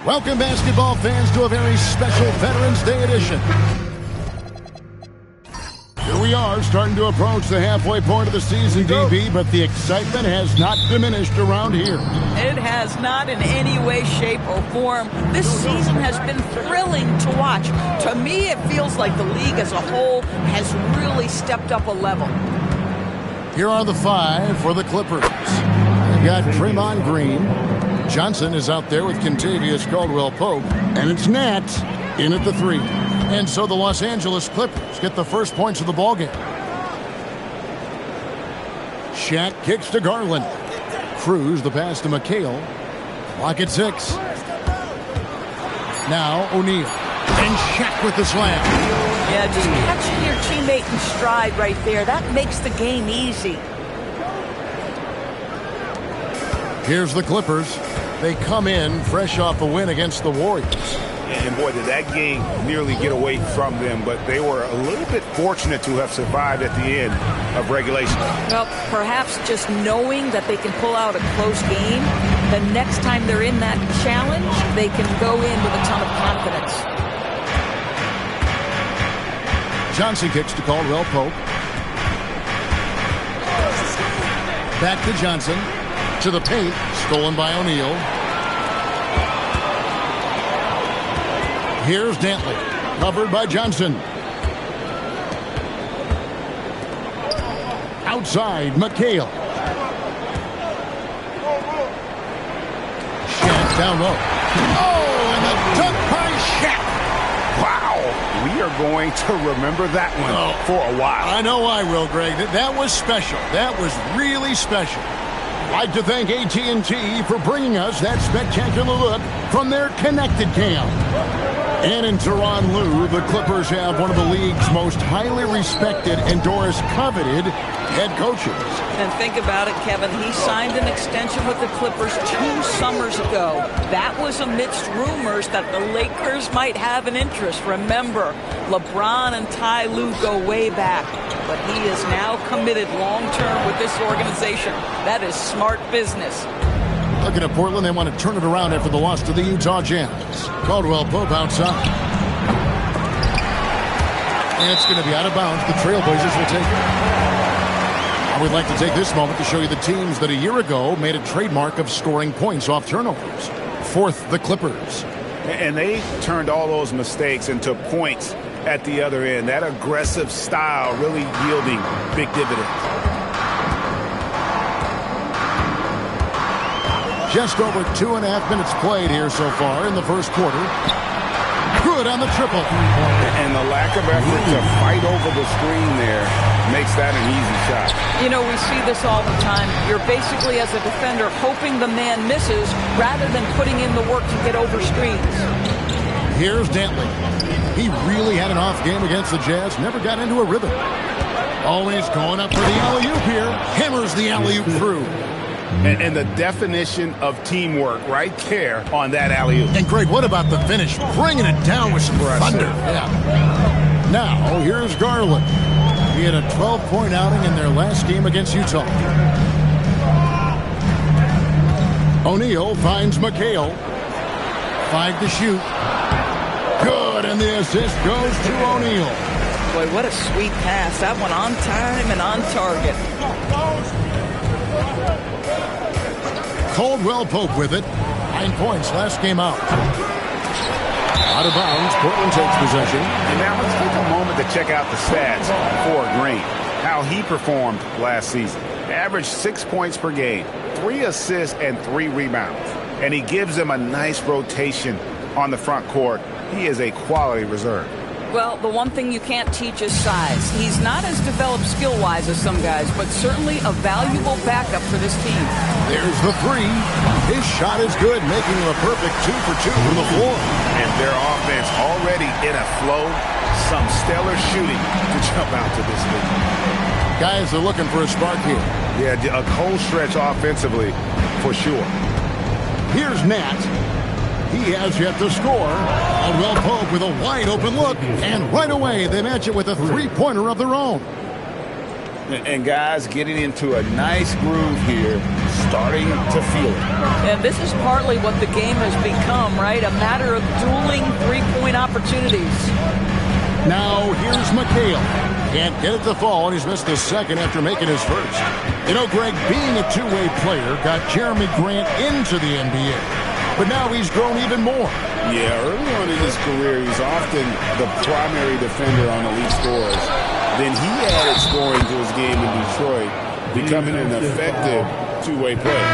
Welcome, basketball fans, to a very special Veterans Day edition. Here we are, starting to approach the halfway point of the season, DB, but the excitement has not diminished around here. It has not in any way, shape, or form. This season has been thrilling to watch. To me, it feels like the league as a whole has really stepped up a level. Here are the five for the Clippers. They've got Draymond Green. Johnson is out there with Kentavious Caldwell-Pope. And it's Nat in at the three. And so the Los Angeles Clippers get the first points of the ballgame. Shaq kicks to Garland. Cruz the pass to McHale. Clock at 6. Now O'Neal. And Shaq with the slam. Yeah, just catching your teammate in stride right there. That makes the game easy. Here's the Clippers. They come in fresh off a win against the Warriors. And boy, did that game nearly get away from them, but they were a little bit fortunate to have survived at the end of regulation. Well, perhaps just knowing that they can pull out a close game, the next time they're in that challenge, they can go in with a ton of confidence. Johnson kicks to Caldwell-Pope. Back to Johnson. To the paint. Stolen by O'Neal. Here's Dantley. Covered by Johnson. Outside, McHale. Shaq down low. Oh, and the dunk by Shaq. Wow, we are going to remember that one for a while. I know I will, Greg. That was special. That was really special. I'd like to thank AT&T for bringing us that spectacular look from their Connected Cam. And in Tyronn Lue, the Clippers have one of the league's most highly respected and Doris coveted head coaches. And think about it, Kevin. He signed an extension with the Clippers 2 summers ago. That was amidst rumors that the Lakers might have an interest. Remember, LeBron and Ty Lue go way back. But he is now committed long-term with this organization. That is smart business. Looking at Portland, they want to turn it around after the loss to the Utah Jazz. Caldwell-Pope outside. And it's going to be out of bounds. The Trailblazers will take it. I would like to take this moment to show you the teams that a year ago made a trademark of scoring points off turnovers. Fourth, the Clippers. And they turned all those mistakes into points at the other end. That aggressive style really yielding big dividends. Just over 2.5 minutes played here so far in the first quarter. Good on the triple. And the lack of effort to fight over the screen there makes that an easy shot. You know, we see this all the time. You're basically, as a defender, hoping the man misses rather than putting in the work to get over screens. Here's Dantley. He really had an off game against the Jazz. Never got into a rhythm. Always going up for the alley-oop here. Hammers the alley-oop through. And the definition of teamwork right there on that alley-oop. And Greg, what about the finish? Bringing it down with some thunder. Yeah. Now, here's Garland. He had a 12-point outing in their last game against Utah. O'Neal finds McHale. 5 to shoot. Good, and the assist goes to O'Neal. Boy, what a sweet pass. That one on time and on target. Caldwell-Pope with it. 9 points last game out. Out of bounds, Portland takes possession. And now let's take a moment to check out the stats for Green. How he performed last season. Averaged 6 points per game, 3 assists, and 3 rebounds. And he gives them a nice rotation on the front court. He is a quality reserve. Well, the one thing you can't teach is size. He's not as developed skill-wise as some guys, but certainly a valuable backup for this team. There's the three. His shot is good, making him a perfect 2 for 2 from the floor. And their offense already in a flow. Some stellar shooting to jump out to this league. Guys are looking for a spark here. Yeah, a cold stretch offensively for sure. Here's Nat. He has yet to score. Caldwell-Pope with a wide-open look. And right away, they match it with a three-pointer of their own. And guys getting into a nice groove here. starting to feel it. And this is partly what the game has become, right? A matter of dueling three-point opportunities. Now here's McHale. Can't get it to fall, and he's missed the second after making his first. You know, Greg, being a two-way player got Jeremy Grant into the NBA. But now he's grown even more. Yeah, early on in his career, he's often the primary defender on elite scorers. Then he added scoring to his game in Detroit, becoming an effective two-way player.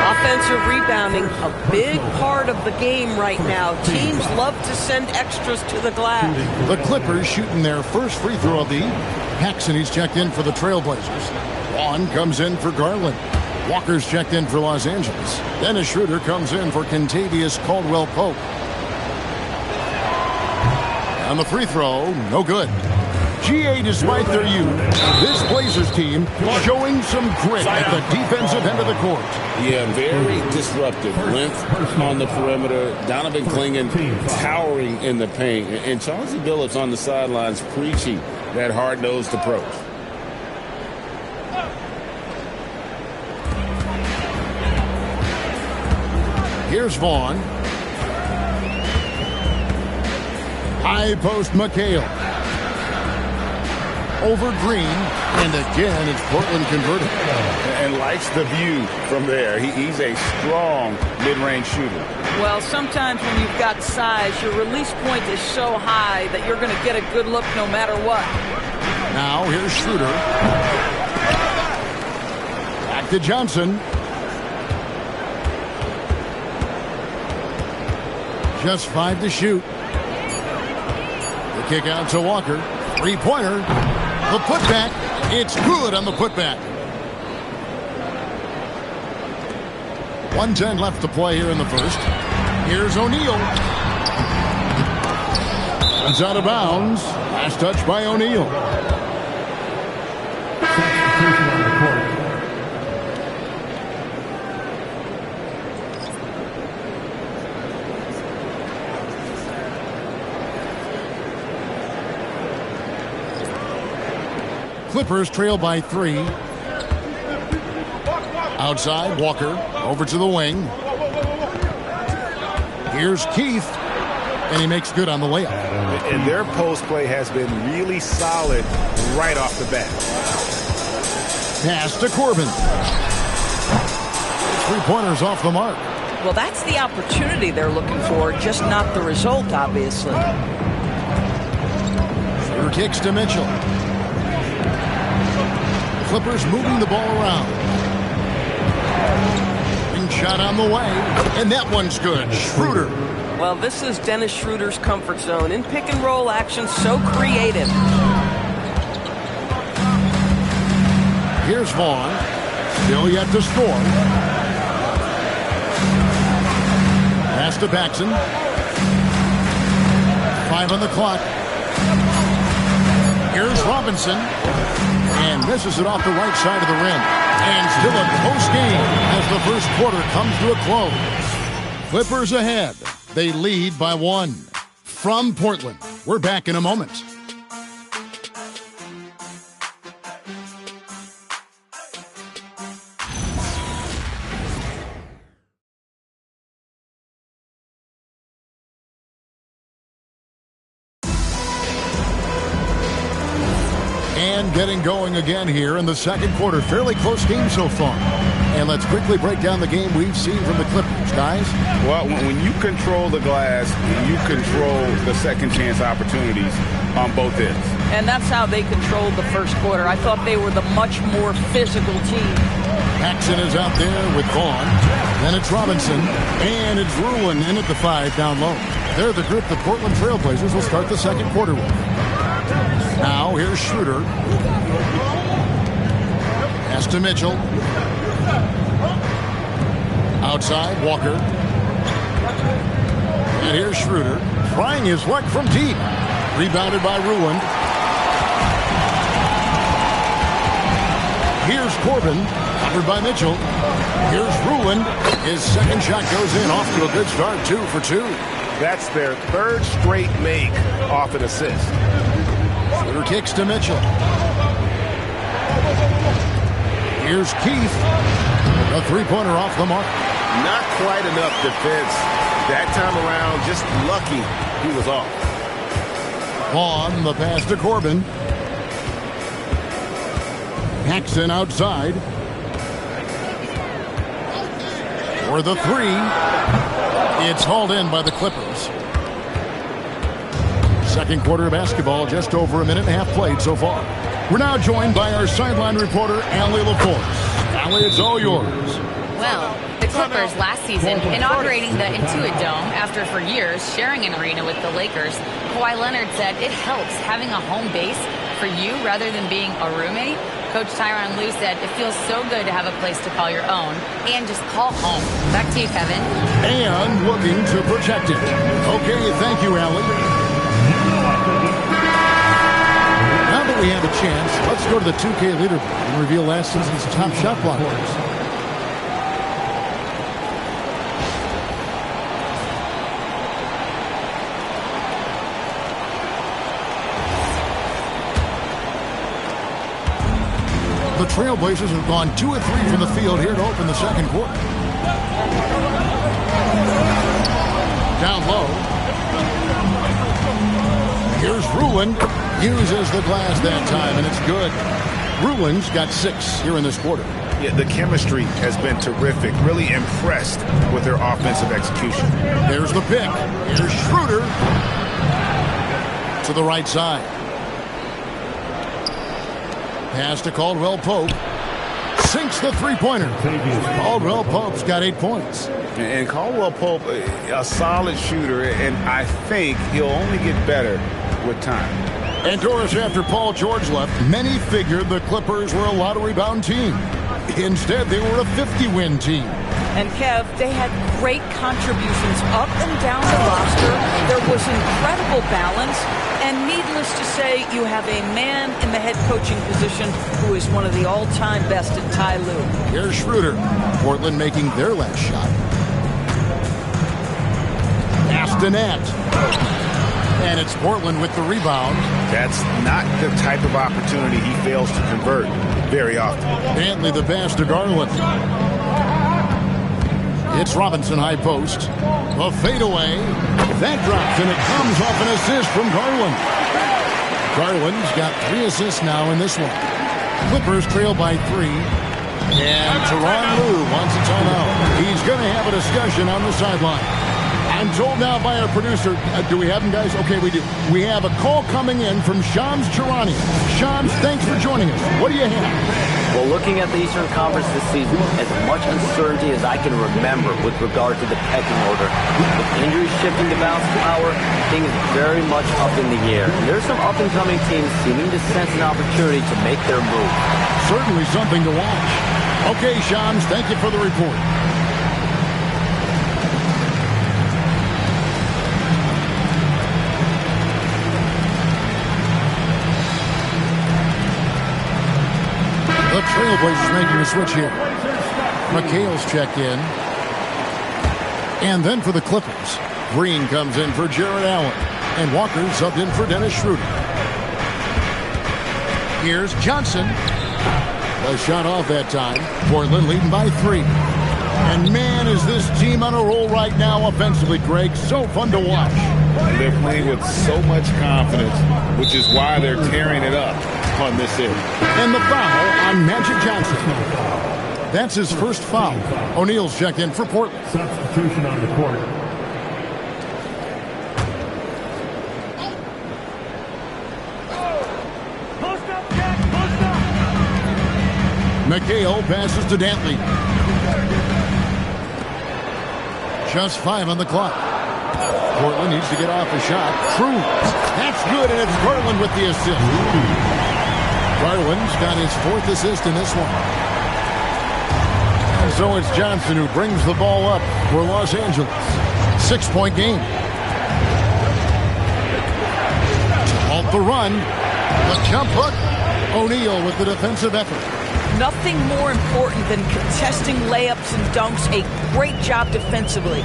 Offensive rebounding, a big part of the game right now. Teams love to send extras to the glass. The Clippers shooting their first free throw of the evening. Paxson, he's checked in for the Trailblazers. Vaughn comes in for Garland. Walker's checked in for Los Angeles. Dennis Schroeder comes in for Kentavious Caldwell-Pope. On the free throw, no good. GA, despite their youth, this Blazers team showing some grit at the defensive end of the court. Yeah, very disruptive. Length on the perimeter. Donovan Clingan towering in the paint. And Chauncey Billups on the sidelines preaching that hard-nosed approach. Here's Vaughn. High post McHale. Over Green. And again, it's Portland converted. And likes the view from there. He's a strong mid-range shooter. Well, sometimes when you've got size, your release point is so high that you're going to get a good look no matter what. Now, here's Schroeder. Back to Johnson. Just 5 to shoot. The kick out to Walker. Three-pointer. The putback. It's good on the putback. 1:10 left to play here in the first. Here's O'Neal. It's out of bounds. Last touch by O'Neal. Clippers trail by 3. Outside, Walker over to the wing. Here's Keith, and he makes good on the layup. And their post play has been really solid right off the bat. Pass to Corbin. 3-pointers off the mark. Well, that's the opportunity they're looking for, just not the result, obviously. Schroeder kicks to Mitchell. Clippers moving the ball around. Ring shot on the way, and that one's good. Schroeder. Well, this is Dennis Schroeder's comfort zone. In pick and roll action, so creative. Here's Vaughn. Still yet to score. Pass to Paxson. 5 on the clock. Here's Robinson. And misses it off the right side of the rim. And still a close game as the first quarter comes to a close. Clippers ahead. They lead by 1. From Portland, we're back in a moment. And getting going again here in the second quarter. Fairly close game so far. And let's quickly break down the game we've seen from the Clippers, guys. Well, when you control the glass, you control the second chance opportunities on both ends. And that's how they controlled the first quarter. I thought they were the much more physical team. Paxson is out there with Vaughn. Then it's Robinson. And it's Ruin in at the 5 down low. They're the group the Portland Trailblazers will start the second quarter with. Now here's Schroeder. Pass to Mitchell. Outside, Walker. And here's Schroeder. Trying his luck from deep. Rebounded by Ruin. Here's Corbin. Covered by Mitchell. Here's Ruin. His second shot goes in. Off to a good start. 2 for 2. That's their third straight make off an assist. Schroeder kicks to Mitchell. Here's Keith. A three-pointer off the mark. Not quite enough defense that time around. Just lucky he was off. Vaughn, the pass to Corbin. Paxson outside. For the three. It's hauled in by the Clippers. Second quarter of basketball, just over a minute and a half played so far. We're now joined by our sideline reporter, Allie LaForce. Allie, it's all yours. Well, the Clippers last season inaugurating the Intuit Dome after for years sharing an arena with the Lakers. Kawhi Leonard said it helps having a home base for you rather than being a roommate. Coach Tyronn Lue said it feels so good to have a place to call your own and just call home. Back to you, Kevin. And looking to protect it. Okay, thank you, Allie. Now that we have a chance, let's go to the 2K leaderboard and reveal last season's top shot blockers. The Trailblazers have gone 2 of 3 from the field here to open the second quarter. Down low. Here's Ruland. Uses the glass that time, and it's good. Ruland's got 6 here in this quarter. Yeah, the chemistry has been terrific. Really impressed with their offensive execution. There's the pick. Here's Schroeder. To the right side. Pass to Caldwell Pope. Sinks the three-pointer. Caldwell Pope's got 8 points. And Caldwell Pope, a solid shooter, and I think he'll only get better with time. And Doris, after Paul George left, many figured the Clippers were a lottery-bound team. Instead, they were a 50-win team. And Kev, they had great contributions up and down the roster. There was incredible balance. And needless to say, you have a man in the head coaching position who is one of the all-time best in Ty Lue. Here's Schroeder. Portland making their last shot. Astonette. And it's Portland with the rebound. That's not the type of opportunity he fails to convert very often. Bentley the pass to Garland. It's Robinson high post. A fadeaway. That drops, and it comes off an assist from Garland. Garland's got 3 assists now in this one. Clippers trail by 3. And Tyronn Lue wants a timeout. He's going to have a discussion on the sideline. I'm told now by our producer, do we have him, guys? Okay, we do. We have a call coming in from Shams Charania. Shams, thanks for joining us. What do you have? Well, looking at the Eastern Conference this season, as much uncertainty as I can remember with regard to the pecking order. With injuries shifting to balance power, things very much up in the air. And there's some up-and-coming teams seeming to sense an opportunity to make their move. Certainly something to watch. Okay, Shams, thank you for the report. The Trailblazers making a switch here. McHale's checked in. And then for the Clippers, Green comes in for Jared Allen. And Walker subbed in for Dennis Schroeder. Here's Johnson. A shot off that time. Portland leading by 3. And man, is this team on a roll right now offensively, Greg. So fun to watch. They're playing with so much confidence, which is why they're tearing it up on this end. And the foul on Magic Johnson. That's his first foul. O'Neal's checked in for Portland. Substitution on the court. McHale passes to Dantley. Just 5 on the clock. Portland needs to get off a shot. Cruz. That's good, and it's Garland with the assist. Garland's got his 4th assist in this one. And so it's Johnson who brings the ball up for Los Angeles. 6-point game. To halt the run. The jump hook. O'Neal with the defensive effort. Nothing more important than contesting layups and dunks. A great job defensively.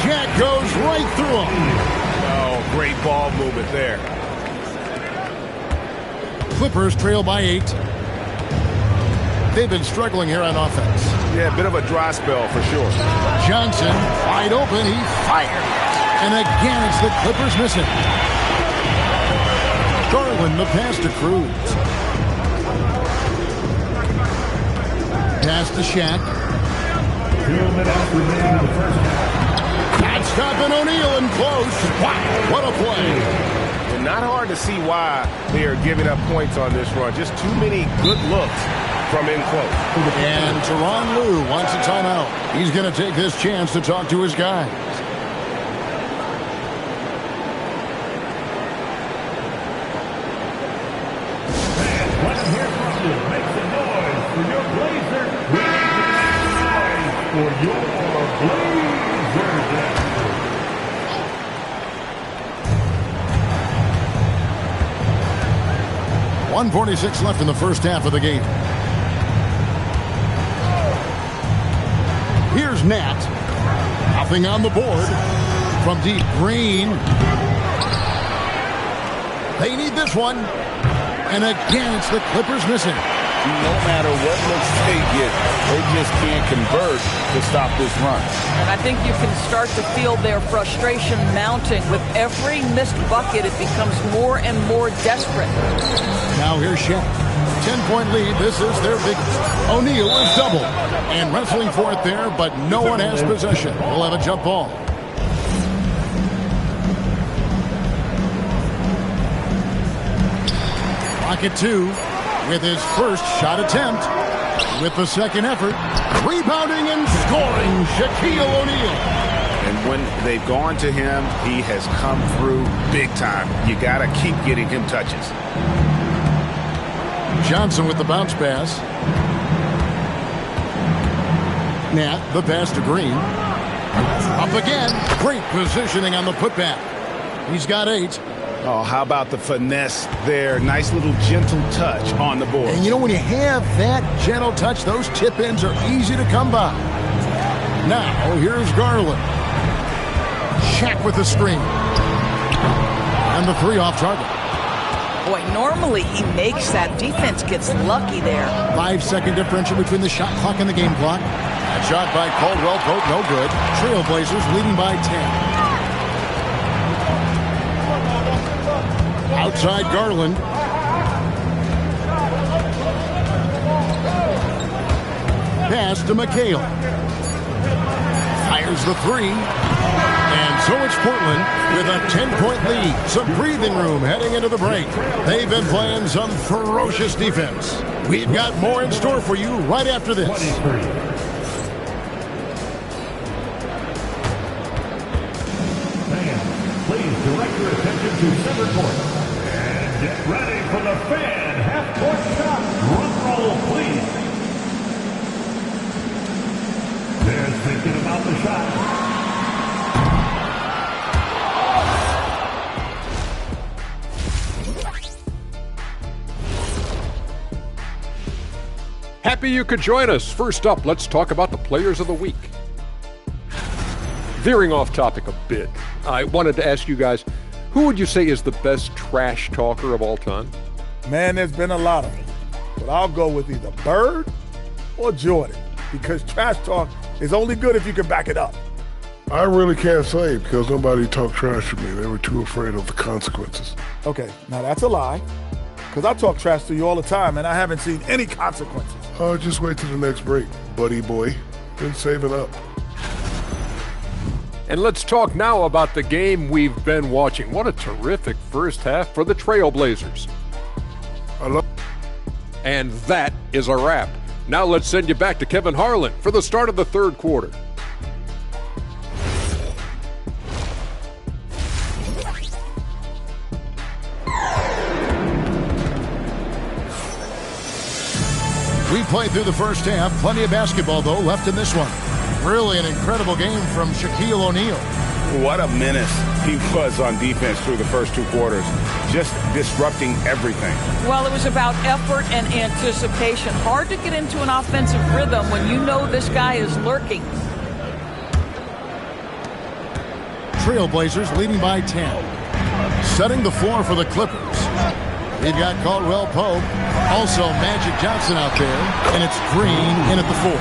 Shaq goes right through him. Oh, great ball movement there. Clippers trail by 8. they've been struggling here on offense. Yeah, a bit of a dry spell for sure. Johnson, wide open, he fired. And again, it's the Clippers missing. Garland, the pass to Cruz. Pass to Shaq. 2 minutes remaining in the first half. Not stopping O'Neal and close. Wow, what a play. And not hard to see why they are giving up points on this run. Just too many good looks from in close. And Tyronn Lue wants a timeout. He's going to take this chance to talk to his guys. Let's hear from you. Make some noise for your Blazers. We need to make noise for your Blazers. 1:46 left in the first half of the game. Here's Nat. Nothing on the board. From deep, Green. They need this one. And again, it's the Clippers missing. No matter what looks they get, they just can't convert to stop this run. And I think you can start to feel their frustration mounting. With every missed bucket, it becomes more and more desperate. Now here's Shaq. 10-point lead. This is their biggest. O'Neal is double. And wrestling for it there, but no one has possession. We'll have a jump ball. Rocket 2 with his first shot attempt. With the second effort, rebounding and scoring, Shaquille O'Neal. And when they've gone to him, he has come through big time. You got to keep getting him touches. Johnson with the bounce pass. Nat, the pass to Green. Up again. Great positioning on the putback. He's got 8. Oh, how about the finesse there? Nice little gentle touch on the board. And you know, when you have that gentle touch, those tip-ins are easy to come by. Now, here's Garland. Shaq with the screen. And the 3 off target. Boy, normally he makes that. Defense gets lucky there. 5-second differential between the shot clock and the game clock. That shot by Caldwell Pope, no good. Trailblazers leading by 10. Outside Garland. Pass to McHale. Fires the 3. And so it's Portland with a 10-point lead. Some breathing room heading into the break. They've been playing some ferocious defense. We've got more in store for you right after this. 23. Fans, please direct your attention to center court. And get ready for the fan half-court shot. Drum roll, please. They're thinking about the shot. Happy you could join us. First up, let's talk about the players of the week. Veering off topic a bit, I wanted to ask you guys, who would you say is the best trash talker of all time? Man, there's been a lot of them. But I'll go with either Bird or Jordan, because trash talk is only good if you can back it up. I really can't say because nobody talked trash to me. They were too afraid of the consequences. Okay, now that's a lie, because I talk trash to you all the time, and I haven't seen any consequences. Just wait till the next break, buddy boy. Been saving up. And let's talk now about the game we've been watching. What a terrific first half for the Trailblazers. And that is a wrap. Now let's send you back to Kevin Harlan for the start of the third quarter. We played through the first half. Plenty of basketball, though, left in this one. Really an incredible game from Shaquille O'Neal. What a menace he was on defense through the first 2 quarters. Just disrupting everything. Well, it was about effort and anticipation. Hard to get into an offensive rhythm when you know this guy is lurking. Trailblazers leading by 10. Setting the floor for the Clippers. We've got Caldwell Pope, also Magic Johnson out there, and it's Green in at the 4.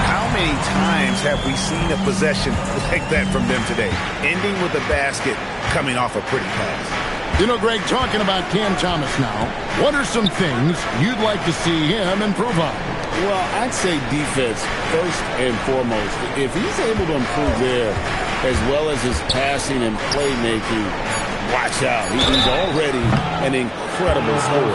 How many times have we seen a possession like that from them today? Ending with a basket, coming off a pretty pass. You know, Greg, talking about Cam Thomas now, what are some things you'd like to see him improve on? Well, I'd say defense first and foremost. If he's able to improve there as well as his passing and playmaking, watch out. He's already an incredible scorer.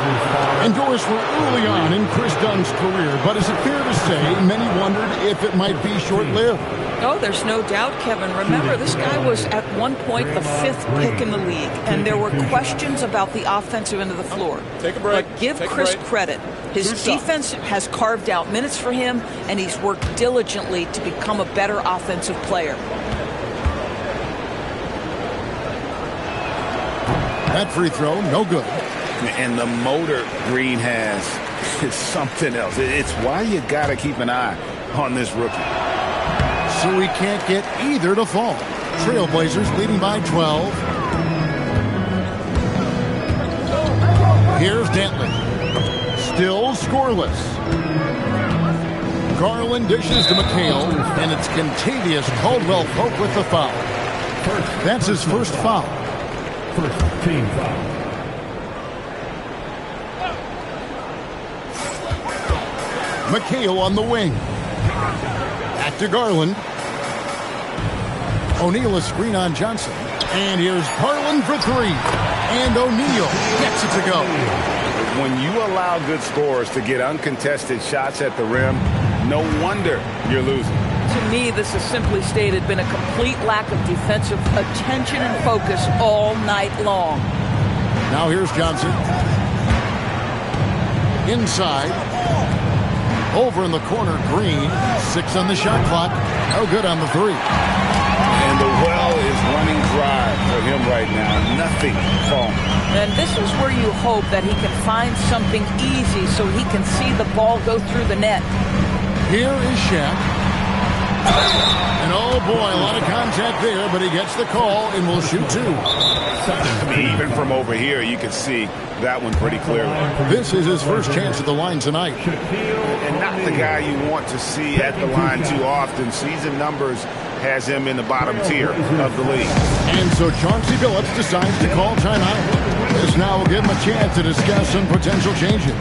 And Doris, we're early on in Chris Dunn's career, but is it fair to say many wondered if it might be short-lived? Oh, there's no doubt, Kevin. Remember, this guy was at one point the 5th pick in the league, and there were questions about the offensive end of the floor. Take a break. But give Chris credit. His defense has carved out minutes for him, and he's worked diligently to become a better offensive player. That free throw, no good. And the motor Green has is something else. It's why you got to keep an eye on this rookie. So we can't get either to fall. Trailblazers leading by 12. Here's Dantley. Still scoreless. Garland dishes to McHale, and it's Contavious Caldwell Pope with the foul. That's his first foul. First team foul. McHale on the wing. Back to Garland. O'Neal a screen on Johnson. And here's Garland for 3. And O'Neal gets it to go. When you allow good scorers to get uncontested shots at the rim, no wonder you're losing. To me, this has simply stated been a complete lack of defensive attention and focus all night long. Now here's Johnson. Inside. Over in the corner, Green. 6 on the shot clock. No good on the 3. And the well is running dry for him right now. Nothing falling. And this is where you hope that he can find something easy so he can see the ball go through the net. Here is Shaq. And oh boy, a lot of contact there, but he gets the call and will shoot 2. Even from over here, you can see that one pretty clearly. This is his first chance at the line tonight. And not the guy you want to see at the line too often. Season numbers has him in the bottom tier of the league. And so Chauncey Billups decides to call timeout. This now will give him a chance to discuss some potential changes.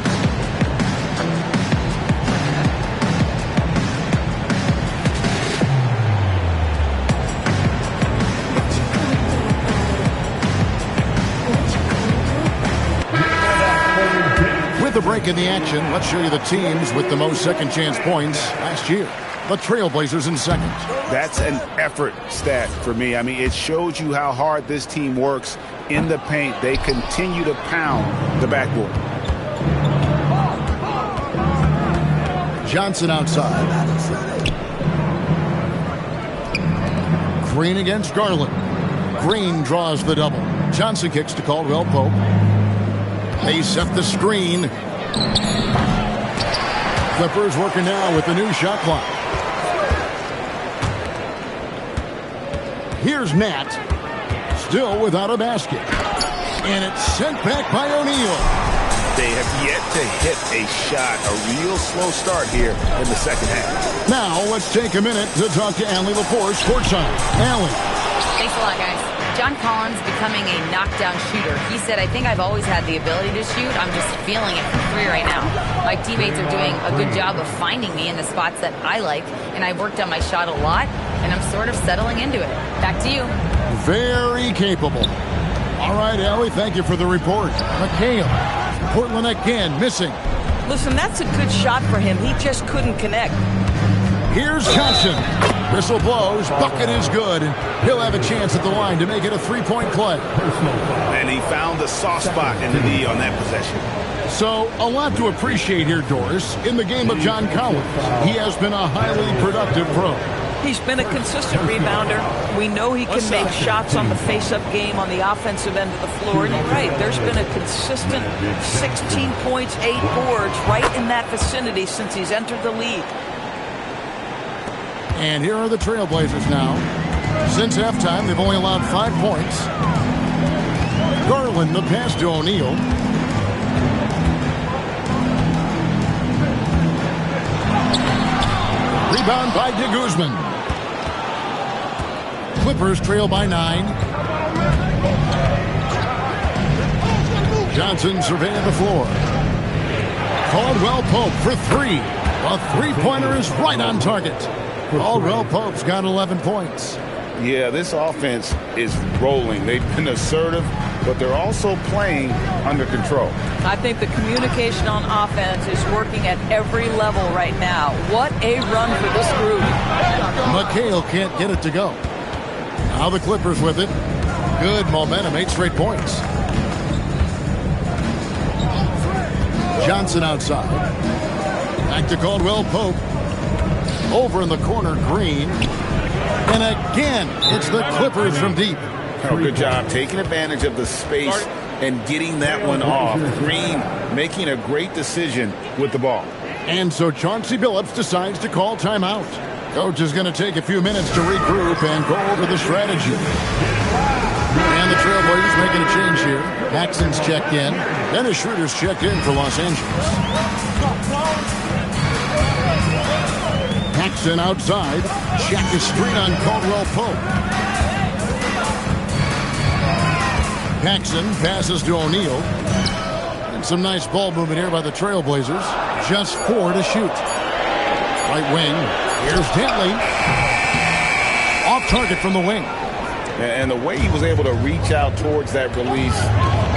The break in the action. Let's show you the teams with the most second chance points last year. The Trailblazers in second. That's an effort stat for me. I mean, it shows you how hard this team works in the paint. They continue to pound the backboard. Johnson outside. Green against Garland. Green draws the double. Johnson kicks to Caldwell Pope. They set the screen. Clippers working now with the new shot clock. Here's Nat. Still without a basket. And it's sent back by O'Neal. They have yet to hit a shot. A real slow start here in the second half. Now let's take a minute to talk to Allie Laporte, courtside. Allie. Thanks a lot, guys. John Collins becoming a knockdown shooter. He said, I think I've always had the ability to shoot. I'm just feeling it from 3 right now. My teammates are doing a good job of finding me in the spots that I like, and I've worked on my shot a lot, and I'm sort of settling into it. Back to you. Very capable. All right, Allie, thank you for the report. McHale. Portland again, missing. Listen, that's a good shot for him. He just couldn't connect. Here's Johnson. Whistle blows. Bucket is good. He'll have a chance at the line to make it a 3-point play. And he found the soft spot in the knee on that possession. So, a lot to appreciate here, Doris. In the game of John Collins, he has been a highly productive pro. He's been a consistent rebounder. We know he can make shots on the face-up game on the offensive end of the floor. And you're right, there's been a consistent 16 points, 8 boards right in that vicinity since he's entered the league. And here are the Trailblazers now. Since halftime, they've only allowed 5 points. Garland, the pass to O'Neal. Rebound by de Guzman. Clippers trail by 9. Johnson surveying the floor. Caldwell Pope for 3. A three-pointer is right on target. Caldwell Pope's got 11 points. Yeah, this offense is rolling. They've been assertive, but they're also playing under control. I think the communication on offense is working at every level right now. What a run for this group. McHale can't get it to go. Now the Clippers with it. Good momentum, 8 straight points. Johnson outside. Back to Caldwell Pope. Over in the corner, Green. And again, it's the Clippers from deep. Oh, good job taking advantage of the space and getting that one off. Green making a great decision with the ball. And so Chauncey Billups decides to call timeout. Coach is going to take a few minutes to regroup and go over the strategy. And the Trailblazers making a change here. Paxson's checked in. Dennis Schroeder's checked in for Los Angeles. Paxson outside. Check the screen on Caldwell Pope. Paxson passes to O'Neal. And some nice ball movement here by the Trailblazers. Just 4 to shoot. Right wing. Here's Dantley. Off target from the wing. And the way he was able to reach out towards that release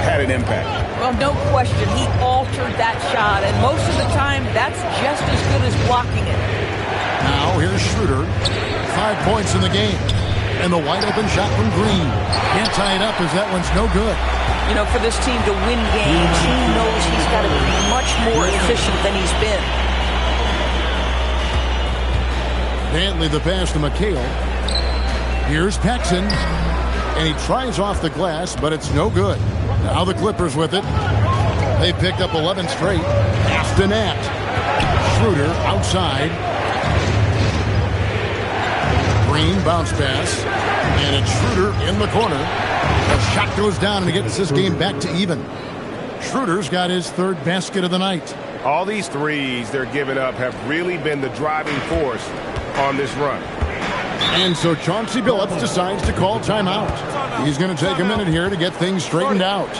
had an impact. Well, no question. He altered that shot, and most of the time, that's just as good as blocking it. Now, here's Schroeder. 5 points in the game. And the wide-open shot from Green. Can't tie it up as that one's no good. You know, for this team to win games, he knows he's got to be much more efficient than he's been. Dantley the pass to McHale. Here's Paxson. And he tries off the glass, but it's no good. Now the Clippers with it. They picked up 11 straight. Pass to Nat. Schroeder outside. Green bounce pass. And it's Schroeder in the corner. The shot goes down and he gets this game back to even. Schroeder's got his 3rd basket of the night. All these threes they're giving up have really been the driving force on this run. And so Chauncey Billups decides to call timeout. He's going to take a minute here to get things straightened out.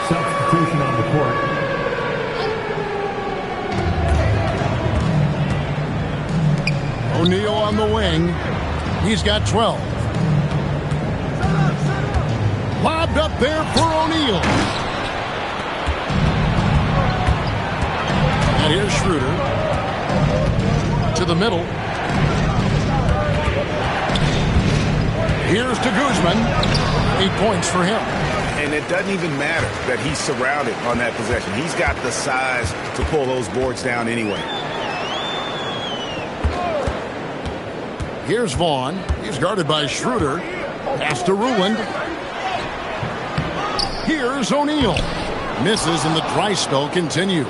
Substitution on the court. O'Neal on the wing. He's got 12. Lobbed up there for O'Neal. And here's Schroeder. To the middle. Here's to Guzman. 8 points for him. And it doesn't even matter that he's surrounded on that possession. He's got the size to pull those boards down anyway. Here's Vaughn. He's guarded by Schroeder. Pass to Ruland. Here's O'Neal. Misses and the dry spell continues.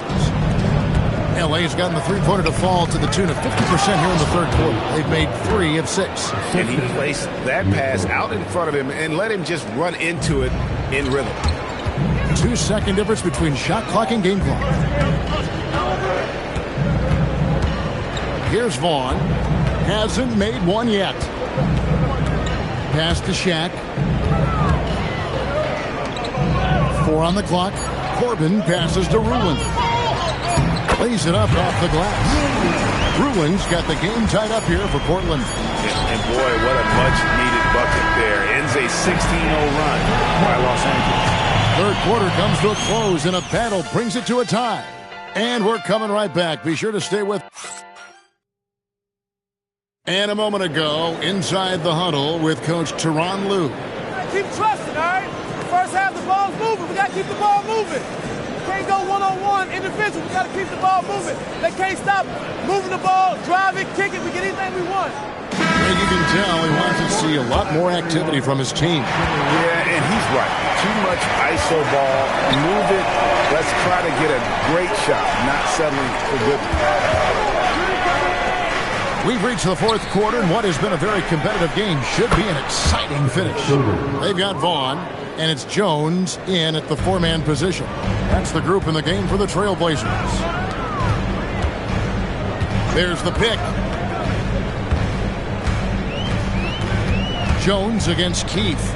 LA's gotten the three-pointer to fall to the tune of 50% here in the 3rd quarter. They've made 3 of 6. And he placed that pass out in front of him and let him just run into it in rhythm. 2-second difference between shot clock and game clock. Here's Vaughn. Hasn't made one yet. Pass to Shaq. 4 on the clock. Corbin passes to Ruland. Lays it up off the glass. Ruland's got the game tied up here for Portland. And boy, what a much-needed bucket there. Ends a 16-0 run by Los Angeles. 3rd quarter comes to a close, and a battle brings it to a tie. And we're coming right back. Be sure to stay with. And a moment ago, inside the huddle with Coach Tyronn Lue. Keep trusting, all right? First half, the ball's moving. We got to keep the ball moving. We can't go one-on-one individual. We got to keep the ball moving. They can't stop moving the ball, drive it, kick it. We get anything we want. And you can tell he wants to see a lot more activity from his team. Yeah, and he's right. Too much ISO ball. Move it. Let's try to get a great shot, not settling for good. We've reached the fourth quarter, and what has been a very competitive game should be an exciting finish. They've got Vaughn, and it's Jones in at the 4-man position. That's the group in the game for the Trailblazers. There's the pick. Jones against Keith.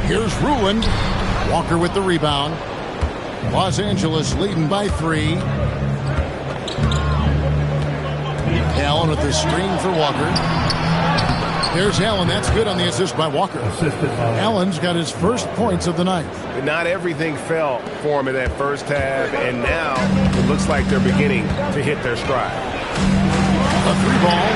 Here's Ruland. Walker with the rebound. Los Angeles leading by 3. Allen with the screen for Walker. There's Allen. That's good on the assist by Walker. Allen's got his first points of the night. But not everything fell for him in that first half, and now it looks like they're beginning to hit their stride. A 3-ball.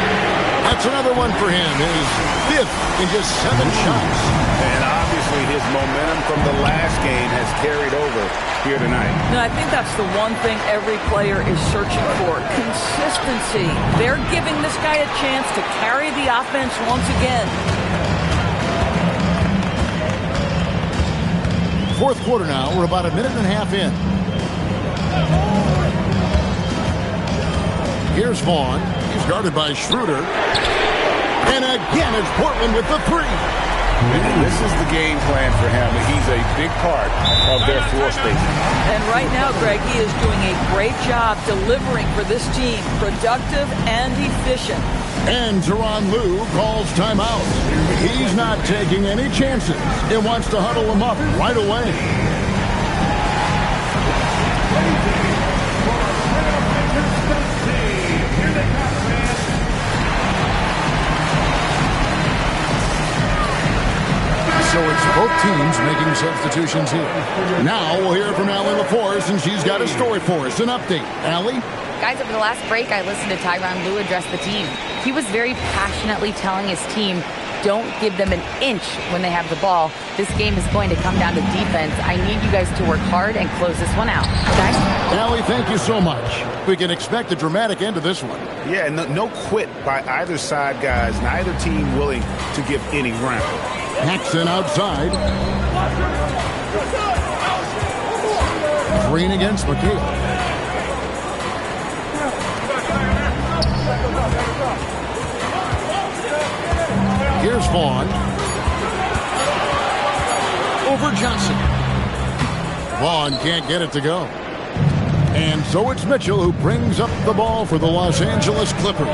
That's another one for him. His 5th in just 7 shots. And obviously his momentum from the last game has carried over here tonight. And I think that's the one thing every player is searching for. Consistency. They're giving this guy a chance to carry the offense once again. Fourth quarter now. We're about a minute and a half in. Here's Vaughn. He's guarded by Schroeder. And again, it's Portland with the 3. This is the game plan for him. He's a big part of their floor space. And right now, Greg, he is doing a great job delivering for this team. Productive and efficient. And Tyronn Lue calls timeout. He's not taking any chances. He wants to huddle them up right away. So it's both teams making substitutions here. Now we'll hear from Allie LaForce, and she's got a story for us. An update. Allie? Guys, over the last break, I listened to Tyronn Lue address the team. He was very passionately telling his team, don't give them an inch when they have the ball. This game is going to come down to defense. I need you guys to work hard and close this one out. Okay? Allie, thank you so much. We can expect a dramatic end to this one. Yeah, no quit by either side, guys. Neither team willing to give any ground. Paxson outside. Green against McHale. Here's Vaughn. Over Johnson. Vaughn can't get it to go. And so it's Mitchell who brings up the ball for the Los Angeles Clippers.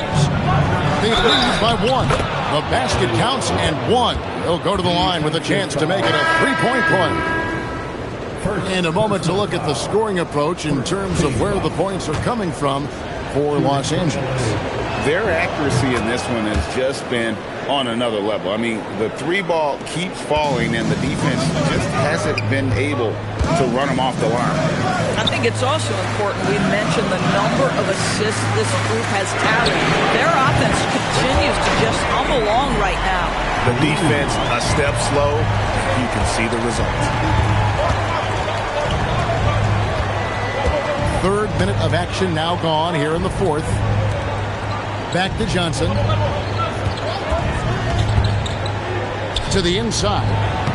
They lead by 1. The basket counts and 1. They'll go to the line with a chance to make it a 3-point play. And a moment to look at the scoring approach in terms of where the points are coming from for Los Angeles. Their accuracy in this one has just been on another level. I mean, the 3-ball keeps falling, and the defense just hasn't been able to run them off the line. I think it's also important we mention the number of assists this group has tallied. Their offense continues to just hum along right now. The defense a step slow. You can see the results. 3rd minute of action now gone here in the 4th. Back to Johnson. To the inside.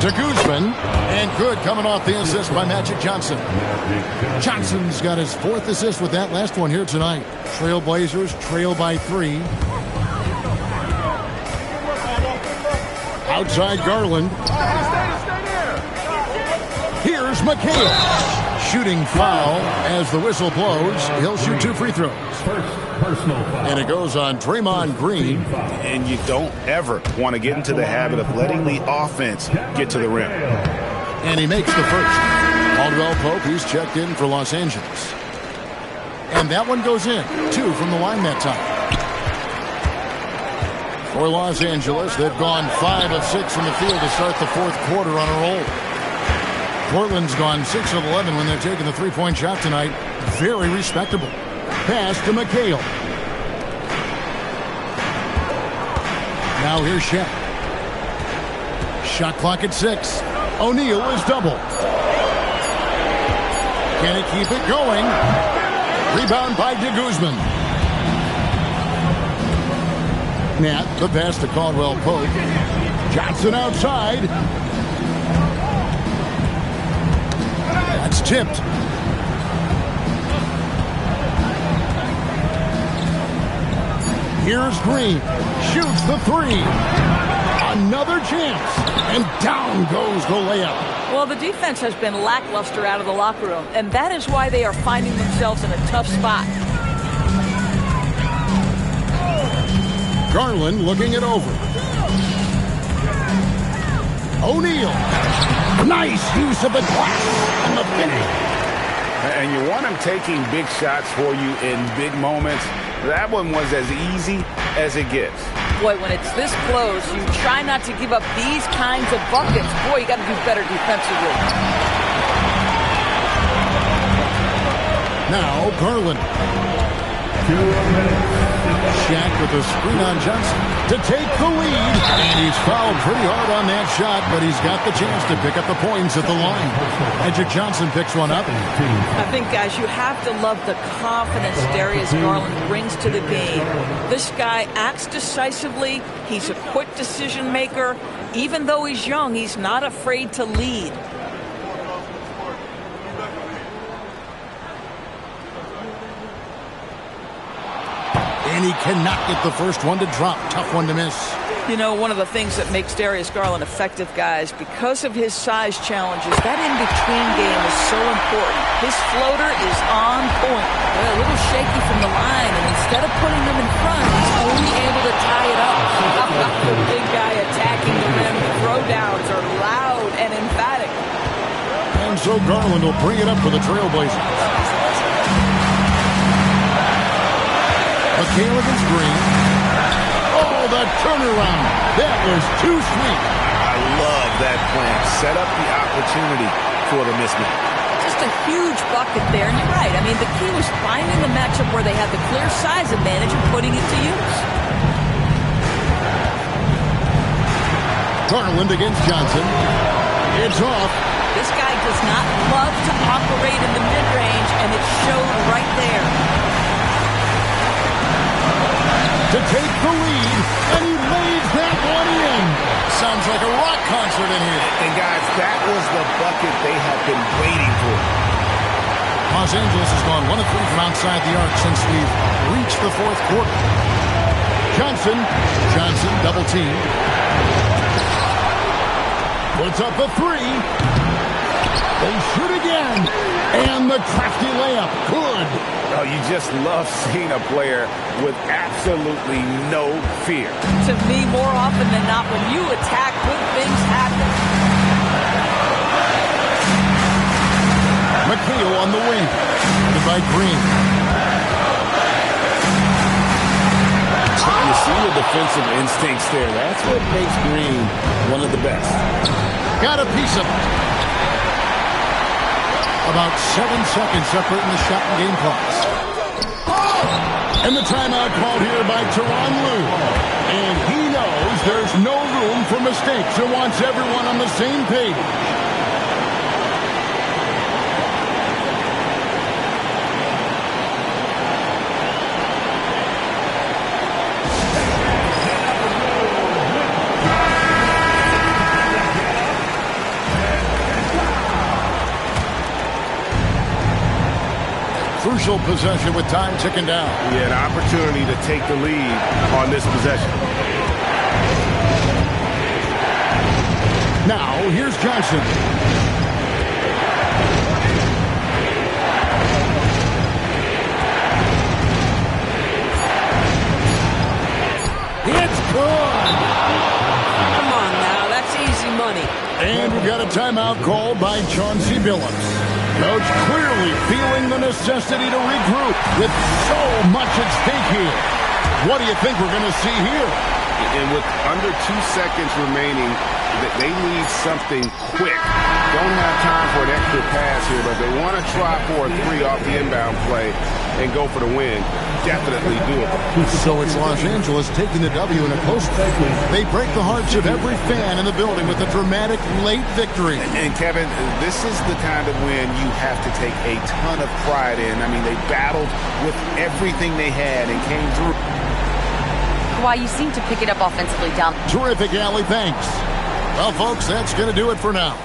To Guzman. And good coming off the assist by Magic Johnson. Johnson's got his 4th assist with that last one here tonight. Trailblazers trail by 3. Outside Garland. Here's McHale. Shooting foul as the whistle blows. He'll shoot 2 free throws. And it goes on Draymond Green. And you don't ever want to get into the habit of letting the offense get to the rim. And he makes the first. Caldwell Pope, he's checked in for Los Angeles. And that one goes in. 2 from the line that time. For Los Angeles, they've gone 5 of 6 from the field to start the 4th quarter on a roll. Portland's gone 6 of 11 when they're taking the 3-point shot tonight. Very respectable. Pass to McHale. Now here's Shaq. Shot clock at 6. O'Neal is doubled. Can he keep it going? Rebound by de Guzman. Nat, the pass to Caldwell Pope. Johnson outside. That's tipped. Here's Green. Shoots the three. Another chance. And down goes the layup. Well, the defense has been lackluster out of the locker room, and that is why they are finding themselves in a tough spot. Garland looking it over. O'Neal. Nice use of the glass and the finish. And you want him taking big shots for you in big moments. That one was as easy as it gets. Boy, when it's this close, you try not to give up these kinds of buckets. Boy, you got to do better defensively. Now, Garland. Shaq with a screen on Johnson to take the lead. And he's fouled pretty hard on that shot, but he's got the chance to pick up the points at the line. Magic Johnson picks one up. I think, guys, you have to love the confidence Darius Garland brings to the game. This guy acts decisively. He's a quick decision maker. Even though he's young, he's not afraid to lead. And he cannot get the first one to drop. Tough one to miss. You know, one of the things that makes Darius Garland effective, guys, because of his size challenges, that in-between game is so important. His floater is on point. They're a little shaky from the line, and instead of putting them in front, he's only able to tie it up. How about the big guy attacking the rim? Throwdowns are loud and emphatic. And so Garland will bring it up for the Trailblazers. McHale against Green. Oh, the turnaround. That was too sweet. I love that plan. Set up the opportunity for the mismatch. Just a huge bucket there, and you're right. I mean, the key was finding the matchup where they had the clear size advantage and putting it to use. Garland against Johnson. It's off. This guy does not love to operate in the mid-range, and it showed right there. To take the lead, and he lays that one in. Sounds like a rock concert in here. And guys, that was the bucket they have been waiting for. Los Angeles has gone 1 of 3 from outside the arc since we've reached the fourth quarter. Johnson, double team. Puts up a three. They shoot again. And the crafty layup. Good. Oh, you just love seeing a player with absolutely no fear. To me, more often than not, when you attack, good things happen. McHale on the wing. Headed by Green. So you see the defensive instincts there. That's what makes Green one of the best. Got a piece of it. About 7 seconds separating the shot and game clocks. And the timeout called here by Tyronn Lue. And he knows there's no room for mistakes and wants everyone on the same page. Crucial possession with time ticking down. He had an opportunity to take the lead on this possession. Now, here's Johnson. It's good. Come on now, that's easy money. And we've got a timeout called by Chauncey Billups. Coach clearly feeling the necessity to regroup with so much at stake here. What do you think we're going to see here? And with under 2 seconds remaining, they need something quick. Don't have time for an extra pass here, but they want to try for a three off the inbound play and go for the win. Definitely doable. So it's Los Angeles taking the W in a close game. They break the hearts of every fan in the building with a dramatic late victory. And Kevin, this is the kind of win you have to take a ton of pride in. I mean, they battled with everything they had and came through. Why you seem to pick it up offensively down. Terrific, Allie. Thanks. Well, folks, that's going to do it for now.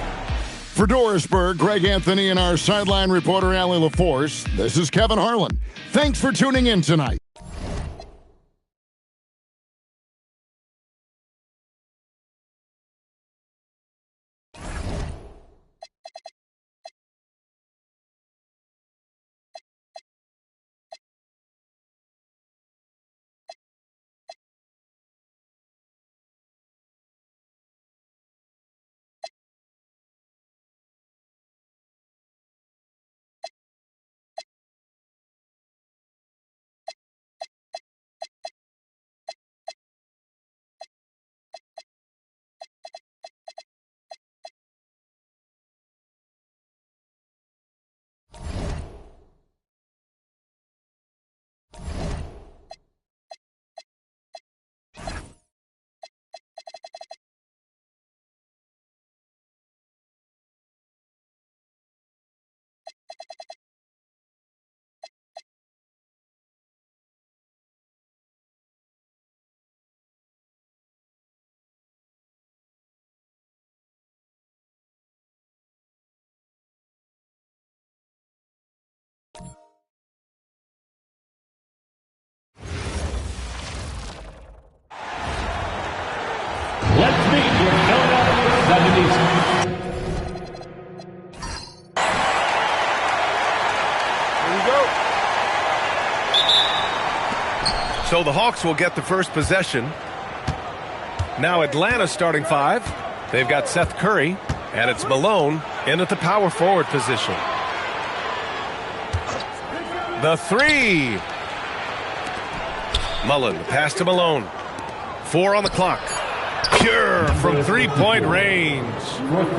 For Dorisburg, Greg Anthony, and our sideline reporter, Allie LaForce, this is Kevin Harlan. Thanks for tuning in tonight. So the Hawks will get the first possession. Now Atlanta starting 5. They've got Seth Curry, and it's Malone in at the power forward position. The 3. Mullen, pass to Malone. 4 on the clock. Pure from three-point range.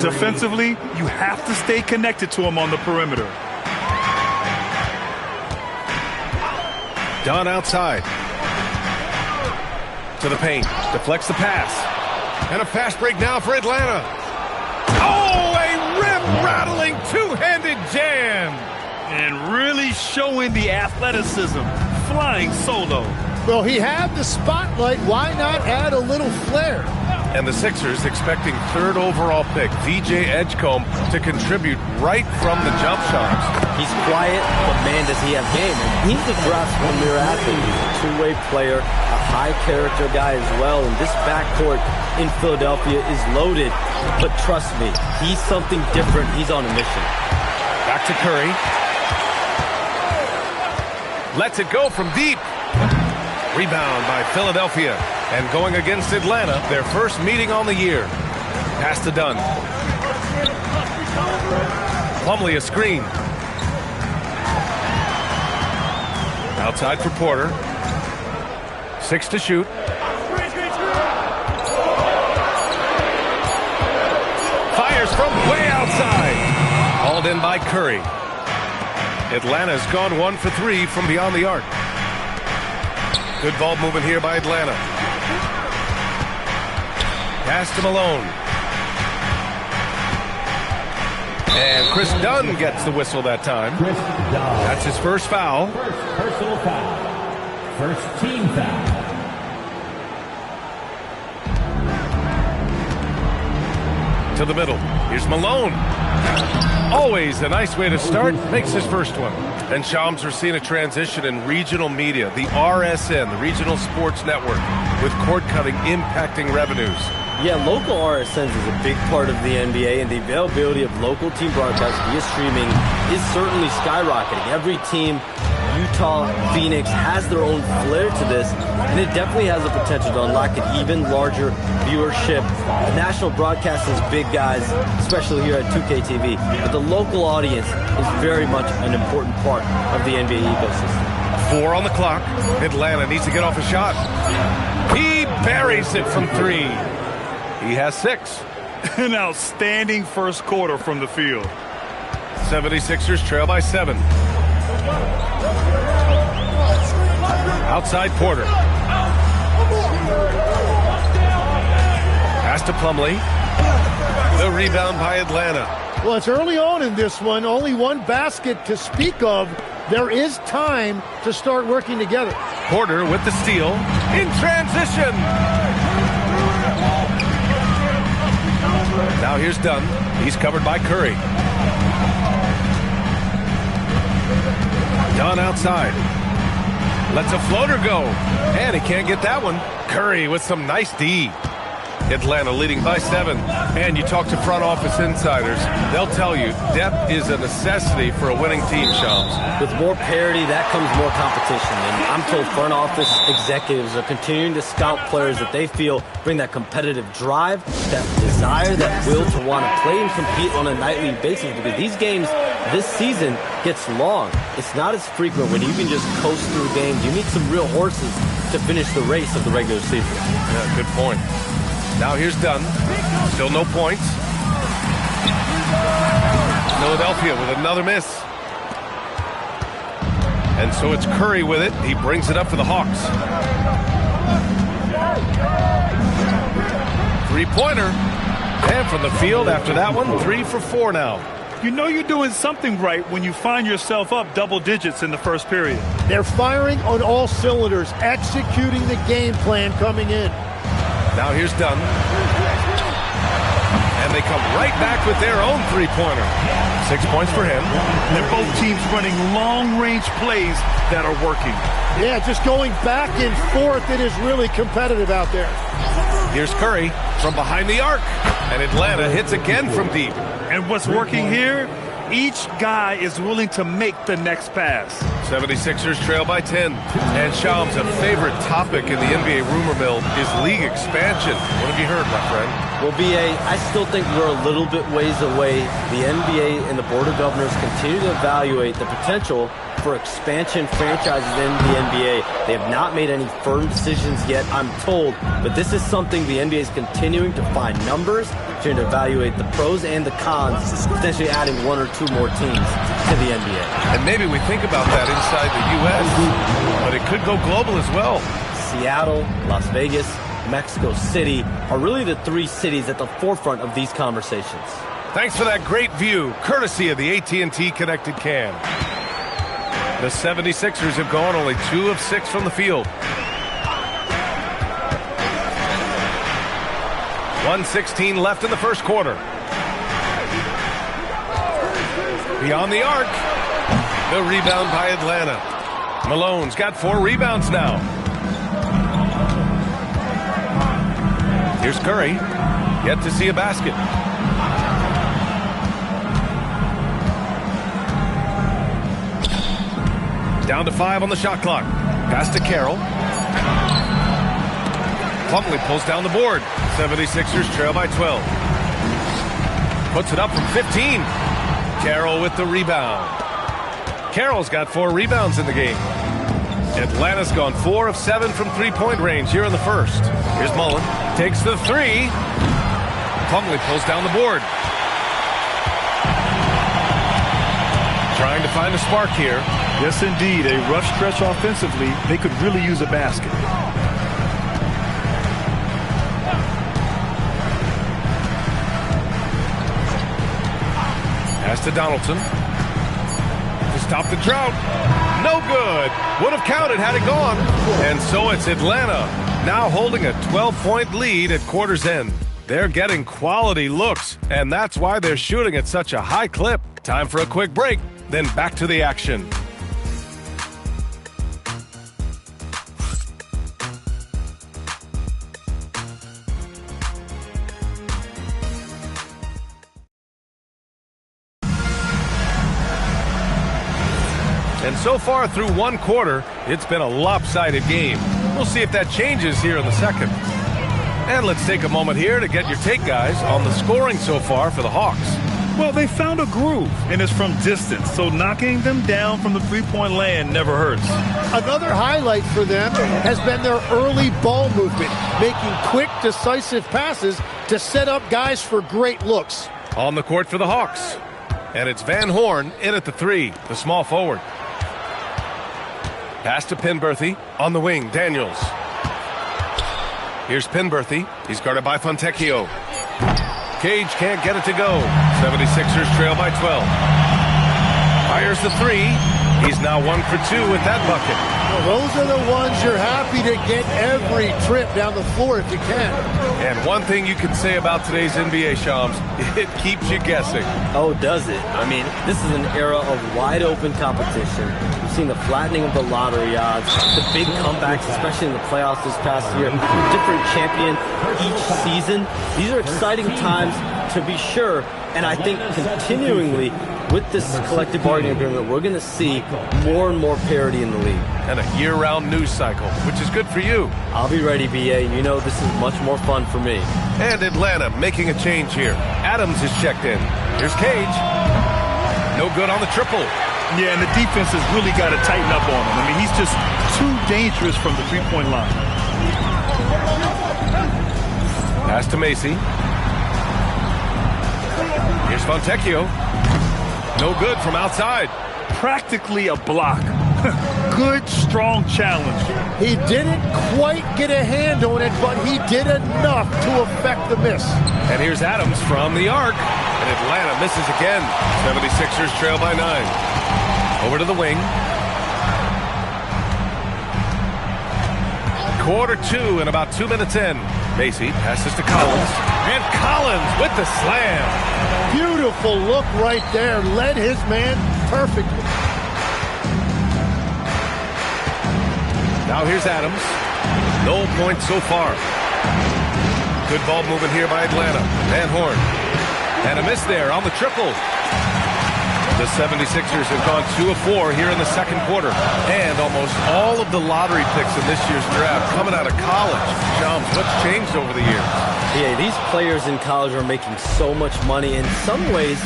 Defensively, you have to stay connected to him on the perimeter. Dunn outside. To the paint. Deflects the pass. And a fast break now for Atlanta. Oh, a rim-rattling two-handed jam. And really showing the athleticism. Flying solo. Well, he had the spotlight. Why not add a little flair? And the Sixers expecting 3rd overall pick, VJ Edgecombe, to contribute right from the jump shots. He's quiet, but man, does he have game. And he's a draft's premier athlete. He's a two-way player, a high-character guy as well. And this backcourt in Philadelphia is loaded. But trust me, he's something different. He's on a mission. Back to Curry. Lets it go from deep. Rebound by Philadelphia. And going against Atlanta, their first meeting on the year. Pass to Dunn. Plumlee a screen. Outside for Porter. 6 to shoot. Fires from way outside. Hauled in by Curry. Atlanta's gone 1 for 3 from beyond the arc. Good ball movement here by Atlanta. Pass to Malone. And Chris Dunn gets the whistle that time. That's his first foul. First personal foul. First team foul. To the middle. Here's Malone. Always a nice way to start. Makes his first one. And Shams, we're seeing a transition in regional media. The RSN, the Regional Sports Network, with cord cutting impacting revenues. Yeah, local RSNs is a big part of the NBA, and the availability of local team broadcasts via streaming is certainly skyrocketing. Every team, Utah, Phoenix, has their own flair to this, and it definitely has the potential to unlock an even larger viewership. National broadcast is big, guys, especially here at 2K TV, but the local audience is very much an important part of the NBA ecosystem. 4 on the clock. Atlanta needs to get off a shot. He buries it from 3. He has 6. An outstanding first quarter from the field. 76ers trail by 7. Outside Porter. Pass to Plumlee. The rebound by Atlanta. Well, it's early on in this one. Only one basket to speak of. There is time to start working together. Porter with the steal. In transition. Now here's Dunn. He's covered by Curry. Dunn outside. Lets a floater go. And he can't get that one. Curry with some nice D. Atlanta leading by 7. And you talk to front office insiders, they'll tell you depth is a necessity for a winning team, Shams. With more parity, that comes more competition. And I'm told front office executives are continuing to scout players that they feel bring that competitive drive, that desire, that will to want to play and compete on a nightly basis, because these games this season gets long. It's not as frequent when you can just coast through games. You need some real horses to finish the race of the regular season. Yeah, good point. Now here's Dunn. Still no points. Philadelphia with another miss. And so it's Curry with it. He brings it up for the Hawks. 3-pointer. And from the field after that one, 3 for 4 now. You know you're doing something right when you find yourself up double digits in the first period. They're firing on all cylinders, executing the game plan coming in. Now here's Dunn. And they come right back with their own three-pointer. 6 points for him. They're both teams running long-range plays that are working. Yeah, just going back and forth. It is really competitive out there. Here's Curry from behind the arc. And Atlanta hits again from deep. And what's working here? Each guy is willing to make the next pass. 76ers trail by 10. And Shams, a favorite topic in the NBA rumor mill is league expansion. What have you heard, my friend? Well, BA, I still think we're a little bit ways away. The NBA and the Board of Governors continue to evaluate the potential for expansion franchises in the NBA. They have not made any firm decisions yet, I'm told, but this is something the NBA is continuing to find numbers, trying to evaluate the pros and the cons, potentially adding one or two more teams to the NBA. And maybe we think about that inside the U.S., but it could go global as well. Seattle, Las Vegas, Mexico City are really the three cities at the forefront of these conversations. Thanks for that great view, courtesy of the AT&T Connected Cam. The 76ers have gone only 2 of 6 from the field. 1:16 left in the first quarter. Beyond the arc. The rebound by Atlanta. Malone's got 4 rebounds now. Here's Curry. Yet to see a basket. Down to 5 on the shot clock. Pass to Carroll. Plumlee pulls down the board. 76ers trail by 12. Puts it up from 15. Carroll with the rebound. Carroll's got 4 rebounds in the game. Atlanta's gone 4 of 7 from three-point range here in the first. Here's Mullen. Takes the 3. Plumlee pulls down the board. Trying to find a spark here. Yes, indeed. A rough stretch offensively. They could really use a basket. Pass to Donaldson. To stop the drought. No good. Would have counted had it gone. And so it's Atlanta now holding a 12-point lead at quarter's end. They're getting quality looks, and that's why they're shooting at such a high clip. Time for a quick break, then back to the action. And so far through one quarter, it's been a lopsided game. We'll see if that changes here in the second. And let's take a moment here to get your take, guys, on the scoring so far for the Hawks. Well, they found a groove, and it's from distance, so knocking them down from the three-point land never hurts. Another highlight for them has been their early ball movement, making quick, decisive passes to set up guys for great looks. On the court for the Hawks. And it's Van Horn in at the 3, the small forward. Pass to Penberthy. On the wing, Daniels. Here's Penberthy. He's guarded by Fontecchio. Cage can't get it to go. 76ers trail by 12. Fires the 3. He's now 1 for 2 with that bucket. Well, those are the ones you're happy to get every trip down the floor if you can. And one thing you can say about today's NBA, Shams, it keeps you guessing. Oh, does it? I mean, this is an era of wide-open competition. We've seen the flattening of the lottery odds, the big comebacks, especially in the playoffs this past year, different champion each season. These are exciting times to be sure, and I think continuingly with this collective bargaining agreement, we're going to see more and more parity in the league. And a year-round news cycle, which is good for you. I'll be ready, BA. You know this is much more fun for me. And Atlanta making a change here. Adams is checked in. Here's Cage. No good on the triple. Yeah, and the defense has really got to tighten up on him. I mean, he's just too dangerous from the three-point line. Pass to Macy. Here's Fontecchio. No good from outside. Practically a block. Good, strong challenge. He didn't quite get a hand on it, but he did enough to affect the miss. And here's Adams from the arc. And Atlanta misses again. 76ers trail by 9. Over to the wing. Quarter 2 and about 2 minutes in. Macy passes to Collins. And Collins with the slam. Beautiful look right there. Led his man perfectly. Now here's Adams. No points so far. Good ball movement here by Atlanta. Van Horn. And a miss there on the triple. The 76ers have gone 2 of 4 here in the second quarter. And almost all of the lottery picks in this year's draft coming out of college. Shams, what's changed over the years? Yeah, these players in college are making so much money. In some ways,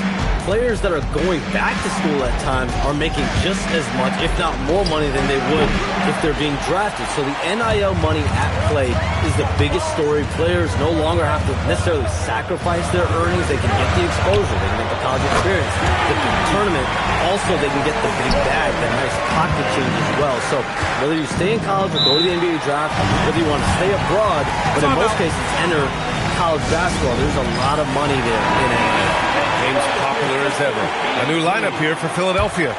players that are going back to school at times are making just as much, if not more money than they would if they're being drafted. So the NIL money at play is the biggest story. Players no longer have to necessarily sacrifice their earnings. They can get the exposure. They can get the college experience. The tournament, also they can get the big bag, that nice pocket change as well. So whether you stay in college or go to the NBA draft, whether you want to stay abroad, but in most cases enter college basketball, there's a lot of money there in NIL. Game's popular as ever. A new lineup here for Philadelphia.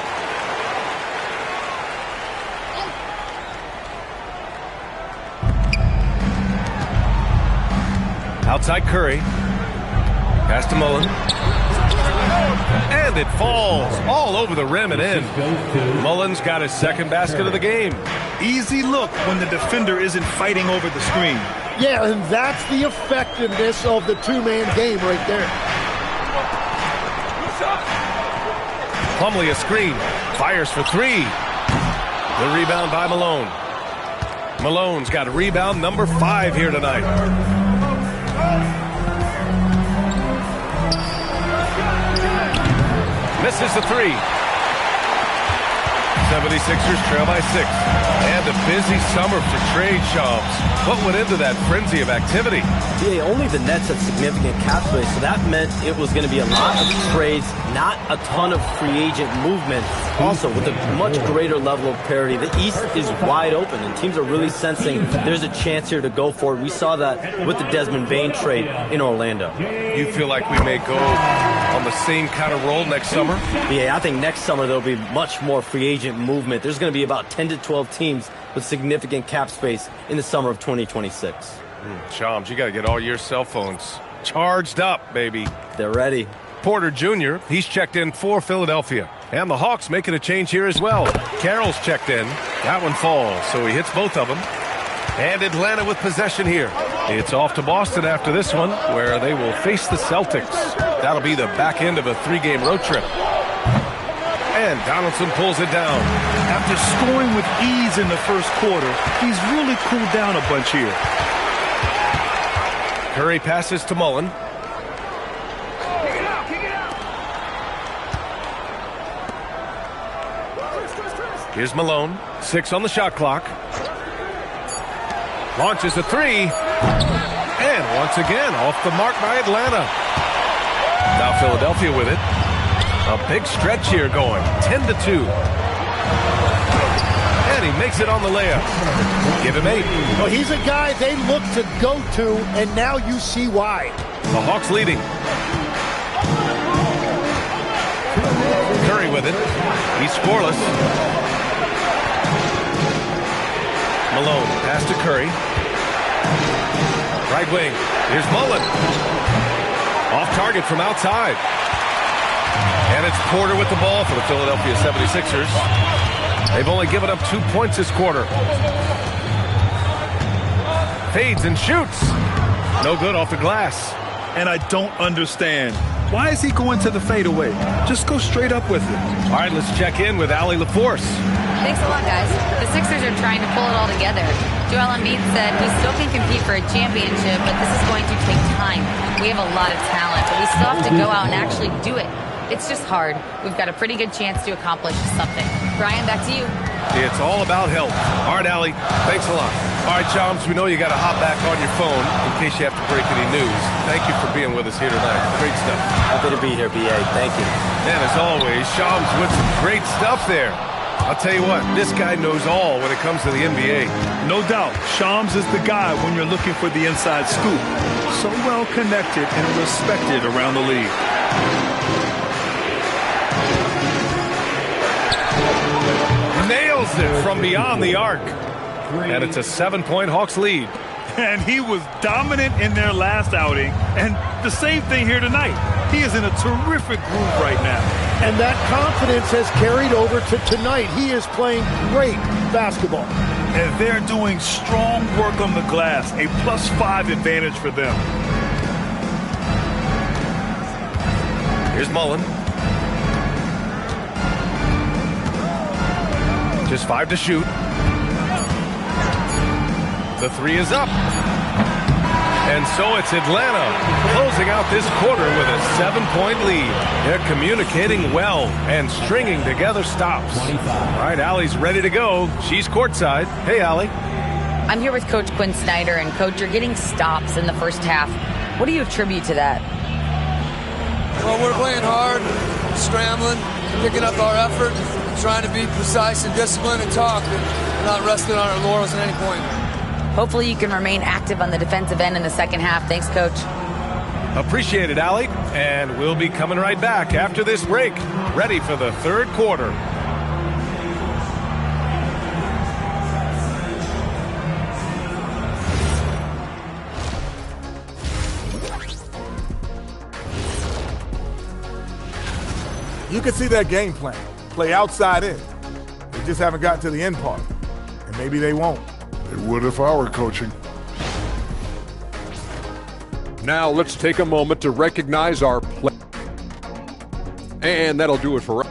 Outside Curry. Pass to Mullen. And it falls all over the rim and in. Mullen's got his second basket of the game. Easy look when the defender isn't fighting over the screen. Yeah, and that's the effectiveness of the two-man game right there. Plumlee a screen. Fires for 3. The rebound by Malone. Malone's got rebound number 5 here tonight. Misses the 3. 76ers trail by 6. And a busy summer for trade shops. What went into that frenzy of activity? Yeah, only the Nets had significant cap space, so that meant it was going to be a lot of trades, not a ton of free agent movement. Also, with a much greater level of parity, the East is wide open, and teams are really sensing there's a chance here to go for it. We saw that with the Desmond Bane trade in Orlando. You feel like we may go on the same kind of roll next summer? Yeah, I think next summer there'll be much more free agent movement. There's going to be about 10 to 12 teams with significant cap space in the summer of 2026. Shams, you got to get all your cell phones charged up, baby. They're ready. Porter Jr., he's checked in for Philadelphia. And the Hawks making a change here as well. Carroll's checked in. That one falls, so he hits both of them. And Atlanta with possession here. It's off to Boston after this one, where they will face the Celtics. That'll be the back end of a 3-game road trip. And Donaldson pulls it down. After scoring with ease in the first quarter, he's really cooled down a bunch here. Curry passes to Mullen. Here's Malone. 6 on the shot clock. Launches a 3. And once again, off the mark by Atlanta. Now Philadelphia with it. A big stretch here going. 10-2. And he makes it on the layup. Give him 8. Well, he's a guy they look to go to, and now you see why. The Hawks leading. Curry with it. He's scoreless. Malone, pass to Curry. Right wing. Here's Mullen. Off target from outside. And it's Porter with the ball for the Philadelphia 76ers. They've only given up 2 points this quarter. Fades and shoots. No good off the glass. And I don't understand. Why is he going to the fadeaway? Just go straight up with it. All right, let's check in with Allie LaForce. Thanks a lot, guys. The Sixers are trying to pull it all together. Joel Embiid said we still can compete for a championship, but this is going to take time. We have a lot of talent, but we still have to go out and actually do it. It's just hard. We've got a pretty good chance to accomplish something. Brian, back to you. It's all about health. All right, Allie, thanks a lot. All right, Shams, we know you got to hop back on your phone in case you have to break any news. Thank you for being with us here tonight. Great stuff. Happy to be here, B.A. Thank you. And as always, Shams with some great stuff there. I'll tell you what, this guy knows all when it comes to the NBA. No doubt, Shams is the guy when you're looking for the inside scoop. So well connected and respected around the league. Nails it from beyond the arc. And it's a 7-point Hawks lead. And he was dominant in their last outing. And the same thing here tonight. He is in a terrific groove right now. And that confidence has carried over to tonight. He is playing great basketball. And they're doing strong work on the glass. A +5 advantage for them. Here's Mullen. Just 5 to shoot. The 3 is up. And so it's Atlanta closing out this quarter with a 7-point lead. They're communicating well and stringing together stops. All right, Allie's ready to go. She's courtside. Hey, Allie. I'm here with Coach Quinn Snyder. And, Coach, you're getting stops in the first half. What do you attribute to that? Well, we're playing hard, scrambling, picking up our effort, trying to be precise and disciplined and talk, and not resting on our laurels at any point. Hopefully you can remain active on the defensive end in the second half. Thanks, Coach. Appreciate it, Allie. And we'll be coming right back after this break, ready for the third quarter. You can see that game plan. Play outside in. They just haven't gotten to the end part. And maybe they won't. They would if I were coaching. Now let's take a moment to recognize our play. And that'll do it for us.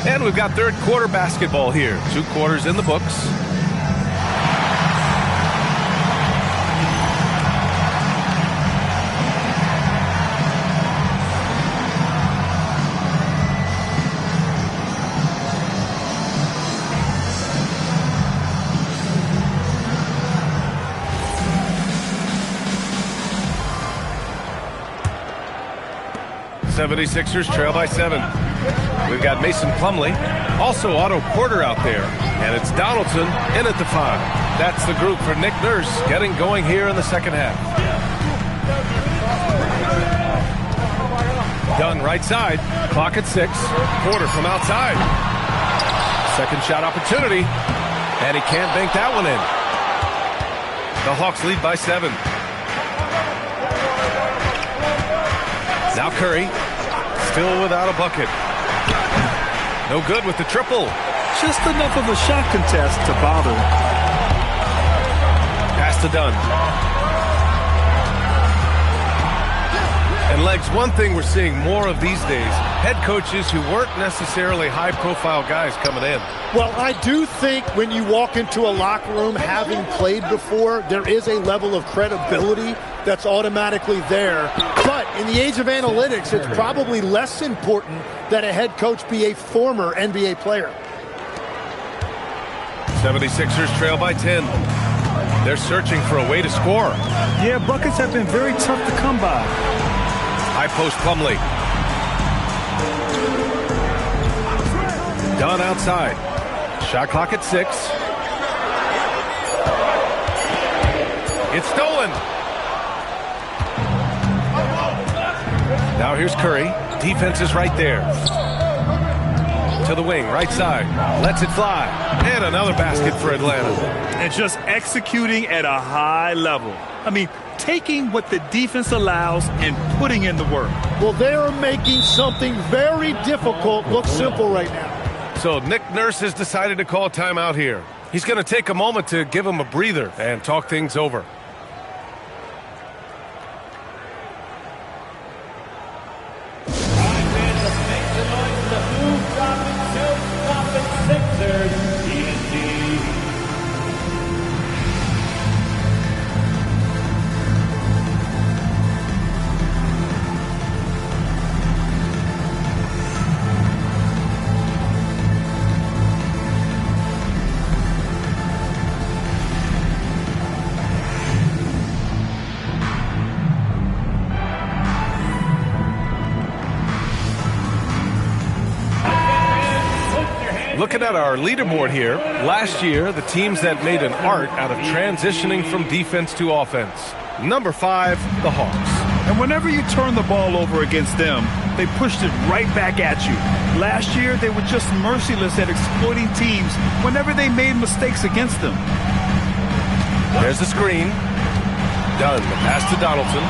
And we've got third quarter basketball here. 2 quarters in the books. '76ers trail by 7. We've got Mason Plumlee, also Otto Porter out there, and it's Donaldson in at the 5. That's the group for Nick Nurse getting going here in the second half. Dunn right side, clock at 6. Porter from outside. Second shot opportunity, and he can't bank that one in. The Hawks lead by 7. Now Curry, still without a bucket. No good with the triple. Just enough of a shot contest to bother. Pass to Dunn. And Legs, one thing we're seeing more of these days, head coaches who weren't necessarily high-profile guys coming in. Well, I do think when you walk into a locker room having played before, there is a level of credibility that's automatically there. But in the age of analytics, it's probably less important that a head coach be a former NBA player. 76ers trail by 10. They're searching for a way to score. Yeah, buckets have been very tough to come by. High post Plumlee. Dunn outside. Shot clock at 6. It's stolen. Now here's Curry. Defense is right there. To the wing, right side. Lets it fly. And another basket for Atlanta. And just executing at a high level. I mean, taking what the defense allows and putting in the work. Well, they're making something very difficult look simple right now. So Nick Nurse has decided to call a timeout here. He's going to take a moment to give him a breather and talk things over. Looking at our leaderboard here, last year, the teams that made an art out of transitioning from defense to offense. Number 5, the Hawks. And whenever you turn the ball over against them, they pushed it right back at you. Last year, they were just merciless at exploiting teams whenever they made mistakes against them. There's the screen. Done. The pass to Donaldson.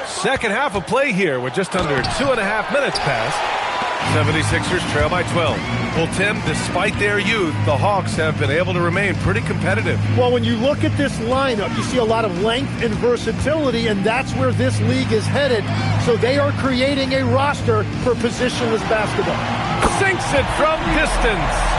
Second half of play here with just under 2.5 minutes passed. 76ers trail by 12. Well, Tim, despite their youth, the Hawks have been able to remain pretty competitive. Well, when you look at this lineup, you see a lot of length and versatility, and that's where this league is headed. So they are creating a roster for positionless basketball. Sinks it from distance.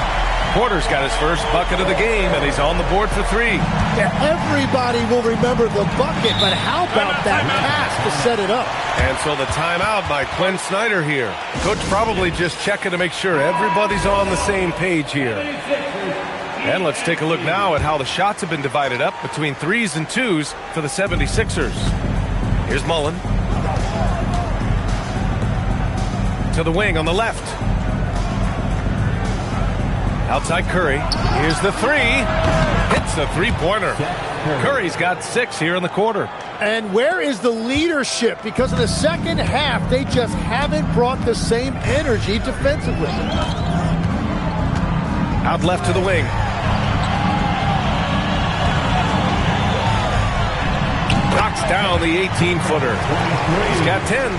Porter's got his first bucket of the game, and he's on the board for 3. Yeah, everybody will remember the bucket, but how about that pass to set it up? And so the timeout by Quinn Snyder here. Coach probably just checking to make sure everybody's on the same page here. And let's take a look now at how the shots have been divided up between 3s and 2s for the 76ers. Here's Mullen. To the wing on the left. Outside Curry. Here's the 3. Hits a three-pointer. Curry's got 6 here in the quarter. And where is the leadership? Because in the second half, they just haven't brought the same energy defensively. Out left to the wing. Knocks down the 18-footer. He's got 10.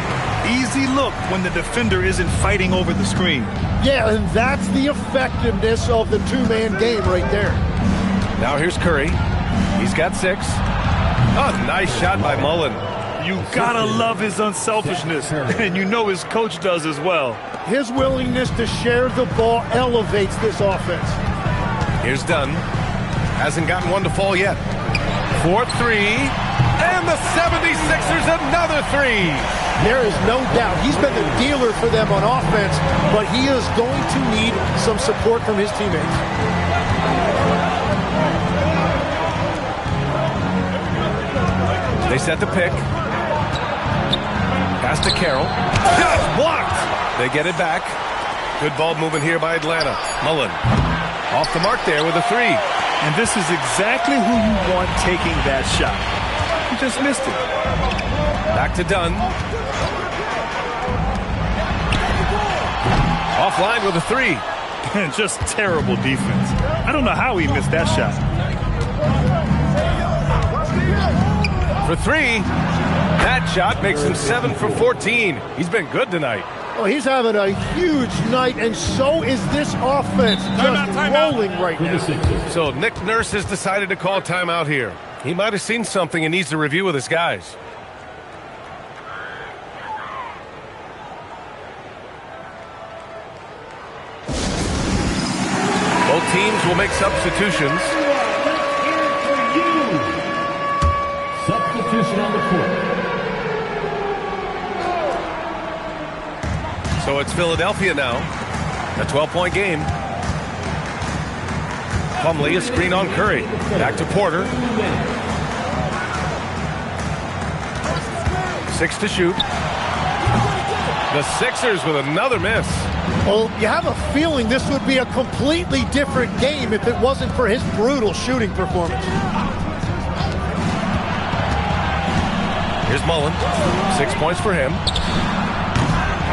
Easy look when the defender isn't fighting over the screen. Yeah, and that's the effectiveness of the two-man game right there. Now here's Curry. He's got 6. Oh, nice shot by Mullen. You gotta love his unselfishness, and you know his coach does as well. His willingness to share the ball elevates this offense. Here's Dunn. Hasn't gotten one to fall yet. 4-3. And the 76ers another 3. There is no doubt. He's been the dealer for them on offense, but he is going to need some support from his teammates. They set the pick. Pass to Carroll. Just blocked. They get it back. Good ball movement here by Atlanta. Mullen. Off the mark there with a 3. And this is exactly who you want taking that shot. He just missed it. Back to Dunn. Offline with a 3. And just terrible defense. I don't know how he missed that shot. For 3. That shot makes him 7 for 14. He's been good tonight. Oh, he's having a huge night, and so is this offense. Just rolling right now. So Nick Nurse has decided to call timeout here. He might have seen something and needs to review with his guys. Both teams will make substitutions. Substitution on the court. So it's Philadelphia now. A 12-point game. Plumlee, a screen on Curry. Back to Porter. 6 to shoot. The Sixers with another miss. Well, you have a feeling this would be a completely different game if it wasn't for his brutal shooting performance. Here's Mullen. 6 points for him.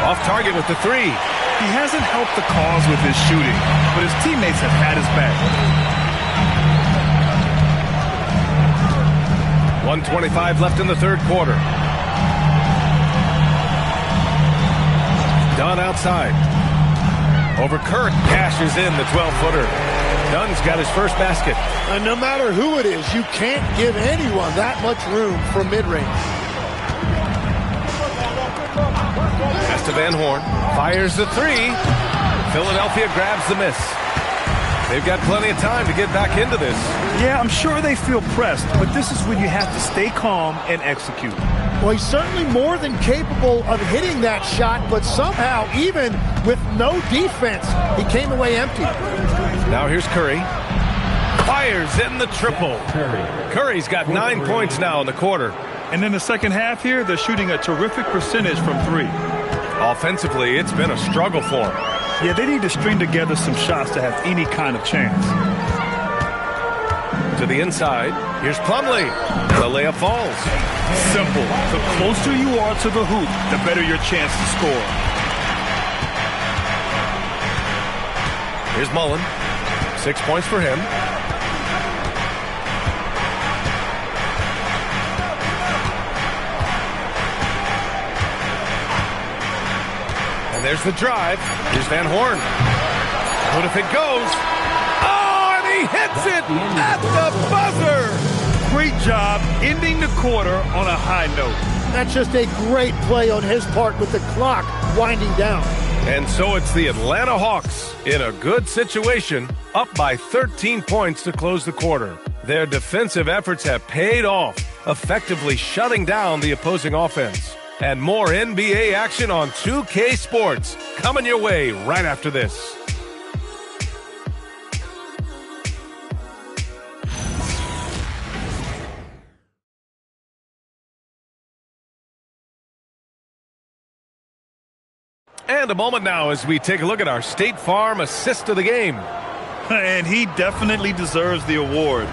Off target with the 3. He hasn't helped the cause with his shooting, but his teammates have had his back. 1:25 left in the third quarter. Dunn outside. Over Kirk, cashes in the 12-footer. Dunn's got his first basket. And no matter who it is, you can't give anyone that much room for mid-range. Pass to Van Horn. Fires the 3. Philadelphia grabs the miss. They've got plenty of time to get back into this. Yeah, I'm sure they feel pressed, but this is when you have to stay calm and execute. Well, he's certainly more than capable of hitting that shot, but somehow, even with no defense, he came away empty. Now here's Curry. Fires in the triple. Curry's got 9 points now in the quarter. And in the second half here, they're shooting a terrific percentage from 3. Offensively, it's been a struggle for them. Yeah, they need to string together some shots to have any kind of chance. To the inside. Here's Plumlee. The layup falls. Simple. The closer you are to the hoop, the better your chance to score. Here's Mullen. 6 points for him. And there's the drive. Here's Van Horn. What if it goes? Oh, and he hits it at the buzzer. Great job ending the quarter on a high note. That's just a great play on his part with the clock winding down. And so it's the Atlanta Hawks in a good situation, up by 13 points to close the quarter. Their defensive efforts have paid off, effectively shutting down the opposing offense. And more NBA action on 2K Sports coming your way right after this. And a moment now as we take a look at our State Farm assist of the game. And he definitely deserves the award.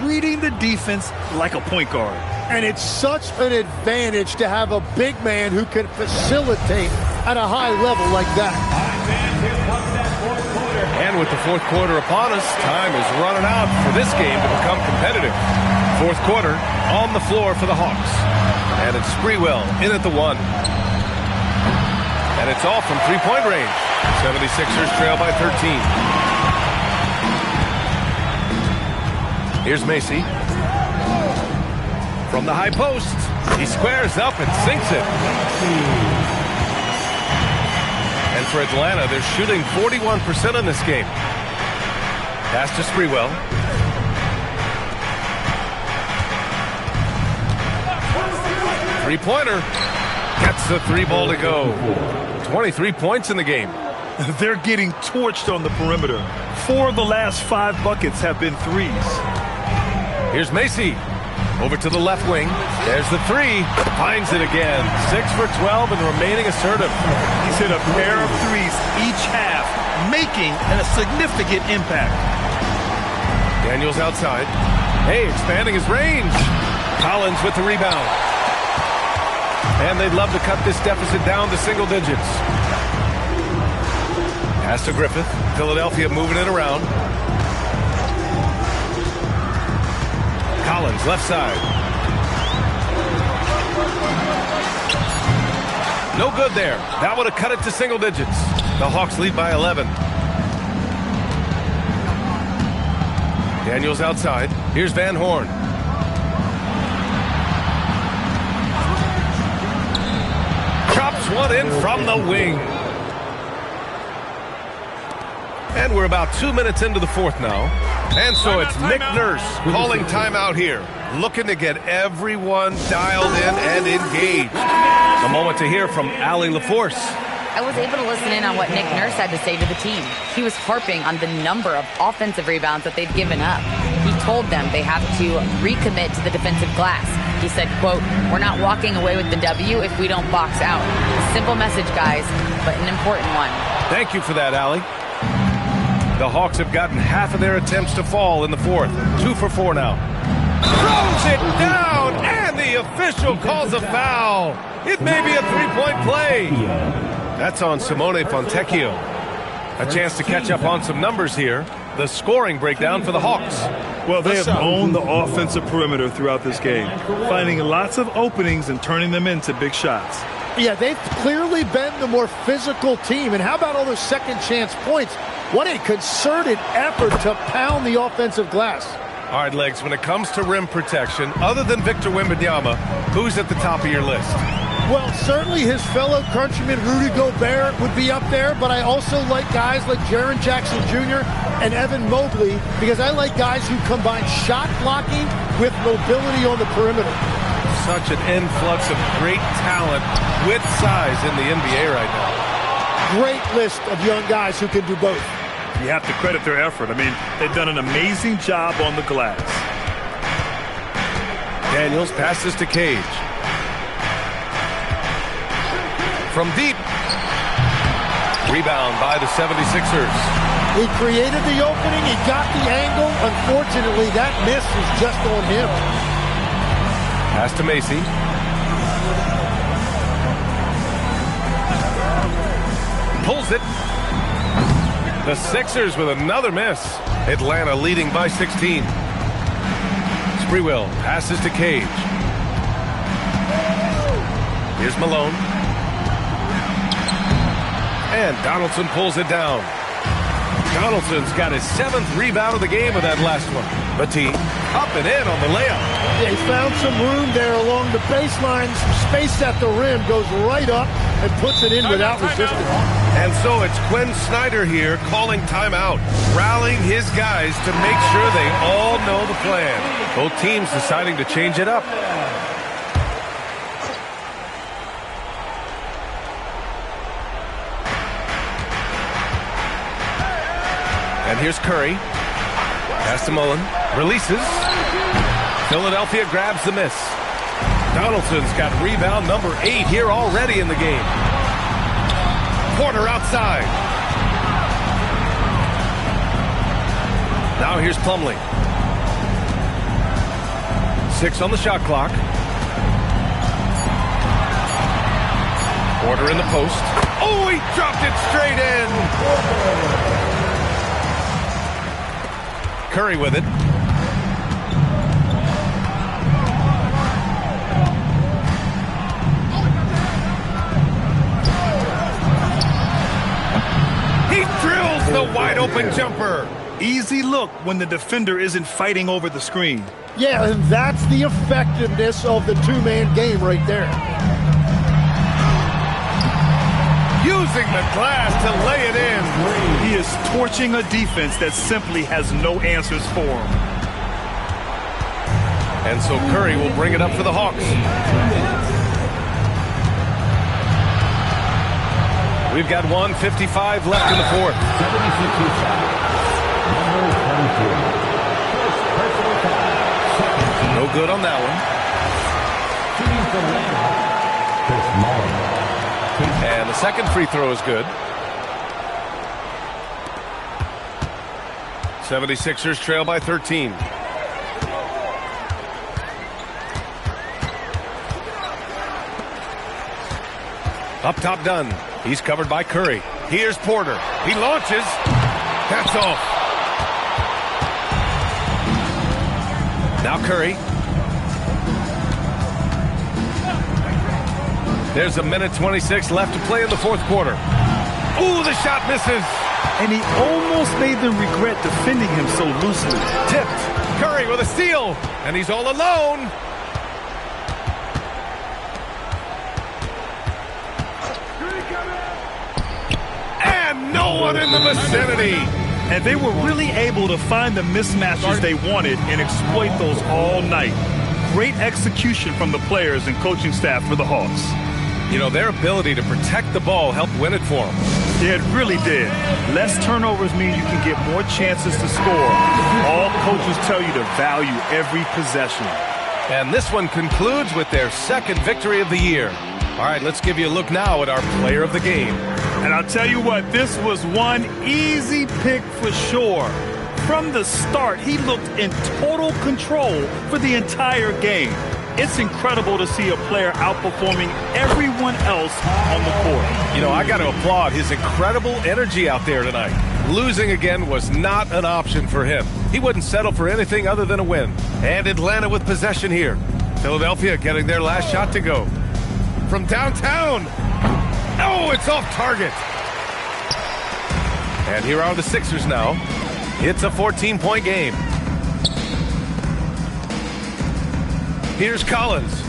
Reading the defense like a point guard. And it's such an advantage to have a big man who can facilitate at a high level like that. And with the fourth quarter upon us, time is running out for this game to become competitive. Fourth quarter on the floor for the Hawks. And it's Sprewell in at the one. And it's all from three-point range. 76ers trail by 13. Here's Macy. From the high post, he squares up and sinks it. And for Atlanta, they're shooting 41% in this game. Pass to Sprewell. Three-pointer. Gets the three ball to go. 23 points in the game. They're getting torched on the perimeter. 4 of the last 5 buckets have been threes. Here's Macy. Over to the left wing. There's the three. Finds it again. 6 for 12 and remaining assertive. He's hit a pair of threes each half, making a significant impact. Daniels outside. Hey, expanding his range. Collins with the rebound. And they'd love to cut this deficit down to single digits. Pass to Griffith. Philadelphia moving it around. Collins, left side. No good there. That would have cut it to single digits. The Hawks lead by 11. Daniels outside. Here's Van Horn. Chops one in from the wing. And we're about 2 minutes into the fourth now. And so it's Nick Nurse calling timeout here, looking to get everyone dialed in and engaged. A moment to hear from Allie LaForce. I was able to listen in on what Nick Nurse had to say to the team. He was harping on the number of offensive rebounds that they've given up. He told them they have to recommit to the defensive glass. He said, quote, "We're not walking away with the W if we don't box out." A simple message, guys, but an important one. Thank you for that, Allie. The Hawks have gotten half of their attempts to fall in the fourth. 2 for 4 now. Throws it down, and the official calls a foul. It may be a three-point play. That's on Simone Fontecchio. A chance to catch up on some numbers here. The scoring breakdown for the Hawks. Well, they have owned the offensive perimeter throughout this game, finding lots of openings and turning them into big shots. Yeah, they've clearly been the more physical team. And how about all those second chance points? What a concerted effort to pound the offensive glass. All right, Legs, when it comes to rim protection, other than Victor Wembanyama, who's at the top of your list? Well, certainly his fellow countryman Rudy Gobert would be up there, but I also like guys like Jaren Jackson Jr. and Evan Mobley because I like guys who combine shot blocking with mobility on the perimeter. Such an influx of great talent with size in the NBA right now. Great list of young guys who can do both. You have to credit their effort. I mean, they've done an amazing job on the glass. Daniels passes to Cage. From deep. Rebound by the 76ers. He created the opening. He got the angle. Unfortunately, that miss is just on him. Pass to Macy. Pulls it. The Sixers with another miss. Atlanta leading by 16. Sprewell passes to Cage. Here's Malone. And Donaldson pulls it down. Donaldson's got his 7th rebound of the game with that last one. Bateen up and in on the layup. Yeah, he found some room there along the baseline. Some space at the rim. Goes right up and puts it in without resistance. And so it's Quinn Snyder here calling timeout, rallying his guys to make sure they all know the plan. Both teams deciding to change it up. And here's Curry. Pass to Mullen. Releases. Philadelphia grabs the miss. Donaldson's got rebound number 8 here already in the game. Porter outside. Now here's Plumlee. 6 on the shot clock. Porter in the post. Oh, he dropped it straight in. Curry with it. He drills the wide open jumper. Easy look when the defender isn't fighting over the screen. Yeah, and that's the effectiveness of the two-man game right there. Using the glass to lay it in. He is torching a defense that simply has no answers for him. And so Curry will bring it up for the Hawks. We've got 1:55 left in the fourth. No good on that one. And the second free throw is good. 76ers trail by 13. Up top done. He's covered by Curry. Here's Porter. He launches. That's off. Now Curry. There's a minute 26 left to play in the fourth quarter. Ooh, the shot misses. And he almost made them regret defending him so loosely. Tipped. Curry with a steal. And he's all alone. And no one in the vicinity. And they were really able to find the mismatches they wanted and exploit those all night. Great execution from the players and coaching staff for the Hawks. You know, their ability to protect the ball helped win it for them. Yeah, it really did. Less turnovers mean you can get more chances to score. All coaches tell you to value every possession. And this one concludes with their second victory of the year. All right, let's give you a look now at our player of the game. And I'll tell you what, this was one easy pick for sure. From the start, he looked in total control for the entire game. It's incredible to see a player outperforming everyone else on the court. You know, I got to applaud his incredible energy out there tonight. Losing again was not an option for him. He wouldn't settle for anything other than a win. And Atlanta with possession here. Philadelphia getting their last shot to go. From downtown. Oh, it's off target. And here are the Sixers now. It's a 14-point game. Here's Collins.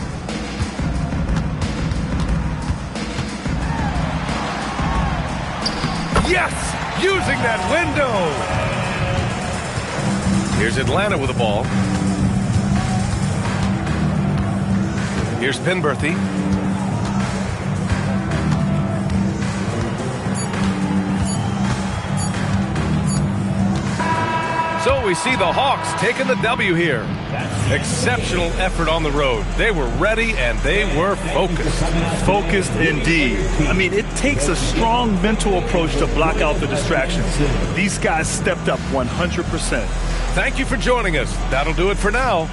Yes! Using that window! Here's Atlanta with the ball. Here's Penberthy. So we we see the Hawks taking the W here. Exceptional effort on the road. They were ready and they were focused. Focused indeed. I mean, it takes a strong mental approach to block out the distractions. These guys stepped up 100%. Thank you for joining us. That'll do it for now.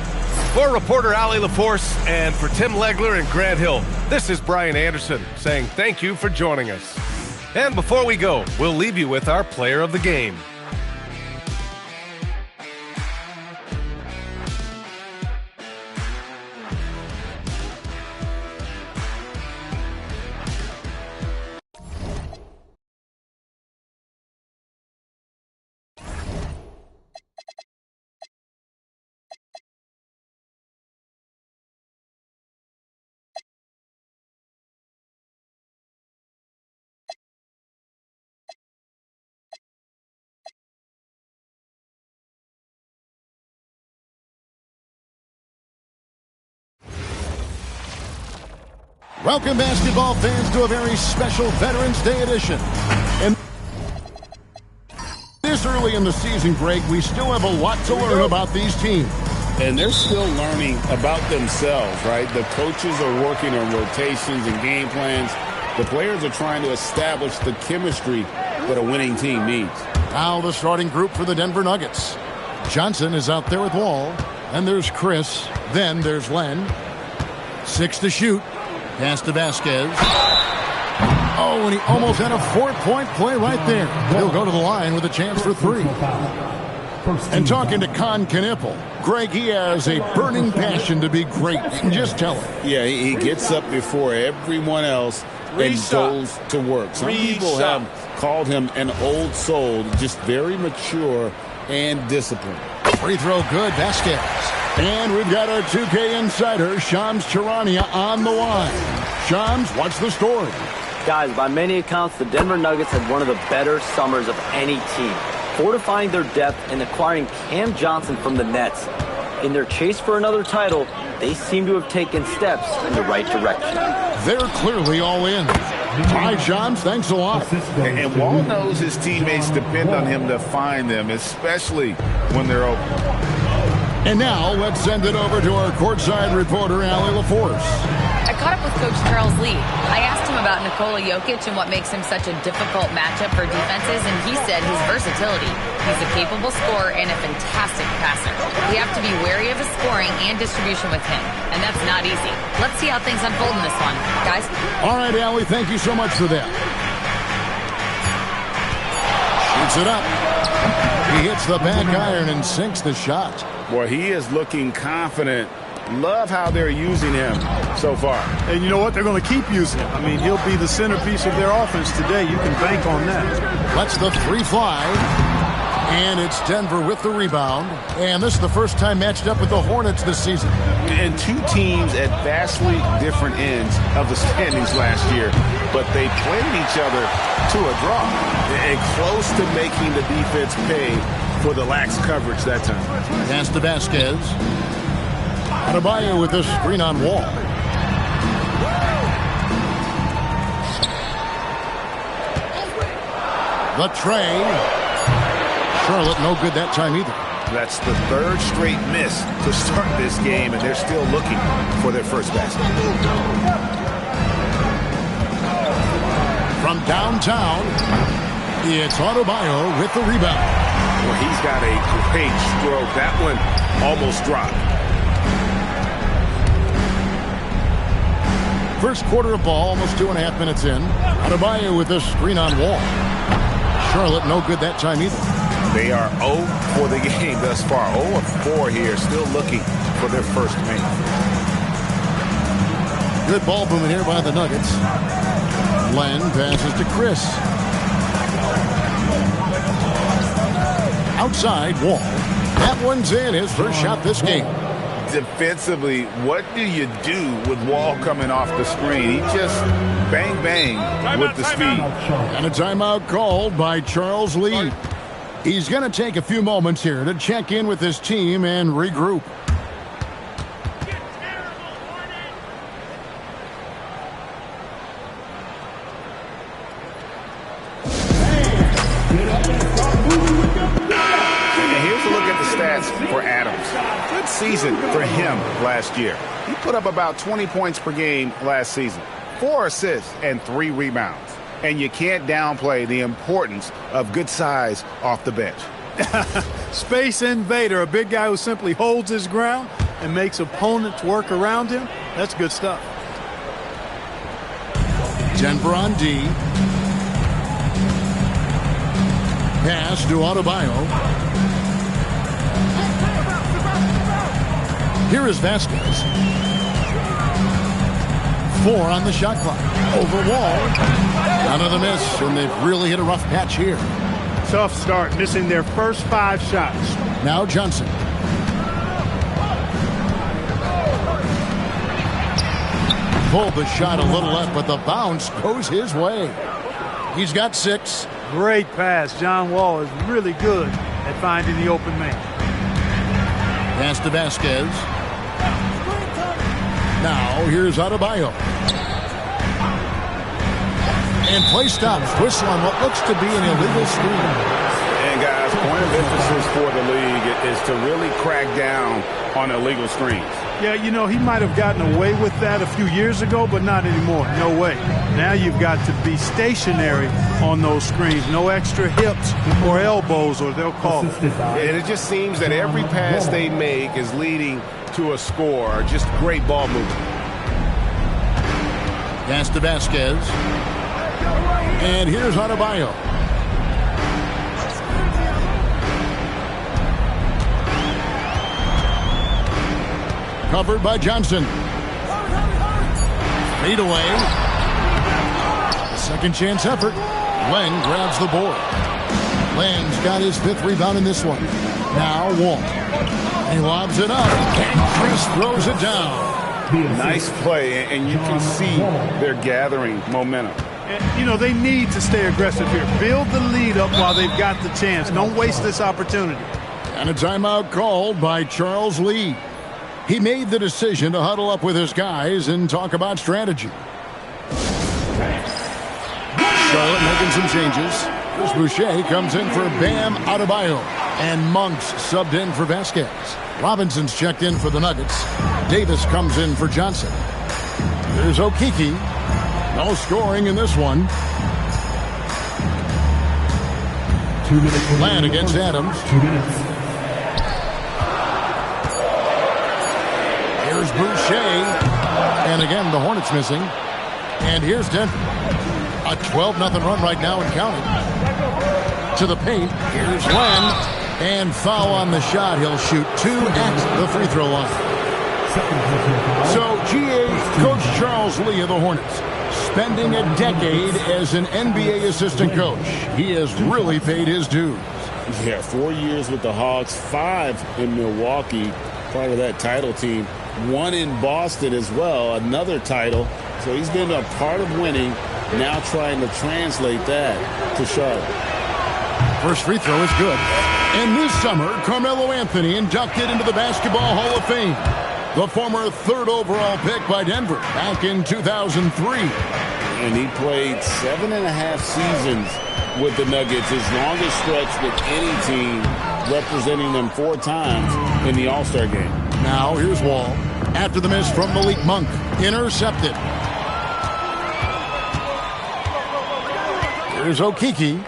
For reporter Allie LaForce and for Tim Legler and Grant Hill, this is Brian Anderson saying thank you for joining us. And before we go, we'll leave you with our player of the game. Welcome, basketball fans, to a very special Veterans Day edition. And this early in the season, Greg, we still have a lot to learn about these teams. And they're still learning about themselves, right? The coaches are working on rotations and game plans. The players are trying to establish the chemistry that a winning team needs. Now the starting group for the Denver Nuggets. Johnson is out there with Wall. And there's Chris. Then there's Len. 6 to shoot. Pass to Vasquez. Oh, and he almost had a 4-point play right there. He'll go to the line with a chance for 3. And talking to Con Knipple, Greg, he has a burning passion to be great. You can just tell it. Yeah, he gets up before everyone else and goes to work. Some people have called him an old soul, just very mature and disciplined. Free throw good, Vasquez. And we've got our 2K insider, Shams Charania, on the line. Shams, what's the story? Guys, by many accounts, the Denver Nuggets had one of the better summers of any team, fortifying their depth and acquiring Cam Johnson from the Nets. In their chase for another title, they seem to have taken steps in the right direction. They're clearly all in. Hi, Shams. Thanks a lot. And Wall knows his teammates depend on him to find them, especially when they're open. And now, let's send it over to our courtside reporter, Allie LaForce. I caught up with Coach Charles Lee. I asked him about Nikola Jokic and what makes him such a difficult matchup for defenses, and he said his versatility. He's a capable scorer and a fantastic passer. We have to be wary of his scoring and distribution with him, and that's not easy. Let's see how things unfold in this one. Guys? All right, Allie, thank you so much for that. Shoots it up. He hits the back iron and sinks the shot. Boy, he is looking confident. Love how they're using him so far. And you know what? They're going to keep using him. I mean, he'll be the centerpiece of their offense today. You can bank on that. Lets the 3 fly. And it's Denver with the rebound. And this is the first time matched up with the Hornets this season. And two teams at vastly different ends of the standings last year. But they played each other to a draw. And close to making the defense pay for the lax coverage that time. Pass to Vasquez. Adebayo with the screen on Wall. The tray. Charlotte no good that time either. That's the 3rd straight miss to start this game, and they're still looking for their first basket. From downtown, it's Adebayo with the rebound. Well, he's got a great stroke. That one almost dropped. First quarter of ball, almost 2.5 minutes in. Adebayo with the screen on Wall. Charlotte no good that time either. They are 0 for the game thus far. 0 of 4 here, still looking for their first win. Good ball movement here by the Nuggets. Len passes to Chris. Outside, Wall. That one's in, his first shot this game. Defensively, what do you do with Wall coming off the screen? He just bang, bang with the speed. And a timeout called by Charles Lee. He's going to take a few moments here to check in with his team and regroup. for Adams. Good season for him last year. He put up about 20 points per game last season, 4 assists and 3 rebounds. And you can't downplay the importance of good size off the bench. Space invader, a big guy who simply holds his ground and makes opponents work around him. That's good stuff. Denver on D. Pass to Adebayo. Here is Vasquez. 4 on the shot clock. Over Wall. Another miss, and they've really hit a rough patch here. Tough start, missing their first 5 shots. Now Johnson. Pulled the shot a little left, but the bounce goes his way. He's got 6. Great pass. John Wall is really good at finding the open man. Pass to Vasquez. Now here's Adebayo. And play stops. Whistle on what looks to be an illegal screen. And guys, point of emphasis for the league is to really crack down on illegal screens. Yeah, you know, he might have gotten away with that a few years ago, but not anymore. No way. Now you've got to be stationary on those screens. No extra hips or elbows, or they'll call it. And it just seems that every pass they make is leading to a score. Just great ball movement. Pass to Vasquez. And here's Adebayo. Covered by Johnson. Fade away. Second chance effort. Len grabs the board. Len's got his 5th rebound in this one. Now Wall. He lobs it up. And Chris throws it down. Nice play, and you can see they're gathering momentum. And, you know, they need to stay aggressive here. Build the lead up while they've got the chance. Don't waste this opportunity. And a timeout called by Charles Lee. He made the decision to huddle up with his guys and talk about strategy. Charlotte making some changes. Chris Boucher comes in for Bam Adebayo. And Monk's subbed in for Vasquez. Robinson's checked in for the Nuggets. Davis comes in for Johnson. There's Okeke. No scoring in this one. 2 minutes. Land against Adams. 2 minutes. Here's Boucher. And again, the Hornets missing. And here's Denver. A 12-0 run right now and counting. To the paint. Here's Len. And foul on the shot. He'll shoot 2 at the free throw line. So, GA Coach Charles Lee of the Hornets, spending a decade as an NBA assistant coach. He has really paid his dues. Yeah, 4 years with the Hawks, 5 in Milwaukee, part of that title team. 1 in Boston as well, another title. So he's been a part of winning, now trying to translate that to Charlotte. First free throw is good. And this summer, Carmelo Anthony inducted into the Basketball Hall of Fame. The former 3rd overall pick by Denver back in 2003. And he played 7.5 seasons with the Nuggets, his longest stretch with any team, representing them 4 times in the All-Star game. Now here's Wall. After the miss from Malik Monk. Intercepted. Here's Okeke.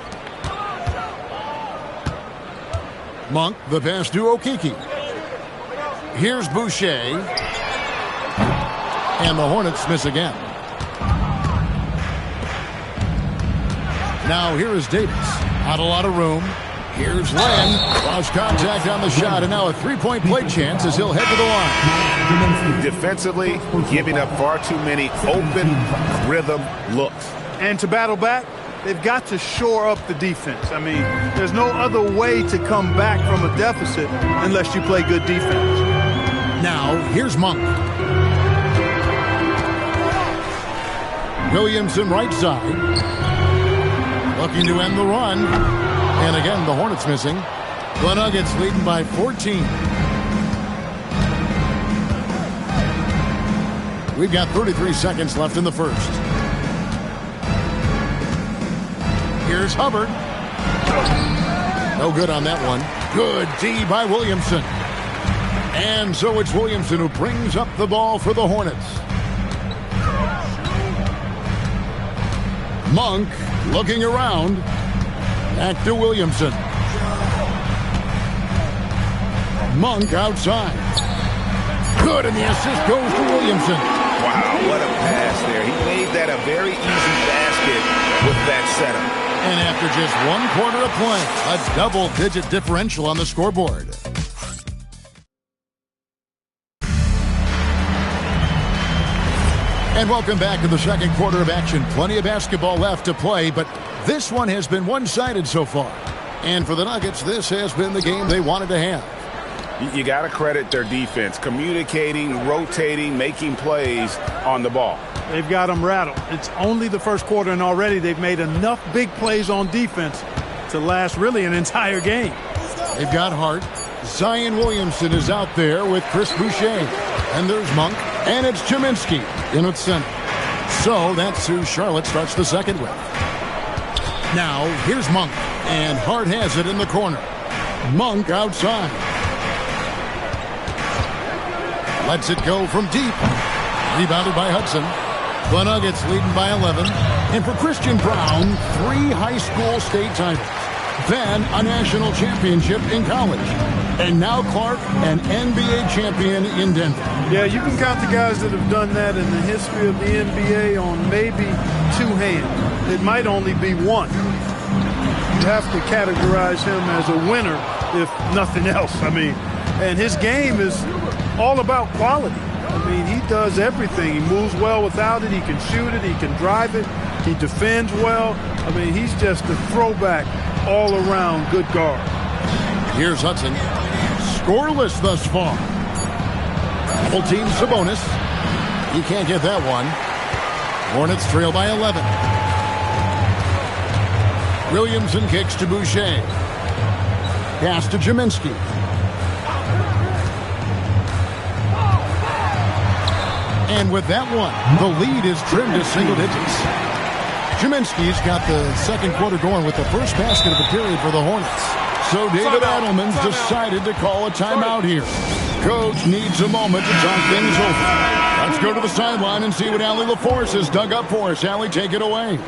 Monk, the pass to Okeke. Here's Boucher. And the Hornets miss again. Now here is Davis. Not a lot of room. Here's Len. Lost contact on the shot, and now a 3-point play chance as he'll head to the line. Defensively, giving up far too many open rhythm looks. And to battle back, they've got to shore up the defense. I mean, there's no other way to come back from a deficit unless you play good defense. Now, here's Monk. Williamson right side. Looking to end the run. And again, the Hornets missing. The Nuggets leading by 14. We've got 33 seconds left in the first. Here's Hubbard. No good on that one. Good D by Williamson. And so it's Williamson who brings up the ball for the Hornets. Monk looking around. Back to Williamson. Monk outside. Good, and the assist goes to Williamson. Wow, what a pass there. He made that a very easy basket with that setup. And after just 1 quarter of play, a double-digit differential on the scoreboard. And welcome back to the second quarter of action. Plenty of basketball left to play, but this one has been one-sided so far. And for the Nuggets, this has been the game they wanted to have. You got to credit their defense, communicating, rotating, making plays on the ball. They've got them rattled. It's only the first quarter, and already they've made enough big plays on defense to last really an entire game. They've got heart. Zion Williamson is out there with Chris Boucher. And there's Monk, and it's Chiminski in its center. So that's who Charlotte starts the second with. Now, here's Monk, and Hart has it in the corner. Monk outside. Lets it go from deep. Rebounded by Hudson. The Nuggets leading by 11. And for Christian Brown, 3 high school state titles. Then a national championship in college. And now Clark, an NBA champion in Denver. Yeah, you can count the guys that have done that in the history of the NBA on maybe 2 hands. It might only be 1. You have to categorize him as a winner, if nothing else. I mean, and his game is all about quality. I mean, he does everything. He moves well without it. He can shoot it. He can drive it. He defends well. I mean, he's just a throwback all-around good guard. Here's Hudson. Scoreless thus far. Double team Sabonis. He can't get that one. Hornets trail by 11. Williamson kicks to Boucher. Pass to Chiminski. And with that one, the lead is trimmed to single digits. Chiminski's got the second quarter going with the first basket of the period for the Hornets. So David Adelman's decided to call a timeout here. Coach needs a moment to talk things over. Let's go to the sideline and see what Allie LaForce has dug up for us. Allie, take it away.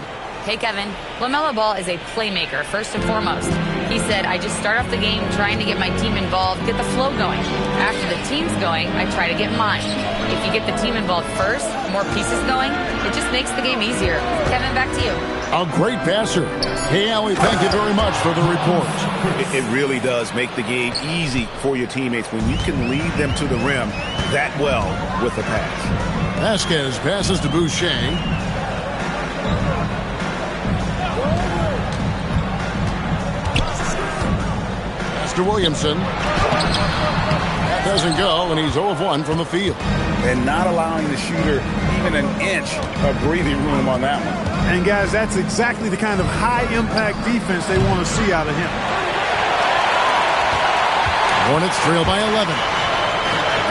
Hey, Kevin. LaMelo Ball is a playmaker, first and foremost. He said, I just start off the game trying to get my team involved, get the flow going. After the team's going, I try to get mine. If you get the team involved first, more pieces going, it just makes the game easier. Kevin, back to you. A great passer. Hey, Allie, thank you very much for the report. It really does make the game easy for your teammates when you can lead them to the rim that well with a pass. Vasquez passes to Boucher. To Williamson. That doesn't go, and he's 0 of 1 from the field. And not allowing the shooter even an inch of breathing room on that one. And, guys, that's exactly the kind of high-impact defense they want to see out of him. Hornets trail by 11.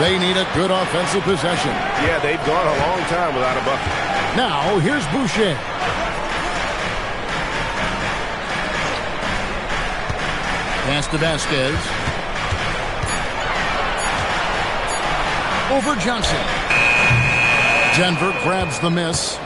They need a good offensive possession. Yeah, they've gone a long time without a bucket. Now, here's Boucher. Pass to Vasquez. Over Johnson. Denver grabs the miss.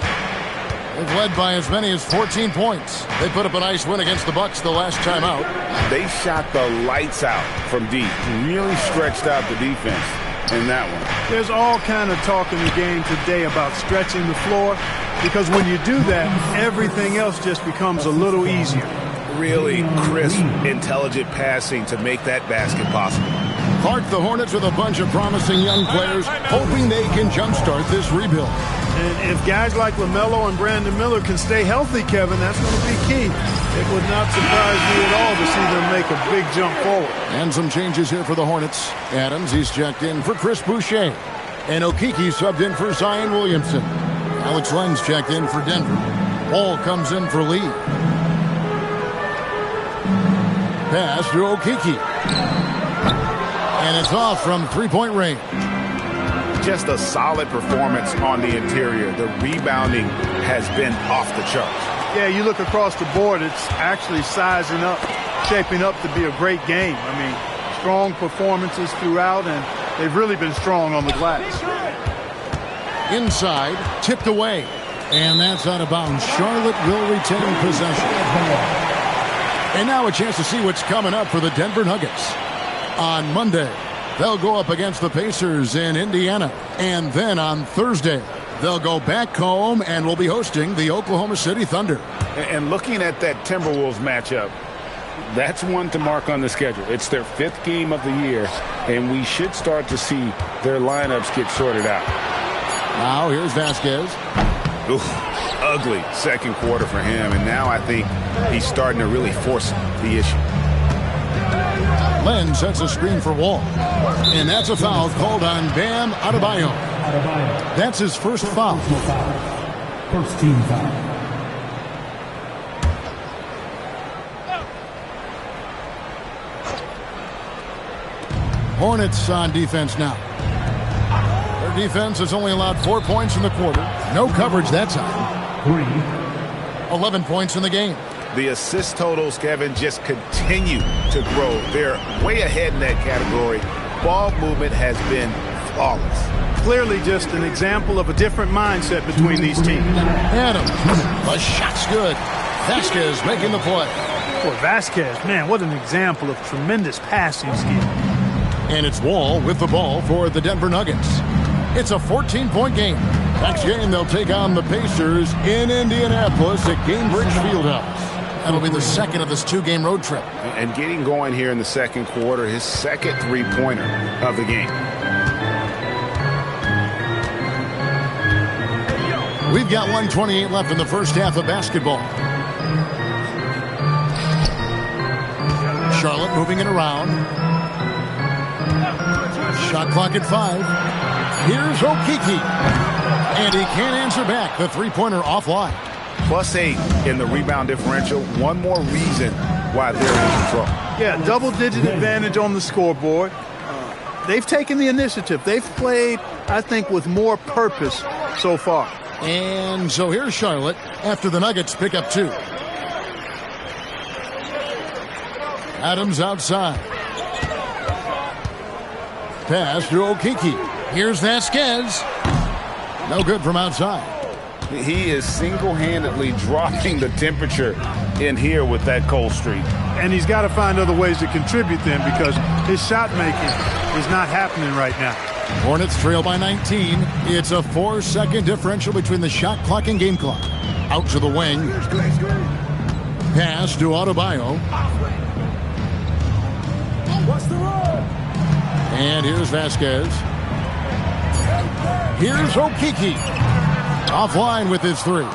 They've led by as many as 14 points. They put up a nice win against the Bucks the last time out. They shot the lights out from deep. Really stretched out the defense in that one. There's all kind of talk in the game today about stretching the floor, because when you do that, everything else just becomes a little easier. Really crisp, intelligent passing to make that basket possible. Clark, the Hornets with a bunch of promising young players, hoping they can jumpstart this rebuild. And if guys like LaMelo and Brandon Miller can stay healthy, Kevin, that's going to be key. It would not surprise me at all to see them make a big jump forward. And some changes here for the Hornets. Adams, he's checked in for Chris Boucher. And Okeke subbed in for Zion Williamson. Alex Len's checked in for Denver. Paul comes in for Lee. Pass to Okeke. And it's off from three-point range. Just a solid performance on the interior. The rebounding has been off the charts. Yeah, you look across the board, it's actually sizing up, shaping up to be a great game. I mean, strong performances throughout, and they've really been strong on the glass. Inside, tipped away. And that's out of bounds. Charlotte will retain possession. And now a chance to see what's coming up for the Denver Nuggets. On Monday, they'll go up against the Pacers in Indiana. And then on Thursday, they'll go back home and will be hosting the Oklahoma City Thunder. And looking at that Timberwolves matchup, that's one to mark on the schedule. It's their 5th game of the year, and we should start to see their lineups get sorted out. Now here's Vasquez. Oof, ugly second quarter for him, and now I think he's starting to really force the issue. Len sets a screen for Wall. And that's a foul called on Bam Adebayo. That's his first foul. First team foul. Hornets on defense now. Their defense has only allowed 4 points in the quarter. No coverage that time. 11 points in the game. The assist totals, Kevin, just continue to grow. They're way ahead in that category. Ball movement has been flawless. Clearly just an example of a different mindset between these teams. Adams, the shot's good. Vasquez making the play. Boy, Vasquez, man, what an example of tremendous passing skill. And it's Wall with the ball for the Denver Nuggets. It's a 14-point game. Next game, they'll take on the Pacers in Indianapolis at Gainbridge Fieldhouse. That'll be the second of this 2-game road trip. And getting going here in the second quarter, his second three-pointer of the game. We've got 1:28 left in the first half of basketball. Charlotte moving it around. Shot clock at 5. Here's Okeke. And he can't answer back. The three-pointer offline. +8 in the rebound differential. One more reason why they're in control. Yeah, double-digit advantage on the scoreboard. They've taken the initiative. They've played, I think, with more purpose so far. And so here's Charlotte after the Nuggets pick up 2. Adams outside. Pass to Okeke. Here's Vasquez. No good from outside. He is single-handedly dropping the temperature in here with that cold streak. And he's got to find other ways to contribute then, because his shot making is not happening right now. Hornets trail by 19. It's a 4-second differential between the shot clock and game clock. Out to the wing. Pass to Adebayo. And here's Vasquez. Here's Okeke. Offline with his 3.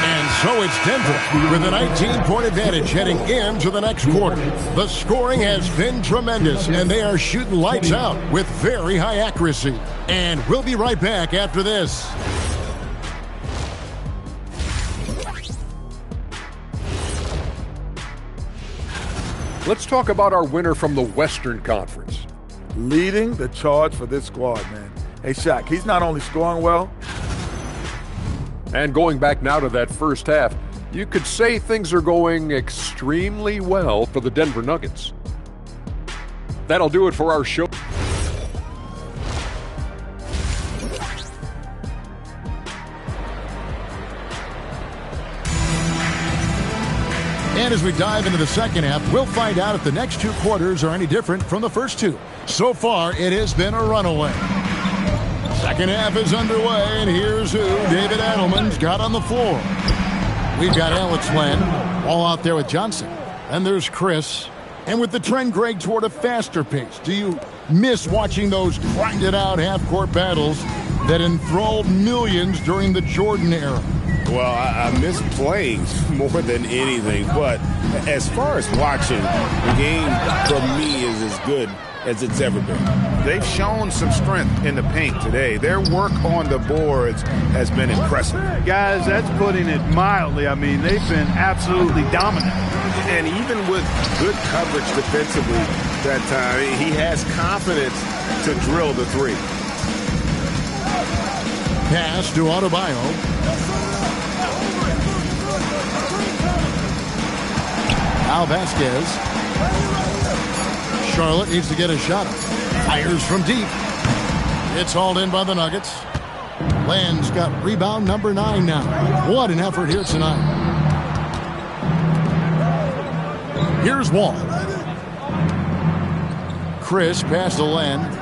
And so it's Denver with a 19-point advantage heading into the next quarter. The scoring has been tremendous, and they are shooting lights out with very high accuracy. And we'll be right back after this. Let's talk about our winner from the Western Conference. Leading the charge for this squad, man. Hey, Shaq, he's not only scoring well. And going back now to that first half, you could say things are going extremely well for the Denver Nuggets. That'll do it for our show. And as we dive into the second half, we'll find out if the next 2 quarters are any different from the first 2. So far, it has been a runaway. Second half is underway, and here's who David Adelman's got on the floor. We've got Alex Len, all out there with Johnson. And there's Chris. And with the trend, Greg, toward a faster pace, do you miss watching those grinded-out half-court battles that enthralled millions during the Jordan era? Well, I miss playing more than anything, but as far as watching, the game for me is as good as it's ever been. They've shown some strength in the paint today. Their work on the boards has been impressive. Guys, that's putting it mildly. I mean, they've been absolutely dominant. And even with good coverage defensively that time, he has confidence to drill the 3. Pass to Adebayo. Now Vasquez. Charlotte needs to get a shot. Fires from deep. It's hauled in by the Nuggets. Land's got rebound number 9 now. What an effort here tonight. Here's Wall. Chris past the Land.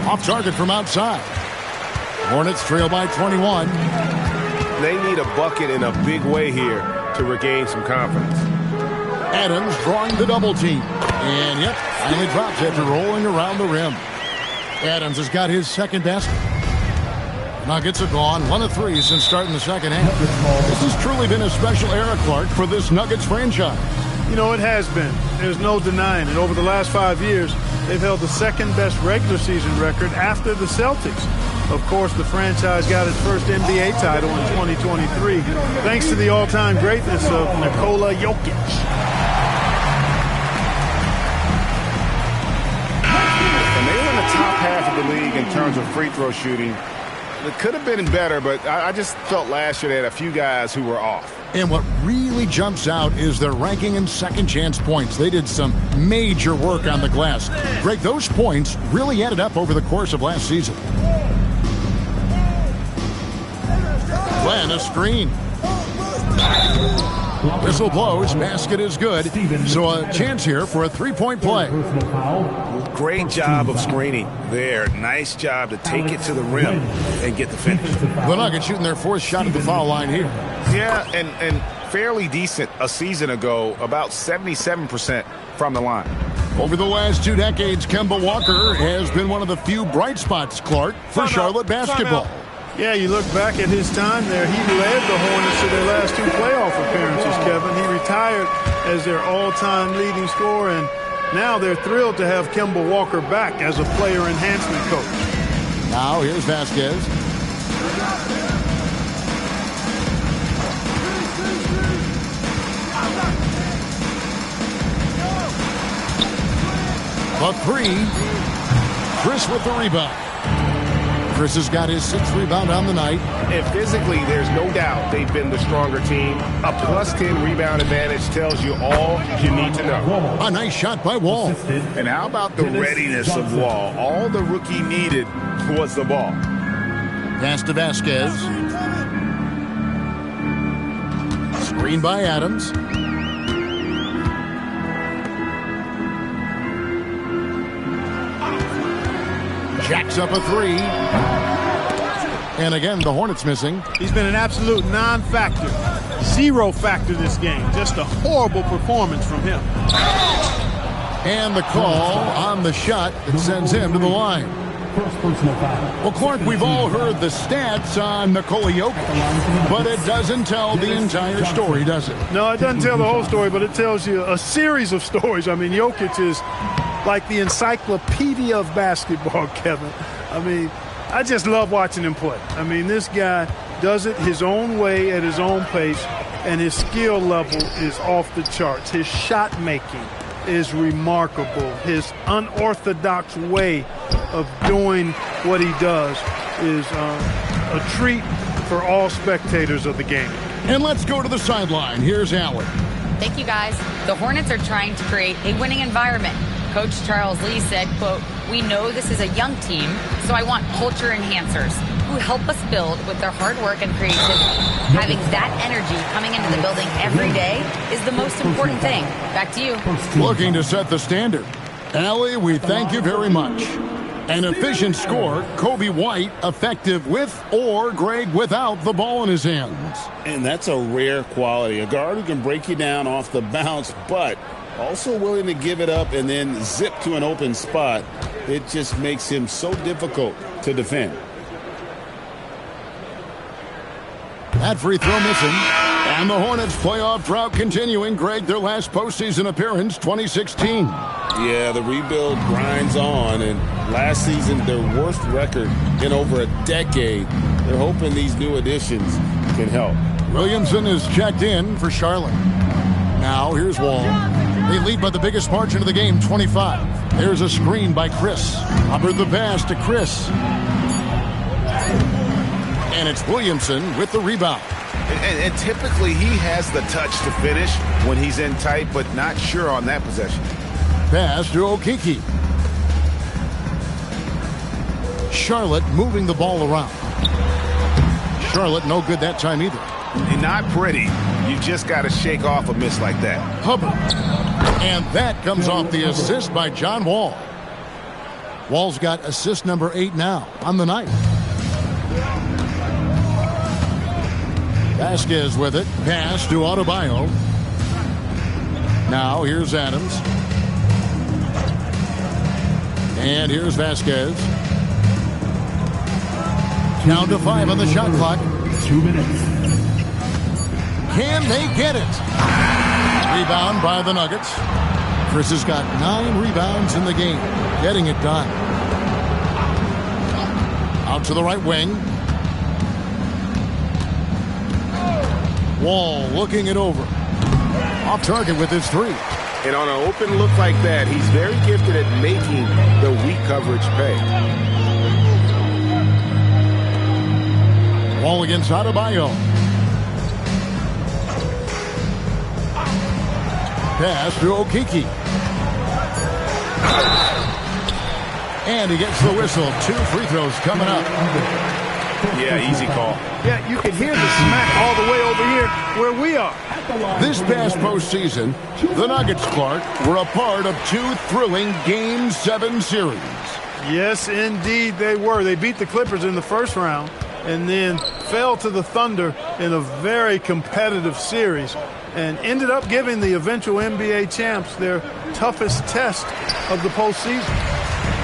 Off target from outside. Hornets trail by 21. They need a bucket in a big way here to regain some confidence. Adams drawing the double team. And yep, finally drops after rolling around the rim. Adams has got his second basket. Nuggets are gone 1 of 3 since starting the second half. This has truly been a special era, Clark, for this Nuggets franchise. You know, it has been. There's no denying it. Over the last 5 years, they've held the second-best regular season record after the Celtics. Of course, the franchise got its first NBA title in 2023, thanks to the all-time greatness of Nikola Jokic. And they were in the top half of the league in terms of free throw shooting. It could have been better, but I just felt last year they had a few guys who were off. And what really jumps out is their ranking in second chance points. They did some major work on the glass. Greg, those points really added up over the course of last season. Glenn, a screen. Whistle blows, basket is good. So a chance here for a three-point play. Great job of screening there. Nice job to take it to the rim and get the finish. The Nuggets shooting their 4th shot at the foul line here. Yeah, and fairly decent a season ago, about 77% from the line. Over the last 2 decades, Kemba Walker has been one of the few bright spots, Clark, for Charlotte basketball. Yeah, you look back at his time there, he led the Hornets to their last 2 playoff appearances, Kevin. He retired as their all-time leading scorer, and now they're thrilled to have Kemba Walker back as a player enhancement coach. Now here's Vasquez. A 3. Chris with the rebound. Chris has got his 6th rebound on the night. And physically, there's no doubt they've been the stronger team. A +10 rebound advantage tells you all you need to know. A nice shot by Wall. And how about the readiness of Wall? All the rookie needed was the ball. Pass to Vasquez. Screen by Adams. Jacks up a 3. And again, the Hornets missing. He's been an absolute non-factor. 0 factor this game. Just a horrible performance from him. And the call on the shot that sends him to the line. Well, Clark, we've all heard the stats on Nikola Jokic, but it doesn't tell the entire story, does it? No, it doesn't tell the whole story, but it tells you a series of stories. I mean, Jokic is like the encyclopedia of basketball, Kevin. I mean, I just love watching him play. I mean, this guy does it his own way at his own pace, and his skill level is off the charts. His shot making is remarkable. His unorthodox way of doing what he does is a treat for all spectators of the game. And let's go to the sideline. Here's Allen. Thank you, guys. The Hornets are trying to create a winning environment. Coach Charles Lee said, quote, "We know this is a young team, so I want culture enhancers who help us build with their hard work and creativity. Having that energy coming into the building every day is the most important thing." Back to you. Looking to set the standard. Allie, we thank you very much. An efficient score, Kobe White, effective with or Greg without the ball in his hands. And that's a rare quality. A guard who can break you down off the bounce, but also willing to give it up and then zip to an open spot. It just makes him so difficult to defend. That free throw missing. And the Hornets playoff drought continuing. Greg, their last postseason appearance, 2016. Yeah, the rebuild grinds on, and last season their worst record in over a decade. They're hoping these new additions can help. Williamson is checked in for Charlotte. Now here's Wall. They lead by the biggest margin of the game, 25. There's a screen by Chris. Hubbard the pass to Chris. And it's Williamson with the rebound. And typically he has the touch to finish when he's in tight, but not sure on that possession. Pass to Okeke. Charlotte moving the ball around. Charlotte no good that time either. Not pretty. You just got to shake off a miss like that. Hubbard. And that comes off the assist by John Wall. Wall's got assist number 8 now on the night. Vasquez with it. Pass to Adebayo. Now here's Adams. And here's Vasquez. Down to 5 on the shot clock. 2 minutes. Can they get it? Rebound by the Nuggets. Chris has got 9 rebounds in the game. Getting it done. Out to the right wing. Wall looking it over. Off target with his 3. And on an open look like that, he's very gifted at making the weak coverage pay. Wall against Adebayo. Pass to Okeke. And he gets the whistle. 2 free throws coming up. Yeah, easy call. Yeah, you can hear the smack all the way over here where we are. This past postseason, the Nuggets, Clark, were a part of 2 thrilling Game 7 series. Yes, indeed they were. They beat the Clippers in the first round and then fell to the Thunder in a very competitive series and ended up giving the eventual NBA champs their toughest test of the postseason.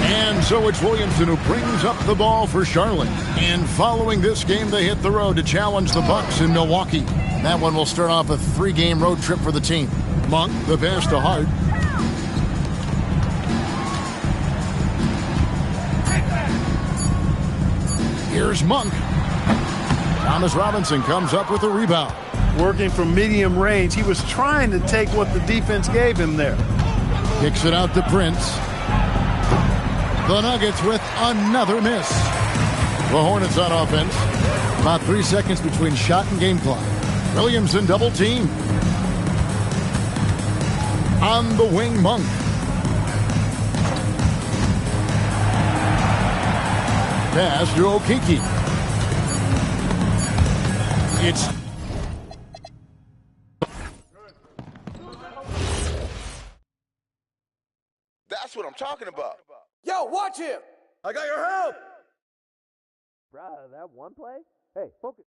And so it's Williamson who brings up the ball for Charlotte. And following this game, they hit the road to challenge the Bucks in Milwaukee. That one will start off a 3-game road trip for the team. Monk, the pass to Hart. Here's Monk. Thomas Robinson comes up with a rebound. Working from medium range, he was trying to take what the defense gave him there. Kicks it out to Prince. The Nuggets with another miss. The Hornets on offense. About 3 seconds between shot and game clock. Williamson double team. On the wing, Monk. Pass to Okeke. It's That's what I'm talking about. Yo, watch him. I got your help. Bruh, that one play? Hey, focus.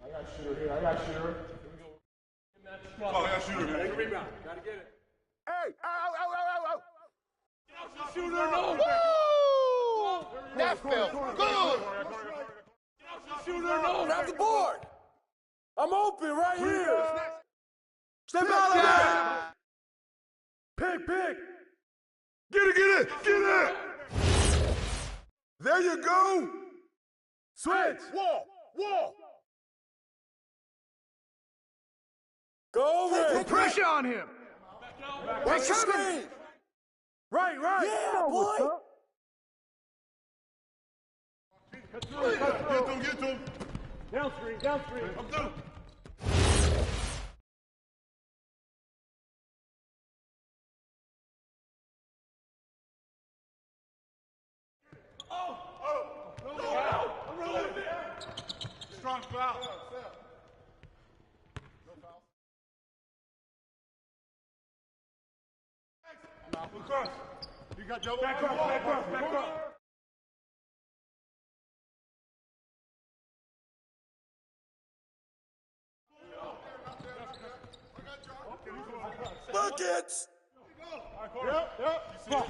I got shooter here. I got shooter. Here we go. Oh, I got shooter, man. Take a rebound. Gotta get it. Hey, ow. Shooter, no. Woo! That felt good. Shooter, no. Grab the board. I'm open right here. Step out of there. Pick. Get it. There you go. Switch. Wall. Go over. Put pressure on him. Watch the screen. Right. Yeah, boy. Get to him. Down screen. I'm through. Strong foul. No foul. Cross. You got double. Back cross. Buckets. Yep.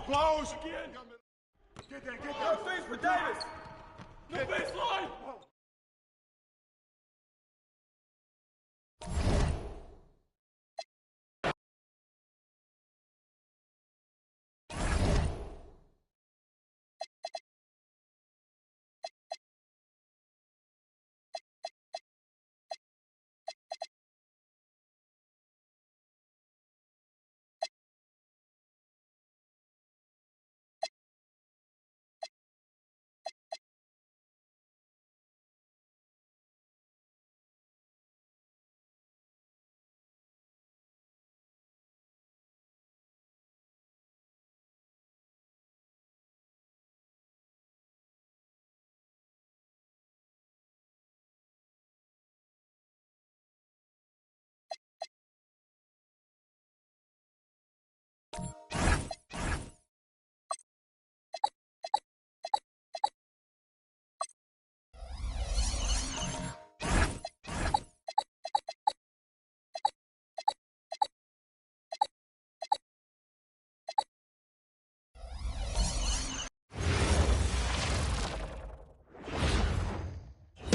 Close again. Get that. No space for Davis. No baseline.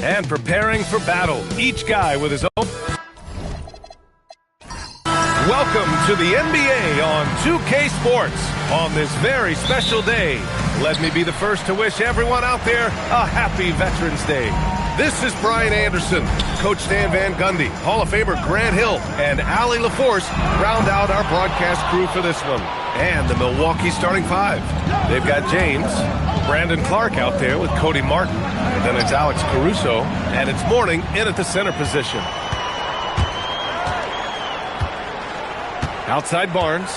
And preparing for battle, each guy with his own. Welcome to the NBA on 2K Sports on this very special day. Let me be the first to wish everyone out there a happy Veterans Day. This is Brian Anderson, Coach Stan Van Gundy, Hall of Famer Grant Hill, and Allie LaForce round out our broadcast crew for this one. And the Milwaukee starting five. They've got James, Brandon Clark out there with Cody Martin. And then it's Alex Caruso, and it's Mourning in at the center position. Outside Barnes.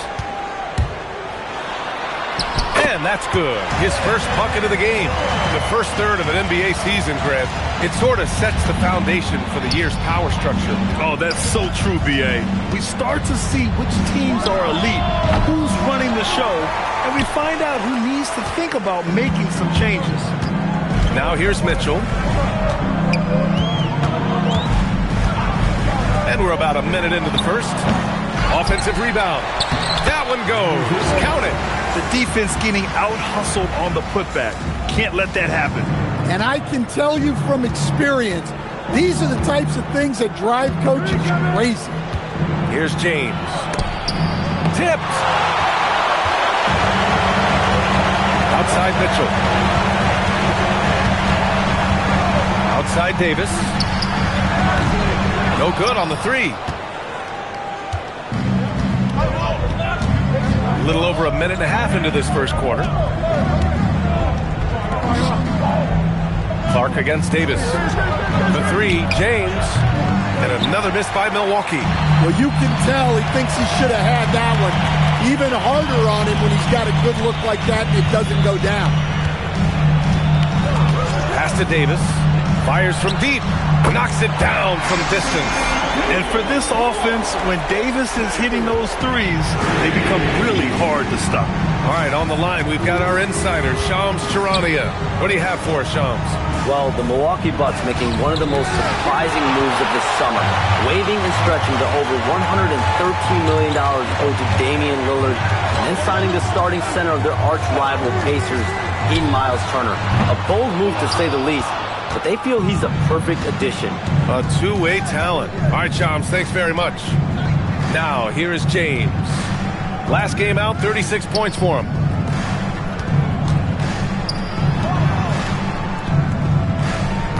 And that's good. His first bucket of the game. The first third of an NBA season, Grant. It sort of sets the foundation for the year's power structure. Oh, that's so true, B.A. We start to see which teams are elite, who's running the show, and we find out who needs to think about making some changes. Now here's Mitchell. And we're about a minute into the first. Offensive rebound. That one goes. Count it. The defense getting out-hustled on the putback. Can't let that happen. And I can tell you from experience, these are the types of things that drive coaches crazy. Here's James. Tipped. Outside Mitchell. Outside Davis. No good on the three. A little over a minute and a half into this first quarter. Clark against Davis. The three, James. And another miss by Milwaukee. Well, you can tell he thinks he should have had that one. Even harder on him when he's got a good look like that and it doesn't go down. Pass to Davis. Fires from deep. Knocks it down from distance. And for this offense, when Davis is hitting those threes, they become really hard to stop. All right, on the line, we've got our insider, Shams Charania. What do you have for us, Shams? Well, the Milwaukee Bucks making one of the most surprising moves of the summer, waiving and stretching to over $113 million owed to Damian Lillard, and then signing the starting center of their arch rival Pacers in Miles Turner. A bold move to say the least, but they feel he's a perfect addition. A two-way talent. All right, Shams, thanks very much. Now, here is James. Last game out, 36 points for him.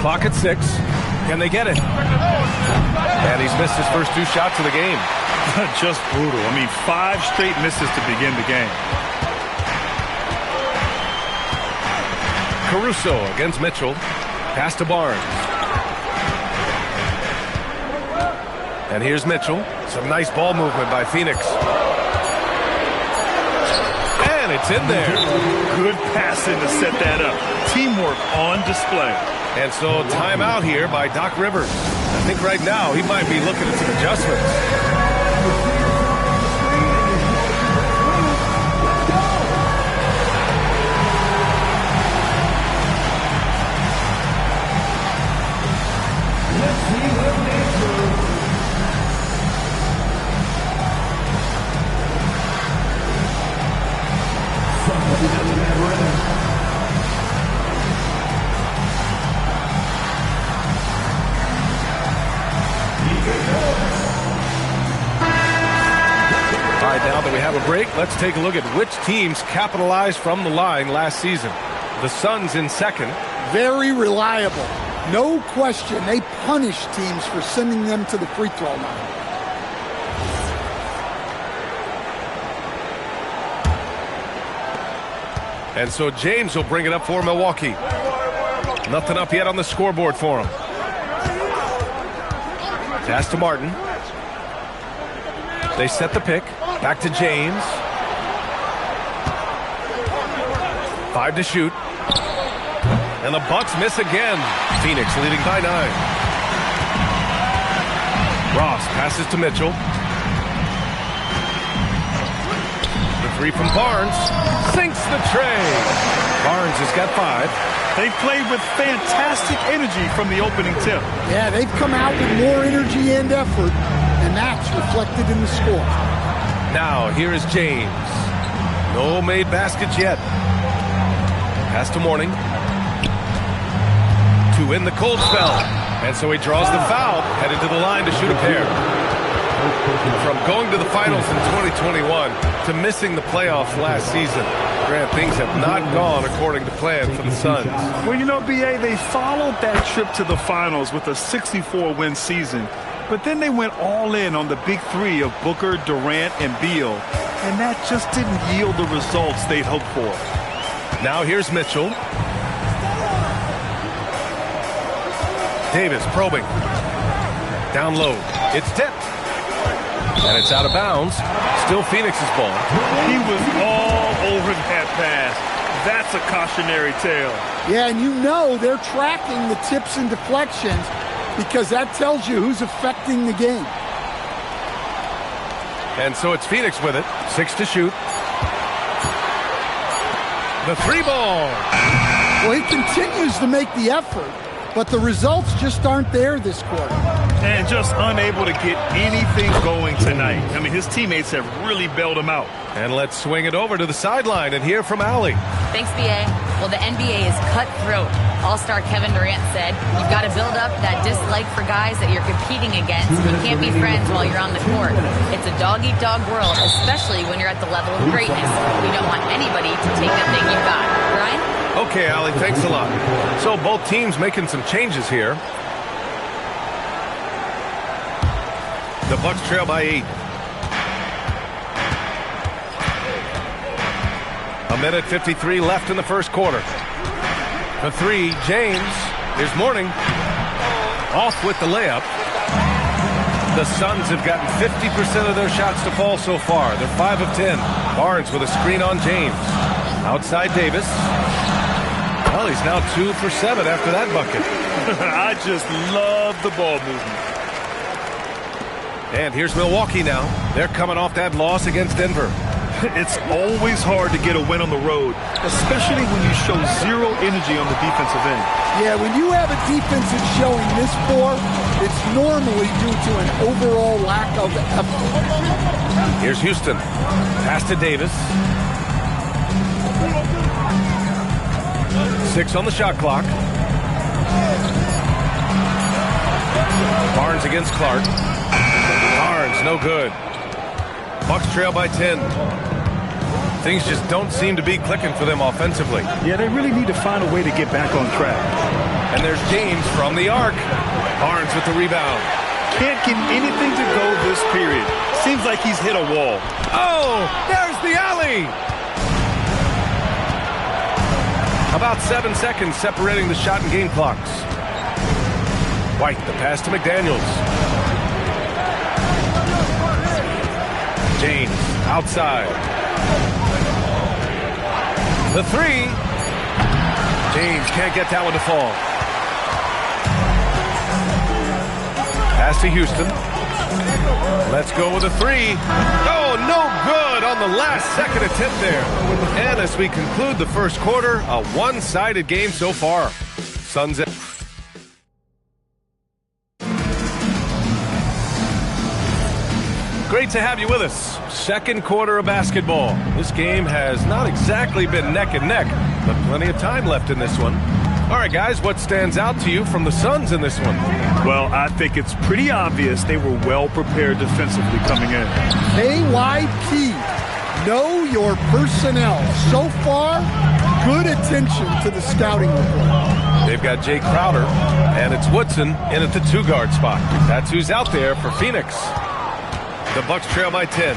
Clock at 6. Can they get it? And he's missed his first two shots of the game. Just brutal. I mean, 5 straight misses to begin the game. Caruso against Mitchell. Pass to Barnes. And here's Mitchell. Some nice ball movement by Phoenix. And it's in there. Good passing to set that up. Teamwork on display. And so timeout here by Doc Rivers. I think right now he might be looking at some adjustments. Now that we have a break, let's take a look at which teams capitalized from the line last season. The Suns in second. Very reliable. No question, they punish teams for sending them to the free throw line. And so James will bring it up for Milwaukee. Nothing up yet on the scoreboard for him. Pass to Martin. They set the pick. Back to James. 5 to shoot. And the Bucks miss again. Phoenix leading by 9. Ross passes to Mitchell. The three from Barnes. Sinks the tray. Barnes has got 5. They played with fantastic energy from the opening tip. Yeah, they've come out with more energy and effort, and that's reflected in the score. Now, here is James. No made baskets yet. Pass to Mourning. to win the cold spell. And so he draws the foul, headed to the line to shoot a pair. From going to the finals in 2021 to missing the playoffs last season, Grant, things have not gone according to plan for the Suns. Well, you know, B.A., they followed that trip to the finals with a 64-win season. But then they went all in on the big three of Booker, Durant, and Beal. And that just didn't yield the results they'd hoped for. Now here's Mitchell. Davis probing. Down low. It's tipped. And it's out of bounds. Still Phoenix's ball. He was all over that pass. That's a cautionary tale. Yeah, and you know they're tracking the tips and deflections because that tells you who's affecting the game. And so it's Phoenix with it. 6 to shoot. The 3 ball. Well, he continues to make the effort, but the results just aren't there this quarter. And just unable to get anything going tonight. I mean, his teammates have really bailed him out. And let's swing it over to the sideline and hear from Allie. Thanks, B.A. Well, the NBA is cutthroat. All-star Kevin Durant said, you've got to build up that dislike for guys that you're competing against. You can't be friends while you're on the court. It's a dog-eat-dog world, especially when you're at the level of greatness. You don't want anybody to take the thing you got. Brian? Okay, Allie, thanks a lot. So both teams making some changes here. The Bucks trail by 8. A minute 53 left in the first quarter. The 3, James. Here's Mourning. Off with the layup. The Suns have gotten 50% of their shots to fall so far. They're 5 of 10. Barnes with a screen on James. Outside Davis. Well, he's now 2 for 7 after that bucket. I just love the ball movement. And here's Milwaukee now. They're coming off that loss against Denver. It's always hard to get a win on the road, especially when you show zero energy on the defensive end. Yeah, when you have a defense that's showing this poor, it's normally due to an overall lack of effort. Here's Houston. Pass to Davis. 6 on the shot clock. Barnes against Clark. Barnes, no good. Bucks trail by 10. Things just don't seem to be clicking for them offensively. Yeah, they really need to find a way to get back on track. And there's James from the arc. Barnes with the rebound. Can't get anything to go this period. Seems like he's hit a wall. Oh, there's the alley. About 7 seconds separating the shot and game clocks. White, the pass to McDaniels. James, outside. The 3. James can't get that one to fall. Pass to Houston. Let's go with a 3. Oh, no good on the last second attempt there. And as we conclude the first quarter, a one-sided game so far. Suns. Great to have you with us. Second quarter of basketball. This game has not exactly been neck and neck, but plenty of time left in this one. All right, guys, what stands out to you from the Suns in this one? Well, I think it's pretty obvious they were well prepared defensively coming in. KYP, know your personnel. So far, good attention to the scouting report. They've got Jay Crowder, and it's Woodson in at the 2-guard spot. That's who's out there for Phoenix. The Bucks trail by 10.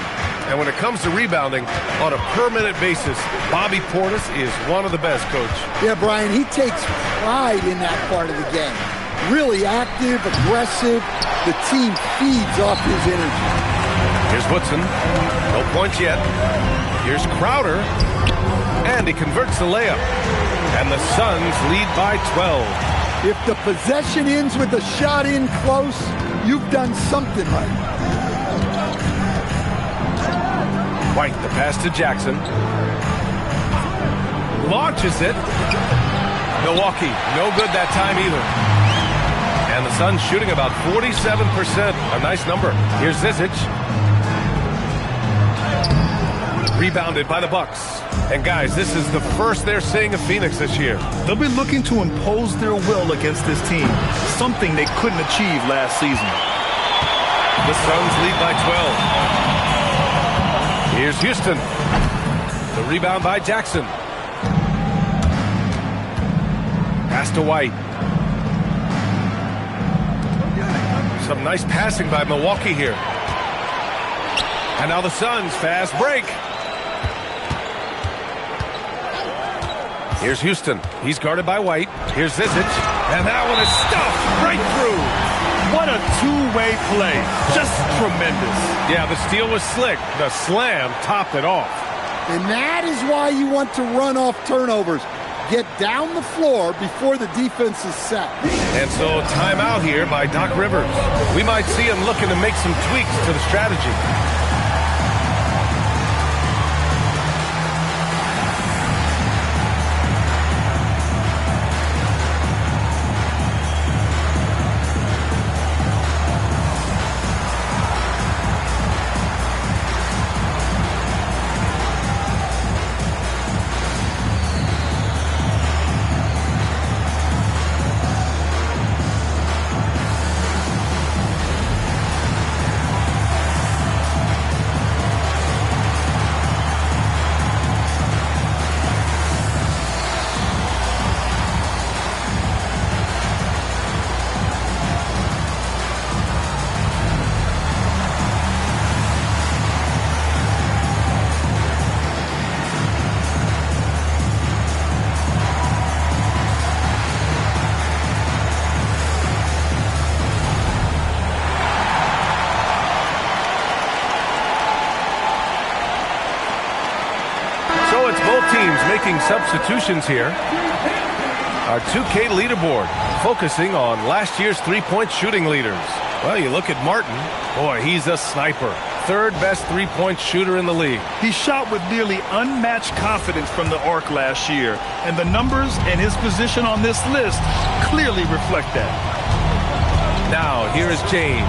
And when it comes to rebounding, on a per-minute basis, Bobby Portis is one of the best, Coach. Yeah, Brian, he takes pride in that part of the game. Really active, aggressive. The team feeds off his energy. Here's Woodson. No points yet. Here's Crowder. And he converts the layup. And the Suns lead by 12. If the possession ends with a shot in close, you've done something right. White, the pass to Jackson. Launches it. Milwaukee, no good that time either. And the Suns shooting about 47%. A nice number. Here's Zizic. Rebounded by the Bucks. And guys, this is the first they're seeing of Phoenix this year. They'll be looking to impose their will against this team, something they couldn't achieve last season. The Suns lead by 12. Here's Houston. The rebound by Jackson. Pass to White. Some nice passing by Milwaukee here. And now the Suns fast break. Here's Houston. He's guarded by White. Here's Zizic. And that one is stuffed right through. What a two-way play. Just tremendous. Yeah, the steal was slick. The slam topped it off. And that is why you want to run off turnovers. Get down the floor before the defense is set. And so timeout here by Doc Rivers. We might see him looking to make some tweaks to the strategy. Making substitutions here. Our 2K leaderboard focusing on last year's three-point shooting leaders. Well, you look at Martin. Boy, he's a sniper. Third best three-point shooter in the league. He shot with nearly unmatched confidence from the arc last year, and the numbers and his position on this list clearly reflect that. Now, here is James.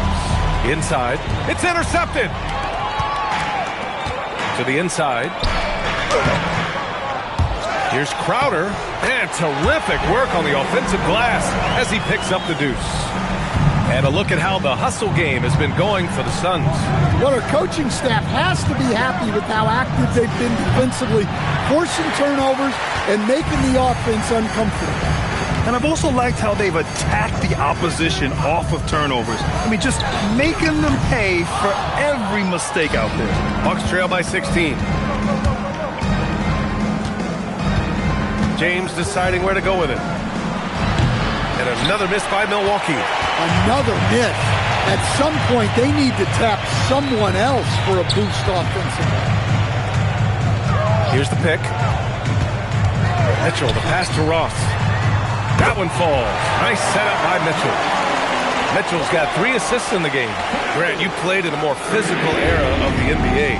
Inside. It's intercepted. To the inside. Here's Crowder, and terrific work on the offensive glass as he picks up the deuce. And a look at how the hustle game has been going for the Suns. Well, our coaching staff has to be happy with how active they've been defensively, forcing turnovers and making the offense uncomfortable. And I've also liked how they've attacked the opposition off of turnovers. I mean, just making them pay for every mistake out there. Bucks trail by 16. James deciding where to go with it. And another miss by Milwaukee. Another miss. At some point, they need to tap someone else for a boost offensively. Here's the pick. Mitchell, the pass to Ross. That one falls. Nice setup by Mitchell. Mitchell's got 3 assists in the game. Grant, you played in a more physical era of the NBA.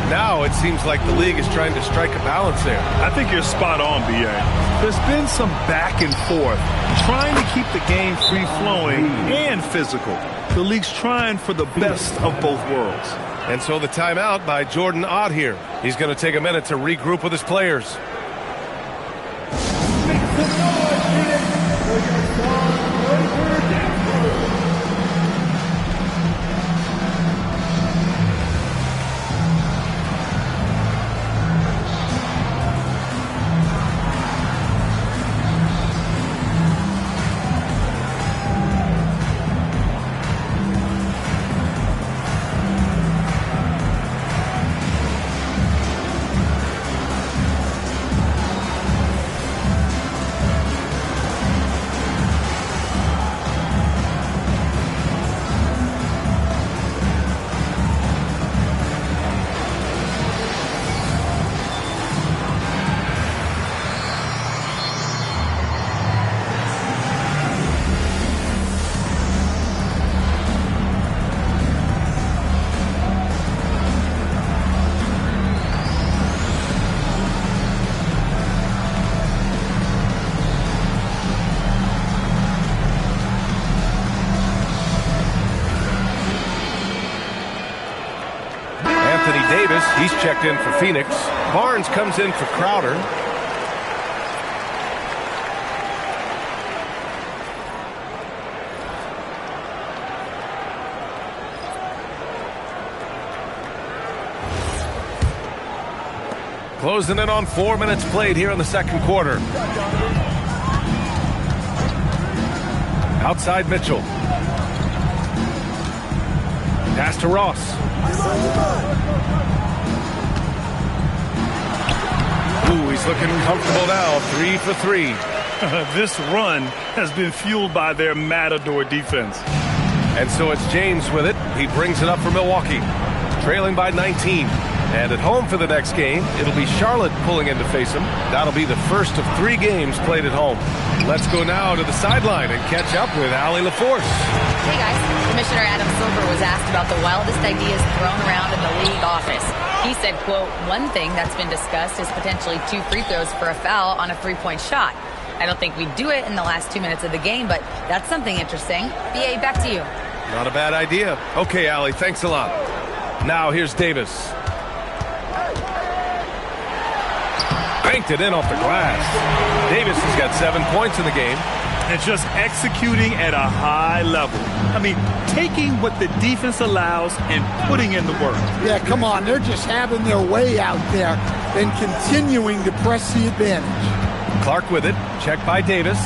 Now it seems like the league is trying to strike a balance there. I think you're spot on, B.A. There's been some back and forth, trying to keep the game free-flowing and physical. The league's trying for the best of both worlds. And so the timeout by Jordan Ott here. He's going to take a minute to regroup with his players. He's checked in for Phoenix. Barnes comes in for Crowder. Closing in on 4 minutes played here in the second quarter. Outside Mitchell. Pass to Ross. Ooh, he's looking comfortable now. 3 for 3. This run has been fueled by their Matador defense. And so it's James with it. He brings it up for Milwaukee. Trailing by 19. And at home for the next game, it'll be Charlotte pulling in to face him. That'll be the first of 3 games played at home. Let's go now to the sideline and catch up with Allie LaForce. Hey guys, Commissioner Adam Silver was asked about the wildest ideas thrown around in the league office. He said, quote, one thing that's been discussed is potentially 2 free throws for a foul on a 3-point shot. I don't think we'd do it in the last 2 minutes of the game, but that's something interesting. BA, back to you. Not a bad idea. Okay, Allie, thanks a lot. Now here's Davis. Banked it in off the glass. Davis has got 7 points in the game. And just executing at a high level. I mean, taking what the defense allows and putting in the work. Yeah, come on. They're just having their way out there and continuing to press the advantage. Clark with it. Check by Davis.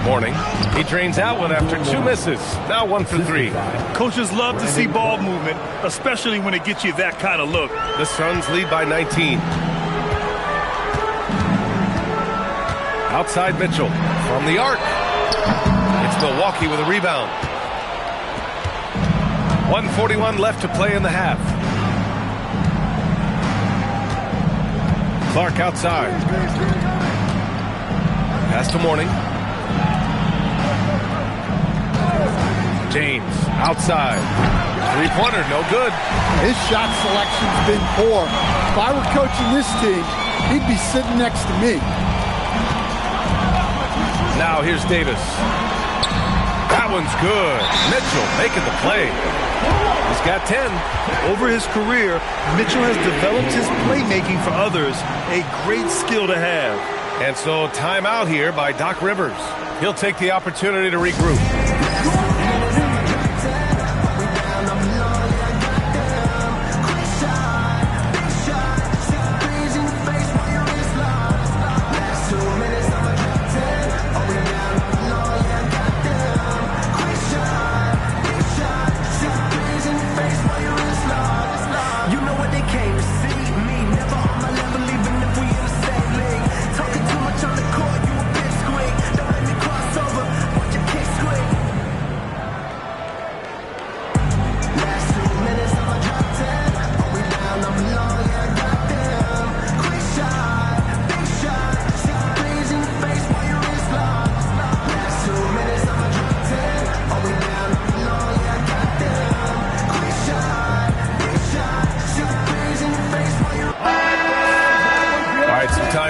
Morning. He drains out one after 2 misses. Now 1 for 3. Coaches love to see ball movement, especially when it gets you that kind of look. The Suns lead by 19. Outside Mitchell from the arc. It's Milwaukee with a rebound. 1:41 left to play in the half. Clark outside. Pass to Morning. James outside. 3-pointer, no good. His shot selection's been poor. If I were coaching this team, he'd be sitting next to me. Now here's Davis. That one's good. Mitchell making the play. He's got 10. Over his career, Mitchell has developed his playmaking for others, a great skill to have. And so timeout here by Doc Rivers. He'll take the opportunity to regroup.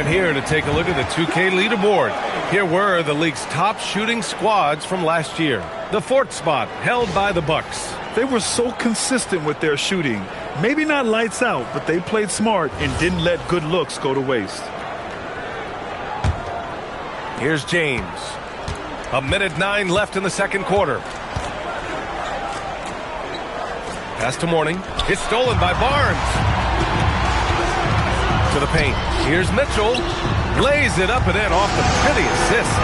Here to take a look at the 2K leaderboard. Here were the league's top shooting squads from last year. The 4th spot held by the Bucks. They were so consistent with their shooting. Maybe not lights out, but they played smart and didn't let good looks go to waste. Here's James. 1:09 left in the second quarter. Pass to Morning. It's stolen by Barnes. To the paint. Here's Mitchell. Lays it up and in off the pretty assist.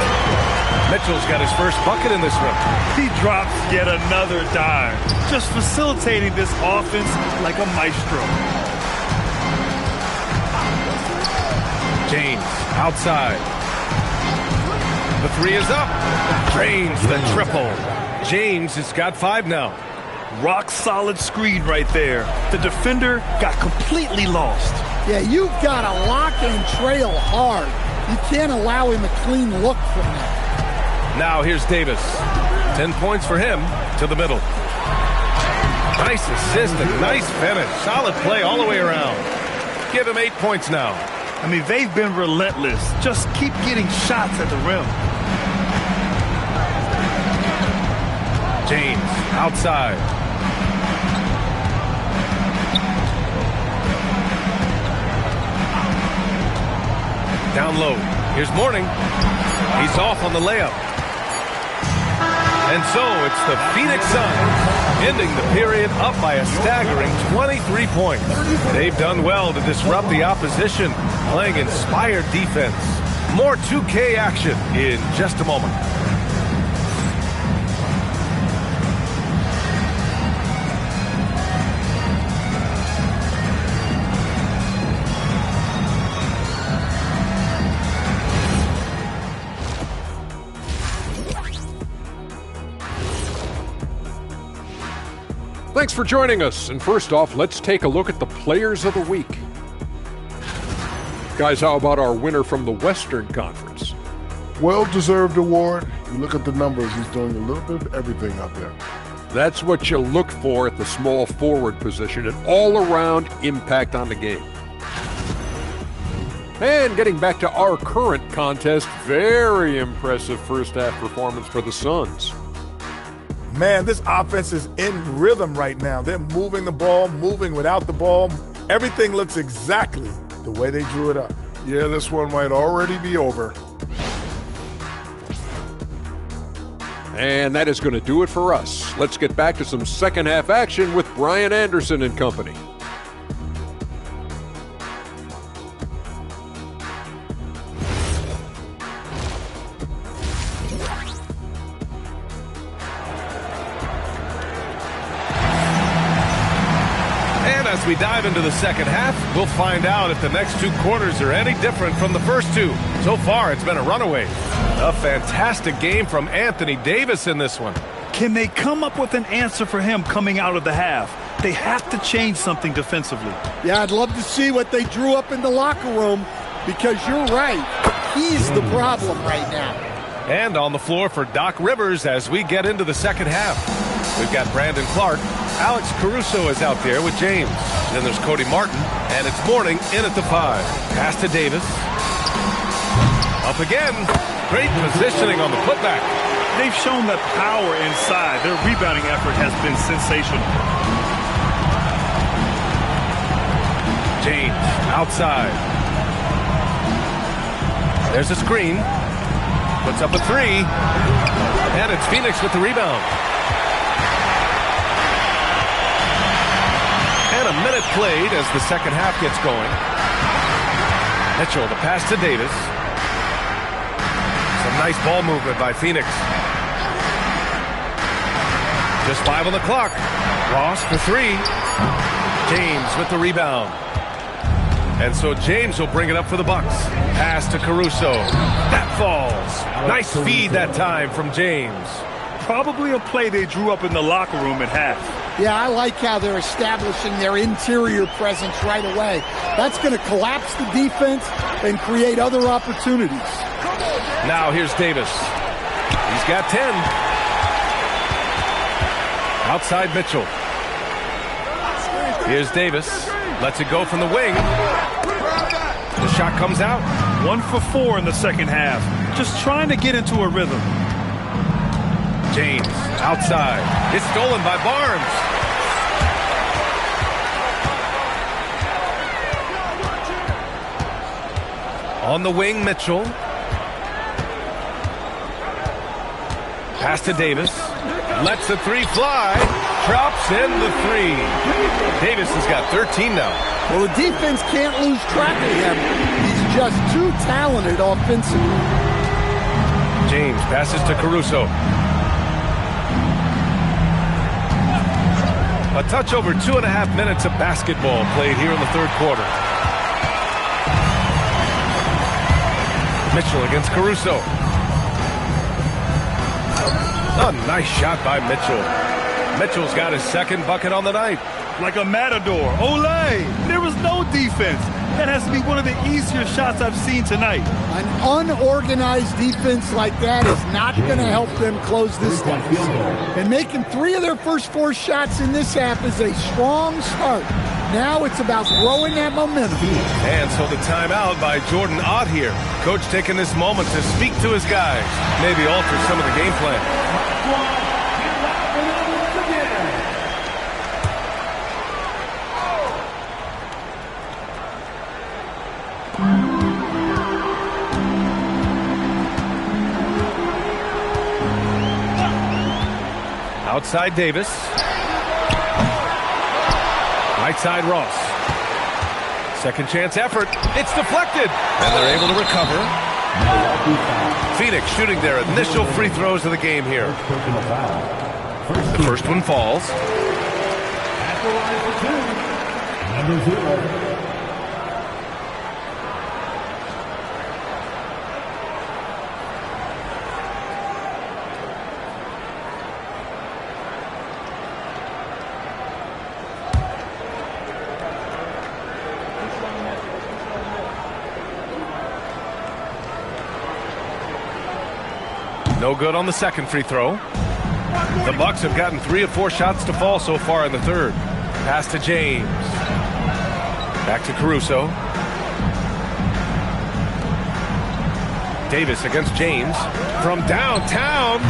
Mitchell's got his first bucket in this one. He drops yet another dime. Just facilitating this offense like a maestro. James outside. The 3 is up. Drains the triple. James has got 5 now. Rock solid screen right there. The defender got completely lost. Yeah, you've got to lock and trail hard. You can't allow him a clean look from that. Now here's Davis. 10 points for him to the middle. Nice assist and nice finish. Solid play all the way around. Give him 8 points now. I mean, they've been relentless. Just keep getting shots at the rim. James outside. Down low. Here's Mourning. He's off on the layup. And so it's the Phoenix Suns ending the period up by a staggering 23 points. They've done well to disrupt the opposition, playing inspired defense. More 2K action in just a moment. Thanks for joining us. And first off, let's take a look at the Players of the Week. Guys, how about our winner from the Western Conference? Well-deserved award. You look at the numbers, he's doing a little bit of everything out there. That's what you look for at the small forward position, an all-around impact on the game. And getting back to our current contest, very impressive first-half performance for the Suns. Man, this offense is in rhythm right now. They're moving the ball, moving without the ball. Everything looks exactly the way they drew it up. Yeah, this one might already be over. And that is going to do it for us. Let's get back to some second-half action with Brian Anderson and company. As we dive into the second half, we'll find out if the next two quarters are any different from the first two. So far, it's been a runaway. A fantastic game from Anthony Davis in this one. Can they come up with an answer for him coming out of the half? They have to change something defensively. Yeah, I'd love to see what they drew up in the locker room, because you're right. He's the problem right now. And on the floor for Doc Rivers as we get into the second half. We've got Brandon Clark. Alex Caruso is out there with James. Then there's Cody Martin, and it's Mourning in at the 5. Pass to Davis. Up again. Great positioning on the putback. They've shown that power inside. Their rebounding effort has been sensational. James outside. There's a screen. Puts up a 3. And it's Phoenix with the rebound. And a minute played as the second half gets going. Mitchell, the pass to Davis. Some nice ball movement by Phoenix. Just 5 on the clock. Ross for 3. James with the rebound. And so James will bring it up for the Bucks. Pass to Caruso. That falls. Nice feed that time from James. Probably a play they drew up in the locker room at half. Yeah, I like how they're establishing their interior presence right away. That's going to collapse the defense and create other opportunities. Now here's Davis. He's got 10. Outside Mitchell. Here's Davis. Lets it go from the wing. The shot comes out. 1 for 4 in the second half. Just trying to get into a rhythm. James outside. It's stolen by Barnes. On the wing, Mitchell. Pass to Davis. Lets the 3 fly. Drops in the 3. Davis has got 13 now. Well, the defense can't lose track of him. He's just too talented offensively. James passes to Caruso. A touch over 2.5 minutes of basketball played here in the third quarter. Mitchell against Caruso. A nice shot by Mitchell. Mitchell's got his second bucket on the night. Like a matador. Olay! There was no defense. That has to be one of the easier shots I've seen tonight. An unorganized defense like that is not going to help them close this deficit. And making 3 of their first 4 shots in this half is a strong start. Now it's about growing that momentum. And so the timeout by Jordan Ott here. Coach taking this moment to speak to his guys. Maybe alter some of the game plan. Outside Davis. Right side Ross. Second chance effort. It's deflected. And they're able to recover. Phoenix shooting their initial free throws of the game here. The first one falls. At the line for two, number 0. No good on the second free throw. The Bucks have gotten 3 of 4 shots to fall so far in the third. Pass to James. Back to Caruso. Davis against James from downtown.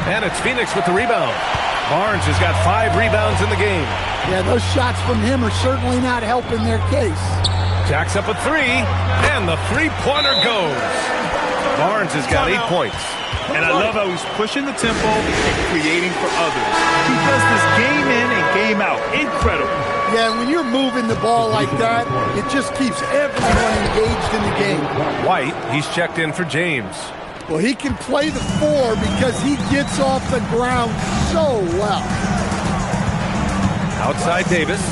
And it's Phoenix with the rebound. Barnes has got 5 rebounds in the game. Yeah, those shots from him are certainly not helping their case. Jacks up a 3, and the three-pointer goes. Barnes has got 8 points. And I love how he's pushing the tempo and creating for others. He does this game in and game out. Incredible. Yeah, when you're moving the ball like that, it just keeps everyone engaged in the game. White, he's checked in for James. Well, he can play the 4 because he gets off the ground so well. Outside Davis.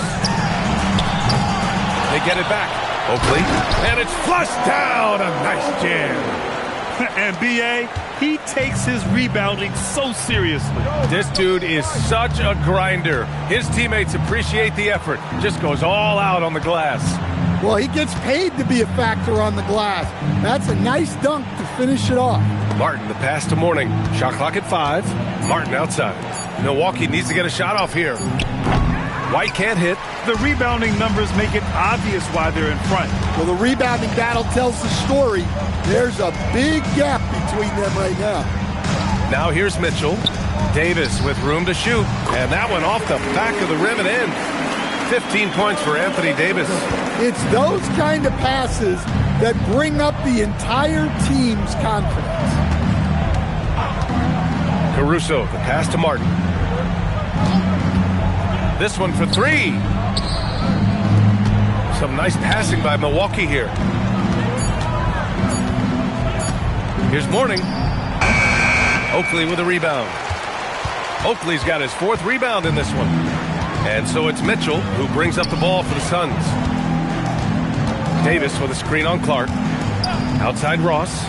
They get it back. Oakley. And it's flushed down. A nice jam. And B.A., he takes his rebounding so seriously. This dude is such a grinder. His teammates appreciate the effort. Just goes all out on the glass. Well, he gets paid to be a factor on the glass. That's a nice dunk to finish it off. Martin, the pass to Mourning. Shot clock at 5. Martin outside. Milwaukee needs to get a shot off here. White can't hit. The rebounding numbers make it obvious why they're in front. Well, the rebounding battle tells the story. There's a big gap between them right now. Now here's Mitchell. Davis with room to shoot. And that one off the back of the rim and in. 15 points for Anthony Davis. It's those kind of passes that bring up the entire team's confidence. Caruso, the pass to Martin. This one for 3. Some nice passing by Milwaukee here. Here's Mourning. Oakley with a rebound. Oakley's got his 4th rebound in this one. And so it's Mitchell who brings up the ball for the Suns. Davis with a screen on Clark. Outside Ross.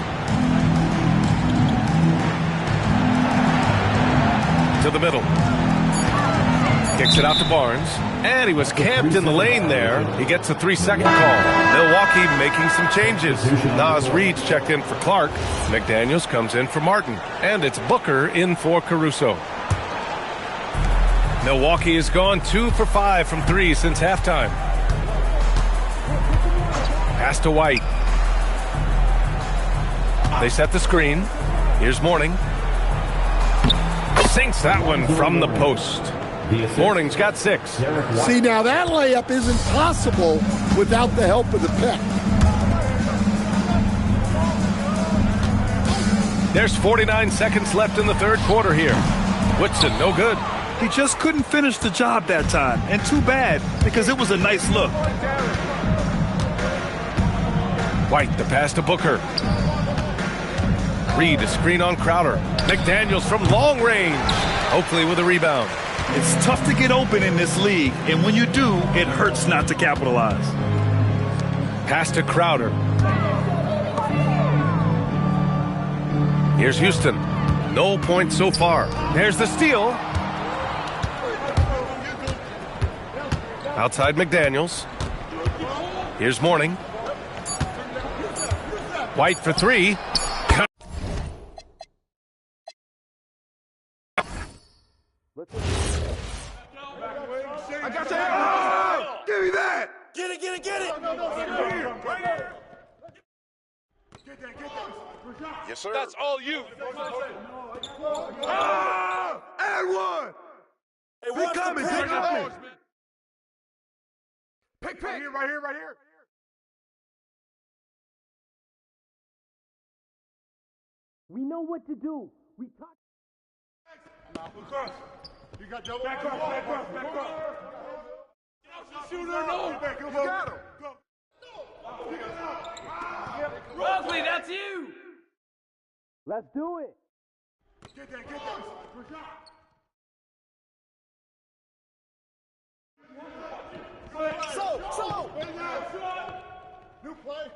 To the middle. Kicks it out to Barnes. And he was camped in the lane there. He gets a 3-second call. Milwaukee making some changes. Nas Reed's checked in for Clark. McDaniels comes in for Martin. And it's Booker in for Caruso. Milwaukee has gone 2 for 5 from 3 since halftime. Pass to White. They set the screen. Here's Mourning. Sinks that one from the post. Mourning's got 6. See, now that layup isn't possible without the help of the pick. There's 49 seconds left in the third quarter here. Woodson, no good. He just couldn't finish the job that time. And too bad, because it was a nice look. White, the pass to Booker. Reed, a screen on Crowder. McDaniels from long range. Oakley with a rebound. It's tough to get open in this league, and when you do, it hurts not to capitalize. Pass to Crowder. Here's Houston. No points so far. There's the steal. Outside McDaniels. Here's Mourning. White for 3. I got your hand. Give me that. Get it, get it, get it. Get that. Yes, sir. That's all you. And one. Hey, pick coming, pick coming. Pick. Right here, right here, right here. We know what to do. We talk. We got double. Back up. Shooter, no. Back, you got him. Go. Rosley, that's you. Let's do it. Get that. Good shot. So. New play.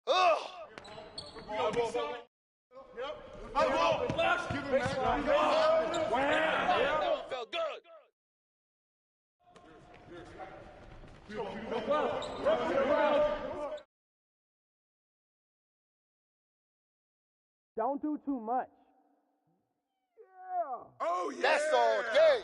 Oh. Yep. Ball. Give him that. Wow. Felt good. Don't do too much. Oh, yeah. That's all day.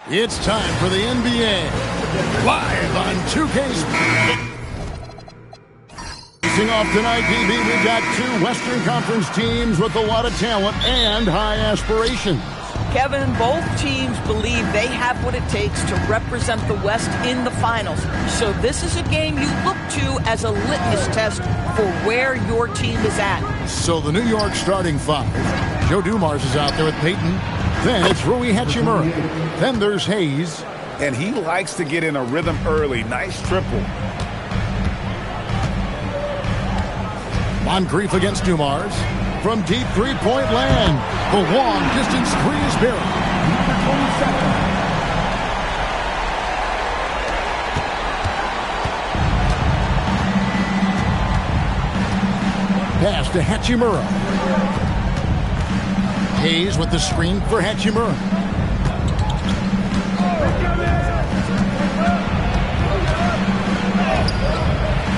It's time for the NBA. Live on 2K. Facing off tonight, DB, we've got two Western Conference teams with a lot of talent and high aspirations. Kevin, both teams believe they have what it takes to represent the West in the finals. So this is a game you look to as a litmus test for where your team is at. So the New York starting five. Joe Dumars is out there with Peyton. Then it's Rui Hachimura. Then there's Hayes. And he likes to get in a rhythm early. Nice triple. Moncrief against Dumars. From deep three-point land. The long-distance three is buried. Number 27. Pass to Hachimura. Hayes with the screen for Hachimura.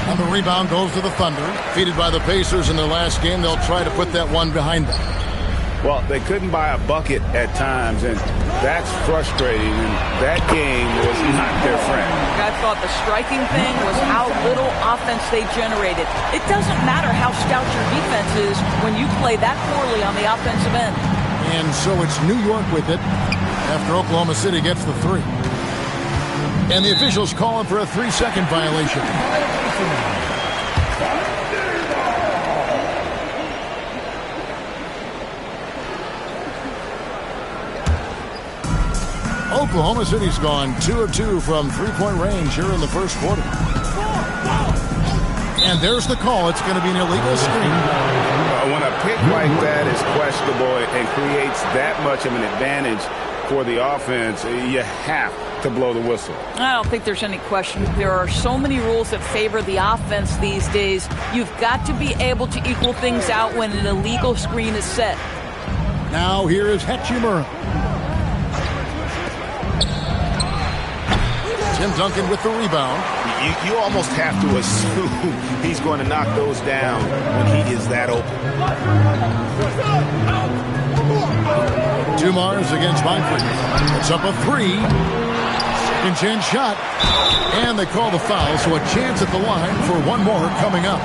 And the rebound goes to the Thunder. Defeated by the Pacers in their last game, they'll try to put that one behind them. Well, they couldn't buy a bucket at times, and that's frustrating, and that game was not their friend. I thought the striking thing was how little offense they generated. It doesn't matter how stout your defense is when you play that poorly on the offensive end. And so it's New York with it after Oklahoma City gets the three. And the officials calling for a 3-second violation. Oklahoma City's gone 2 of 2 from three-point range here in the first quarter. And there's the call. It's going to be an illegal screen. When a pick like that is questionable and creates that much of an advantage for the offense, you have to blow the whistle. I don't think there's any question. There are so many rules that favor the offense these days. You've got to be able to equal things out when an illegal screen is set. Now here is Hachimura. Tim Duncan with the rebound. You almost have to assume he's going to knock those down when he is that open. Dumars against Moncrief. It's up a three. Second chance shot. And they call the foul, so a chance at the line for one more coming up.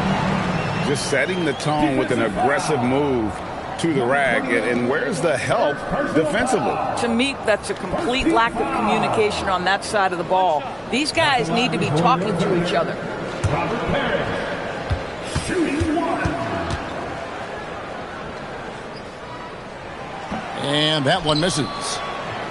Just setting the tone with an aggressive move to the rack, and where's the help defensively? To me, that's a complete lack of communication on that side of the ball. These guys need to be talking to each other. And that one misses.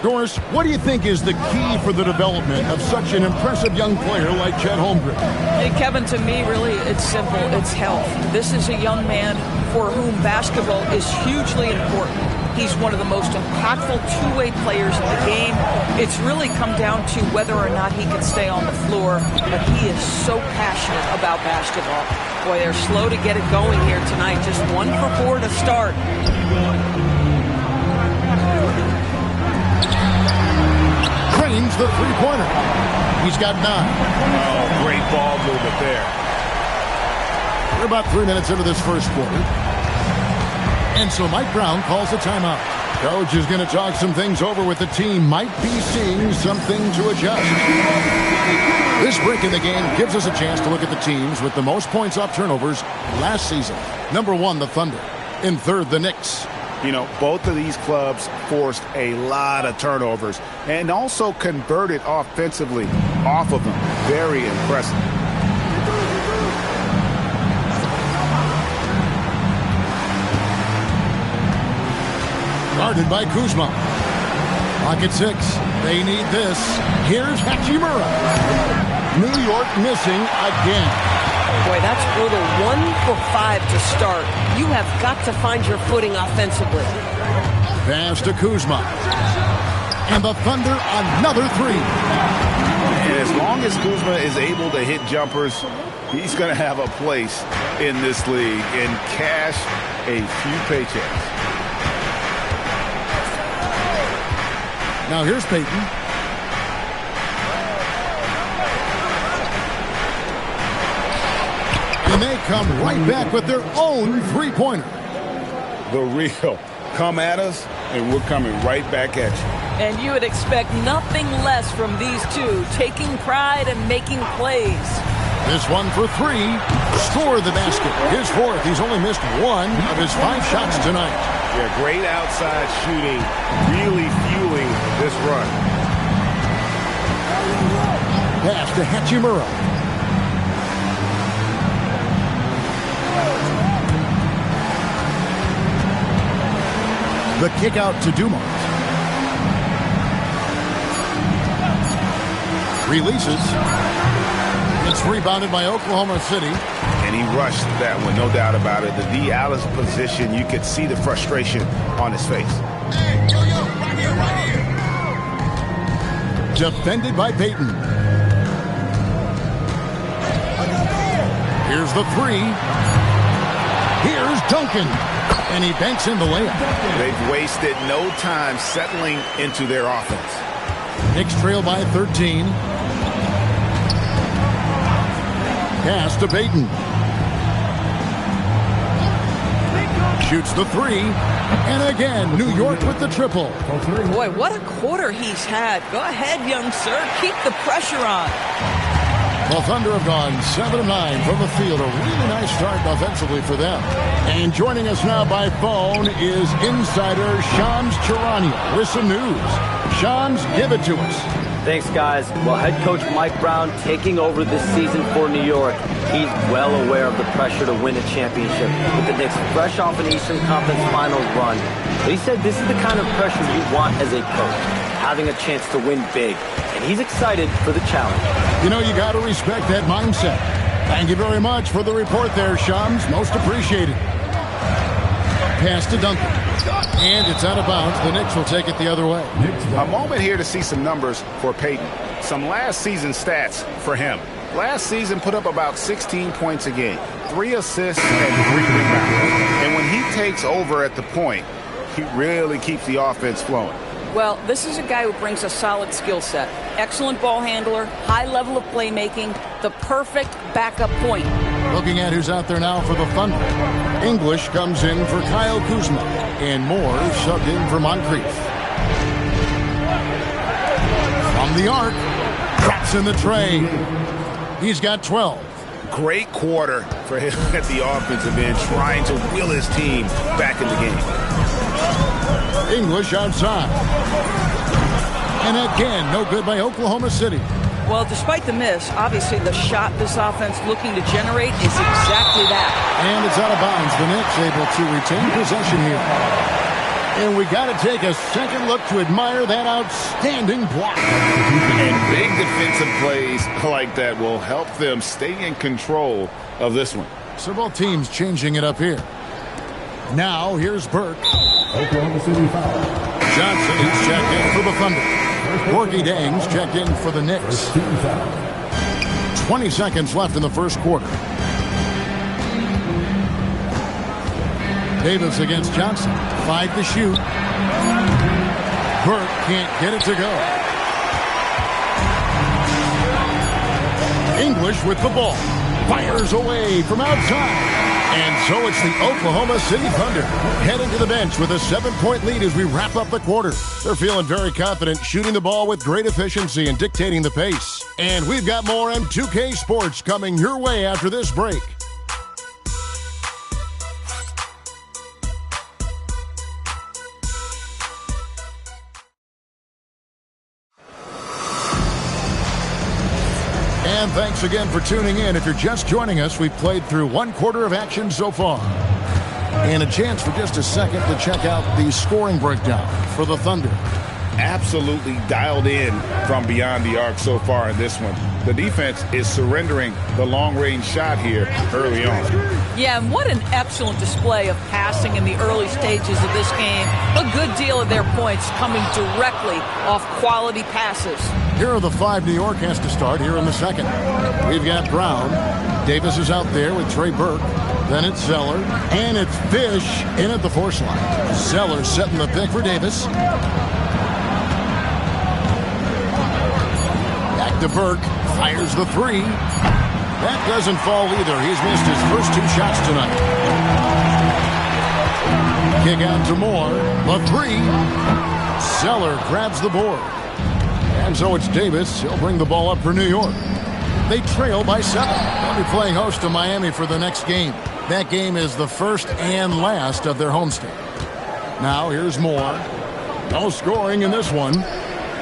Doris, what do you think is the key for the development of such an impressive young player like Chet Holmgren? Hey, Kevin, to me, really, it's simple. It's health. This is a young man for whom basketball is hugely important. He's one of the most impactful two-way players in the game. It's really come down to whether or not he can stay on the floor, but he is so passionate about basketball. Boy, they're slow to get it going here tonight. Just 1 for 4 to start. Cranes the three-pointer. He's got 9. Oh, great ball movement there. We're about 3 minutes into this first quarter. And so Mike Brown calls a timeout. Coach is going to talk some things over with the team. Might be seeing something to adjust. This break in the game gives us a chance to look at the teams with the most points off turnovers last season. Number 1, the Thunder. In third, the Knicks. You know, both of these clubs forced a lot of turnovers and also converted offensively off of them. Very impressive. Guarded by Kuzma. Pocket 6. They need this. Here's Hachimura. New York missing again. Boy, that's brutal. 1 for 5 to start. You have got to find your footing offensively. Pass to Kuzma. And the Thunder another 3. And as long as Kuzma is able to hit jumpers, he's going to have a place in this league and cash a few paychecks. Now here's Peyton. And they come right back with their own three-pointer. The real. Come at us, and we're coming right back at you. And you would expect nothing less from these two, taking pride and making plays. This one for three. Score the basket. His fourth. He's only missed one of his 5 shots tonight. Yeah, great outside shooting, really fueling this run. Pass to Hachimura. The kick out to Dumont. Releases. It's rebounded by Oklahoma City. And he rushed that one, no doubt about it. The D. Allen's position, you could see the frustration on his face. Hey, yo, right here, right here. Defended by Payton. Here's the three. Here's Duncan. And he banks in the layup. They've wasted no time settling into their offense. Knicks trail by 13. Pass to Payton. Shoots the three. And again, New York with the triple. Boy, what a quarter he's had. Go ahead, young sir. Keep the pressure on. The Thunder have gone 7 of 9 from the field. A really nice start offensively for them. And joining us now by phone is insider Shams Charania with some news. Shams, give it to us. Thanks, guys. Well, head coach Mike Brown taking over this season for New York. He's well aware of the pressure to win a championship with the Knicks fresh off an Eastern Conference Finals run. But he said this is the kind of pressure you want as a coach, having a chance to win big. And he's excited for the challenge. You know, you got to respect that mindset. Thank you very much for the report there, Shams. Most appreciated. Pass to Duncan. And it's out of bounds. The Knicks will take it the other way. A moment here to see some numbers for Payton. Some last season stats for him. Last season put up about 16 points a game, 3 assists and 3 rebounds. And when he takes over at the point, he really keeps the offense flowing. Well, this is a guy who brings a solid skill set. Excellent ball handler, high level of playmaking, the perfect backup point. Looking at who's out there now for the Thunder. English comes in for Kyle Kuzma. And Moore subbed in for Moncrief. From the arc, drops in the tray. He's got 12. Great quarter for him at the offensive end, trying to will his team back in the game. English outside. And again, no good by Oklahoma City. Well, despite the miss, obviously the shot this offense looking to generate is exactly that. And it's out of bounds. The Knicks able to retain possession here. And we got to take a second look to admire that outstanding block. And big defensive plays like that will help them stay in control of this one. So both teams changing it up here. Now, here's Burke. Oklahoma City foul. Johnson is checked in for the Thunder. Corky Dangs checked in for the Knicks. 20 seconds left in the first quarter. Davis against Johnson. 5 to shoot. Burke can't get it to go. English with the ball. Fires away from outside. And so it's the Oklahoma City Thunder heading to the bench with a 7-point lead as we wrap up the quarter. They're feeling very confident, shooting the ball with great efficiency and dictating the pace. And we've got more M2K Sports coming your way after this break. And thanks again for tuning in. If you're just joining us, we've played through 1 quarter of action so far. And a chance for just a second to check out the scoring breakdown for the Thunder. Absolutely dialed in from beyond the arc so far in this one. The defense is surrendering the long-range shot here early on. Yeah, and what an excellent display of passing in the early stages of this game. A good deal of their points coming directly off quality passes. Here are the 5 New York has to start here in the second. We've got Brown. Davis is out there with Trey Burke. Then it's Zeller. And it's Fish in at the force line. Zeller setting the pick for Davis. Back to Burke. Fires the 3. That doesn't fall either. He's missed his first 2 shots tonight. Kick out to Moore. The 3. Zeller grabs the board. And so it's Davis. He'll bring the ball up for New York. They trail by 7. They'll be playing host to Miami for the next game. That game is the first and last of their homestand. Now here's Moore. No scoring in this one.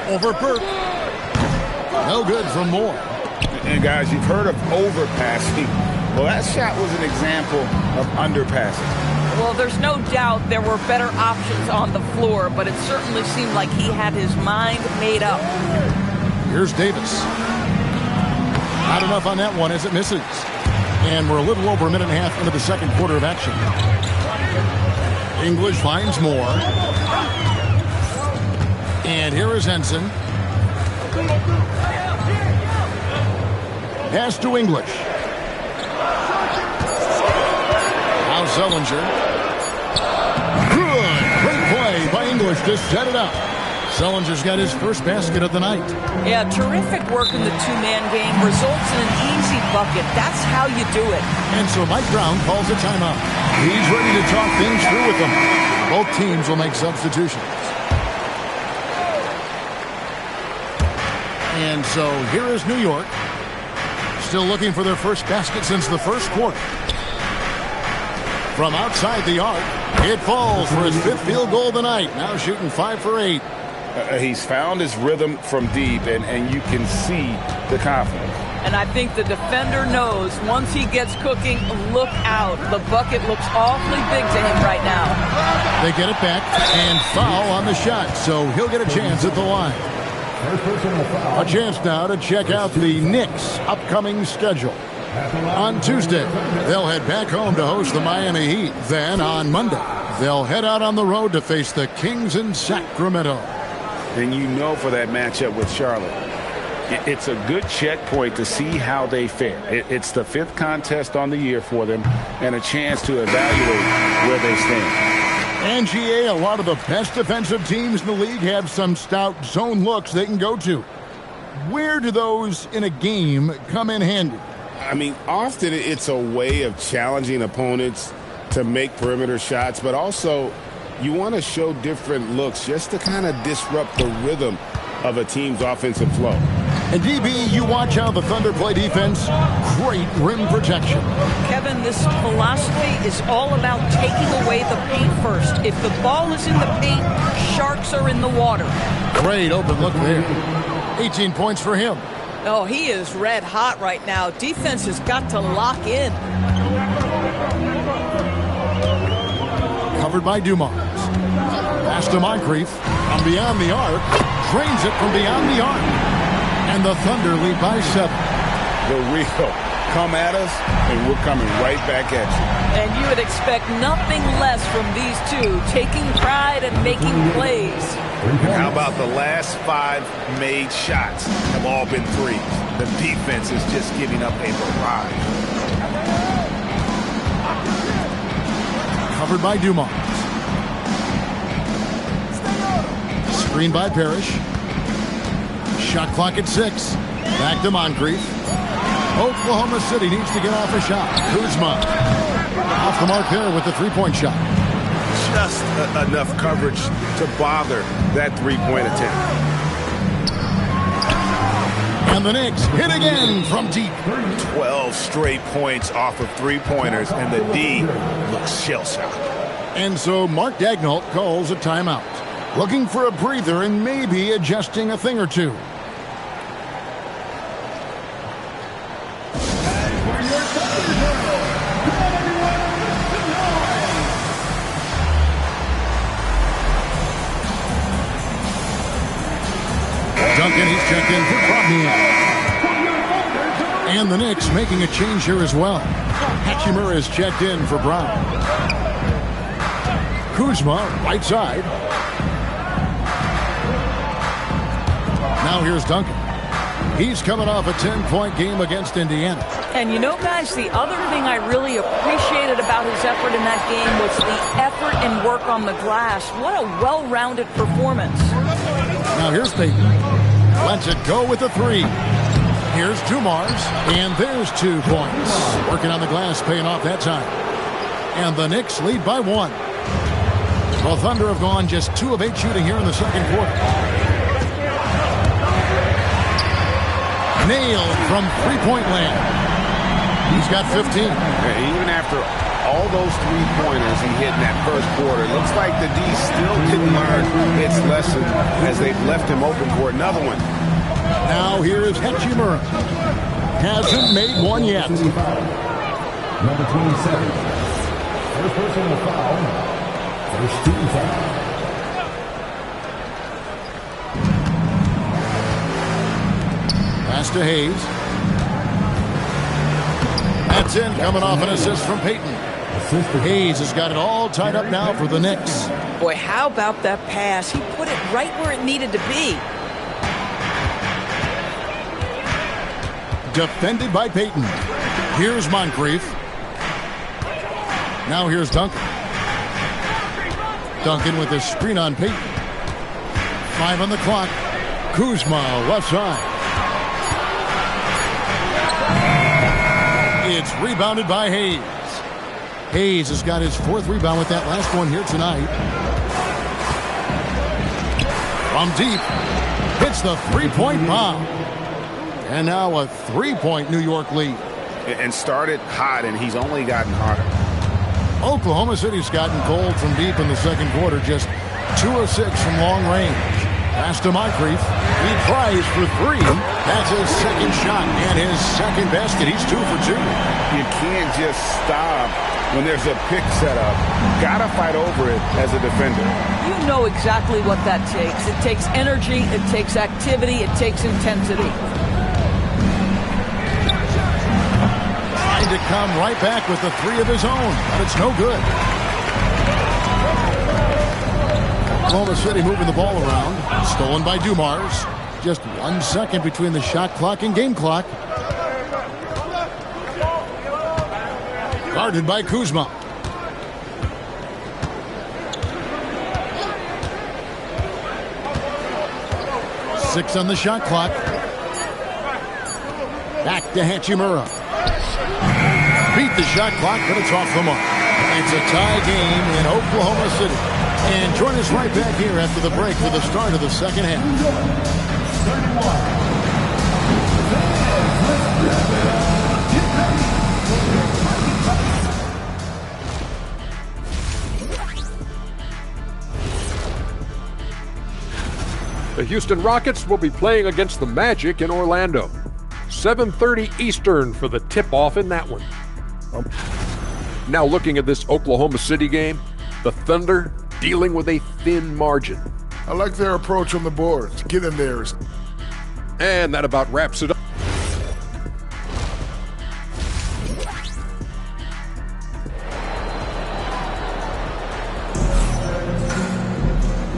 Over Burke. No good from Moore. And guys, you've heard of overpassing. Well, that shot was an example of underpassing. Well, there's no doubt there were better options on the floor, but it certainly seemed like he had his mind made up. Here's Davis. Not enough on that one as it misses. And we're a little over a minute and a half into the second quarter of action. English finds Moore. And here is Henson. Pass to English. Now Zellinger. Good. Great play by English to set it up. Zellinger's got his first basket of the night. Yeah, terrific work in the two-man game. Results in an easy bucket. That's how you do it. And so Mike Brown calls a timeout. He's ready to talk things through with them. Both teams will make substitutions. And so here is New York. Still looking for their first basket since the first quarter. From outside the arc, it falls for his 5th field goal of the night. Now shooting 5 for 8. He's found his rhythm from deep, and you can see the confidence. And I think the defender knows once he gets cooking, look out. The bucket looks awfully big to him right now. They get it back and foul on the shot, so he'll get a chance at the line. A chance now to check out the Knicks' upcoming schedule. On Tuesday, they'll head back home to host the Miami Heat. Then on Monday, they'll head out on the road to face the Kings in Sacramento. Then you know for that matchup with Charlotte, it's a good checkpoint to see how they fare. It's the 5th contest on the year for them and a chance to evaluate where they stand. And GA, a lot of the best defensive teams in the league have some stout zone looks they can go to. Where do those in a game come in handy? I mean, often it's a way of challenging opponents to make perimeter shots, but also you want to show different looks just to kind of disrupt the rhythm of a team's offensive flow. And DB, you watch how the Thunder play defense. Great rim protection. Kevin, this philosophy is all about taking away the paint first. If the ball is in the paint, sharks are in the water. Great open look there. 18 points for him. Oh, he is red hot right now. Defense has got to lock in. Covered by Dumars. Pass to Moncrief. From beyond the arc. Drains it from beyond the arc. And the Thunder lead by 7. The real come at us, and we're coming right back at you. And you would expect nothing less from these two, taking pride and making plays. How about the last 5 made shots have all been threes? The defense is just giving up a barrage. Covered by Dumars. Screen by Parrish. Shot clock at 6. Back to Moncrief. Oklahoma City needs to get off a shot. Kuzma off the mark there with the 3-point shot. Just enough coverage to bother that 3-point attempt. And the Knicks hit again from deep. 12 straight points off of 3-pointers, and the D looks shell-shocked. And so Mark Daigneault calls a timeout. Looking for a breather and maybe adjusting a thing or two. Duncan, he's checked in for Brodniak. And the Knicks making a change here as well. Hachimura is checked in for Brown. Kuzma, right side. Now here's Duncan. He's coming off a 10-point game against Indiana. And you know, guys, the other thing I really appreciated about his effort in that game was the effort and work on the glass. What a well-rounded performance. Now here's Payton. Lets it go with the 3. Here's Dumars, and there's 2 points. Working on the glass, paying off that time. And the Knicks lead by 1. The Thunder have gone just 2 of 8 shooting here in the second quarter. Nailed from three-point land. He's got 15. Even after all those three-pointers he hit in that first quarter, it looks like the D still didn't learn its lesson as they've left him open for another one. Now here's Hachimura. Hasn't made one yet. Number 27. First personal foul. First team foul. Pass to Hayes. That's in, coming off an assist from Payton. Hayes has got it all tied up now for the Knicks. Boy, how about that pass? He put it right where it needed to be. Defended by Payton. Here's Moncrief. Now here's Duncan. Duncan with a screen on Payton. 5 on the clock. Kuzma, left side. It's rebounded by Hayes. Hayes has got his 4th rebound with that last one here tonight. From deep, hits the three-point bomb. And now a 3-point New York lead. And started hot, and he's only gotten hotter. Oklahoma City's gotten cold from deep in the second quarter. Just 2 of 6 from long range. Pass to Moncrief. He tries for 3. That's his second shot and his second basket. He's 2 for 2. You can't just stop when there's a pick set up. Gotta fight over it as a defender. You know exactly what that takes. It takes energy, it takes activity, it takes intensity. Trying to come right back with the 3 of his own, but it's no good. Oklahoma City moving the ball around. Stolen by Dumars. Just 1 second between the shot clock and game clock. Guarded by Kuzma. Six on the shot clock. Back to Hachimura. Beat the shot clock, but it's off the mark. It's a tie game in Oklahoma City. And join us right back here after the break for the start of the second half. The Houston Rockets will be playing against the Magic in Orlando. 7:30 Eastern for the tip-off in that one. Now looking at this Oklahoma City game, the Thunder dealing with a thin margin. I like their approach on the boards. Get in there. And that about wraps it up.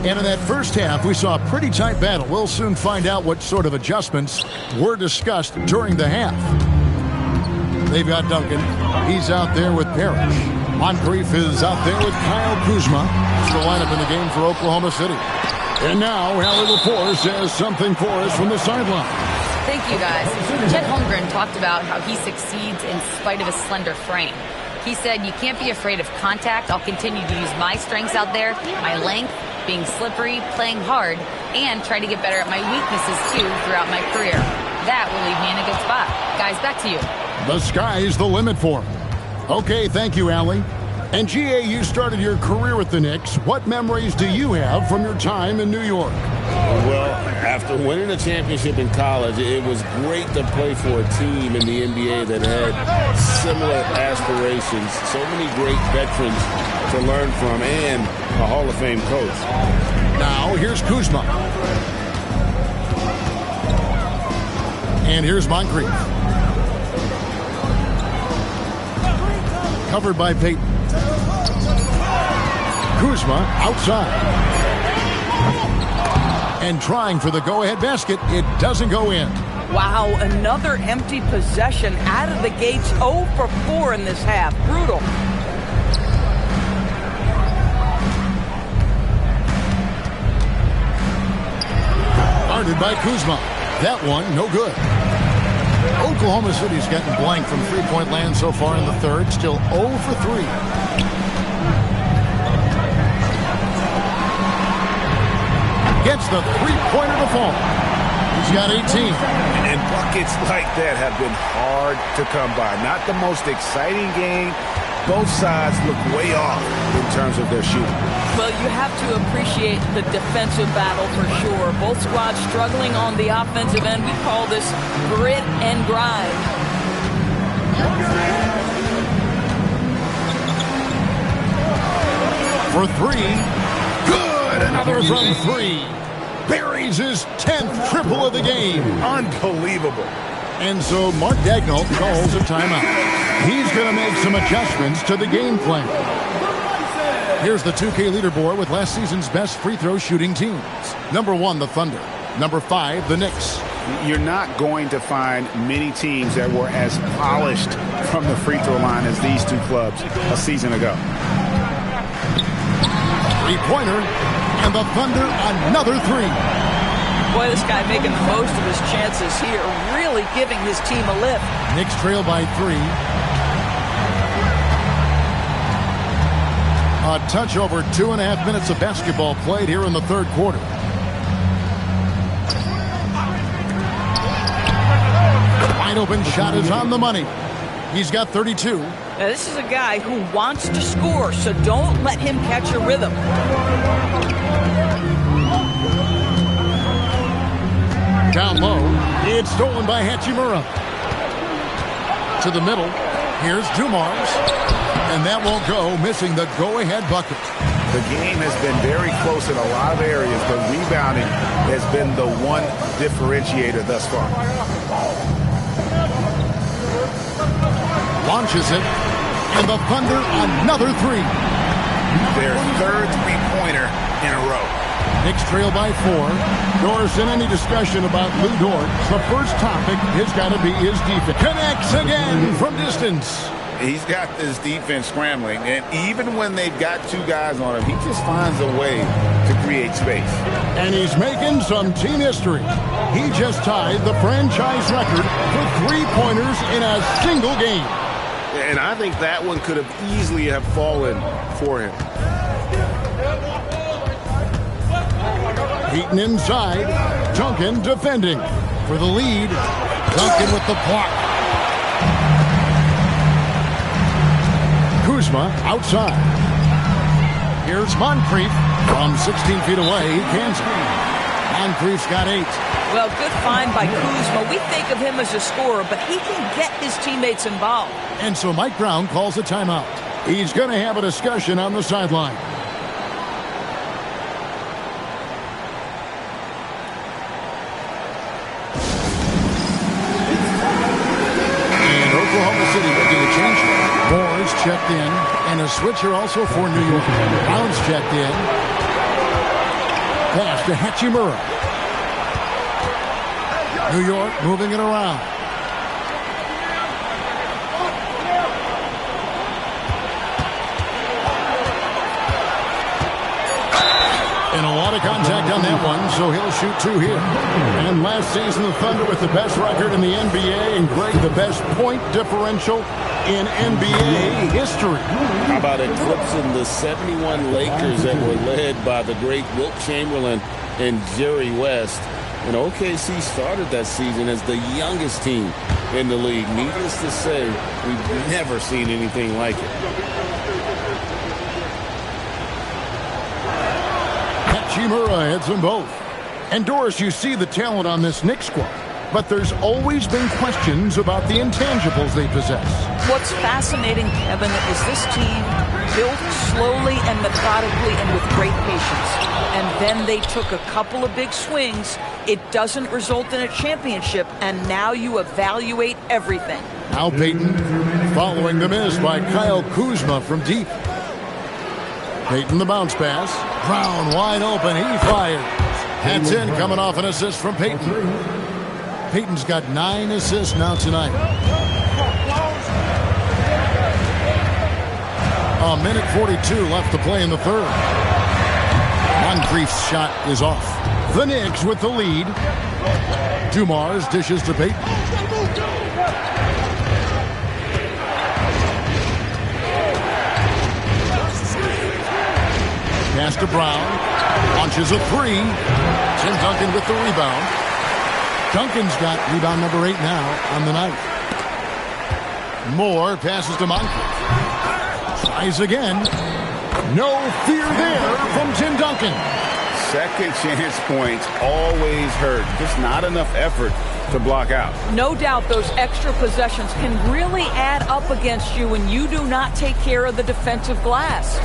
And in that first half, we saw a pretty tight battle. We'll soon find out what sort of adjustments were discussed during the half. They've got Duncan. He's out there with Parrish. Moncrief is out there with Kyle Kuzma. It's the lineup in the game for Oklahoma City. And now, Allie Lepore says something for us from the sideline. Thank you, guys. Chet Holmgren talked about how he succeeds in spite of his slender frame. He said, "You can't be afraid of contact. I'll continue to use my strengths out there, my length, being slippery, playing hard, and try to get better at my weaknesses, too, throughout my career. That will leave me in a good spot." Guys, back to you. The sky's the limit for him. Okay, thank you, Allie. And GA, you started your career with the Knicks. What memories do you have from your time in New York? Well, after winning a championship in college, it was great to play for a team in the NBA that had similar aspirations. So many great veterans to learn from and a Hall of Fame coach. Now, here's Kuzma. And here's Moncrief. Covered by Payton. Kuzma outside. And trying for the go-ahead basket. It doesn't go in. Wow, another empty possession out of the gates. 0 for 4 in this half. Brutal. Guarded by Kuzma. That one, no good. Oklahoma City's gotten blank from three-point land so far in the third. Still 0 for 3. gets the three-pointer to fall. He's got 18. And buckets like that have been hard to come by. Not the most exciting game. Both sides look way off in terms of their shooting. Well, you have to appreciate the defensive battle for sure. Both squads struggling on the offensive end. We call this grit and grind. For three. Good. Another from three. Buries his 10th triple of the game. Unbelievable. And so Mark Daigneault calls a timeout. He's going to make some adjustments to the game plan. Here's the 2K leaderboard with last season's best free throw shooting teams. Number 1, the Thunder. Number 5, the Knicks. You're not going to find many teams that were as polished from the free throw line as these two clubs a season ago. Three-pointer, and the Thunder another three. Boy, this guy making the most of his chances here, really giving his team a lift. Knicks trail by 3. A touch over 2.5 minutes of basketball played here in the third quarter. Wide open shot is on the money. He's got 32. Now, this is a guy who wants to score, so don't let him catch a rhythm. Down low, it's stolen by Hachimura. To the middle, here's Dumars. And that won't go, missing the go-ahead bucket. The game has been very close in a lot of areas, but rebounding has been the one differentiator thus far. Launches it, and the Thunder another three. Their third three-pointer in a row. Knicks trail by 4. Doris, in any discussion about Lou Dort, the first topic has got to be his defense. Connects again from distance. He's got this defense scrambling, and even when they've got two guys on him, he just finds a way to create space. And he's making some team history. He just tied the franchise record for three-pointers in a single game. And I think that one could have easily have fallen for him. Heaton inside. Duncan defending for the lead. Duncan with the block. Kuzma outside. Here's Moncrief from 16 feet away. He cans it. Moncrief's got 8. Well, good find by Kuzma. We think of him as a scorer, but he can get his teammates involved. And so Mike Brown calls a timeout. He's going to have a discussion on the sideline. And Oklahoma City looking to change it. Moore's checked in, and a switcher also for New York. Brown's checked in. Pass to Hachimura. New York moving it around. And a lot of contact on that one, so he'll shoot 2 here. And last season, the Thunder with the best record in the NBA, and Greg, the best point differential in NBA history. How about eclipsing the 71 Lakers that were led by the great Wilt Chamberlain and Jerry West? And OKC started that season as the youngest team in the league. Needless to say, we've never seen anything like it. Hachimura heads them both. And Doris, you see the talent on this Knicks squad, but there's always been questions about the intangibles they possess. What's fascinating, Kevin, is this team built slowly and methodically and with great patience. And then they took a couple of big swings. It doesn't result in a championship, and now you evaluate everything. Al Payton following the miss by Kyle Kuzma from deep. Payton the bounce pass. Brown wide open. He fired. That's in, coming off an assist from Payton. Payton's got 9 assists now tonight. A minute 42 left to play in the third. Moncrief's shot is off. The Knicks with the lead. Dumars dishes to Payton. Pass to Brown. Launches a three. Tim Duncan with the rebound. Duncan's got rebound number 8 now on the night. Moore passes to Moncrief. Tries again. No fear there from Tim Duncan. Second chance points always hurt. Just not enough effort to block out. No doubt those extra possessions can really add up against you when you do not take care of the defensive glass.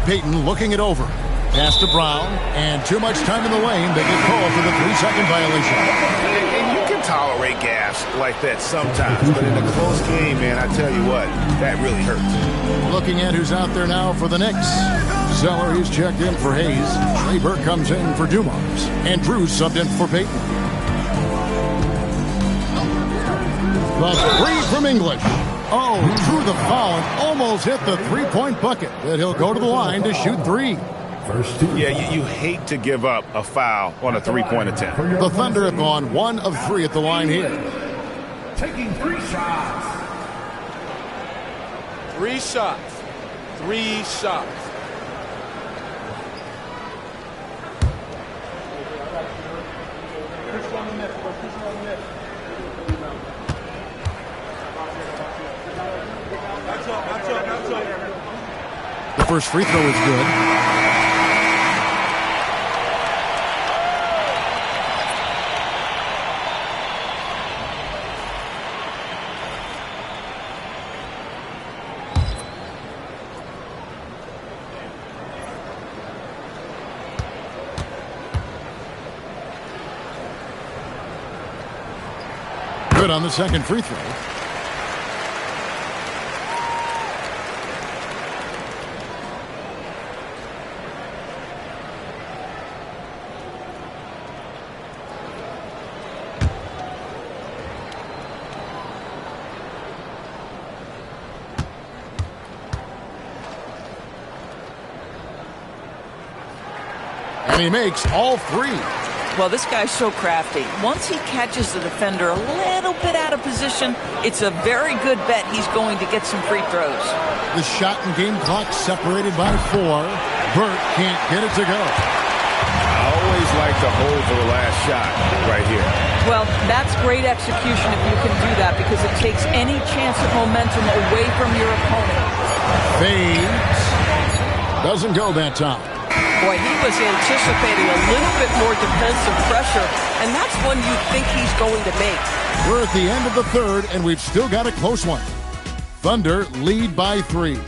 Payton looking it over. Pass to Brown, and too much time in the lane. They get called for the 3-second violation. And you can tolerate gas like that sometimes, but in a close game, man, I tell you what, that really hurts. Looking at who's out there now for the Knicks. Zeller, he's checked in for Hayes. Trey Burke comes in for Dumars. And Drew's subbed in for Payton. The three from English. Oh, drew the foul and almost hit the three-point bucket. But he'll go to the line to shoot 3. Yeah, you hate to give up a foul on a three-point attempt. The Thunder have gone 1 of 3 at the line here. Taking 3 shots. 3 shots. 3 shots. The first free throw is good. Good on the second free throw. And he makes all 3. Well, this guy's so crafty. Once he catches the defender a little bit out of position, it's a very good bet he's going to get some free throws. The shot and game clock separated by 4. Burt can't get it to go. I always like to hold for the last shot right here. Well, that's great execution if you can do that, because it takes any chance of momentum away from your opponent. Fades. Doesn't go that time. Boy, he was anticipating a little bit more defensive pressure, and that's one you think he's going to make. We're at the end of the third, and we've still got a close one. Thunder lead by 3.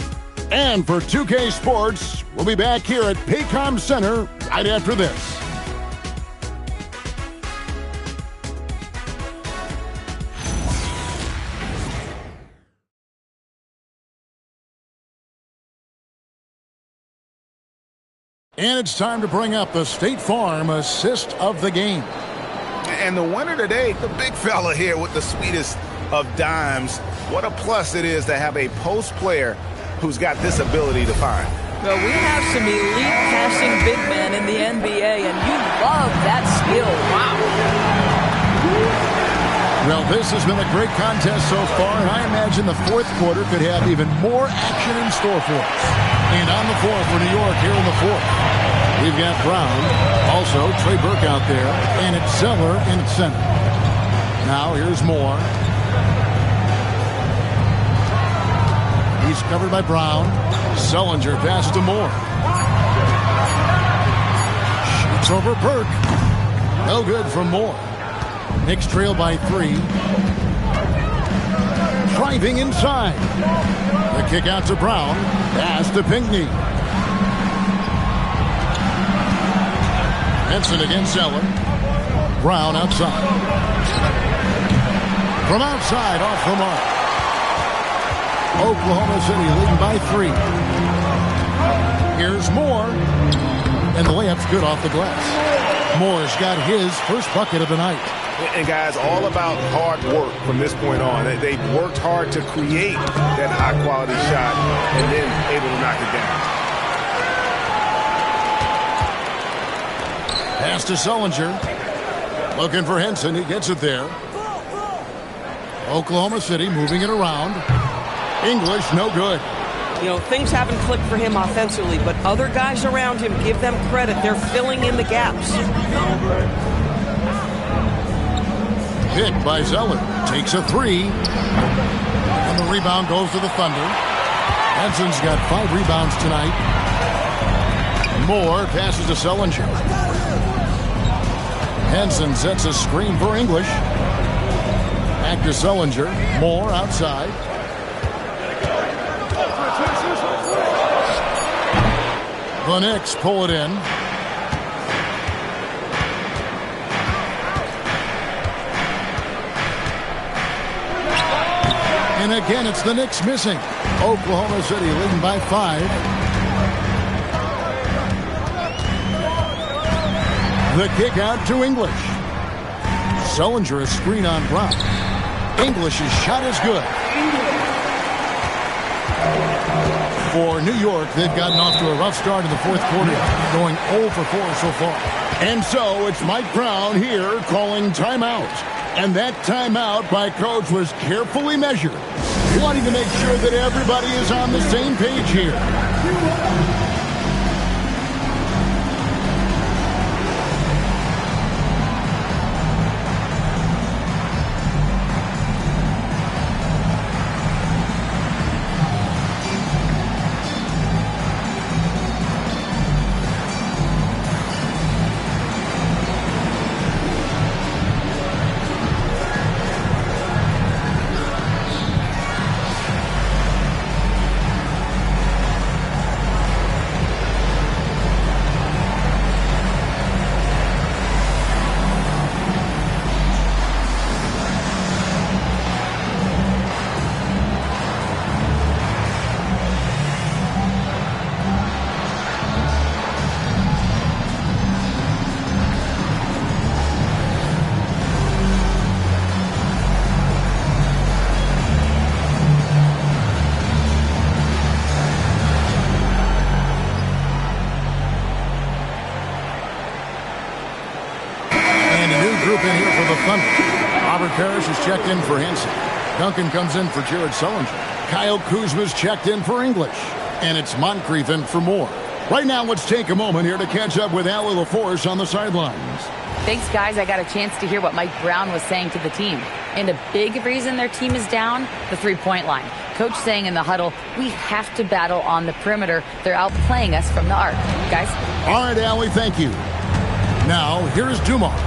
And for 2K Sports, we'll be back here at Paycom Center right after this. And it's time to bring up the State Farm assist of the game. And the winner today, the big fella here with the sweetest of dimes. What a plus it is to have a post player who's got this ability to find. Well, we have some elite passing big men in the NBA, and you love that skill. Wow. Well, this has been a great contest so far, and I imagine the fourth quarter could have even more action in store for us. And on the floor for New York here in the fourth, we've got Brown, also Trey Burke out there, and it's Zeller in center. Now here's Moore. He's covered by Brown. Sullinger passes to Moore. Shoots over Burke. No good from Moore. Knicks trail by 3. Driving inside. The kick out to Brown. Pass to Pinckney. Henson against Zeller. Brown outside. From outside, off the mark. Oklahoma City leading by 3. Here's Moore. And the layup's good off the glass. Moore's got his first bucket of the night. And guys, all about hard work from this point on. They've worked hard to create that high-quality shot and then able to knock it down. Pass to Sullinger. Looking for Henson. He gets it there. Oklahoma City moving it around. English, no good. You know, things haven't clicked for him offensively, but other guys around him, give them credit. They're filling in the gaps. Pick by Zeller. Takes a three. And the rebound goes to the Thunder. Henson's got 5 rebounds tonight. Moore passes to Sullinger. Henson sets a screen for English. Back to Sullinger. Moore outside. The Knicks pull it in. And again, it's the Knicks missing. Oklahoma City leading by 5. The kick out to English. Sullinger a screen on Brown. English's shot is good. For New York, they've gotten off to a rough start in the fourth quarter, going 0 for 4 so far. And so it's Mike Brown here calling timeout. And that timeout by Coach was carefully measured, wanting to make sure that everybody is on the same page here. Parrish is checked in for Henson. Duncan comes in for Jared Sullinger. Kyle Kuzma's checked in for English. And it's Moncrief in for Moore. Right now, let's take a moment here to catch up with Allie LaForce on the sidelines. Thanks, guys. I got a chance to hear what Mike Brown was saying to the team. And a big reason their team is down, the three-point line. Coach saying in the huddle, we have to battle on the perimeter. They're outplaying us from the arc. Guys? All right, Allie, thank you. Now, here's Dumars.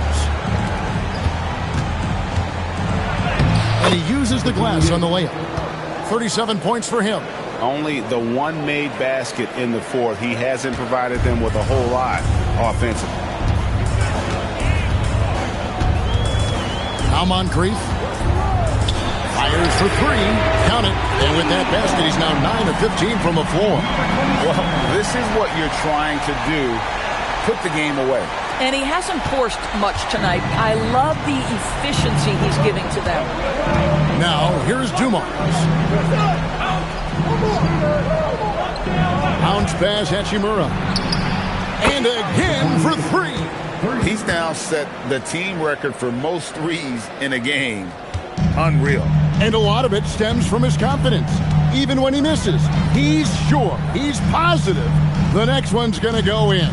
And he uses the glass on the layup. 37 points for him. Only the one made basket in the fourth. He hasn't provided them with a whole lot offensively. Now Moncrief fires for 3. Count it. And with that basket, he's now 9 of 15 from the floor. Well, this is what you're trying to do. Put the game away. And he hasn't forced much tonight. I love the efficiency he's giving to them. Now, here's Dumars. Bounce pass, Hachimura. And again for 3. He's now set the team record for most threes in a game. Unreal. And a lot of it stems from his confidence. Even when he misses, he's sure, he's positive the next one's going to go in.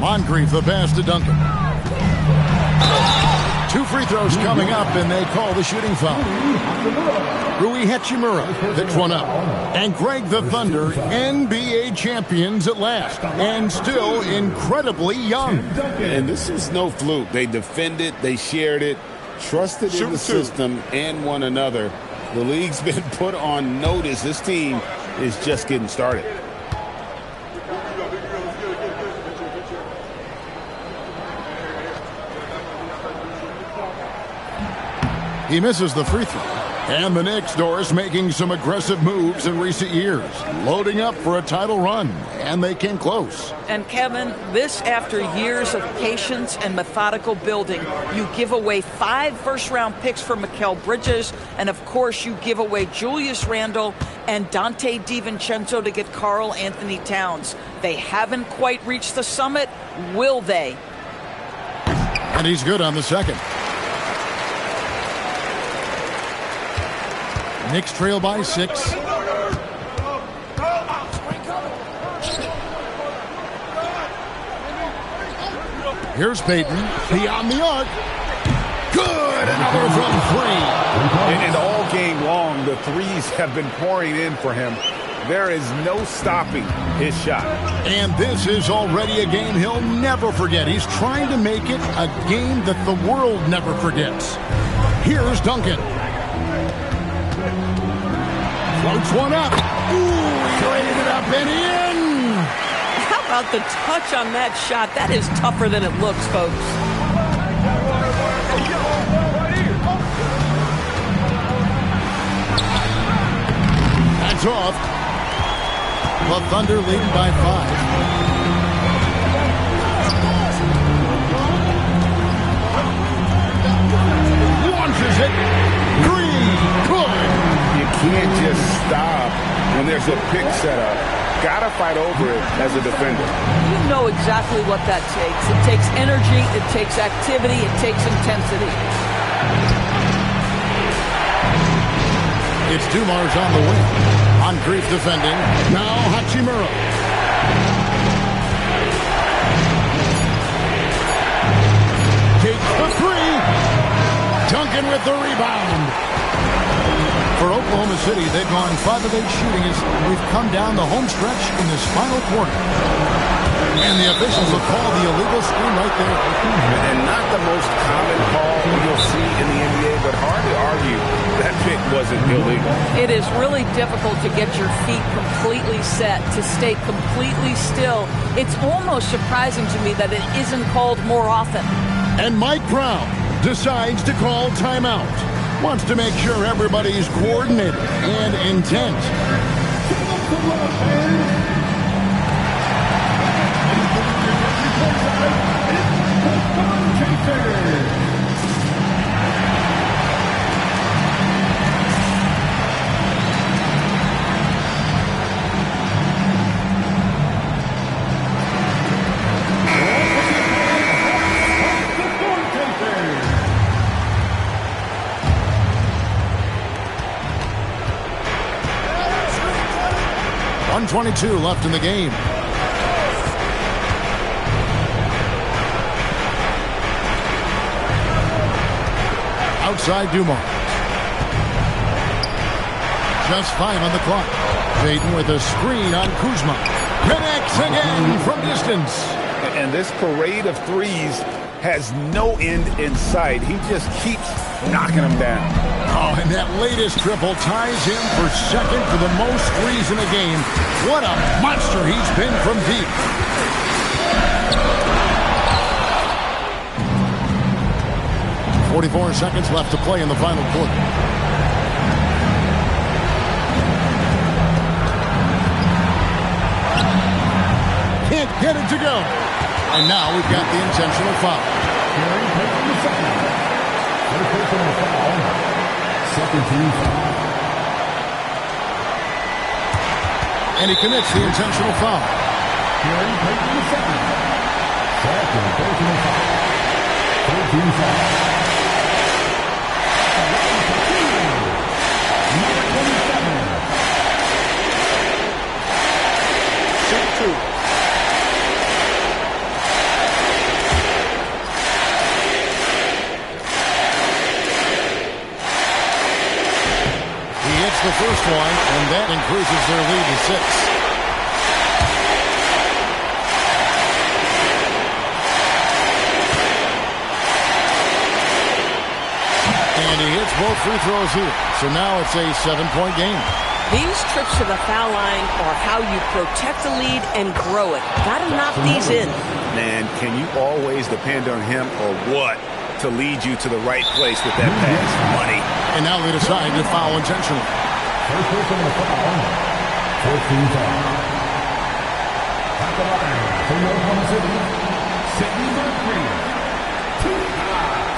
Moncrief, the pass to Duncan. 2 free throws coming up, and they call the shooting foul. Rui Hachimura picks one up. And Greg, the Thunder, NBA champions at last, and still incredibly young. And this is no fluke. They defended, they shared it, trusted in the system and one another. The league's been put on notice. This team is just getting started. He misses the free throw. And the Knicks, Doris, making some aggressive moves in recent years, loading up for a title run, and they came close. And Kevin, this after years of patience and methodical building. You give away 5 first-round picks for Mikal Bridges, and of course you give away Julius Randle and Dante DiVincenzo to get Karl Anthony Towns. They haven't quite reached the summit, will they? And he's good on the second. Knicks trail by 6. Here's Peyton. Beyond the arc. Good. Another from three. And all game long, the threes have been pouring in for him. There is no stopping his shot. And this is already a game he'll never forget. He's trying to make it a game that the world never forgets. Here's Duncan. Floats one up. Ooh, he laid it up and in. How about the touch on that shot? That is tougher than it looks, folks. That's off. The Thunder leading by 5. Launches it. Green. Good. You can't just stop when there's a pick set up. Gotta fight over it as a defender. You know exactly what that takes. It takes energy, it takes activity, it takes intensity. It's Dumars on the wing. On Grief defending. Now Hachimura. Takes the three. Duncan with the rebound. For Oklahoma City, they've gone 5 of 8 shooting as we've come down the home stretch in this final quarter. And the officials will call the illegal screen right there. And not the most common call you'll see in the NBA, but hard to argue that pick wasn't illegal. It is really difficult to get your feet completely set, to stay completely still. It's almost surprising to me that it isn't called more often. And Mike Brown decides to call timeout. Wants to make sure everybody's coordinated and intent. .22 left in the game. Outside Dumars. Just 5 on the clock. Payton with a screen on Kuzma. Connects again from distance. And this parade of threes has no end in sight. He just keeps knocking them down. Oh, and that latest triple ties him for second for the most threes in the game. What a monster he's been from deep. .44 seconds left to play in the final quarter. Can't get it to go. And now we've got the intentional foul. Second team foul. And he commits the intentional foul. Second personal foul. 13 foul. Number 27. Shoot 2. The first one, and that increases their lead to 6. And he hits both free throws here. So now it's a 7-point game. These trips to the foul line are how you protect the lead and grow it. Got to knock these in. Man, can you always depend on him or what to lead you to the right place with that pass? Money. And now they decide to foul intentionally. First personal foul. 14 foul. At the line for Oklahoma City, Sidney Murphy. 2 fouls.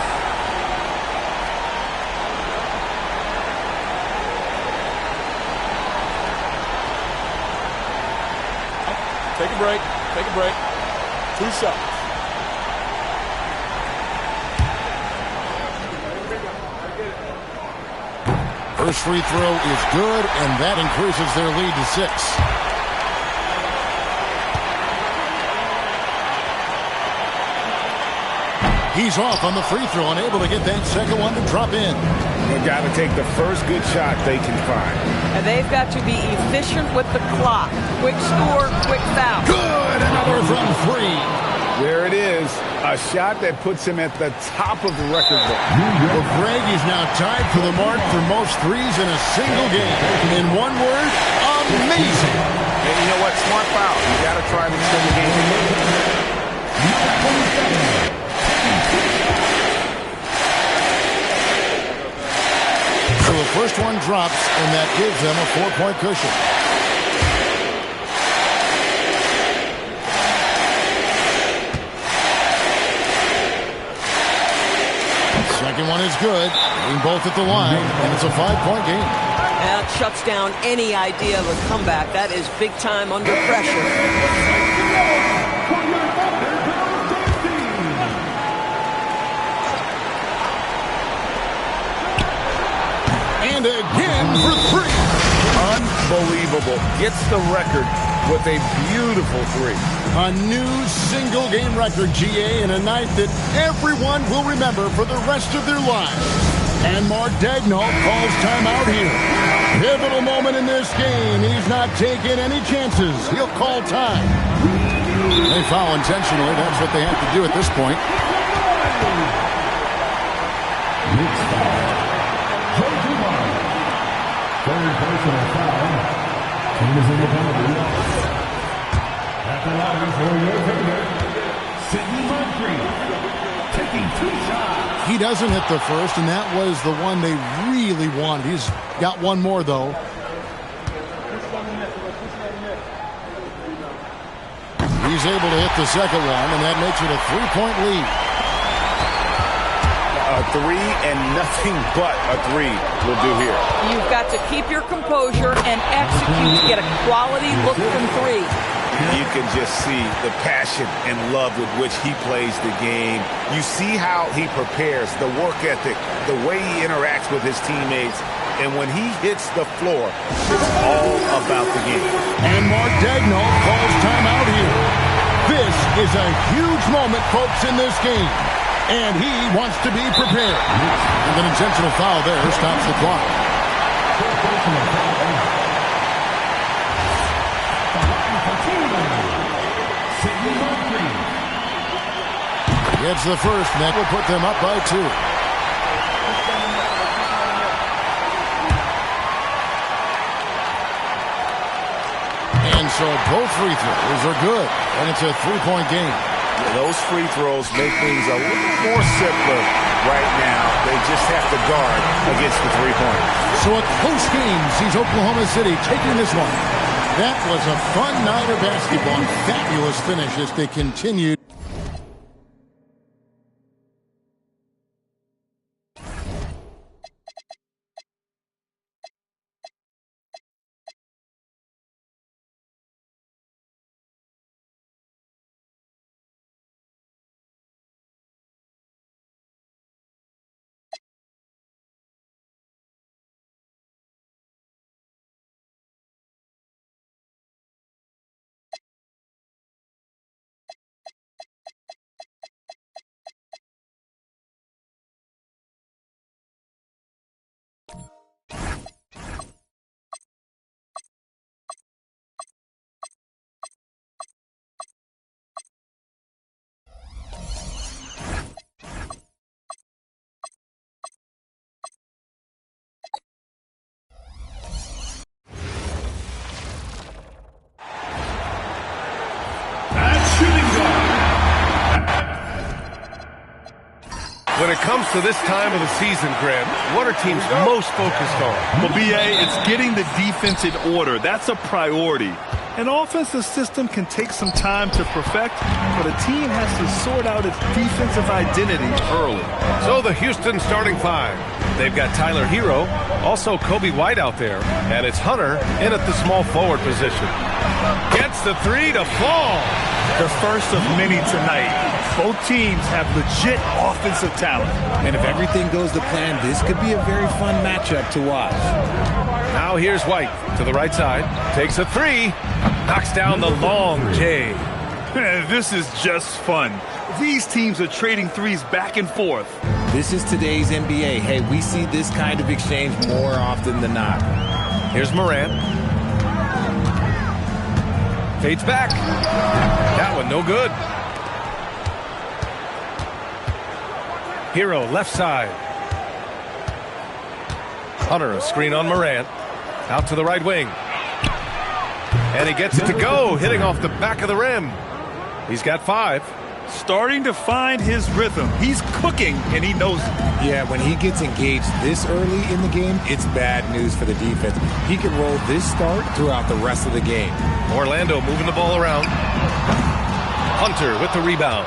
Take a break. Take a break. 2 shots. First free throw is good, and that increases their lead to 6. He's off on the free throw, unable to get that second one to drop in. They've got to take the first good shot they can find. And they've got to be efficient with the clock. Quick score, quick foul. Good! Another from three. There it is. A shot that puts him at the top of the record book. Well, Greg is now tied for the mark for most threes in a single game. In one word, amazing. And you know what? Smart foul. You got to try to extend the game. So the first one drops, and that gives them a 4-point cushion. Second one is good. Being both at the line, and it's a 5-point game. That shuts down any idea of a comeback. That is big time under pressure. And again for three. Unbelievable. Gets the record with a beautiful three. A new single-game record, GA, in a night that everyone will remember for the rest of their lives. And Mark Daigneault calls timeout here. Pivotal moment in this game. He's not taking any chances. He'll call time. They foul intentionally. That's what they have to do at this point. Third personal foul. Team is in the penalty. At the line for your favorite, Sidney Moncrief, taking 2 shots. He doesn't hit the first, and that was the one they really wanted. He's got one more, though. He's able to hit the second one, and that makes it a 3-point lead. A three and nothing but a three will do here. You've got to keep your composure and execute to get a quality look from three. You can just see the passion and love with which he plays the game. You see how he prepares, the work ethic, the way he interacts with his teammates. And when he hits the floor, it's all about the game. And Mark Daigneault calls timeout here. This is a huge moment, folks, in this game. And he wants to be prepared. And an intentional foul there stops the clock. Gets the first, and that will put them up by 2. And so both free throws are good, and it's a 3-point game. Those free throws make things a little more simpler right now. They just have to guard against the three-pointer. So a close game sees Oklahoma City taking this one. That was a fun night of basketball. Fabulous finish as they continued. When it comes to this time of the season, Grant, what are teams most focused on? Well, B.A., it's getting the defense in order. That's a priority. An offensive system can take some time to perfect, but a team has to sort out its defensive identity early. So the Houston starting 5. They've got Tyler Hero, also Kobe White out there, and it's Hunter in at the small forward position. Gets the 3 to fall. The first of many tonight. Both teams have legit offensive talent. And if everything goes to plan, this could be a very fun matchup to watch. Now here's White to the right side. Takes a 3. Knocks down the long J. This is just fun. These teams are trading threes back and forth. This is today's NBA. Hey, we see this kind of exchange more often than not. Here's Morant. Fades back. That one no good. Hero left side. Hunter, a screen on Morant. Out to the right wing. And he gets it to go, hitting off the back of the rim. He's got 5. Starting to find his rhythm. He's cooking, and he knows it. Yeah, when he gets engaged this early in the game, it's bad news for the defense. He can roll this start throughout the rest of the game. Orlando moving the ball around. Hunter with the rebound.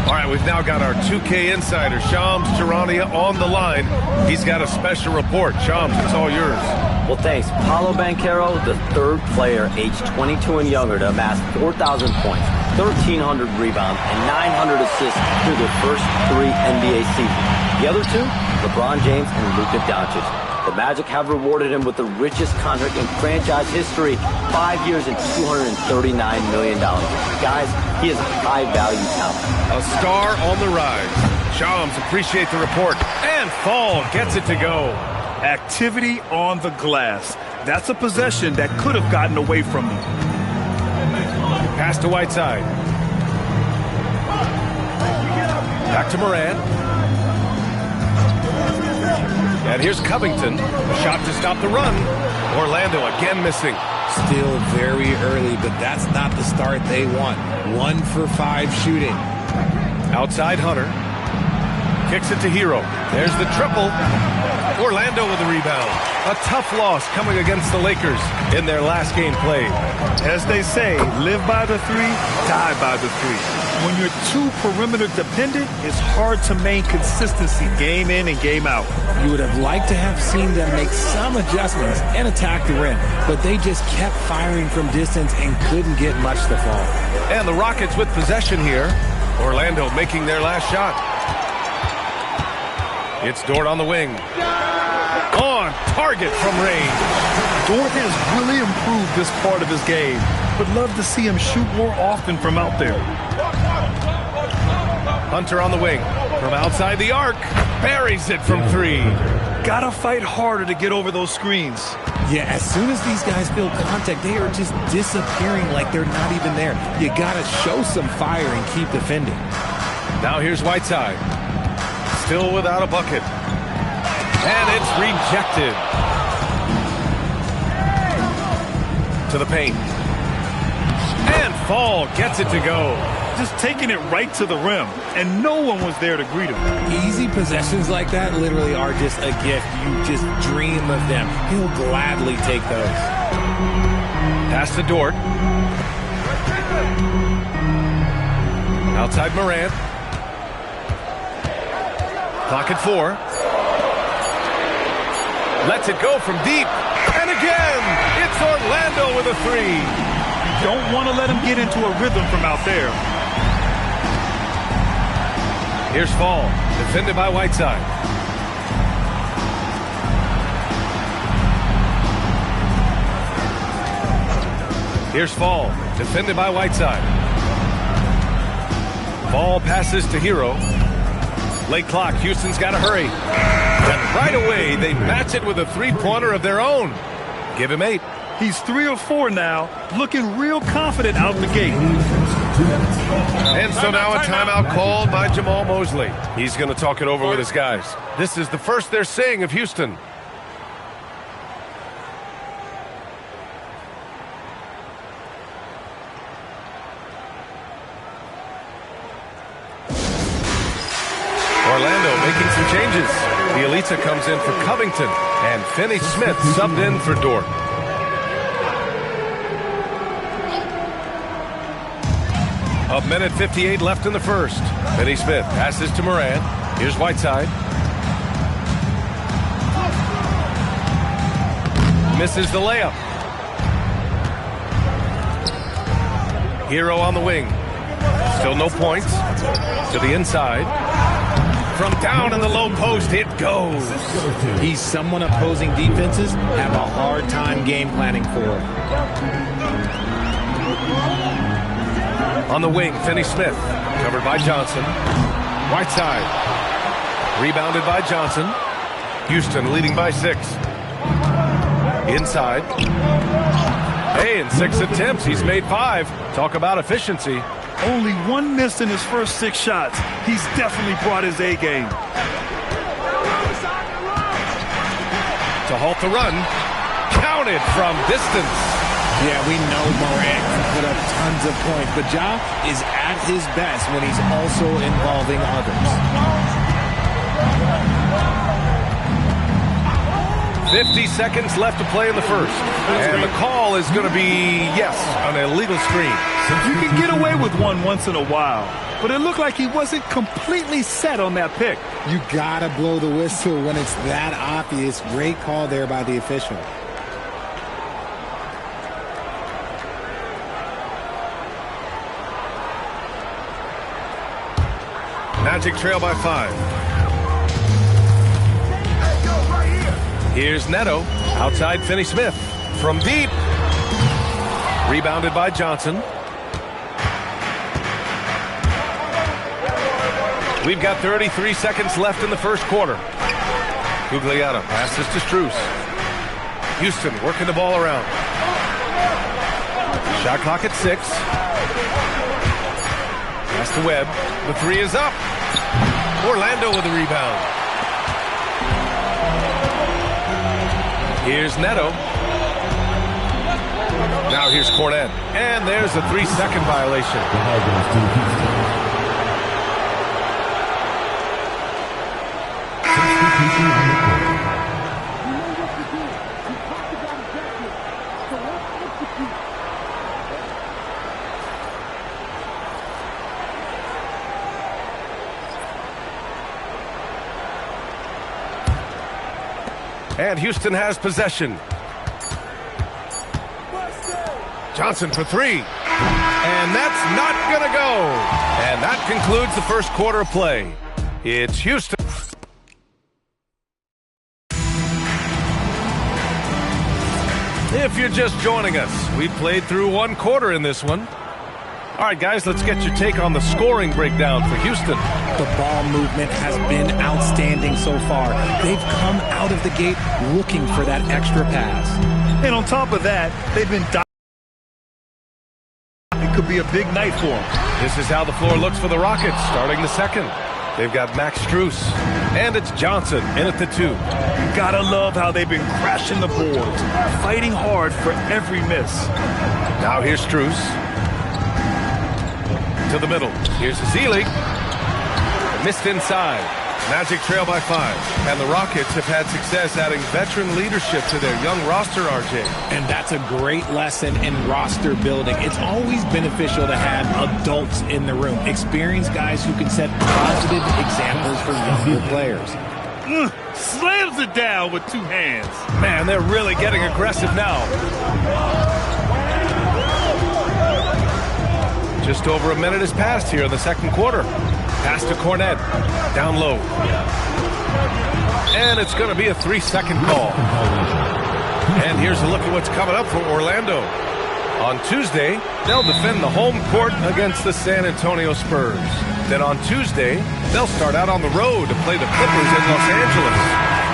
All right, we've now got our 2K insider, Shams Charania, on the line. He's got a special report. Shams, it's all yours. Well, thanks. Paolo Banchero, the third player aged 22 and younger to amass 4,000 points, 1,300 rebounds, and 900 assists through their first 3 NBA seasons. The other 2, LeBron James and Luka Doncic. The Magic have rewarded him with the richest contract in franchise history, 5 years and $239 million. Guys, he is a high-value talent. A star on the rise. Shams, appreciate the report. And Fall gets it to go. Activity on the glass. That's a possession that could have gotten away from me. Pass to Whiteside. Back to Morant. And here's Covington. A shot to stop the run. Orlando again missing. Still very early, but that's not the start they want. 1 for 5 shooting. Outside Hunter. Kicks it to Hero. There's the triple. Orlando with the rebound. A tough loss coming against the Lakers in their last game played. As they say, live by the 3, die by the 3. When you're too perimeter dependent, it's hard to maintain consistency game in and game out. You would have liked to have seen them make some adjustments and attack the rim, but they just kept firing from distance and couldn't get much to fall. And the Rockets with possession here. Orlando making their last shot. It's Dort on the wing. On target from range. Dort has really improved this part of his game. Would love to see him shoot more often from out there. Hunter on the wing. From outside the arc. Buries it from 3. Gotta fight harder to get over those screens. Yeah, as soon as these guys feel contact, they are just disappearing like they're not even there. You gotta show some fire and keep defending. Now here's Whiteside. Still without a bucket. And it's rejected. To the paint. And Fall gets it to go. Just taking it right to the rim, and no one was there to greet him. Easy possessions like that literally are just a gift. You just dream of them. He'll gladly take those. Pass to Dort. Outside Morant. Clock at 4. Lets it go from deep. And again, it's Orlando with a 3. Don't want to let him get into a rhythm from out there. Here's Fall, defended by Whiteside. Here's Fall, defended by Whiteside. Fall passes to Hero. Late clock, Houston's got to hurry. And right away, they match it with a 3-pointer of their own. Give him 8. He's 3 or 4 now, looking real confident out the gate. And so now a timeout called by Jamal Mosley. He's going to talk it over with his guys. This is the first they're seeing of Houston. Orlando making some changes. Bielitsa comes in for Covington, and Finney Smith subbed in for Dort. A minute 58 left in the first. Finney Smith passes to Morant. Here's Whiteside. Misses the layup. Hero on the wing. Still no points. To the inside. From down in the low post, it goes. He's someone opposing defenses have a hard time game planning for. On the wing, Finney Smith. Covered by Johnson. Right side. Rebounded by Johnson. Houston leading by 6. Inside. Hey, in 6 attempts, he's made 5. Talk about efficiency. Only 1 miss in his first 6 shots. He's definitely brought his A game. To halt the run. Counted from distance. Yeah, we know Morant can put up tons of points, but Ja is at his best when he's also involving others. 50 seconds left to play in the first. And the call is going to be, yes, an illegal screen. You can get away with one once in a while, but it looked like he wasn't completely set on that pick. You gotta blow the whistle when it's that obvious. Great call there by the official. Magic trail by 5. Here's Neto. Outside Finney Smith. From deep. Rebounded by Johnson. We've got 33 seconds left in the first quarter. Gugliotta passes to Strus. Houston working the ball around. Shot clock at 6. Pass to Webb. The 3 is up. Orlando with the rebound. Here's Neto. Now here's Cornet. And there's a 3-second violation. And Houston has possession. Johnson for 3. And that's not going to go. And that concludes the first quarter of play. It's Houston. If you're just joining us, we played through 1 quarter in this one. All right, guys, let's get your take on the scoring breakdown for Houston. The ball movement has been outstanding so far. They've come out of the gate looking for that extra pass. And on top of that, they've been it could be a big night for them. This is how the floor looks for the Rockets starting the second. They've got Max Strus, and it's Johnson in at the 2. Gotta love how they've been crashing the boards, fighting hard for every miss. Now here's Strus. To the middle. Here's Ezeli. Missed inside. Magic trail by 5. And the Rockets have had success adding veteran leadership to their young roster, RJ. And that's a great lesson in roster building. It's always beneficial to have adults in the room. Experienced guys who can set positive examples for younger players. Slams it down with 2 hands. Man, they're really getting aggressive now. Just over a minute has passed here in the second quarter. Pass to Cornet. Down low. And it's going to be a 3-second call. And here's a look at what's coming up for Orlando. On Tuesday, they'll defend the home court against the San Antonio Spurs. Then on Tuesday, they'll start out on the road to play the Clippers in Los Angeles.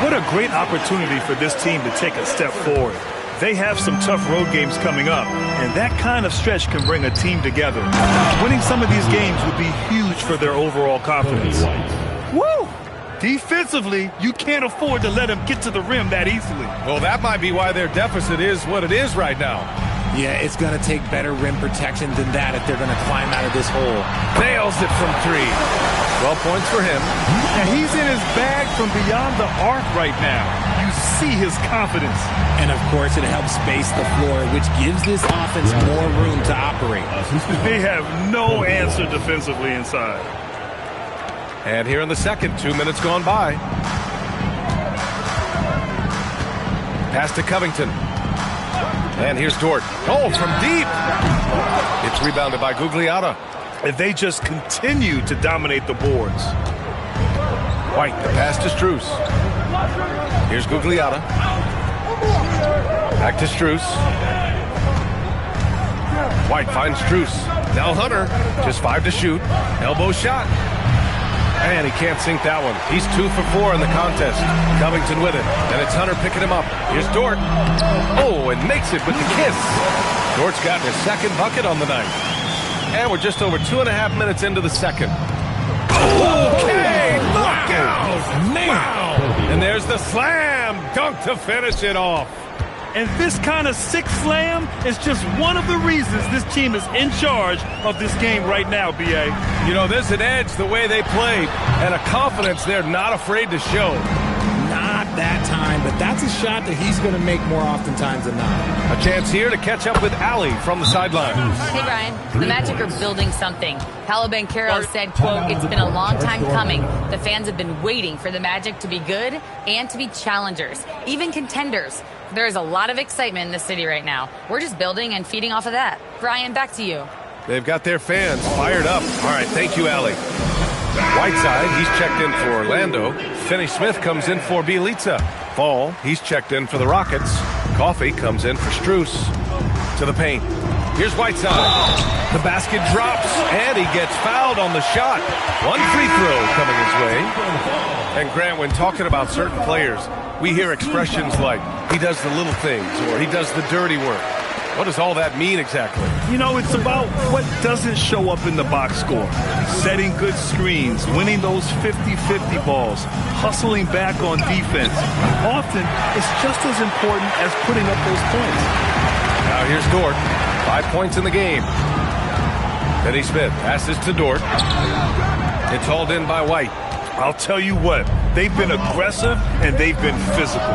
What a great opportunity for this team to take a step forward. They have some tough road games coming up, and that kind of stretch can bring a team together. Winning some of these games would be huge for their overall confidence. Woo! Defensively, you can't afford to let them get to the rim that easily. Well, that might be why their deficit is what it is right now. Yeah, it's going to take better rim protection than that if they're going to climb out of this hole. Nails it from 3. 12 points for him. And he's in his bag from beyond the arc right now. You see his confidence. And, of course, it helps space the floor, which gives this offense more room to operate. They have no answer defensively inside. And here in the second, 2 minutes gone by. Pass to Covington. And here's Dort. Oh, from deep. It's rebounded by Gugliotta. If they just continue to dominate the boards. White, the pass to Strus. Here's Gugliotta. Back to Strus. White finds Strus. Now Hunter, just 5 to shoot. Elbow shot. And he can't sink that one. He's 2 for 4 in the contest. Covington with it. And it's Hunter picking him up. Here's Dort. Oh, and makes it with the kiss. Dort's gotten his second bucket on the night. And we're just over 2.5 minutes into the second. Okay, knockout! Wow! And there's the slam dunk to finish it off. And this kind of sick slam is just one of the reasons this team is in charge of this game right now, B.A. You know, there's an edge the way they played and a confidence they're not afraid to show. Not that time, but that's a shot that he's going to make more oftentimes than not. A chance here to catch up with Allie from the sideline. Hey, Brian. The Magic are building something. Paolo Banchero said, quote, "It's been a long time coming. The fans have been waiting for the Magic to be good and to be challengers, even contenders. There is a lot of excitement in the city right now. We're just building and feeding off of that." Brian, back to you. They've got their fans fired up. All right, thank you, Allie. Whiteside, he's checked in for Orlando. Finney-Smith comes in for Bielitsa. Fall, he's checked in for the Rockets. Coffey comes in for Strus. To the paint. Here's Whiteside. The basket drops, and he gets fouled on the shot. One free throw coming his way. And Grant, when talking about certain players, we hear expressions like, he does the little things, or he does the dirty work. What does all that mean exactly? You know, it's about what doesn't show up in the box score. Setting good screens, winning those 50-50 balls, hustling back on defense. Often, it's just as important as putting up those points. Now here's Dort. 5 points in the game. Finney-Smith passes to Dort. It's hauled in by White. I'll tell you what, they've been aggressive and they've been physical.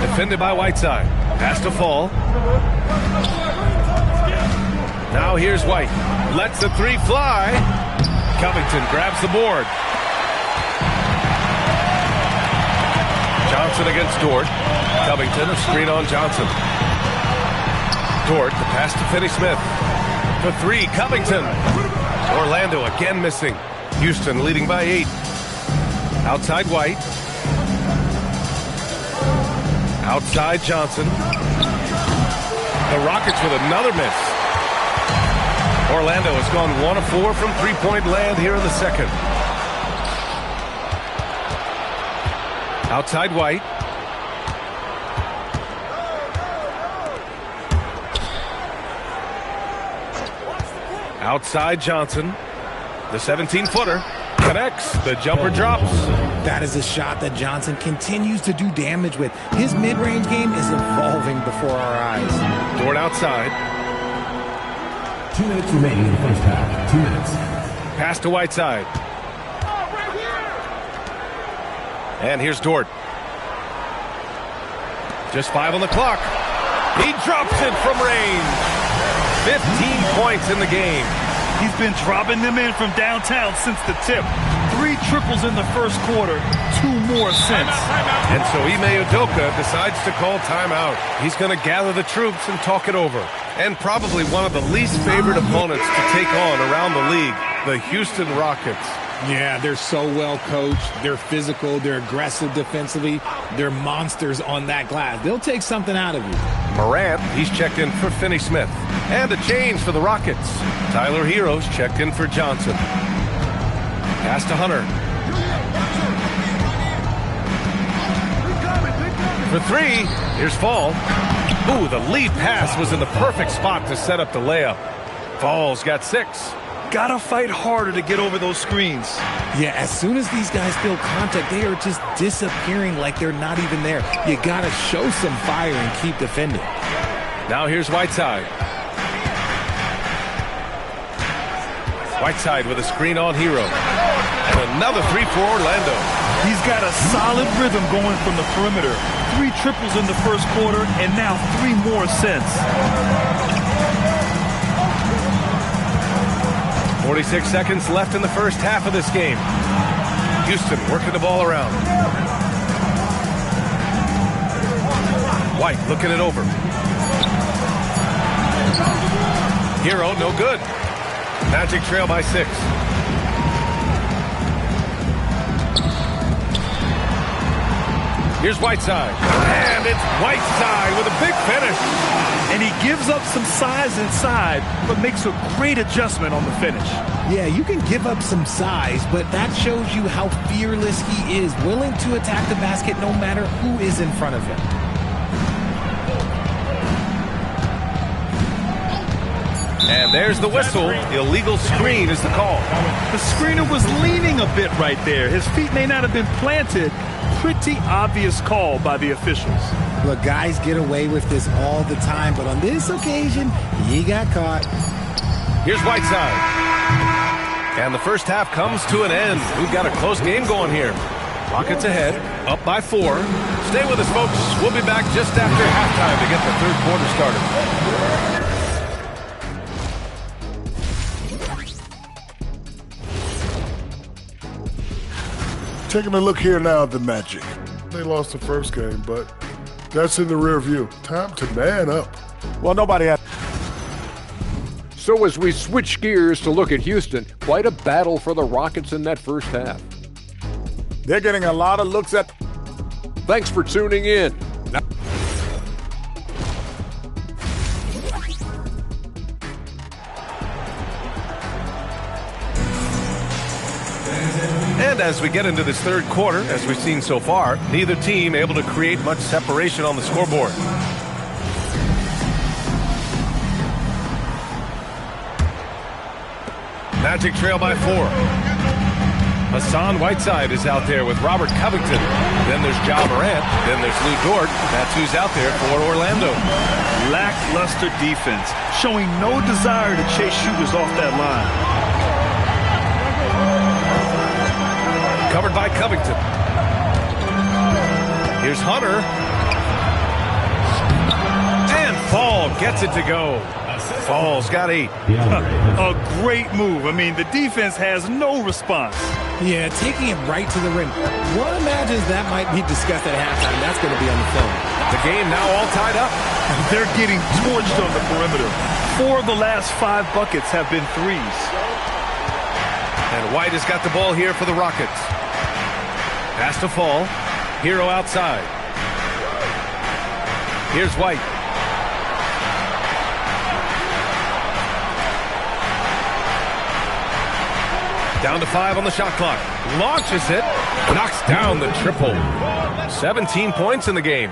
Defended by Whiteside. Pass to Fall. Now here's White. Lets the three fly. Covington grabs the board. Johnson against Dort. Covington, a screen on Johnson. Dort, the pass to Finney-Smith. For 3, Covington. Orlando again missing. Houston leading by 8. Outside White. Outside Johnson. The Rockets with another miss. Orlando has gone 1 of 4 from three-point land here in the second. Outside White. Outside Johnson. The 17-footer connects. The jumper drops. That is a shot that Johnson continues to do damage with. His mid-range game is evolving before our eyes. Dort outside. 2 minutes remaining in the first half. 2 minutes. Pass to Whiteside. And here's Dort. Just 5 on the clock. He drops it from range. 15 points in the game. He's been dropping them in from downtown since the tip. 3 triples in the first quarter, 2 more since. And so Ime Udoka decides to call timeout. He's going to gather the troops and talk it over. And probably one of the least favored opponents to take on around the league, the Houston Rockets. Yeah, they're so well coached. They're physical. They're aggressive defensively. They're monsters on that glass. They'll take something out of you. Morant, he's checked in for Finney-Smith. And a change for the Rockets. Tyler Hero's checked in for Johnson. Pass to Hunter. For 3, here's Fall. Ooh, the lead pass was in the perfect spot to set up the layup. Fall's got 6. Gotta fight harder to get over those screens. Yeah, as soon as these guys feel contact, they are just disappearing like they're not even there. You gotta show some fire and keep defending. Now here's Whiteside. Whiteside with a screen on Hero. And another 3 for Orlando. He's got a solid rhythm going from the perimeter. 3 triples in the first quarter, and now 3 more since. 46 seconds left in the first half of this game. Houston working the ball around. White looking it over. Hero, no good. Magic trail by 6. Here's Whiteside. And it's Whiteside with a big finish. And he gives up some size inside, but makes a great adjustment on the finish. Yeah, you can give up some size, but that shows you how fearless he is, willing to attack the basket no matter who is in front of him. And there's the whistle. Illegal screen is the call. The screener was leaning a bit right there. His feet may not have been planted. Pretty obvious call by the officials. Look, guys get away with this all the time, but on this occasion, he got caught. Here's Whiteside. And the first half comes to an end. We've got a close game going here. Rockets ahead, up by 4. Stay with us, folks. We'll be back just after halftime to get the third quarter started. Taking a look here now at the Magic. They lost the first game, but that's in the rear view. Time to man up. Well, nobody had. So as we switch gears to look at Houston, quite a battle for the Rockets in that first half. They're getting a lot of looks at. Thanks for tuning in. And as we get into this third quarter, as we've seen so far, neither team able to create much separation on the scoreboard. Magic trail by 4. Hassan Whiteside is out there with Robert Covington. Then there's Ja Morant. Then there's Lou Dort. That's who's out there for Orlando. Lackluster defense, showing no desire to chase shooters off that line. Covered by Covington. Here's Hunter. And Fall gets it to go. Fall's got 8. A great move. I mean, the defense has no response. Yeah, taking it right to the rim. One imagines that might be discussed at halftime. That's going to be on the film. The game now all tied up. They're getting torched on the perimeter. 4 of the last 5 buckets have been threes. And White has got the ball here for the Rockets. Pass to Fall. Hero outside. Here's White. Down to 5 on the shot clock. Launches it. Knocks down the triple. 17 points in the game.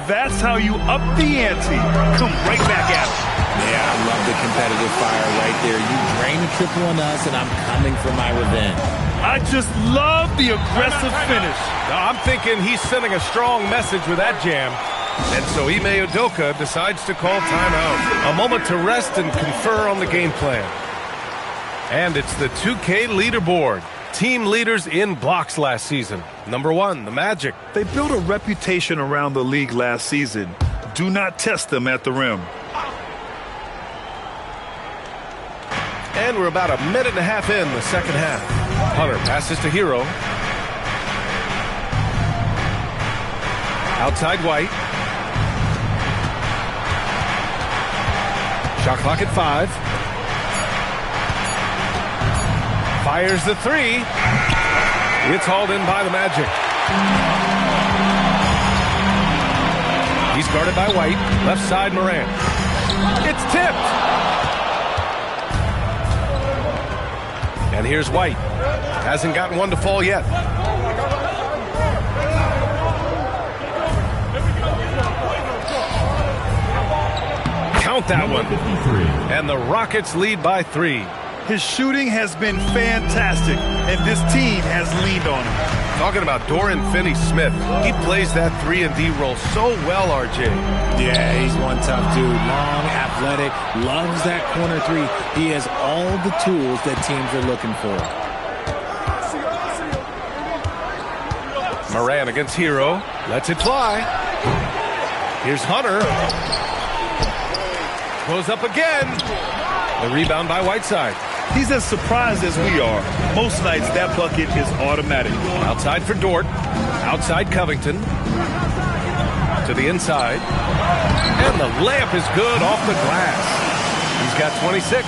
That's how you up the ante. Come right back at it. Yeah, I love the competitive fire right there. You drain a triple on us, and I'm coming for my revenge. I just love the aggressive finish. Now, I'm thinking he's sending a strong message with that jam. And so Ime Udoka decides to call timeout. A moment to rest and confer on the game plan. And it's the 2K leaderboard. Team leaders in blocks last season. Number 1, the Magic. They built a reputation around the league last season. Do not test them at the rim. And we're about a minute and a half in the second half. Hunter passes to Hero. Outside White. Shot clock at 5. Fires the 3. It's hauled in by the Magic. He's guarded by White. Left side Morant. It's tipped. And here's White. Hasn't gotten one to fall yet. Count that one. And the Rockets lead by 3. His shooting has been fantastic, and this team has leaned on him. Talking about Dorian Finney-Smith. He plays that 3-and-D role so well, RJ. Yeah, he's one tough dude. Long, athletic, loves that corner 3. He has all the tools that teams are looking for. Moran against Hero. Lets it fly. Here's Hunter. Goes up again. The rebound by Whiteside. He's as surprised as we are. Most nights, that bucket is automatic. Outside for Dort. Outside Covington. To the inside. And the layup is good off the glass. He's got 26.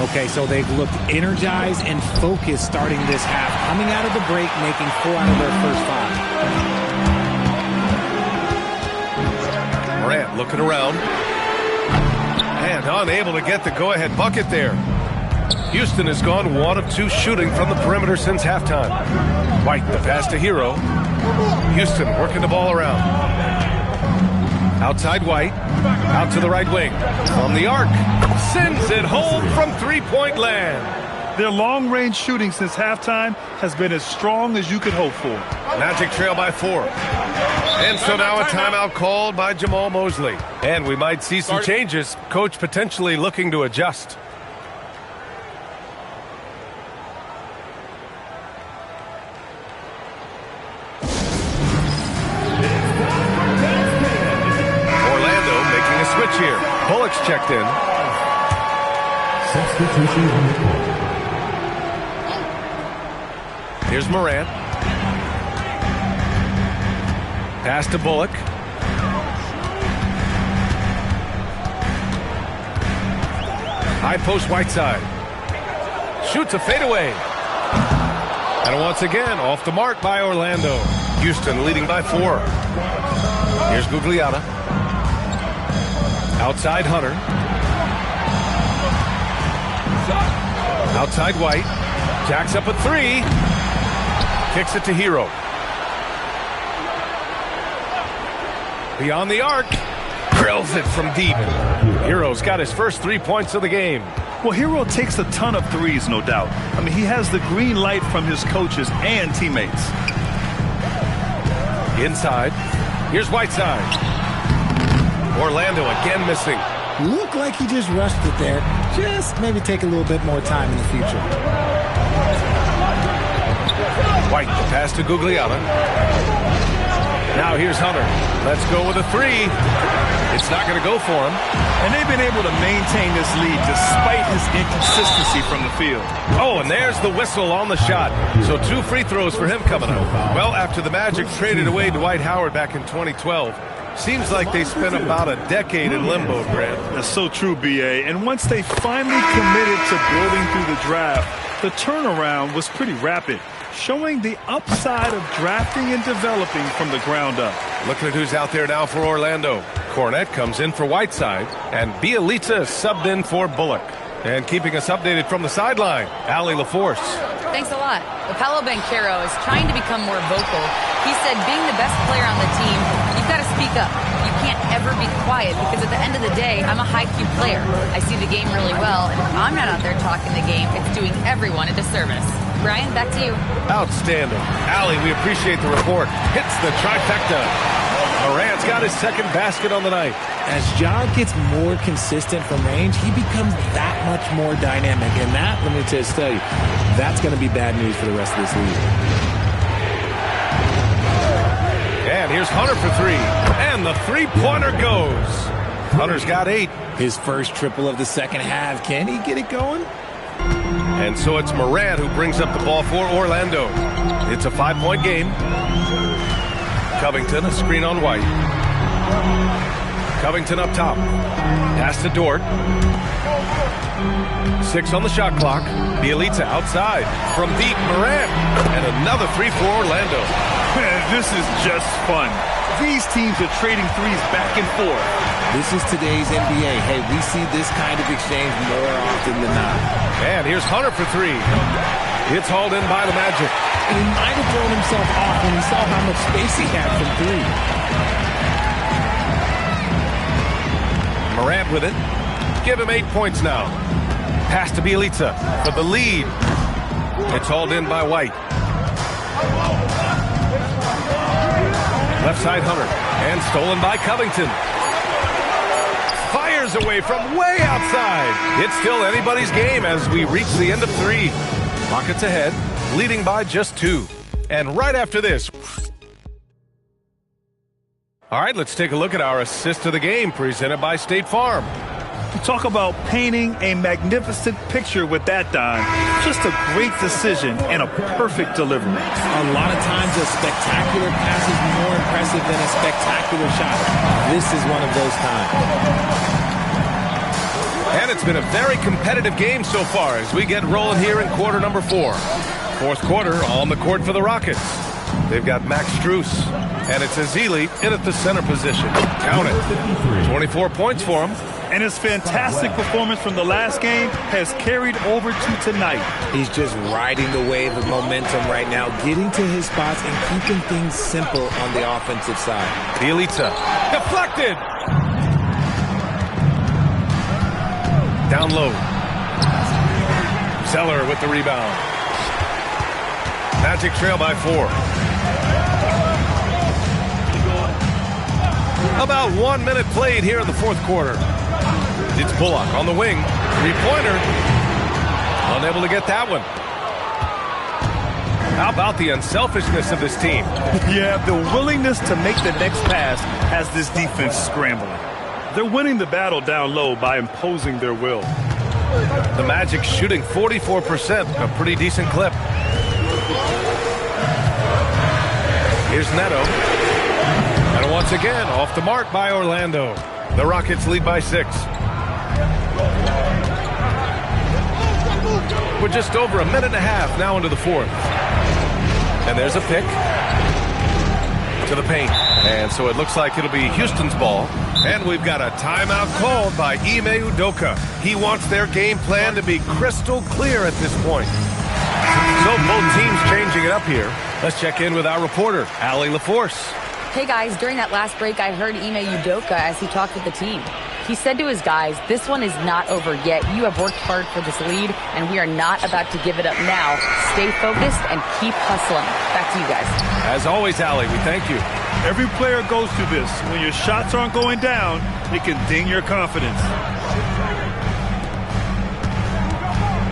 Okay, so they've looked energized and focused starting this half. Coming out of the break, making 4 out of their first 5. Morant looking around. And unable to get the go-ahead bucket there. Houston has gone 1 of 2 shooting from the perimeter since halftime. White, the pass to Hero. Houston working the ball around. Outside White. Out to the right wing. From the arc. Sends it home from three-point land. Their long-range shooting since halftime has been as strong as you could hope for. Magic trail by 4. And so now a timeout called by Jamal Mosley. And we might see some changes. Coach potentially looking to adjust. Orlando making a switch here. Bullock's checked in. Substitution. Here's Morant. Pass to Bullock. High post Whiteside. Shoots a fadeaway. And once again, off the mark by Orlando. Houston leading by 4. Here's Gugliotta. Outside Hunter. Outside White. Jacks up a 3. Kicks it to Hero. Beyond the arc. Drills it from deep. Hero's got his first 3 points of the game. Well, Hero takes a ton of threes, no doubt. I mean, he has the green light from his coaches and teammates. Inside. Here's Whiteside. Orlando again missing. Looked like he just rushed it there. Just maybe take a little bit more time in the future. White, the pass to Gugliotta. Now here's Hunter. Let's go with a 3. It's not going to go for him. And they've been able to maintain this lead despite his inconsistency from the field. Oh, and there's the whistle on the shot. So 2 free throws for him coming up. Well, after the Magic traded away Dwight Howard back in 2012, seems like they spent about a decade in limbo, Grant. That's so true, B.A. And once they finally committed to building through the draft, the turnaround was pretty rapid, showing the upside of drafting and developing from the ground up. Looking at who's out there now for Orlando. Cornette comes in for Whiteside, and Bielitsa is subbed in for Bullock. And keeping us updated from the sideline, Allie LaForce. Thanks a lot. Paolo Banchero is trying to become more vocal. He said being the best player on the team, you've got to speak up. You can't ever be quiet because at the end of the day, I'm a high-Q player. I see the game really well, and if I'm not out there talking the game, it's doing everyone a disservice. Brian, back to you. Outstanding. Allie, we appreciate the report. Hits the trifecta. Morant's got his second basket on the night. As Ja gets more consistent from range, he becomes that much more dynamic. And that, let me just tell you, that's going to be bad news for the rest of this league. And here's Hunter for 3. And the three-pointer goes. Hunter's got 8. His first triple of the second half. Can he get it going? And so it's Morant who brings up the ball for Orlando. It's a 5-point game. Covington, a screen on White. Covington up top. Pass to Dort. 6 on the shot clock. Bielitsa outside. From deep, Morant. And another 3 for Orlando. Man, this is just fun. These teams are trading threes back and forth. This is today's NBA. Hey, we see this kind of exchange more often than not. And here's Hunter for 3. It's hauled in by the Magic. And he might have thrown himself off when he saw how much space he had from 3. Morant with it. Give him 8 points now. Pass to Bielitsa for the lead. It's hauled in by White. Left side Hunter. And stolen by Covington. Fires away from way outside. It's still anybody's game as we reach the end of 3. Rockets ahead, leading by just 2. And right after this... All right, let's take a look at our assist of the game presented by State Farm. You talk about painting a magnificent picture with that, Don. Just a great decision and a perfect delivery. A lot of times a spectacular pass is more impressive than a spectacular shot. This is one of those times. And it's been a very competitive game so far as we get rolling here in quarter number 4. Fourth quarter on the court for the Rockets. They've got Max Strus, And it's Ezeli in at the center position. Count it. 24 points for him. And his fantastic performance from the last game has carried over to tonight. He's just riding the wave of momentum right now, getting to his spots and keeping things simple on the offensive side. Bielitsa deflected. Down low. Zeller with the rebound. Magic trail by 4. About 1 minute played here in the fourth quarter. It's Bullock on the wing. Three-pointer. Unable to get that one. How about the unselfishness of this team? Yeah, the willingness to make the next pass has this defense scrambling. They're winning the battle down low by imposing their will. The Magic shooting 44%, a pretty decent clip. Here's Neto. And once again, off the mark by Orlando. The Rockets lead by 6. We're just over a minute and a half now into the fourth. And there's a pick to the paint. And so it looks like it'll be Houston's ball. And we've got a timeout called by Ime Udoka. He wants their game plan to be crystal clear at this point. So both teams changing it up here. Let's check in with our reporter, Allie LaForce. Hey guys, during that last break, I heard Ime Udoka as he talked with the team. He said to his guys, this one is not over yet. You have worked hard for this lead, and we are not about to give it up now. Stay focused and keep hustling. Back to you guys. As always, Allie, we thank you. Every player goes through this. When your shots aren't going down, it can ding your confidence.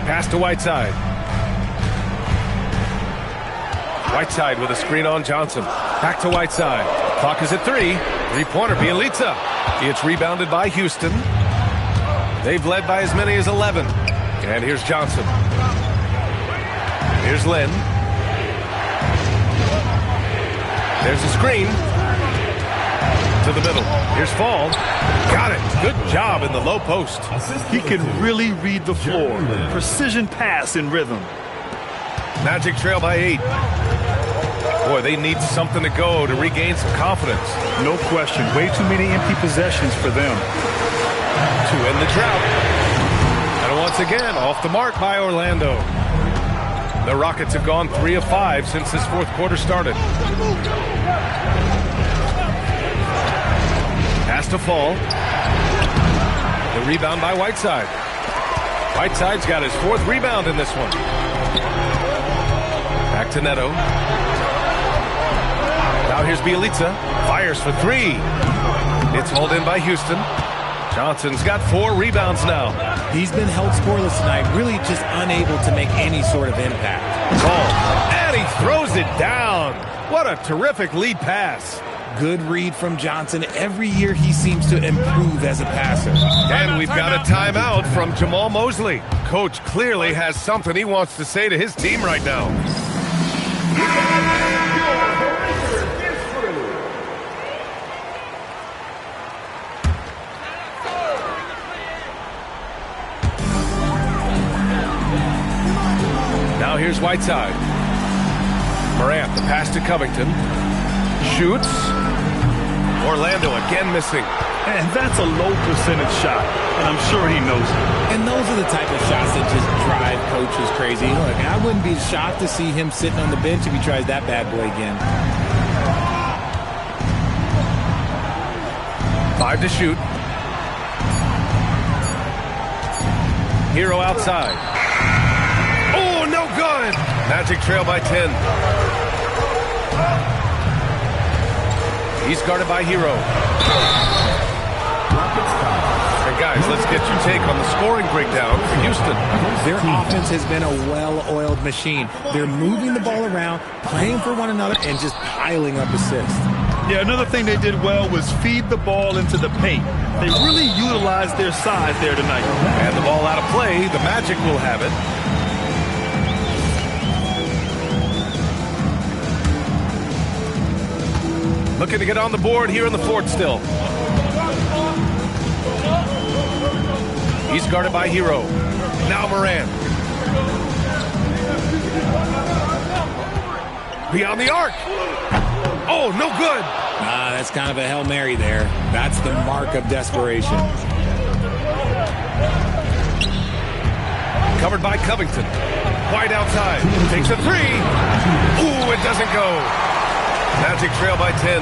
Pass to Whiteside. Whiteside with a screen on Johnson. Back to Whiteside. Clock is at 3. Three-pointer, Bielitsa. It's rebounded by Houston. They've led by as many as 11. And here's Johnson. Here's Lynn. There's a screen. To the middle. Here's Fall. Got it. Good job in the low post. He can really read the floor. Precision pass in rhythm. Magic trail by 8. Boy, they need something to go to regain some confidence. No question. Way too many empty possessions for them. To end the drought. And once again, off the mark by Orlando. The Rockets have gone 3 of 5 since this fourth quarter started. Pass to Fall. The rebound by Whiteside. Whiteside's got his 4th rebound in this one. Back to Neto. Now here's Bielitsa. Fires for 3. It's hauled in by Houston. Johnson's got 4 rebounds now. He's been held scoreless tonight, really just unable to make any sort of impact. Ball. And he throws it down. What a terrific lead pass. Good read from Johnson. Every year he seems to improve as a passer. And we've got a timeout from Jamal Mosley. Coach clearly has something he wants to say to his team right now. Now here's Whiteside. Morant, the pass to Covington. Shoots. Orlando again missing. And that's a low percentage shot, and I'm sure he knows it. And those are the type of shots that just drive coaches crazy. Look, I wouldn't be shocked to see him sitting on the bench if he tries that bad boy again. 5 to shoot. Hero outside. Oh, no good. Magic trail by 10. He's guarded by Hero. And guys, let's get your take on the scoring breakdown for Houston. Their offense has been a well-oiled machine. They're moving the ball around, playing for one another, and just piling up assists. Yeah, another thing they did well was feed the ball into the paint. They really utilized their size there tonight. And the ball out of play. The Magic will have it. Looking to get on the board here in the fourth still. He's guarded by Hero. Now Morant. Beyond the arc. Oh, no good. That's kind of a Hail Mary there. That's the mark of desperation. Covered by Covington. Wide outside. Takes a three. Ooh, it doesn't go. Magic trail by 10.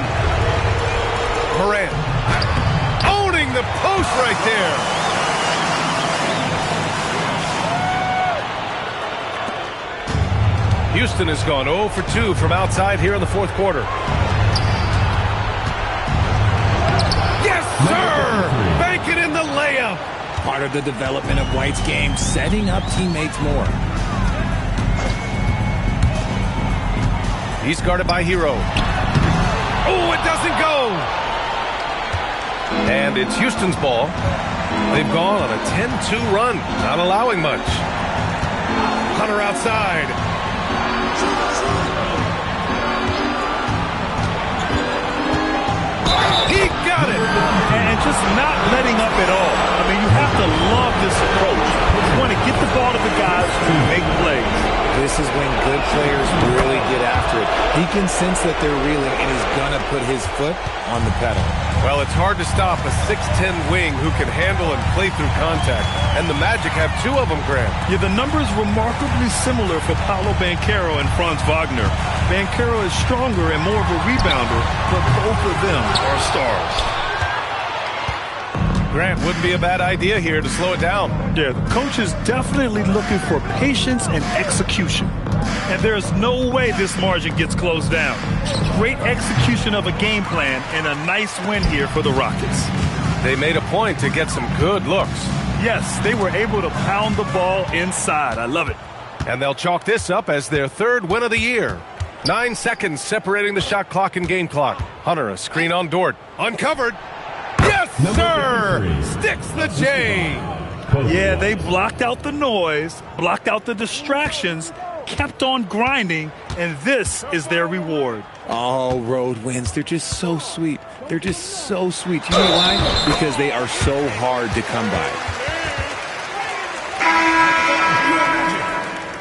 Morant. Owning the post right there. Houston has gone 0 for 2 from outside here in the fourth quarter. Yes, sir! Bank it in the layup. Part of the development of White's game, setting up teammates more. He's guarded by Hero. Oh, it doesn't go! And it's Houston's ball. They've gone on a 10-2 run, not allowing much. Hunter outside. He got it! And just not letting up at all. I mean, you have to love this approach. You want to get the ball to the guys who make plays. This is when good players really get after it. He can sense that they're reeling, and he's going to put his foot on the pedal. Well, it's hard to stop a 6'10 wing who can handle and play through contact. And the Magic have two of them, Grant. Yeah, the numbers remarkably similar for Paolo Banchero and Franz Wagner. Banchero is stronger and more of a rebounder, but both of them are stars. Grant, wouldn't be a bad idea here to slow it down. Yeah, the coach is definitely looking for patience and execution. And there's no way this margin gets closed down. Great execution of a game plan and a nice win here for the Rockets. They made a point to get some good looks. Yes, they were able to pound the ball inside. I love it. And they'll chalk this up as their third win of the year. 9 seconds separating the shot clock and game clock. Hunter, a screen on Dort. Uncovered. Yes, sir! Sticks the J. Yeah, they blocked out the noise, blocked out the distractions, kept on grinding, and this is their reward. Oh, road wins. They're just so sweet. They're just so sweet. You know why? Because they are so hard to come by.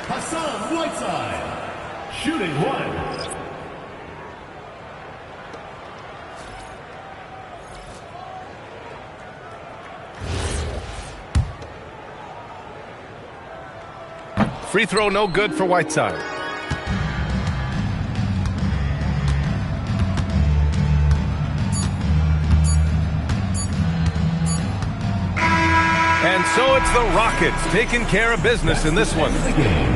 Hassan Whiteside, shooting one. Free throw no good for Whiteside. And so it's the Rockets taking care of business in this one.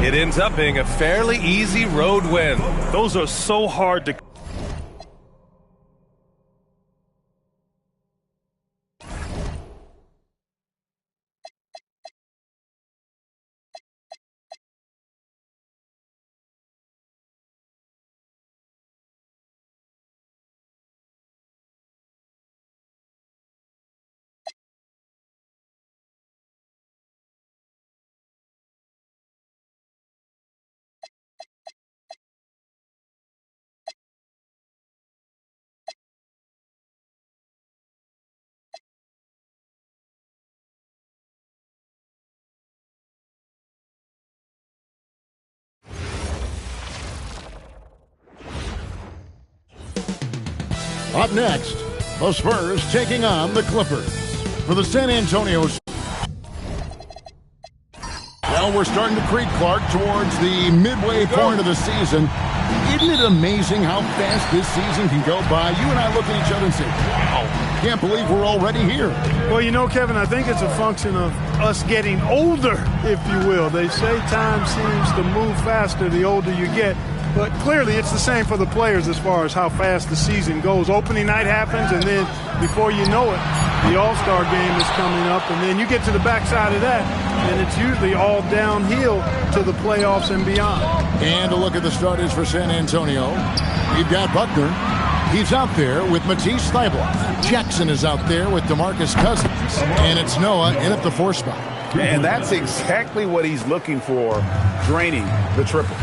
It ends up being a fairly easy road win. Those are so hard to... Up next, the Spurs taking on the Clippers. For the San Antonio... Well, we're starting to creep, Clark, towards the midway point of the season. Isn't it amazing how fast this season can go by? You and I look at each other and say, wow, can't believe we're already here. Well, you know, Kevin, I think it's a function of us getting older, if you will. They say time seems to move faster the older you get. But clearly it's the same for the players as far as how fast the season goes. Opening night happens, and then before you know it, the All-Star game is coming up, and then you get to the backside of that, and it's usually all downhill to the playoffs and beyond. And a look at the starters for San Antonio. We've got Buckner. He's out there with Matisse Thybulle. Jackson is out there with DeMarcus Cousins. And it's Noah in at the 4 spot. And that's exactly what he's looking for, draining the triple.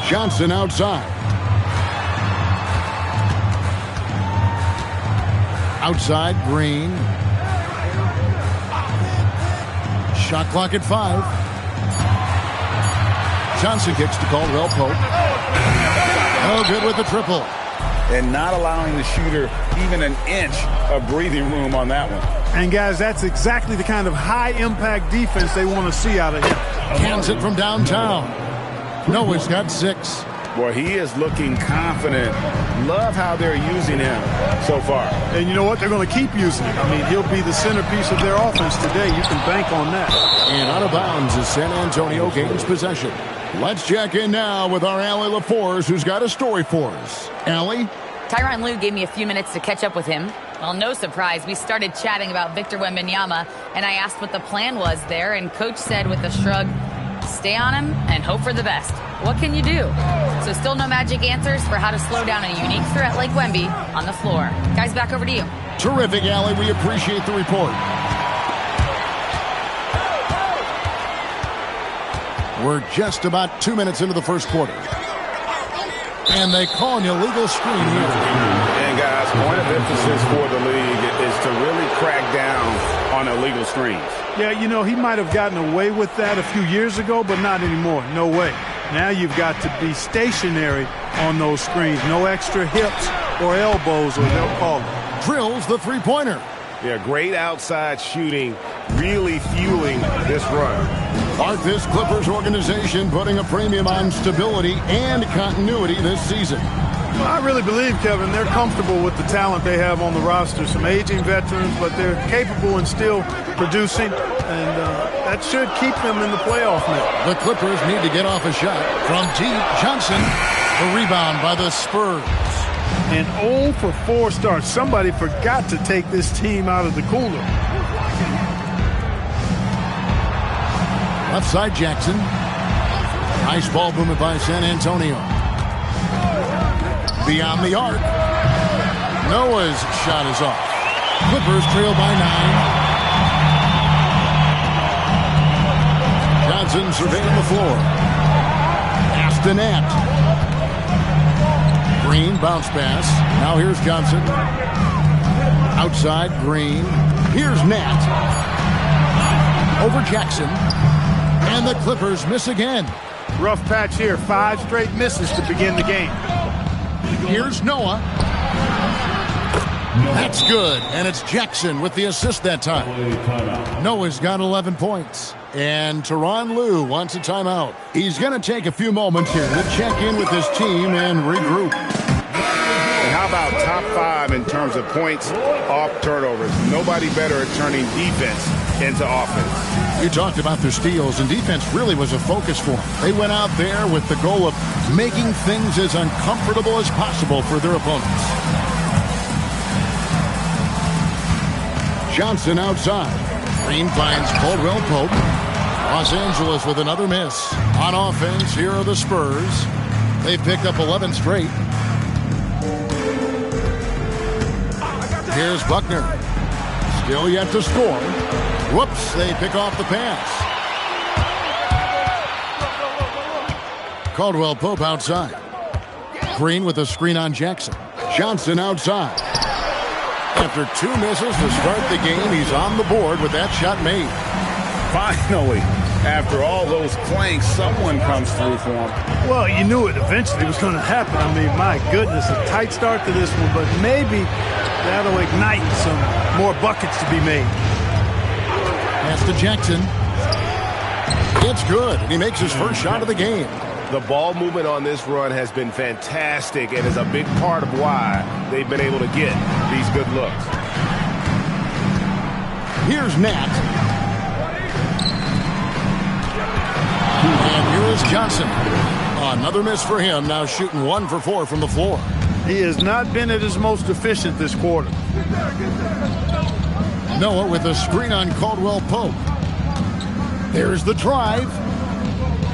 Johnson outside. Outside, Green. Shot clock at 5. Johnson kicks to Caldwell Pope. Oh, good with the triple. And not allowing the shooter even an inch of breathing room on that one. And, guys, that's exactly the kind of high-impact defense they want to see out of him. Cans it from downtown. Noah's got 6. Boy, he is looking confident. Love how they're using him so far. And you know what? They're going to keep using him. I mean, he'll be the centerpiece of their offense today. You can bank on that. And out of bounds as San Antonio gains possession. Let's check in now with our Allie LaForce, who's got a story for us. Allie? Tyronn Lue gave me a few minutes to catch up with him. Well, no surprise, we started chatting about Victor Wembanyama, and I asked what the plan was there, and Coach said with a shrug, stay on him and hope for the best. What can you do? So still no magic answers for how to slow down a unique threat like Wemby on the floor. Guys, back over to you. Terrific, Allie. We appreciate the report. We're just about 2 minutes into the first quarter. And they call an illegal screen here. And, guys, point of emphasis for the league is to really crack down on illegal screens. Yeah, you know, he might have gotten away with that a few years ago, but not anymore. No way. Now you've got to be stationary on those screens. No extra hips or elbows, or they'll call it. Drills the three-pointer. Yeah, great outside shooting, really fueling this run. Aren't this Clippers organization putting a premium on stability and continuity this season? Well, I really believe, Kevin, they're comfortable with the talent they have on the roster. Some aging veterans, but they're capable and still producing, and that should keep them in the playoff mix. The Clippers need to get off a shot from deep. Johnson, the rebound by the Spurs. And 0 for 4 starts. Somebody forgot to take this team out of the cooler. Left side, Jackson. Nice ball movement by San Antonio. Beyond the arc. Noah's shot is off. Clippers trail by 9. Johnson surveying the floor. Astonette. Green, bounce pass. Now here's Johnson. Outside, Green. Here's Nat. Over Jackson. And the Clippers miss again. Rough patch here. 5 straight misses to begin the game. Here's Noah. That's good. And it's Jackson with the assist that time. Noah's got 11 points. And Tyronn Lue wants a timeout. He's going to take a few moments here to check in with his team and regroup. And how about top 5 in terms of points off turnovers? Nobody better at turning defense into offense. You talked about their steals, and defense really was a focus for them. They went out there with the goal of making things as uncomfortable as possible for their opponents. Johnson outside. Green finds Caldwell Pope. Los Angeles with another miss. On offense, here are the Spurs. They've picked up 11 straight. Here's Buckner. Still yet to score. Whoops, they pick off the pass. Caldwell Pope outside. Green with a screen on Jackson. Johnson outside. After 2 misses to start the game, he's on the board with that shot made. Finally, after all those planks, someone comes through for him. Well, you knew it eventually was going to happen. I mean, my goodness, a tight start to this one, but maybe that'll ignite some more buckets to be made. Pass to Jackson. It's good, and he makes his first shot of the game. The ball movement on this run has been fantastic and is a big part of why they've been able to get these good looks. Here's Nat. And here is Johnson. Another miss for him, now shooting 1 for 4 from the floor. He has not been at his most efficient this quarter. Noah with a screen on Caldwell Pope. There's the drive.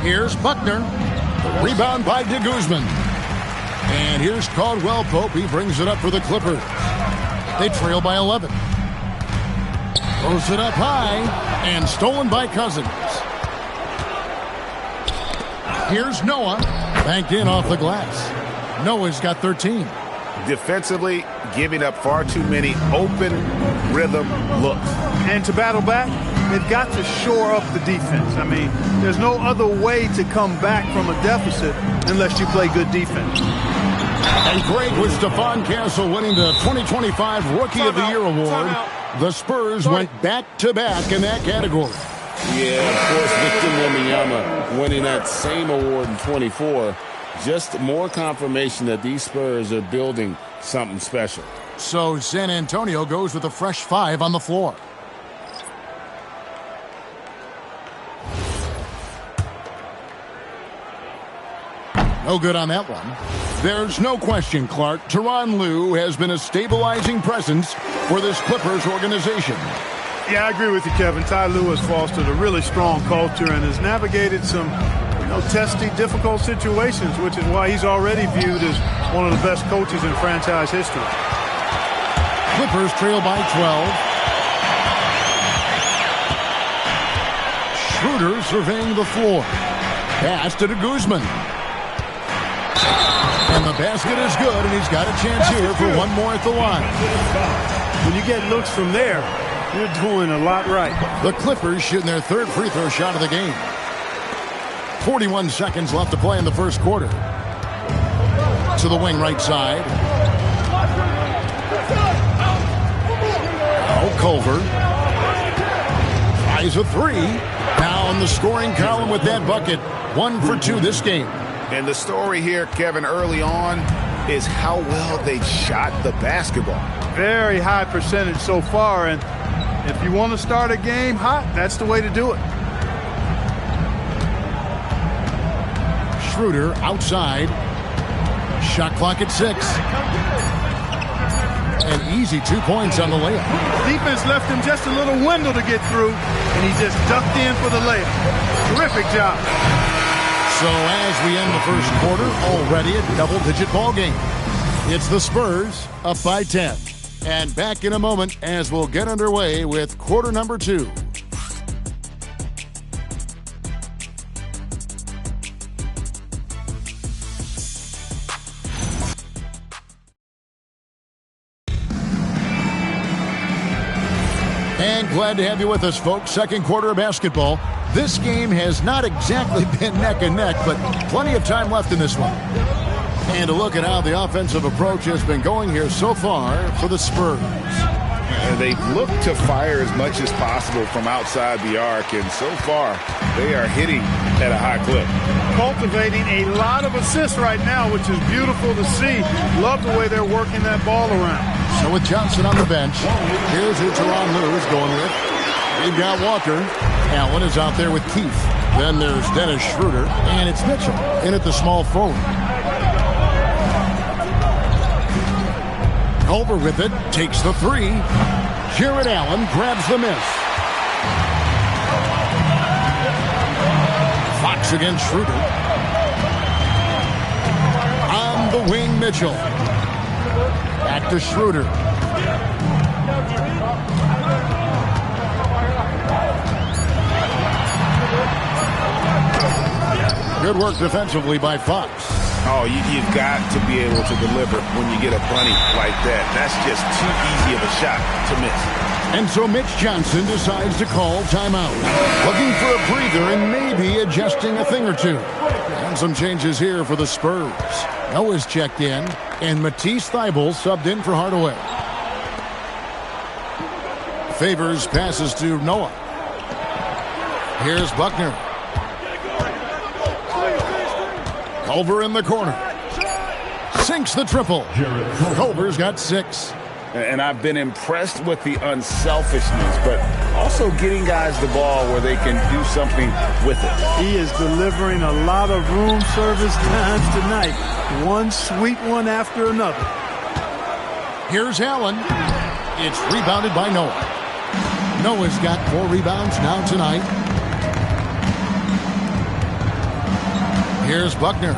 Here's Buckner. The rebound by de Guzman. And here's Caldwell Pope. He brings it up for the Clippers. They trail by 11. Throws it up high. And stolen by Cousins. Here's Noah. Banked in off the glass. Noah's got 13. Defensively, giving up far too many open rhythm looks. And to battle back, they've got to shore up the defense. I mean, there's no other way to come back from a deficit unless you play good defense. And great was Stephon Castle winning the 2025 Rookie of the Year award. The Spurs went back-to-back in that category. Yeah, of course, Victor Wembanyama winning that same award in 24. Just more confirmation that these Spurs are building something special. So San Antonio goes with a fresh 5 on the floor. No good on that one. There's no question, Clark, Tyronn Lue has been a stabilizing presence for this Clippers organization. Yeah, I agree with you, Kevin. Ty Lue has fostered a really strong culture and has navigated some testy, difficult situations, which is why he's already viewed as one of the best coaches in franchise history. Clippers trail by 12. Schroeder surveying the floor. Pass to Guzman. And the basket is good, and he's got a chance here for one more at the line. When you get looks from there, you're doing a lot right. The Clippers shooting their third free throw shot of the game. 41 seconds left to play in the first quarter. To the wing right side. Now Culver. Tries a 3. Now on the scoring column with that bucket. 1 for 2 this game. And the story here, Kevin, early on is how well they shot the basketball. Very high percentage so far, and if you want to start a game hot, that's the way to do it. Schroeder outside. Shot clock at 6. An easy 2 points on the layup. Defense left him just a little window to get through, and he just ducked in for the layup. Terrific job. So as we end the first quarter, already a double-digit ball game. It's the Spurs up by 10. And back in a moment as we'll get underway with quarter number 2. And glad to have you with us, folks. Second quarter of basketball. This game has not exactly been neck and neck, but plenty of time left in this one. And to look at how the offensive approach has been going here so far for the Spurs. And they've looked to fire as much as possible from outside the arc, and so far they are hitting at a high clip. Cultivating a lot of assists right now, which is beautiful to see. Love the way they're working that ball around. So with Johnson on the bench, here's who Tyronn Lue is going with. We've got Walker. Allen is out there with Keith. Then there's Dennis Schroeder, and it's Mitchell in at the small forward. Culver with it, takes the 3. Jared Allen grabs the miss. Fox against Schroeder. On the wing, Mitchell. Back to Schroeder. Good work defensively by Fox. Oh, you've got to be able to deliver when you get a bunny like that. That's just too easy of a shot to miss. And so Mitch Johnson decides to call timeout. Looking for a breather and maybe adjusting a thing or two. And some changes here for the Spurs. Noah's checked in, and Matisse Thybulle subbed in for Hardaway. Favors passes to Noah. Here's Buckner. Culver in the corner. Sinks the triple. Culver's got 6. And I've been impressed with the unselfishness, but also getting guys the ball where they can do something with it. He is delivering a lot of room service times tonight. One sweet one after another. Here's Allen. It's rebounded by Noah. Noah's got 4 rebounds now tonight. Here's Buckner.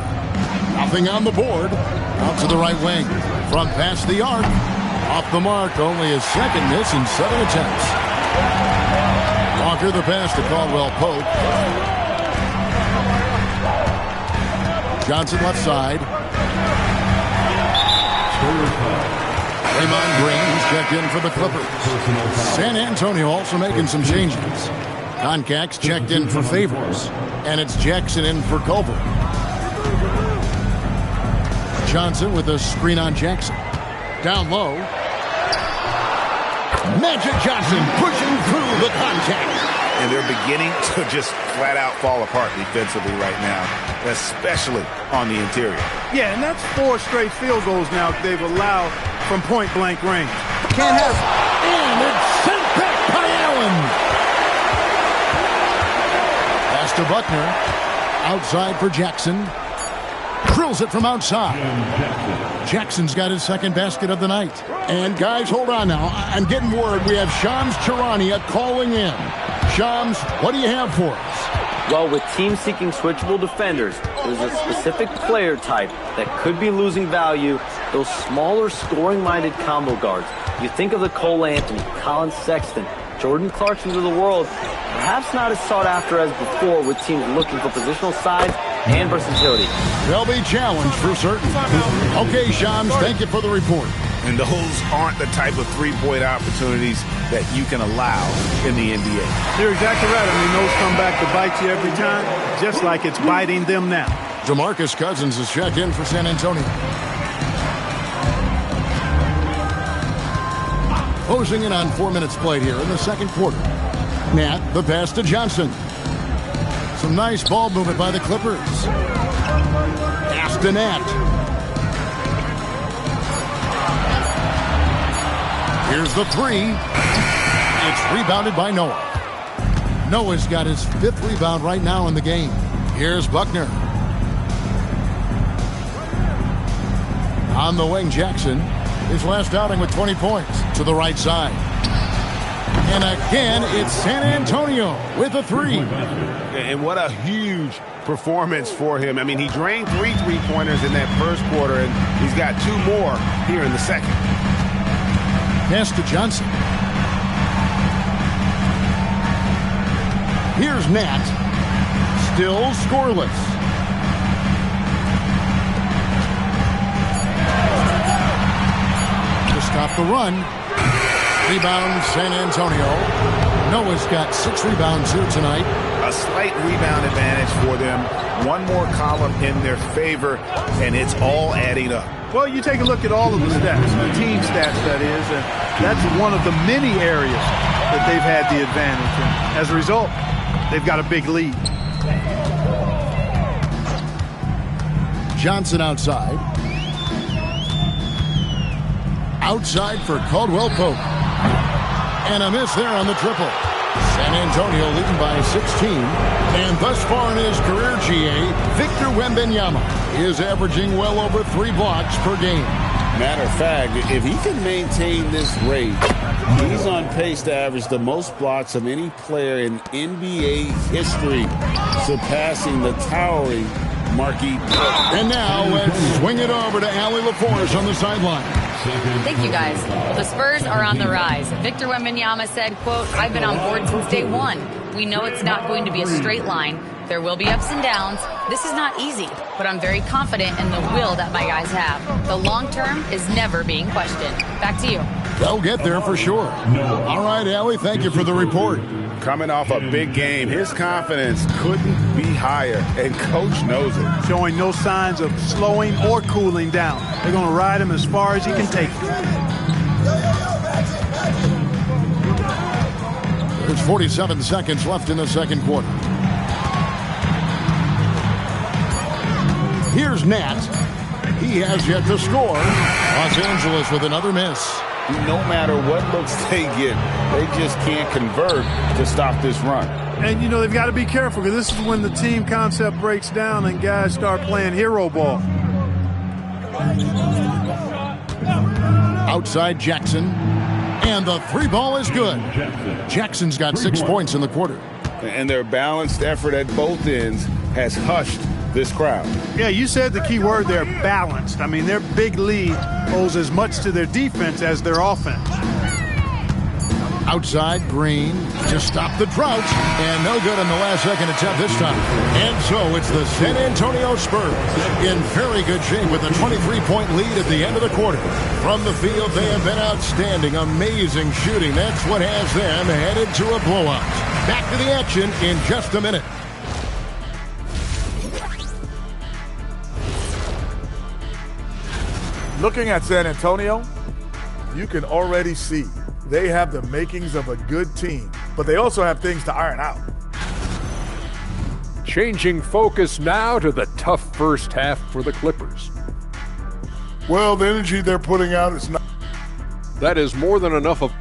Nothing on the board. Out to the right wing. From past the arc. Off the mark. Only his second miss in 7 attempts. Walker the pass to Caldwell Pope. Johnson left side. Draymond Green's checked in for the Clippers. San Antonio also making some changes. Concac's checked in for Favors, and it's Jackson in for Culver. Johnson with a screen on Jackson. Down low. Magic Johnson pushing through the contact. And they're beginning to just flat out fall apart defensively right now, especially on the interior. Yeah, and that's 4 straight field goals now they've allowed from point-blank range. Can't have it. And it's sent back by Allen. Pass to Buckner. Outside for Jackson. Drills it from outside. Jackson's got his second basket of the night. And guys, hold on now. I'm getting word we have Shams Charania calling in. Shams, what do you have for us? Well, with teams seeking switchable defenders, there's a specific player type that could be losing value, those smaller scoring-minded combo guards. You think of the Cole Anthony, Colin Sexton, Jordan Clarksons of the world, perhaps not as sought after as before with teams looking for positional size and versatility. They'll be challenged for certain. Okay, Shams, thank you for the report. And those aren't the type of three-point opportunities that you can allow in the NBA. You're exactly right. I mean, those come back to bite you every time, just like it's biting them now. DeMarcus Cousins is checked in for San Antonio. Closing in on 4 minutes played here in the second quarter. Nat, the pass to Johnson. Some nice ball movement by the Clippers. Pass to Nat. Here's the three. It's rebounded by Noah. Noah's got his 5th rebound right now in the game. Here's Buckner. On the wing, Jackson. His last outing with 20 points to the right side. And again, it's San Antonio with a 3. And what a huge performance for him. I mean, he drained 3 three-pointers in that first quarter, and he's got 2 more here in the second. Pass to Johnson. Here's Nat. Still scoreless. To stop the run. Rebound San Antonio. Noah's got 6 rebounds here tonight. A slight rebound advantage for them. 1 more column in their favor, and it's all adding up. Well, you take a look at all of the stats, the team stats, that is, and that's one of the many areas that they've had the advantage. And as a result, they've got a big lead. Johnson outside. Outside for Caldwell Pope. And a miss there on the triple. San Antonio leading by 16. And thus far in his career, GA, Victor Wembanyama is averaging well over 3 blocks per game. Matter of fact, if he can maintain this rate, he's on pace to average the most blocks of any player in NBA history, surpassing the towering Marquis. And now let's swing it over to Allie LaForce on the sideline. Thank you, guys. Well, the Spurs are on the rise. Victor Wembanyama said, quote, "I've been on board since day one. We know it's not going to be a straight line. There will be ups and downs. This is not easy, but I'm very confident in the will that my guys have. The long term is never being questioned." Back to you. They'll get there for sure. All right, Allie, thank you for the report. Coming off a big game, his confidence couldn't be higher, and Coach knows it. Showing no signs of slowing or cooling down. They're going to ride him as far as he can take it. There's 47 seconds left in the second quarter. Here's Nat. He has yet to score. Los Angeles with another miss. No matter what looks they get, they just can't convert to stop this run. And, you know, they've got to be careful because this is when the team concept breaks down and guys start playing hero ball. Outside Jackson. And the 3 ball is good. Jackson's got 6 points in the quarter. And their balanced effort at both ends has hushed this crowd. Yeah, you said the key word there, balanced. I mean, their big lead owes as much to their defense as their offense. Outside, Green to stop the drought, and no good on the last second attempt this time. And so it's the San Antonio Spurs in very good shape with a 23-point lead at the end of the quarter. From the field, they have been outstanding, amazing shooting. That's what has them headed to a blowout. Back to the action in just a minute. Looking at San Antonio, you can already see they have the makings of a good team, but they also have things to iron out. Changing focus now to the tough first half for the Clippers. Well, the energy they're putting out is not. That is more than enough of.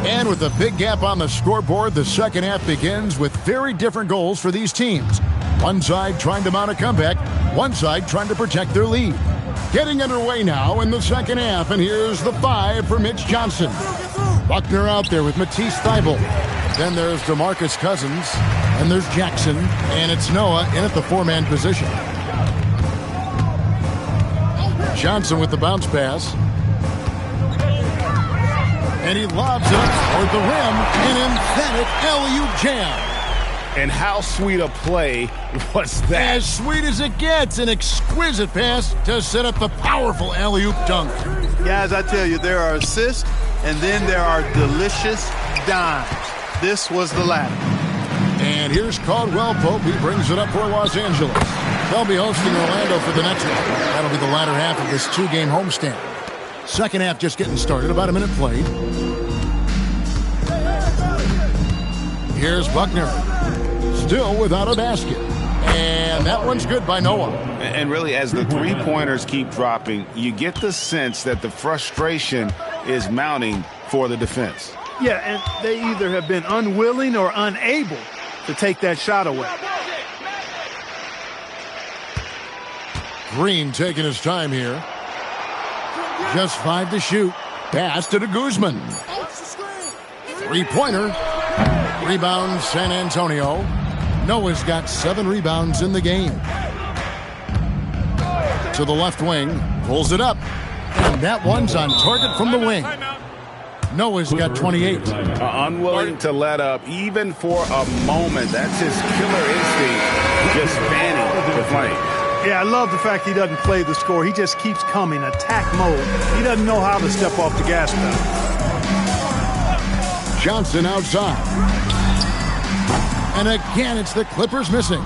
And with a big gap on the scoreboard, the second half begins with very different goals for these teams. One side trying to mount a comeback, one side trying to protect their lead. Getting underway now in the second half, and here's the 5 for Mitch Johnson. Buckner out there with Matisse Thybulle. Then there's DeMarcus Cousins, and there's Jackson, and it's Noah in at the 4-man position. Johnson with the bounce pass. And he lobs it up toward the rim, an emphatic alley-oop jam. And how sweet a play was that? As sweet as it gets, an exquisite pass to set up the powerful alley-oop dunk. Guys, I tell you, there are assists, and then there are delicious dimes. This was the latter. And here's Caldwell Pope. He brings it up for Los Angeles. They'll be hosting Orlando for the next one. That'll be the latter half of this 2-game homestand. Second half just getting started, about a minute played. Here's Buckner, still without a basket. And that one's good by Noah. And really, as the three-pointers keep dropping, you get the sense that the frustration is mounting for the defense. Yeah, and they either have been unwilling or unable to take that shot away. Green taking his time here. Just 5 to shoot. Pass to Guzman. Three-pointer. Rebound San Antonio. Noah's got 7 rebounds in the game. To the left wing. Pulls it up. And that one's on target from the wing. Noah's got 28. Unwilling to let up even for a moment. That's his killer instinct. Just fanning the flame. Yeah, I love the fact he doesn't play the score. He just keeps coming, attack mode. He doesn't know how to step off the gas pedal. Johnson outside. And again, it's the Clippers missing.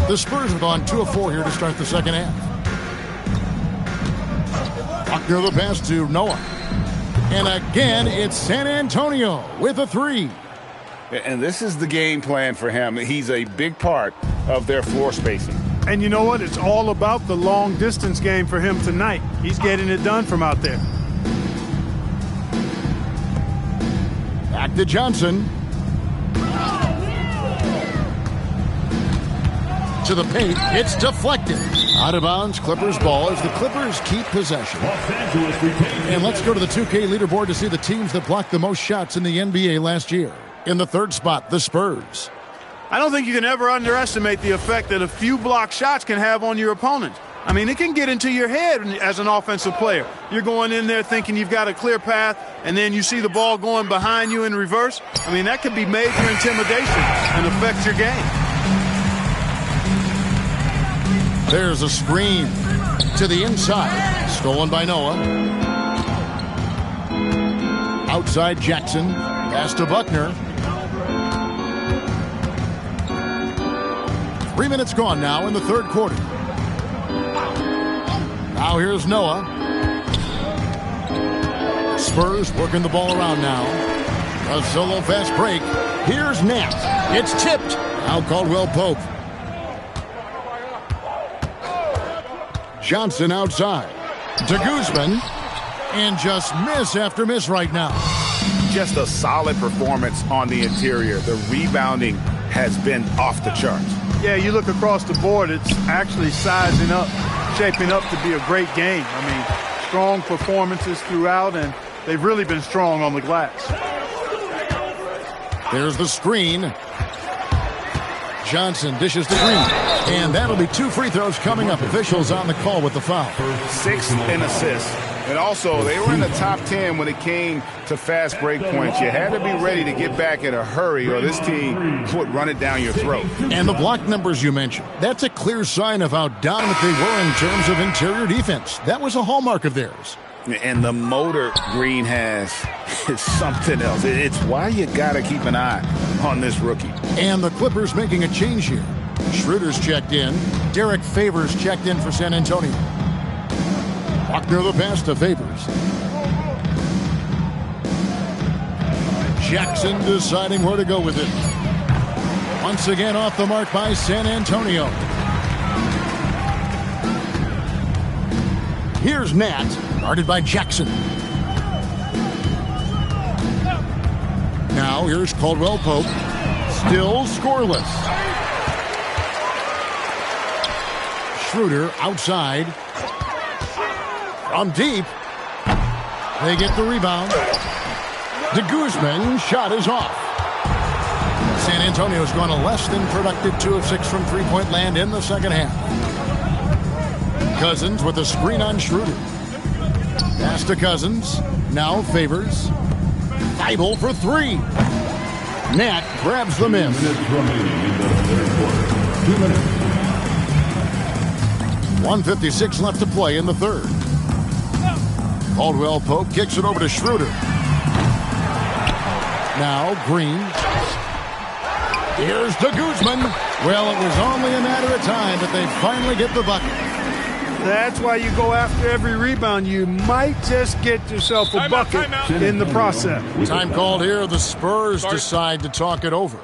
The Spurs have gone 2 of 4 here to start the second half. Buckner the pass to Noah. And again, it's San Antonio with a 3. And this is the game plan for him. He's a big part of their floor spacing. And you know what? It's all about the long-distance game for him tonight. He's getting it done from out there. Back to Johnson. To the paint. It's deflected. Out of bounds. Clippers ball as the Clippers keep possession. And let's go to the 2K leaderboard to see the teams that blocked the most shots in the NBA last year. In the third spot, the Spurs. I don't think you can ever underestimate the effect that a few block shots can have on your opponent. I mean, it can get into your head as an offensive player. You're going in there thinking you've got a clear path, and then you see the ball going behind you in reverse. I mean, that could be major intimidation and affect your game. There's a screen to the inside. Stolen by Noah. Outside Jackson. Pass to Buckner. 3 minutes gone now in the third quarter. Now here's Noah. Spurs working the ball around now. A solo fast break. Here's Nat. It's tipped. Now Caldwell Pope. Johnson outside. To Guzman. And just miss after miss right now. Just a solid performance on the interior. The rebounding has been off the charts. Yeah, you look across the board, it's actually sizing up, shaping up to be a great game. I mean, strong performances throughout, and they've really been strong on the glass. There's the screen. Johnson dishes to Green. And that'll be 2 free throws coming up. Officials on the call with the foul. 6th in assists. And also, they were in the top 10 when it came to fast break points. You had to be ready to get back in a hurry, or this team would run it down your throat. And the block numbers you mentioned, that's a clear sign of how dominant they were in terms of interior defense. That was a hallmark of theirs. And the motor Green has is something else. It's why you got to keep an eye on this rookie. And the Clippers making a change here. Schroeder's checked in. Derek Favors checked in for San Antonio. Buckner the pass to Favors. Jackson deciding where to go with it. Once again off the mark by San Antonio. Here's Nat, guarded by Jackson. Now here's Caldwell Pope. Still scoreless. Schroeder outside. From deep. They get the rebound. De Guzman shot is off. San Antonio's gone a less than productive 2 of 6 from three-point land in the second half. Cousins with a screen on Schroeder. Pass to Cousins. Now Favors. Thibault for 3. Nat grabs the miss. 2 minutes. 1:56 left to play in the third. Caldwell Pope kicks it over to Schroeder. Now Green. Here's De Guzman. Well, it was only a matter of time, but they finally get the bucket. That's why you go after every rebound. You might just get yourself a bucket in the process. Time called here. The Spurs decide to talk it over.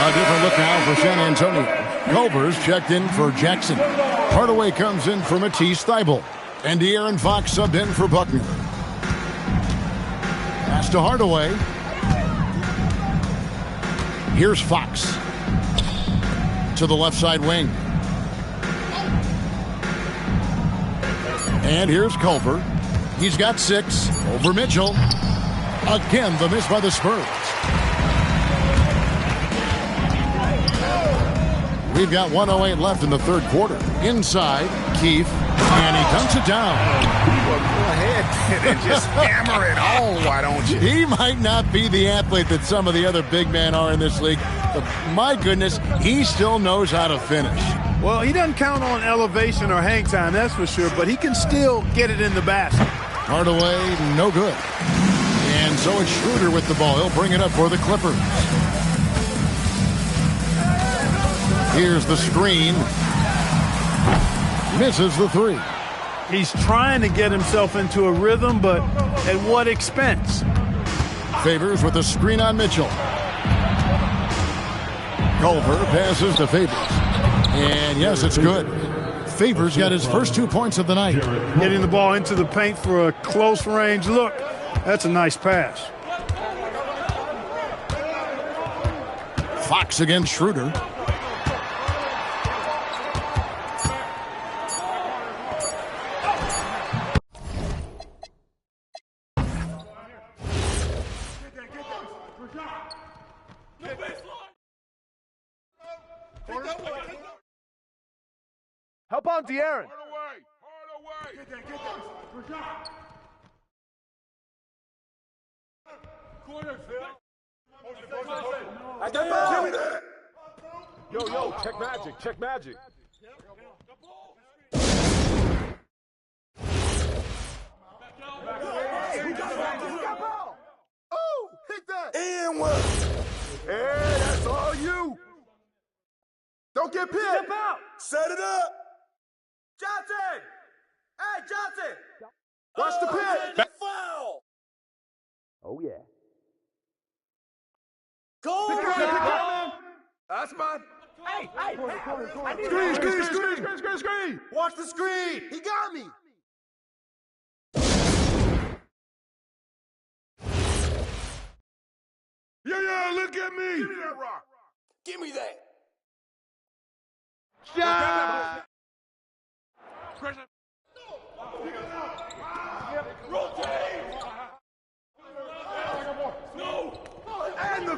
A different look now for San Antonio. Culver's checked in for Jackson. Hardaway comes in for Matisse Thybulle. And De'Aaron Fox subbed in for Buckner. Pass to Hardaway. Here's Fox. To the left side wing. And here's Culver. He's got 6 over Mitchell. Again, the miss by the Spurs. We've got 1:08 left in the third quarter. Inside, Keefe, and he dunks it down. Well, go ahead and just hammer it home, why don't you? He might not be the athlete that some of the other big men are in this league, but my goodness, he still knows how to finish. Well, he doesn't count on elevation or hang time, that's for sure, but he can still get it in the basket. Hardaway, no good. And so it's Schroeder with the ball. He'll bring it up for the Clippers. Here's the screen. Misses the 3. He's trying to get himself into a rhythm, but at what expense? Favors with the screen on Mitchell. Culver passes to Favors. And yes, it's good. Favors got his first 2 points of the night. Getting the ball into the paint for a close range look. That's a nice pass. Fox against Schroeder. Help on De'Aaron. Yo, check magic, check magic. Oh, hit that. And what? Hey, that's all you. Don't get pinned. Step out. Set it up. Johnson. Hey, Johnson. Watch the pin. Foul. Oh, yeah. Go. That's mine. Hey. Screen. Watch the screen. He got me. Yeah, look at me. Give me that rock. Give me that. Shot. Rotate. No. And the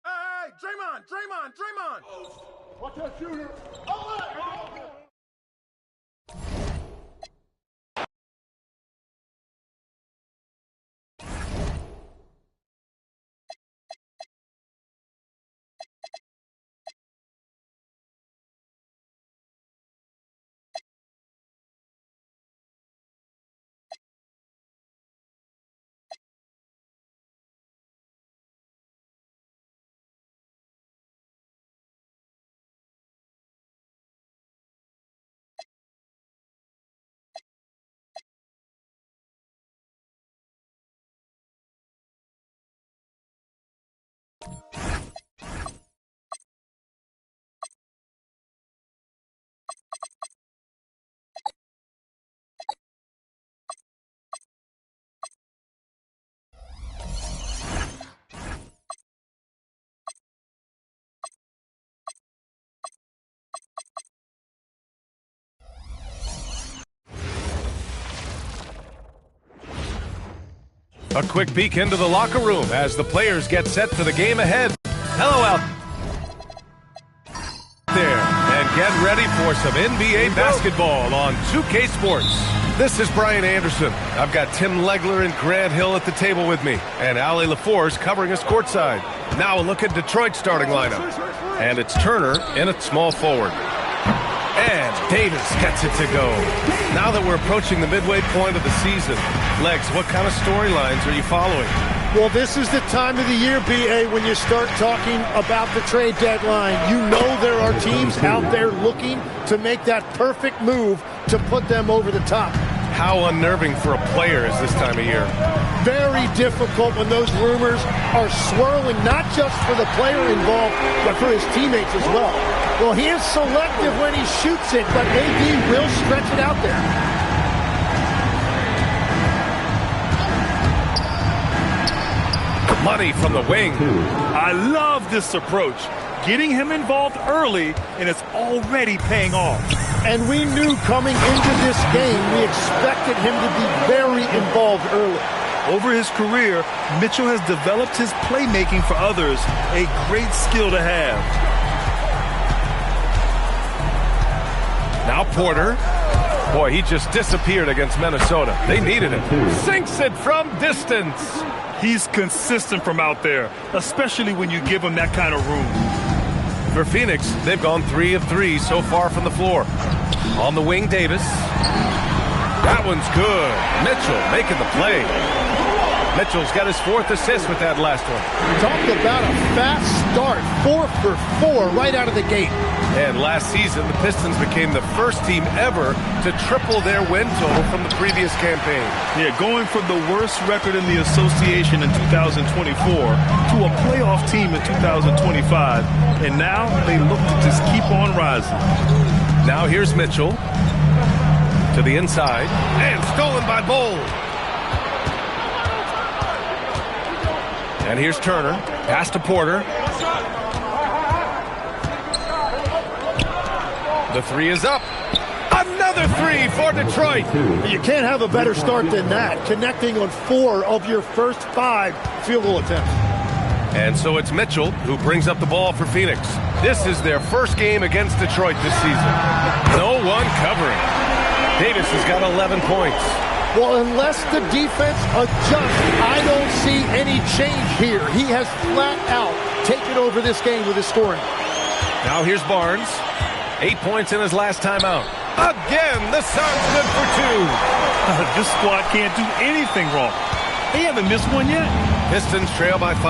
Hey, Draymond! Watch that shooter! A quick peek into the locker room as the players get set for the game ahead. Hello out there, and get ready for some NBA basketball on 2K Sports. This is Brian Anderson. I've got Tim Legler and Grant Hill at the table with me, and Ali LaForce covering us courtside. Now a look at Detroit's starting lineup. And it's Turner in at small forward. And Davis gets it to go. Now that we're approaching the midway point of the season, Legs, what kind of storylines are you following? Well, this is the time of the year, B.A., when you start talking about the trade deadline. You know there are teams out there looking to make that perfect move to put them over the top. How unnerving for a player is this time of year? Very difficult when those rumors are swirling, not just for the player involved, but for his teammates as well. Well, he is selective when he shoots it, but AD will stretch it out there. Money from the wing. I love this approach. Getting him involved early, and it's already paying off. And we knew coming into this game, we expected him to be very involved early. Over his career, Mitchell has developed his playmaking for others, a great skill to have. Now Porter. Boy, he just disappeared against Minnesota. They needed him. Sinks it from distance. He's consistent from out there, especially when you give him that kind of room. For Phoenix, they've gone 3 of 3 so far from the floor. On the wing, Davis. That one's good. Mitchell making the play. Mitchell's got his 4th assist with that last one. Talk about a fast start. 4 for 4 right out of the gate. And last season, the Pistons became the first team ever to triple their win total from the previous campaign. Yeah, going from the worst record in the association in 2024 to a playoff team in 2025. And now they look to just keep on rising. Now here's Mitchell to the inside and stolen by Bol. And here's Turner. Pass to Porter. The 3 is up. Another 3 for Detroit. You can't have a better start than that, connecting on 4 of your first 5 field goal attempts. And so it's Mitchell who brings up the ball for Phoenix. This is their first game against Detroit this season. No one covering. Davis has got 11 points. Well, unless the defense adjusts, I don't see any change here. He has flat out taken over this game with his scoring. Now here's Barnes. 8 points in his last time out. Again, the Suns good for 2. This squad can't do anything wrong. They haven't missed one yet. Pistons trail by 5.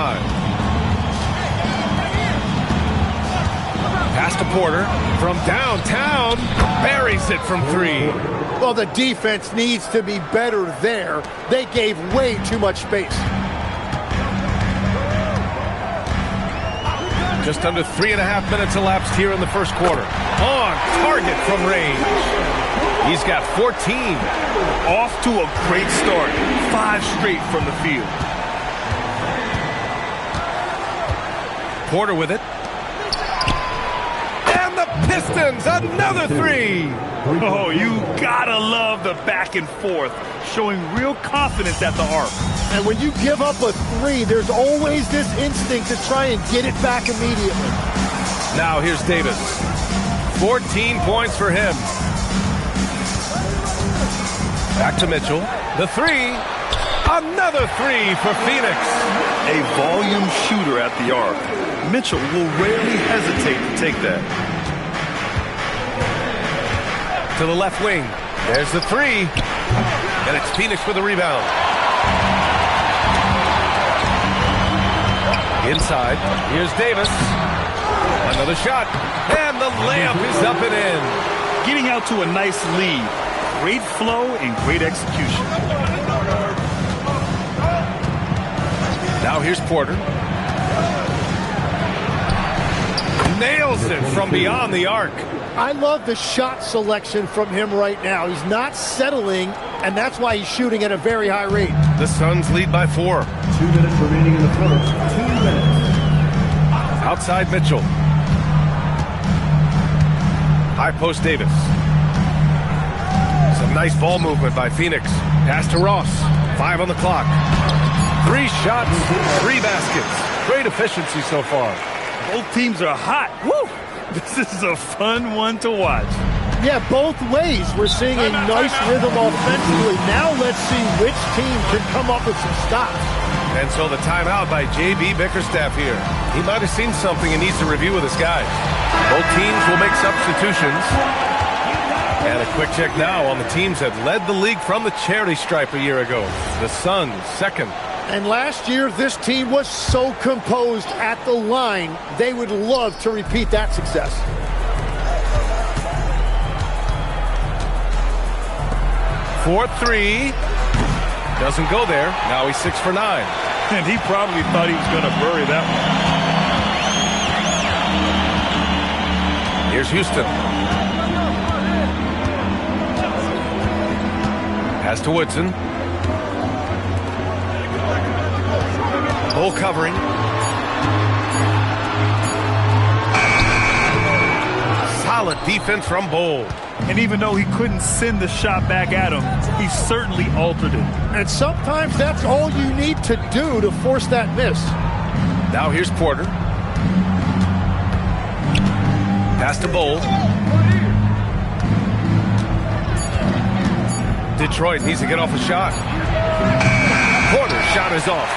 Pass to Porter from downtown. Buries it from 3. Well, the defense needs to be better there. They gave way too much space. Just under 3.5 minutes elapsed here in the first quarter. On target from range. He's got 14. Off to a great start. 5 straight from the field. Porter with it. And the Pistons, another three. Oh, you gotta love the back and forth, showing real confidence at the arc. And when you give up a three, there's always this instinct to try and get it back immediately. Now here's Davis. 14 points for him. Back to Mitchell. The three. Another three for Phoenix. A volume shooter at the arc. Mitchell will rarely hesitate to take that. To the left wing. There's the three. And it's Phoenix with the rebound. Inside. Here's Davis. Another shot. And the layup is up and in. Getting out to a nice lead. Great flow and great execution. Now here's Porter. Nails it from beyond the arc. I love the shot selection from him right now. He's not settling, and that's why he's shooting at a very high rate. The Suns lead by 4. 2 minutes remaining in the first. 2 minutes. Outside Mitchell. High post Davis. Some nice ball movement by Phoenix. Pass to Ross. 5 on the clock. 3 shots, 3 baskets. Great efficiency so far. Both teams are hot. Woo! This is a fun one to watch. Yeah, both ways. We're seeing a nice rhythm offensively. Now let's see which team can come up with some stops. And so the timeout by J.B. Bickerstaff here. He might have seen something and needs to review with his guys. Both teams will make substitutions. And a quick check now on the teams that led the league from the charity stripe a year ago. The Suns, second. And last year, this team was so composed at the line, they would love to repeat that success. For 3. Doesn't go there. Now he's 6 for 9. And he probably thought he was going to bury that one. Here's Houston. Pass to Woodson. Bull covering. Solid defense from Bull. And even though he couldn't send the shot back at him, he certainly altered it. And sometimes that's all you need to do to force that miss. Now here's Porter. Pass to Bull. Detroit needs to get off a shot. Porter's shot is off.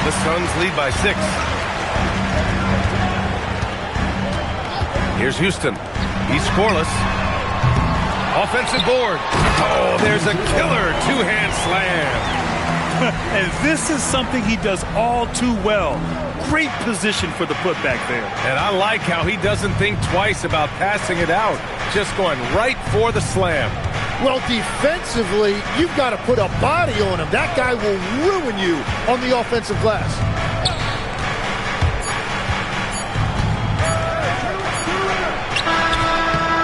The Suns lead by 6. Here's Houston. He's scoreless. Offensive board. Oh, there's a killer two-hand slam. And this is something he does all too well. Great position for the putback there. And I like how he doesn't think twice about passing it out. Just going right for the slam. Well, defensively, you've got to put a body on him. That guy will ruin you on the offensive glass.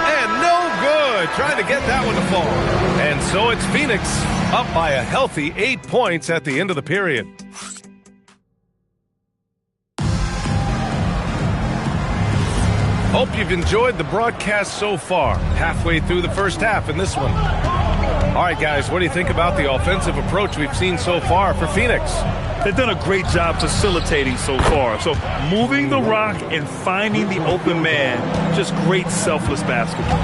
And no good. Trying to get that one to fall. And so it's Phoenix up by a healthy 8 points at the end of the period. Hope you've enjoyed the broadcast so far. Halfway through the first half in this one. All right, guys, what do you think about the offensive approach we've seen so far for Phoenix? They've done a great job facilitating so far. So moving the rock and finding the open man, just great selfless basketball.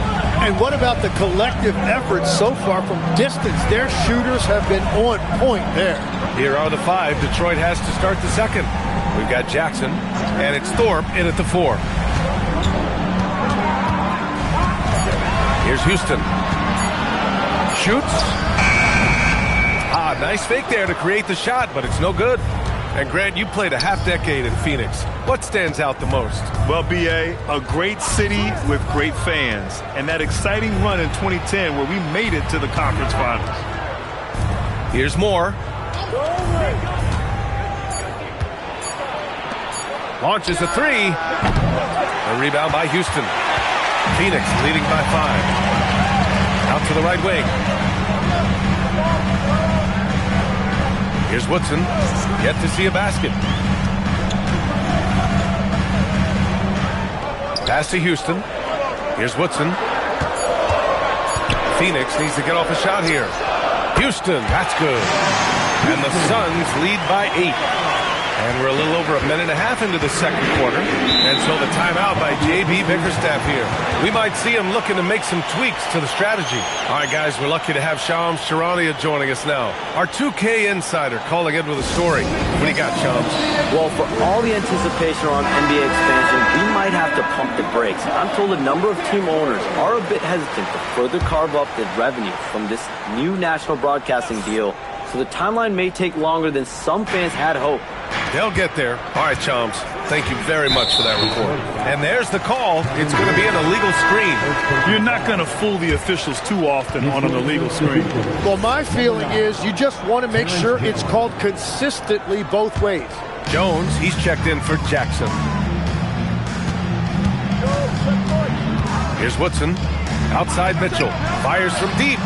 And what about the collective effort so far from distance? Their shooters have been on point there. Here are the 5 Detroit has to start the second. We've got Jackson, and it's Thorpe in at the 4. Here's Houston. Shoots. Nice fake there to create the shot, but it's no good. And Grant, you played a half-decade in Phoenix. What stands out the most? Well, B.A., a great city with great fans. And that exciting run in 2010 where we made it to the conference finals. Here's Moore. Launches a 3. A rebound by Houston. Phoenix leading by 5. Out to the right wing. Here's Woodson. Yet to see a basket. Pass to Houston. Here's Woodson. Phoenix needs to get off a shot here. Houston, that's good. And the Suns lead by 8. And we're a little over a minute and a half into the second quarter. And so the timeout by J.B. Bickerstaff here. We might see him looking to make some tweaks to the strategy. All right, guys, we're lucky to have Shams Charania joining us now. Our 2K insider calling in with a story. What do you got, Shams? Well, for all the anticipation around NBA expansion, we might have to pump the brakes. I'm told a number of team owners are a bit hesitant to further carve up the revenue from this new national broadcasting deal. So the timeline may take longer than some fans had hoped. They'll get there. All right, Chums. Thank you very much for that report. And there's the call. It's going to be an illegal screen. You're not going to fool the officials too often on an illegal screen. Well, my feeling is you just want to make sure it's called consistently both ways. Jones, he's checked in for Jackson. Here's Woodson. Outside Mitchell. Fires from deep.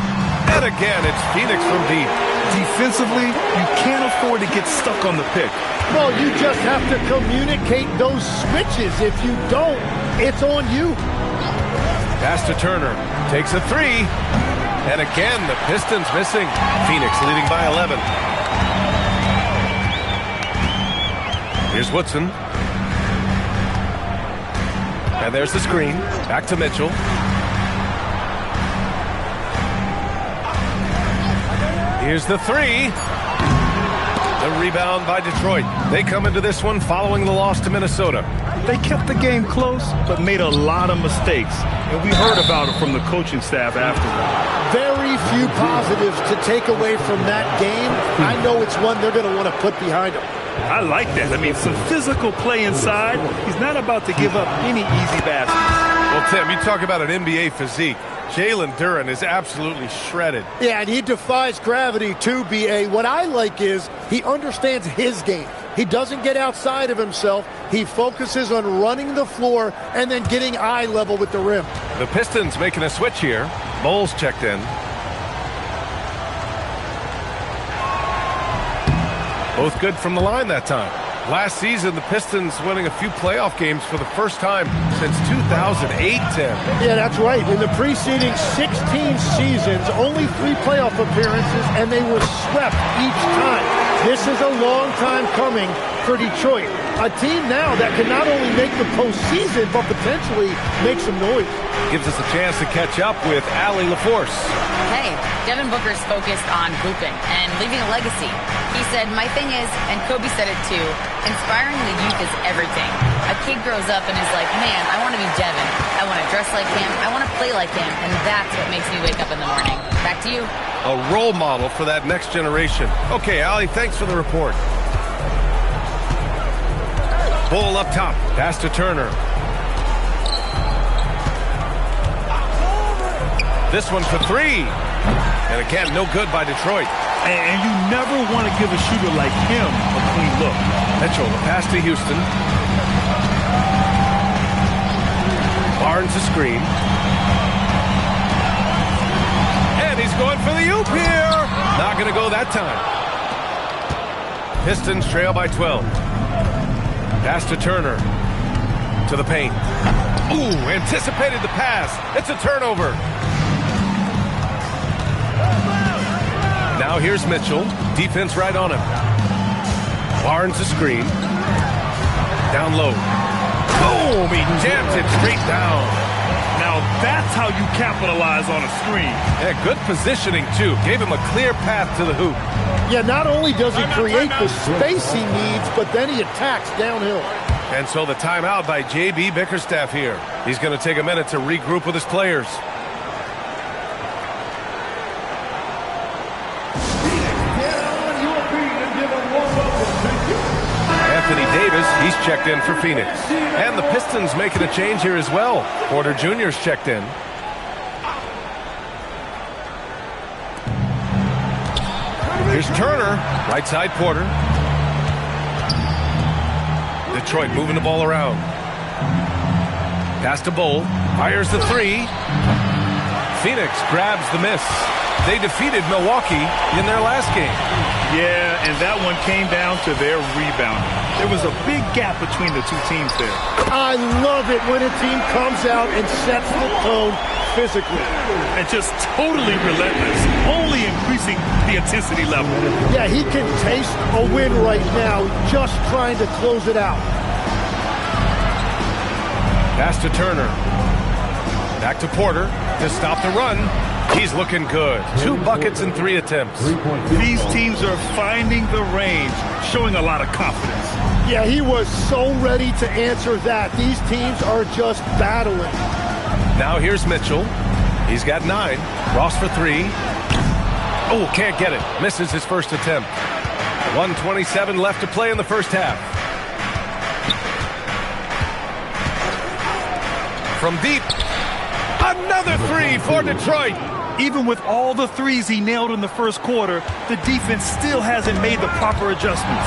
And again, it's Phoenix from deep. Defensively, you can't afford to get stuck on the pick. Well, you just have to communicate those switches. If you don't, it's on you. Pass to Turner. Takes a 3. And again, the Pistons missing. Phoenix leading by 11. Here's Woodson. And there's the screen. Back to Mitchell. Here's the 3. The rebound by Detroit. They come into this one following the loss to Minnesota. They kept the game close, but made a lot of mistakes. And we heard about it from the coaching staff afterward. Very few positives to take away from that game. I know it's one they're going to want to put behind them. I like that. I mean, some physical play inside. He's not about to give up any easy baskets. Well, Tim, you talk about an NBA physique. Jalen Duren is absolutely shredded. Yeah, and he defies gravity too, B.A. What I like is he understands his game. He doesn't get outside of himself. He focuses on running the floor and then getting eye level with the rim. The Pistons making a switch here. Bowles checked in. Both good from the line that time. Last season, the Pistons winning a few playoff games for the first time since 2008, Tim. Yeah, that's right. In the preceding 16 seasons, only 3 playoff appearances, and they were swept each time. This is a long time coming for Detroit. A team now that can not only make the postseason, but potentially make some noise. Gives us a chance to catch up with Allie LaForce. Hey, Devin Booker's focused on hooping and leaving a legacy. He said, my thing is, and Kobe said it too, inspiring the youth is everything. A kid grows up and is like, man, I want to be Devin. I want to dress like him. I want to play like him. And that's what makes me wake up in the morning. Back to you. A role model for that next generation. Okay, Allie, thanks for the report. Bull up top. Pass to Turner. This one for 3. And again, no good by Detroit. And you never want to give a shooter like him a clean look. Mitchell, the pass to Houston. Barnes the screen. And he's going for the oop here. Not going to go that time. Pistons trail by 12. Pass to Turner. To the paint. Ooh, anticipated the pass. It's a turnover. Now here's Mitchell. Defense right on him. Barnes the screen. Down low. Boom! He jams it straight down. Now that's how you capitalize on a screen. Yeah, good positioning too. Gave him a clear path to the hoop. Yeah, not only does he create the space he needs, but then he attacks downhill. And so the timeout by J.B. Bickerstaff here. He's going to take a minute to regroup with his players. Anthony Davis, he's checked in for Phoenix. And the Pistons making a change here as well. Porter Jr.'s checked in. Here's Turner, right side Porter. Detroit moving the ball around. Pass to Bull, fires the 3. Phoenix grabs the miss. They defeated Milwaukee in their last game. Yeah, and that one came down to their rebounding. There was a big gap between the two teams there. I love it when a team comes out and sets the tone physically. And just totally relentless, only increasing the intensity level. Yeah, he can taste a win right now, just trying to close it out. Pass to Turner. Back to Porter to stop the run. He's looking good. 2 buckets in 3 attempts. These teams are finding the range, showing a lot of confidence. Yeah, he was so ready to answer that. These teams are just battling. Now here's Mitchell. He's got 9. Ross for 3. Oh, can't get it. Misses his first attempt. 1:27 left to play in the first half. From deep. Another 3 for Detroit. Even with all the threes he nailed in the first quarter, the defense still hasn't made the proper adjustments.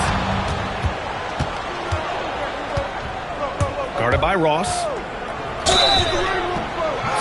Guarded by Ross.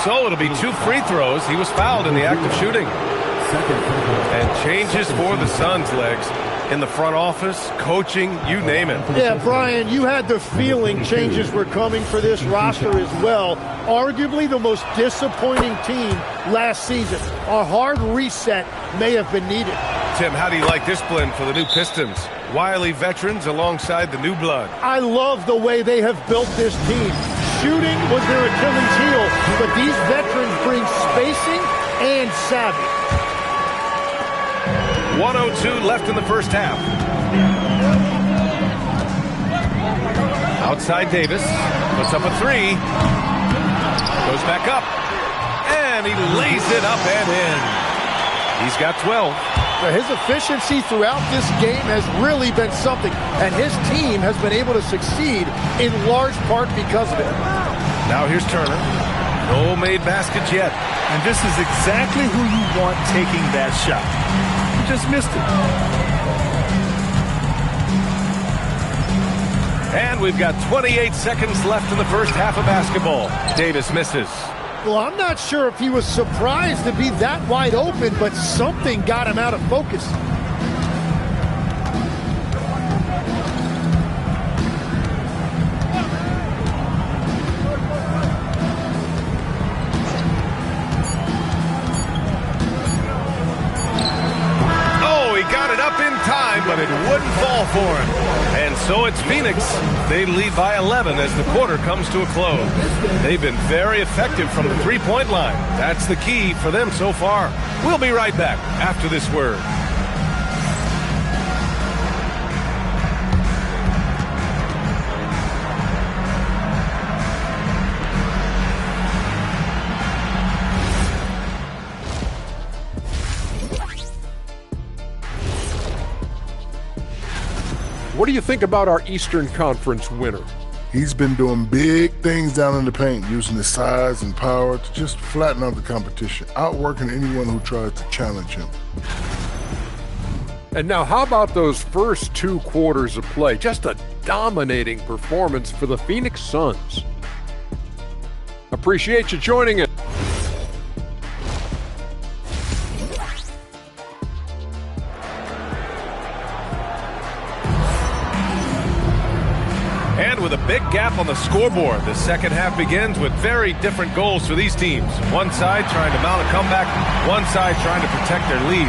So it'll be 2 free throws. He was fouled in the act of shooting. And changes for the Suns, Legs. In the front office, coaching, you name it. Yeah, Brian, you had the feeling changes were coming for this roster as well. Arguably the most disappointing team last season. A hard reset may have been needed. Tim, how do you like this blend for the new Pistons? Wily veterans alongside the new blood. I love the way they have built this team. Shooting was their Achilles heel, but these veterans bring spacing and savvy. 1:02 left in the first half. Outside Davis. Puts up a 3. Goes back up. And he lays it up and in. He's got 12. His efficiency throughout this game has really been something. And his team has been able to succeed in large part because of it. Now here's Turner. No made baskets yet. And this is exactly who you want taking that shot. Just missed it. And we've got 28 seconds left in the first half of basketball. Davis misses. Well, I'm not sure if he was surprised to be that wide open, but something got him out of focus. But it wouldn't fall for him. And so it's Phoenix. They lead by 11 as the quarter comes to a close. They've been very effective from the three-point line. That's the key for them so far. We'll be right back after this word. What do you think about our Eastern Conference winner? He's been doing big things down in the paint, using his size and power to just flatten out the competition, outworking anyone who tries to challenge him. And now how about those first 2 quarters of play? Just a dominating performance for the Phoenix Suns. Appreciate you joining us. And with a big gap on the scoreboard, the second half begins with very different goals for these teams. One side trying to mount a comeback, one side trying to protect their lead.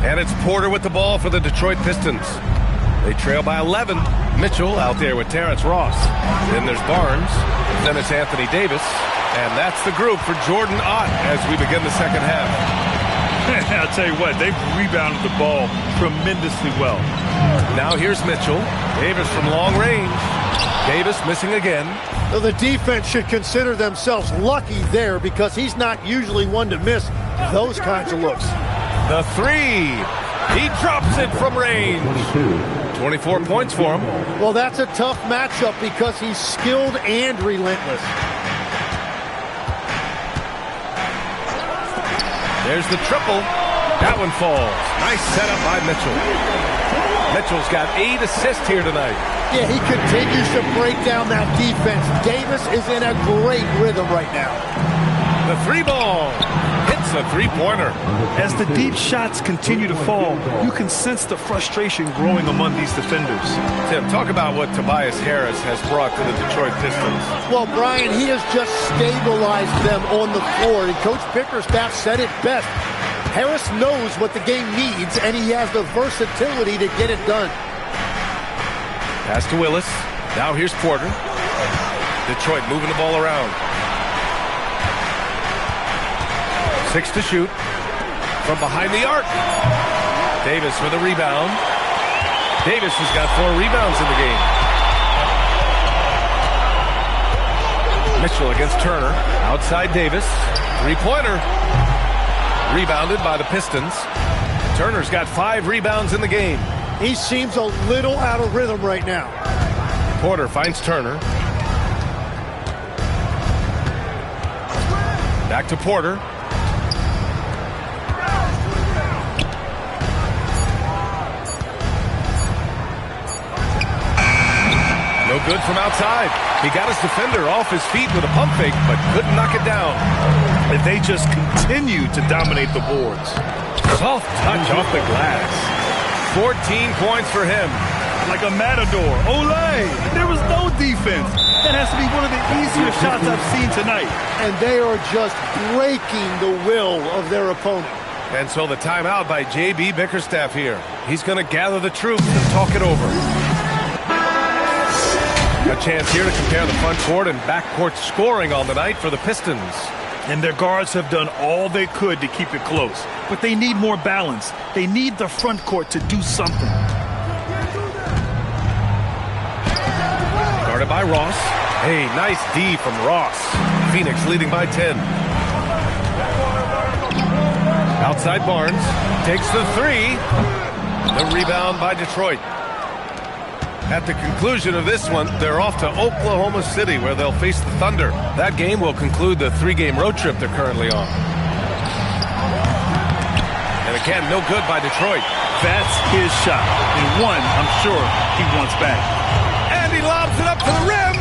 And it's Porter with the ball for the Detroit Pistons. They trail by 11. Mitchell out there with Terrence Ross. Then there's Barnes. Then it's Anthony Davis. And that's the group for Jordan Ott as we begin the second half. I'll tell you what, they've rebounded the ball tremendously well. Now here's Mitchell. Davis from long range. Davis missing again. So the defense should consider themselves lucky there because he's not usually one to miss those kinds of looks. The 3. He drops it from range. 24 points for him. Well, that's a tough matchup because he's skilled and relentless. There's the triple. That one falls. Nice setup by Mitchell. Mitchell's got 8 assists here tonight. Yeah, he continues to break down that defense. Davis is in a great rhythm right now. The 3 ball hits a 3-pointer. As the deep shots continue to fall, you can sense the frustration growing among these defenders. Tim, talk about what Tobias Harris has brought to the Detroit Pistons. Well, Brian, he has just stabilized them on the floor, and Coach Bickerstaff said it best. Harris knows what the game needs, and he has the versatility to get it done. Pass to Willis. Now here's Porter. Detroit moving the ball around. 6 to shoot. From behind the arc. Davis with a rebound. Davis has got 4 rebounds in the game. Mitchell against Turner. Outside Davis. 3-pointer. Rebounded by the Pistons. Turner's got 5 rebounds in the game. He seems a little out of rhythm right now. Porter finds Turner. Back to Porter. No good from outside. He got his defender off his feet with a pump fake, but couldn't knock it down. And they just continue to dominate the boards. Soft touch off the glass. 14 points for him. Like a matador. Olay! There was no defense. That has to be one of the easier shots I've seen tonight. And they are just breaking the will of their opponent. And so the timeout by J.B. Bickerstaff here. He's going to gather the troops and talk it over. A chance here to compare the front court and backcourt scoring on the night for the Pistons. And their guards have done all they could to keep it close. But they need more balance. They need the front court to do something. Guarded by Ross. Hey, nice D from Ross. Phoenix leading by 10. Outside Barnes. Takes the 3. The rebound by Detroit. At the conclusion of this one, they're off to Oklahoma City, where they'll face the Thunder. That game will conclude the 3-game road trip they're currently on. And again, no good by Detroit. That's his shot. And one, I'm sure, he wants back. And he lobs it up to the rim.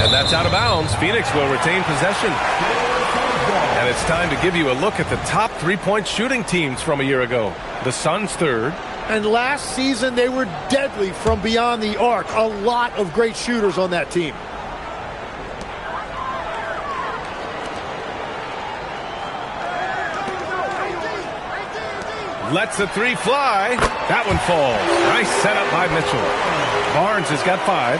And that's out of bounds. Phoenix will retain possession. And it's time to give you a look at the top 3-point shooting teams from a year ago. The Suns third. And last season, they were deadly from beyond the arc. A lot of great shooters on that team. Lets the 3 fly. That one falls. Nice setup by Mitchell. Barnes has got 5.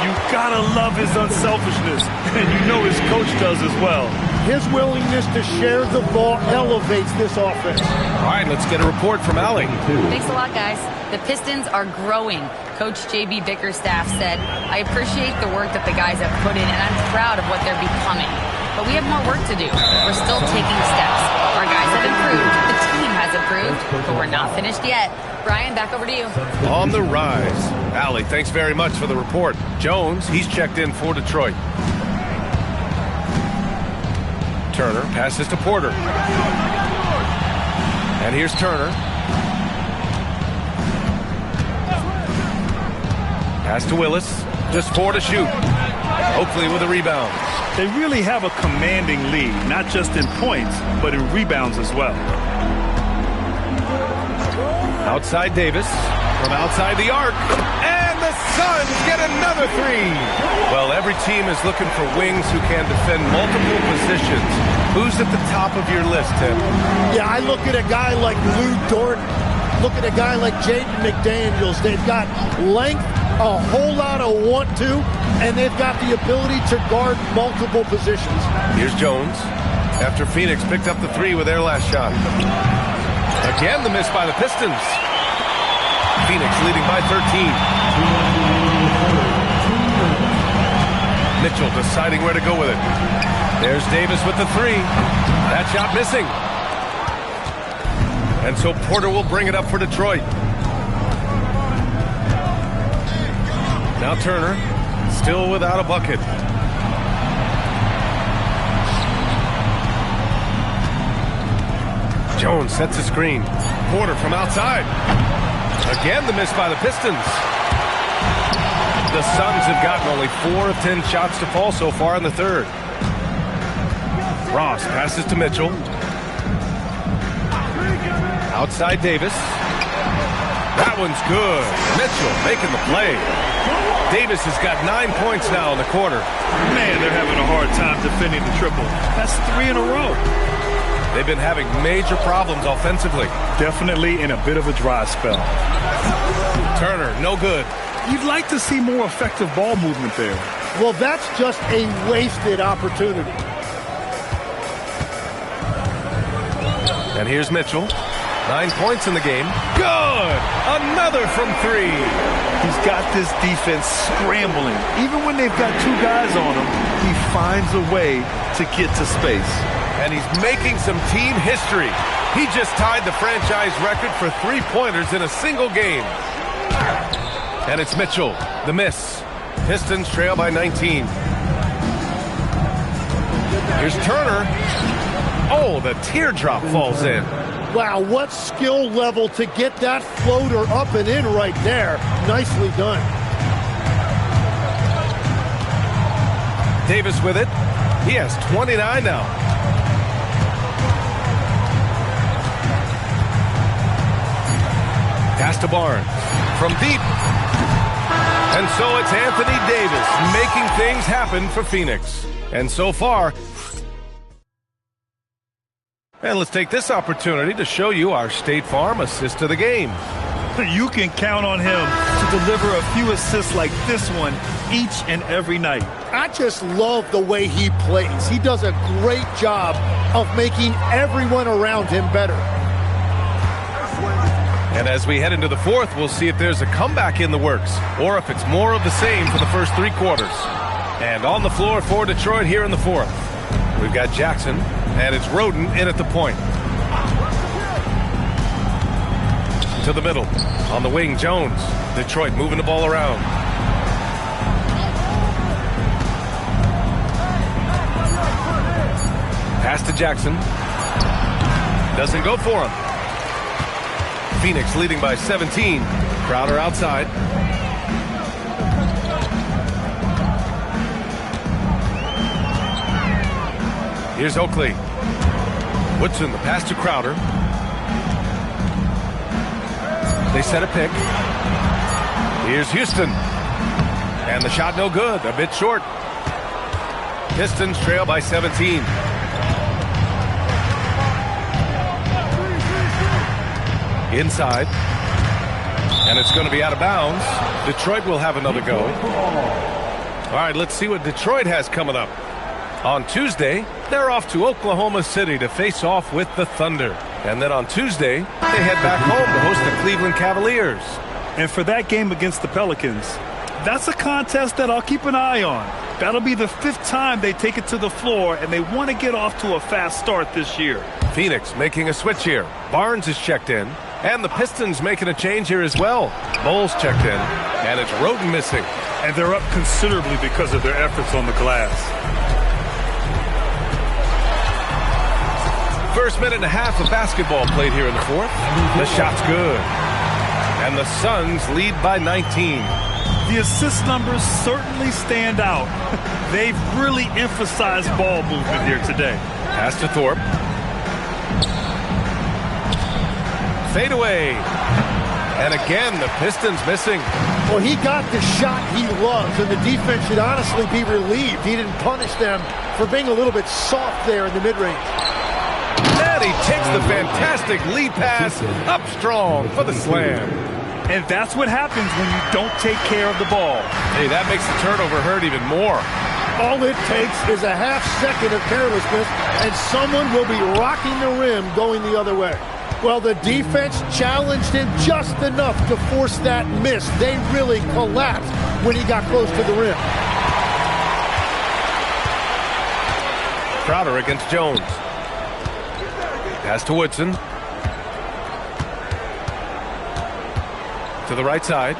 You gotta love his unselfishness. And you know his coach does as well. His willingness to share the ball elevates this offense. All right, let's get a report from Allie. Thanks a lot, guys. The Pistons are growing. Coach J.B. Bickerstaff said, I appreciate the work that the guys have put in, and I'm proud of what they're becoming. But we have more work to do. We're still taking steps. Our guys have improved. The team has improved, but we're not finished yet. Brian, back over to you. On the rise. Allie, thanks very much for the report. Jones, he's checked in for Detroit. Turner passes to Porter. And here's Turner. Pass to Willis. Just 4 to shoot. Hopefully with a rebound. They really have a commanding lead, not just in points, but in rebounds as well. Outside Davis. From outside the arc. And the Suns get another 3. Well, every team is looking for wings who can defend multiple positions. Who's at the top of your list, Tim? Yeah, I look at a guy like Lou Dort. Look at a guy like Jaden McDaniels. They've got length, a whole lot of want to, and they've got the ability to guard multiple positions. Here's Jones. After Phoenix picked up the 3 with their last shot. Again, the miss by the Pistons. Phoenix leading by 13. Mitchell deciding where to go with it. There's Davis with the 3. That shot missing. And so Porter will bring it up for Detroit. Now Turner, still without a bucket. Jones sets a screen. Porter from outside. Again, the miss by the Pistons. The Suns have gotten only 4 of 10 shots to fall so far in the third. Ross passes to Mitchell. Outside Davis. That one's good. Mitchell making the play. Davis has got 9 points now in the quarter. Man, they're having a hard time defending the triple. That's 3 in a row. They've been having major problems offensively. Definitely in a bit of a dry spell. Turner, no good. You'd like to see more effective ball movement there. Well, that's just a wasted opportunity. And here's Mitchell. 9 points in the game. Good! Another from 3. He's got this defense scrambling. Even when they've got 2 guys on him, he finds a way to get to space. And he's making some team history. He just tied the franchise record for 3-pointers in a single game. And it's Mitchell, the miss. Pistons trail by 19. Here's Turner. Oh, the teardrop falls in. Wow, what skill level to get that floater up and in right there. Nicely done. Davis with it. He has 29 now. Pass to Barnes. From deep. And so it's Anthony Davis making things happen for Phoenix. And so far... And let's take this opportunity to show you our State Farm assist of the game. You can count on him to deliver a few assists like this one each and every night. I just love the way he plays. He does a great job of making everyone around him better. And as we head into the fourth, we'll see if there's a comeback in the works or if it's more of the same for the first 3 quarters. And on the floor for Detroit here in the fourth, we've got Jackson, and it's Roden in at the point. To the middle. On the wing, Jones. Detroit moving the ball around. Pass to Jackson. Doesn't go for him. Phoenix leading by 17. Crowder outside. Here's Oakley. Woodson, the pass to Crowder. They set a pick. Here's Houston. And the shot no good, a bit short. Pistons trail by 17. Inside. And it's going to be out of bounds. Detroit will have another go. All right, let's see what Detroit has coming up. On Tuesday, they're off to Oklahoma City to face off with the Thunder. And then on Tuesday, they head back home to host the Cleveland Cavaliers. And for that game against the Pelicans, that's a contest that I'll keep an eye on. That'll be the 5th time they take it to the floor, and they want to get off to a fast start this year. Phoenix making a switch here. Barnes is checked in, and the Pistons making a change here as well. Bowles checked in, and it's Roden missing. And they're up considerably because of their efforts on the glass. First minute and a half of basketball played here in the fourth. The shot's good. And the Suns lead by 19. The assist numbers certainly stand out. They've really emphasized ball movement here today. Pass to Thorpe. Fade away. And again, the Pistons missing. Well, he got the shot he loves, and the defense should honestly be relieved. He didn't punish them for being a little bit soft there in the mid-range. And he takes the fantastic lead pass up strong for the slam. And that's what happens when you don't take care of the ball. Hey, that makes the turnover hurt even more. All it takes is a half second of carelessness, and someone will be rocking the rim going the other way. Well, the defense challenged him just enough to force that miss. They really collapsed when he got close to the rim. Crowder against Jones. Pass to Woodson. To the right side.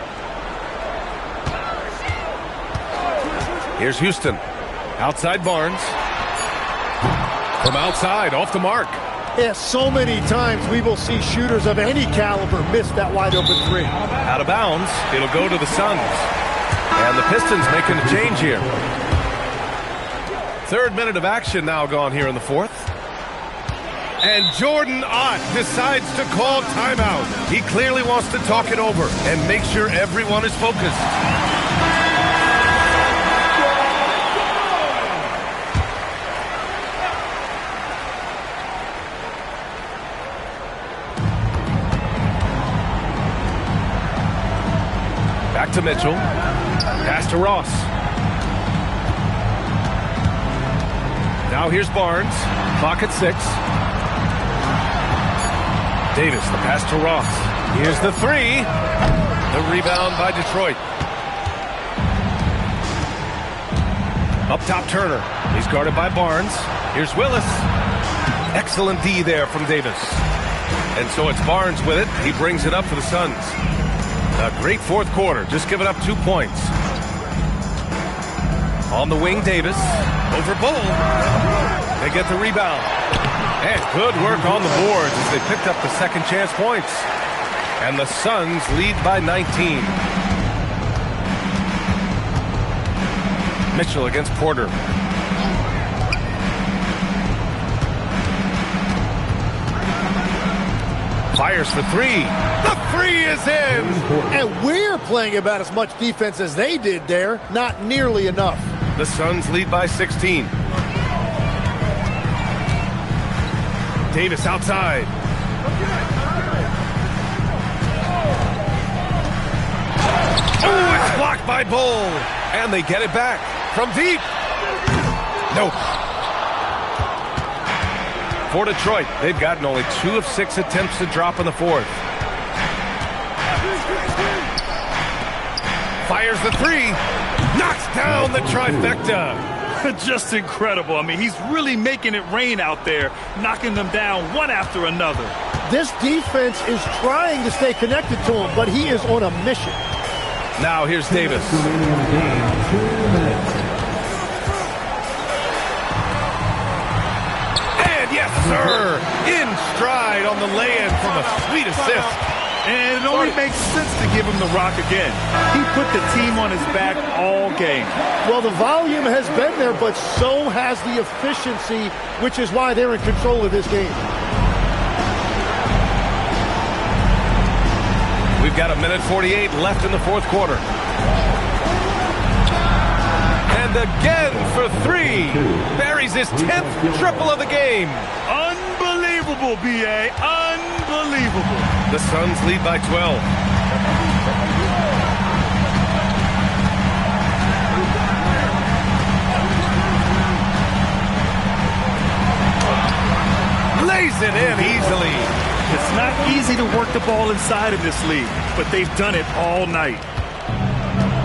Here's Houston. Outside Barnes. From outside, off the mark. Yeah, so many times we will see shooters of any caliber miss that wide open three. Out of bounds. It'll go to the Suns. And the Pistons making a change here. Third minute of action now gone here in the fourth. And Jordan Ott decides to call timeout. He clearly wants to talk it over and make sure everyone is focused. Back to Mitchell. Pass to Ross. Now here's Barnes. Clock at 6. Davis, the pass to Ross. Here's the three. The rebound by Detroit. Up top, Turner. He's guarded by Barnes. Here's Willis. Excellent D there from Davis. And so it's Barnes with it. He brings it up for the Suns. A great fourth quarter, just giving up 2 points. On the wing, Davis. Over Bull. They get the rebound. And good work on the boards as they picked up the second chance points. And the Suns lead by 19. Mitchell against Porter. Fires for three. The three is in. And we're playing about as much defense as they did there. Not nearly enough. The Suns lead by 16. Davis outside. Oh, it's blocked by Bull. And they get it back from deep. Nope. For Detroit, they've gotten only 2 of 6 attempts to drop in the fourth. Fires the three. Knocks down the trifecta. Just incredible. I mean, he's really making it rain out there, knocking them down one after another. This defense is trying to stay connected to him, but he is on a mission. Now here's Davis. And yes, sir, in stride on the lay-in from a sweet assist. And it only makes sense to give him the rock again. He put the team on his back all game. Well, the volume has been there, but so has the efficiency, which is why they're in control of this game. We've got 1:48 left in the fourth quarter. And again for three. Buries his 10th triple of the game. Unbelievable, B.A. Unbelievable. The Suns lead by 12. Lays it in easily. It's not easy to work the ball inside of this league, but they've done it all night.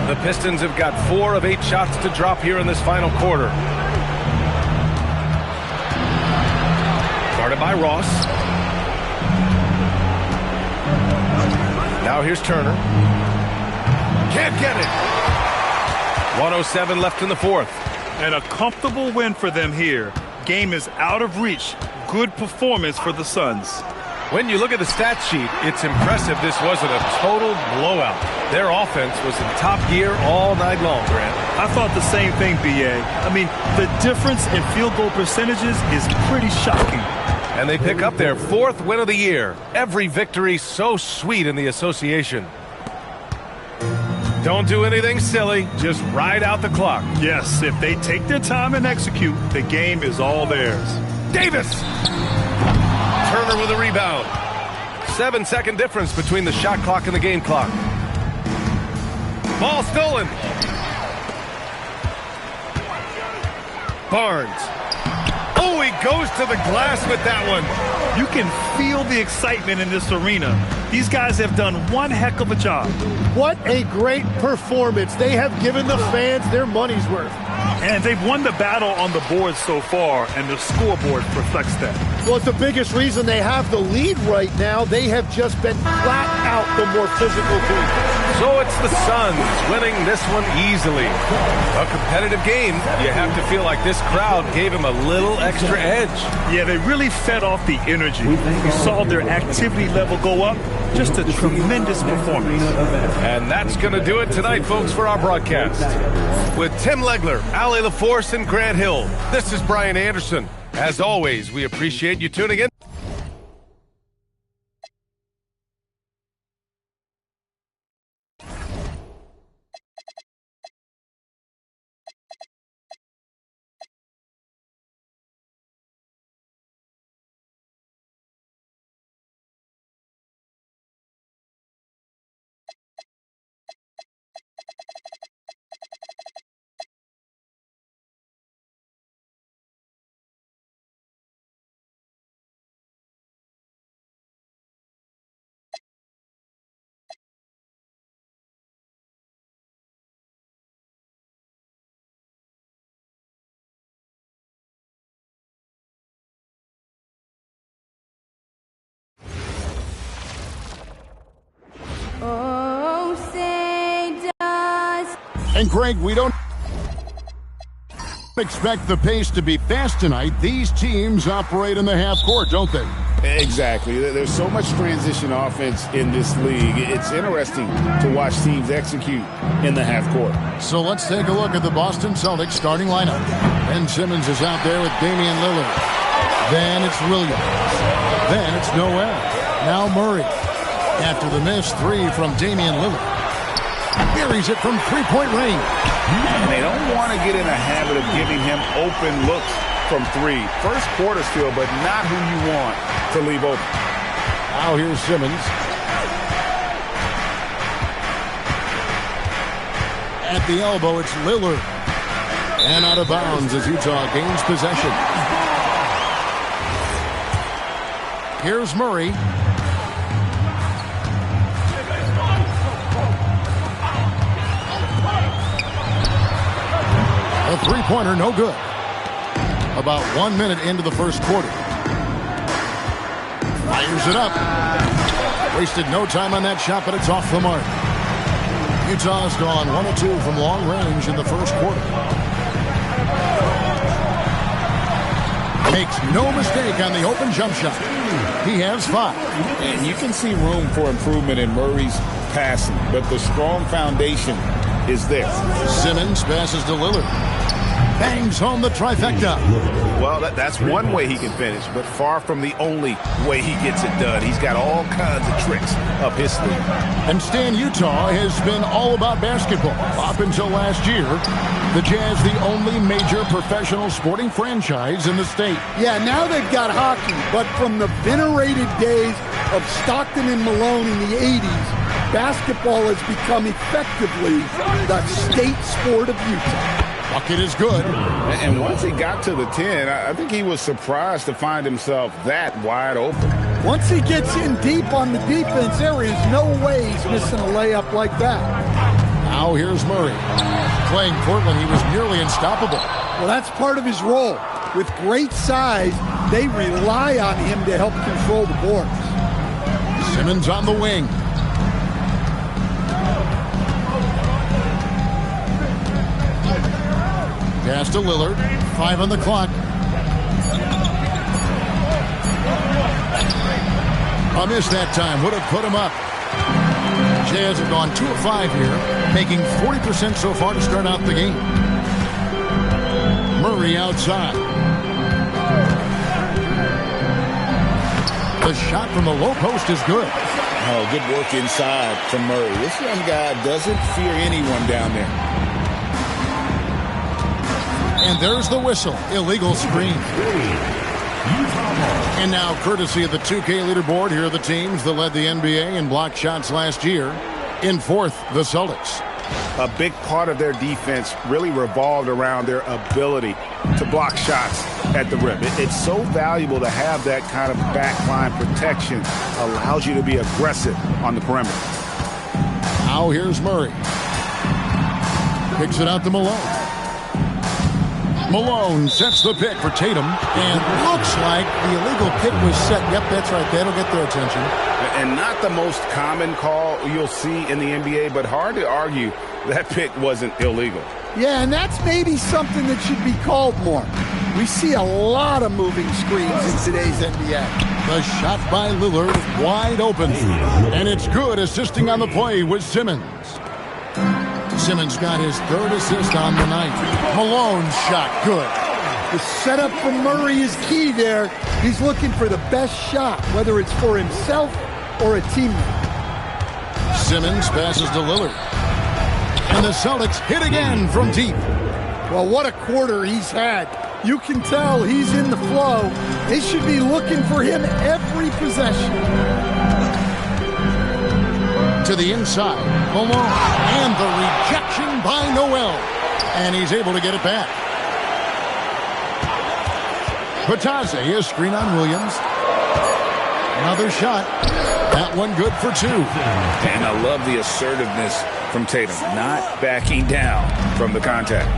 The Pistons have got 4 of 8 shots to drop here in this final quarter. Guarded by Ross. Now here's Turner. Can't get it. 1:07 left in the fourth. And a comfortable win for them here. Game is out of reach. Good performance for the Suns. When you look at the stat sheet, it's impressive this wasn't a total blowout. Their offense was in top gear all night long, Grant. I thought the same thing, B.A. I mean, the difference in field goal percentages is pretty shocking. And they pick up their 4th win of the year. Every victory so sweet in the association. Don't do anything silly. Just ride out the clock. Yes, if they take their time and execute, the game is all theirs. Davis! Turner with a rebound. 7-second difference between the shot clock and the game clock. Ball stolen. Barnes. Oh, he goes to the glass with that one. You can feel the excitement in this arena. These guys have done one heck of a job. What a great performance. They have given the fans their money's worth. And they've won the battle on the board so far, and the scoreboard reflects that. Well, it's the biggest reason they have the lead right now. They have just been flat out the more physical team. So it's the Suns winning this one easily. A competitive game. You have to feel like this crowd gave him a little extra edge. Yeah, they really fed off the energy. You saw their activity level go up. Just a tremendous performance. And that's going to do it tonight, folks, for our broadcast. With Tim Legler, Allie LaForce, and Grant Hill, this is Brian Anderson. As always, we appreciate you tuning in. Oh, say does. And Greg, we don't expect the pace to be fast tonight. These teams operate in the half court, don't they? Exactly. There's so much transition offense in this league. It's interesting to watch teams execute in the half court. So let's take a look at the Boston Celtics starting lineup. Ben Simmons is out there with Damian Lillard. Then it's Williams. Then it's Noel. Now Murray. After the missed three from Damian Lillard. Buries it from three-point range. And they don't want to get in a habit of giving him open looks from three. First quarter still, but not who you want to leave open. Now here's Simmons. At the elbow, it's Lillard. And out of bounds as Utah gains possession. Here's Murray. A three-pointer, no good. About 1 minute into the first quarter. Fires it up. Wasted no time on that shot, but it's off the mark. Utah's gone 1 of 2 from long range in the first quarter. Makes no mistake on the open jump shot. He has 5. And you can see room for improvement in Murray's passing, but the strong foundation is there. Simmons passes to Lillard. Bangs home the trifecta. Well, that's one way he can finish, but far from the only way he gets it done. He's got all kinds of tricks up his sleeve. And Stan, Utah has been all about basketball. Up until last year, the Jazz the only major professional sporting franchise in the state. Yeah, now they've got hockey, but from the venerated days of Stockton and Malone in the 80s, basketball has become effectively the state sport of Utah. Bucket is good. And once he got to the 10, I think he was surprised to find himself that wide open. Once he gets in deep on the defense, there is no way he's missing a layup like that. Now here's Murray. Playing Portland, he was nearly unstoppable. Well, that's part of his role. With great size, they rely on him to help control the boards. Simmons on the wing. Pass to Lillard. 5 on the clock. A miss that time. Would have put him up. Jazz have gone 2 of 5 here, making 40% so far to start out the game. Murray outside. The shot from the low post is good. Oh, good work inside from Murray. This young guy doesn't fear anyone down there. And there's the whistle. Illegal screen. And now, courtesy of the 2K leaderboard, here are the teams that led the NBA in block shots last year. In 4th, the Celtics. A big part of their defense really revolved around their ability to block shots at the rim. It's so valuable to have that kind of backline protection. Allows you to be aggressive on the perimeter. Now here's Murray. Picks it out to Malone. Malone sets the pick for Tatum. And looks like the illegal pick was set. Yep, that's right. That'll get their attention. And not the most common call you'll see in the NBA, but hard to argue that pick wasn't illegal. Yeah, and that's maybe something that should be called more. We see a lot of moving screens in today's NBA. The shot by Lillard wide open. And it's good, assisting on the play with Simmons. Simmons got his third assist on the night. Malone's shot good. The setup for Murray is key there. He's looking for the best shot, whether it's for himself or a teammate. Simmons passes to Lillard. And the Celtics hit again from deep. Well, what a quarter he's had. You can tell he's in the flow. They should be looking for him every possession. To the inside, Malone, and the rejection by Noel. And he's able to get it back. Batadze, a screen on Williams. Another shot. That one good for two. And I love the assertiveness from Tatum, not backing down from the contact.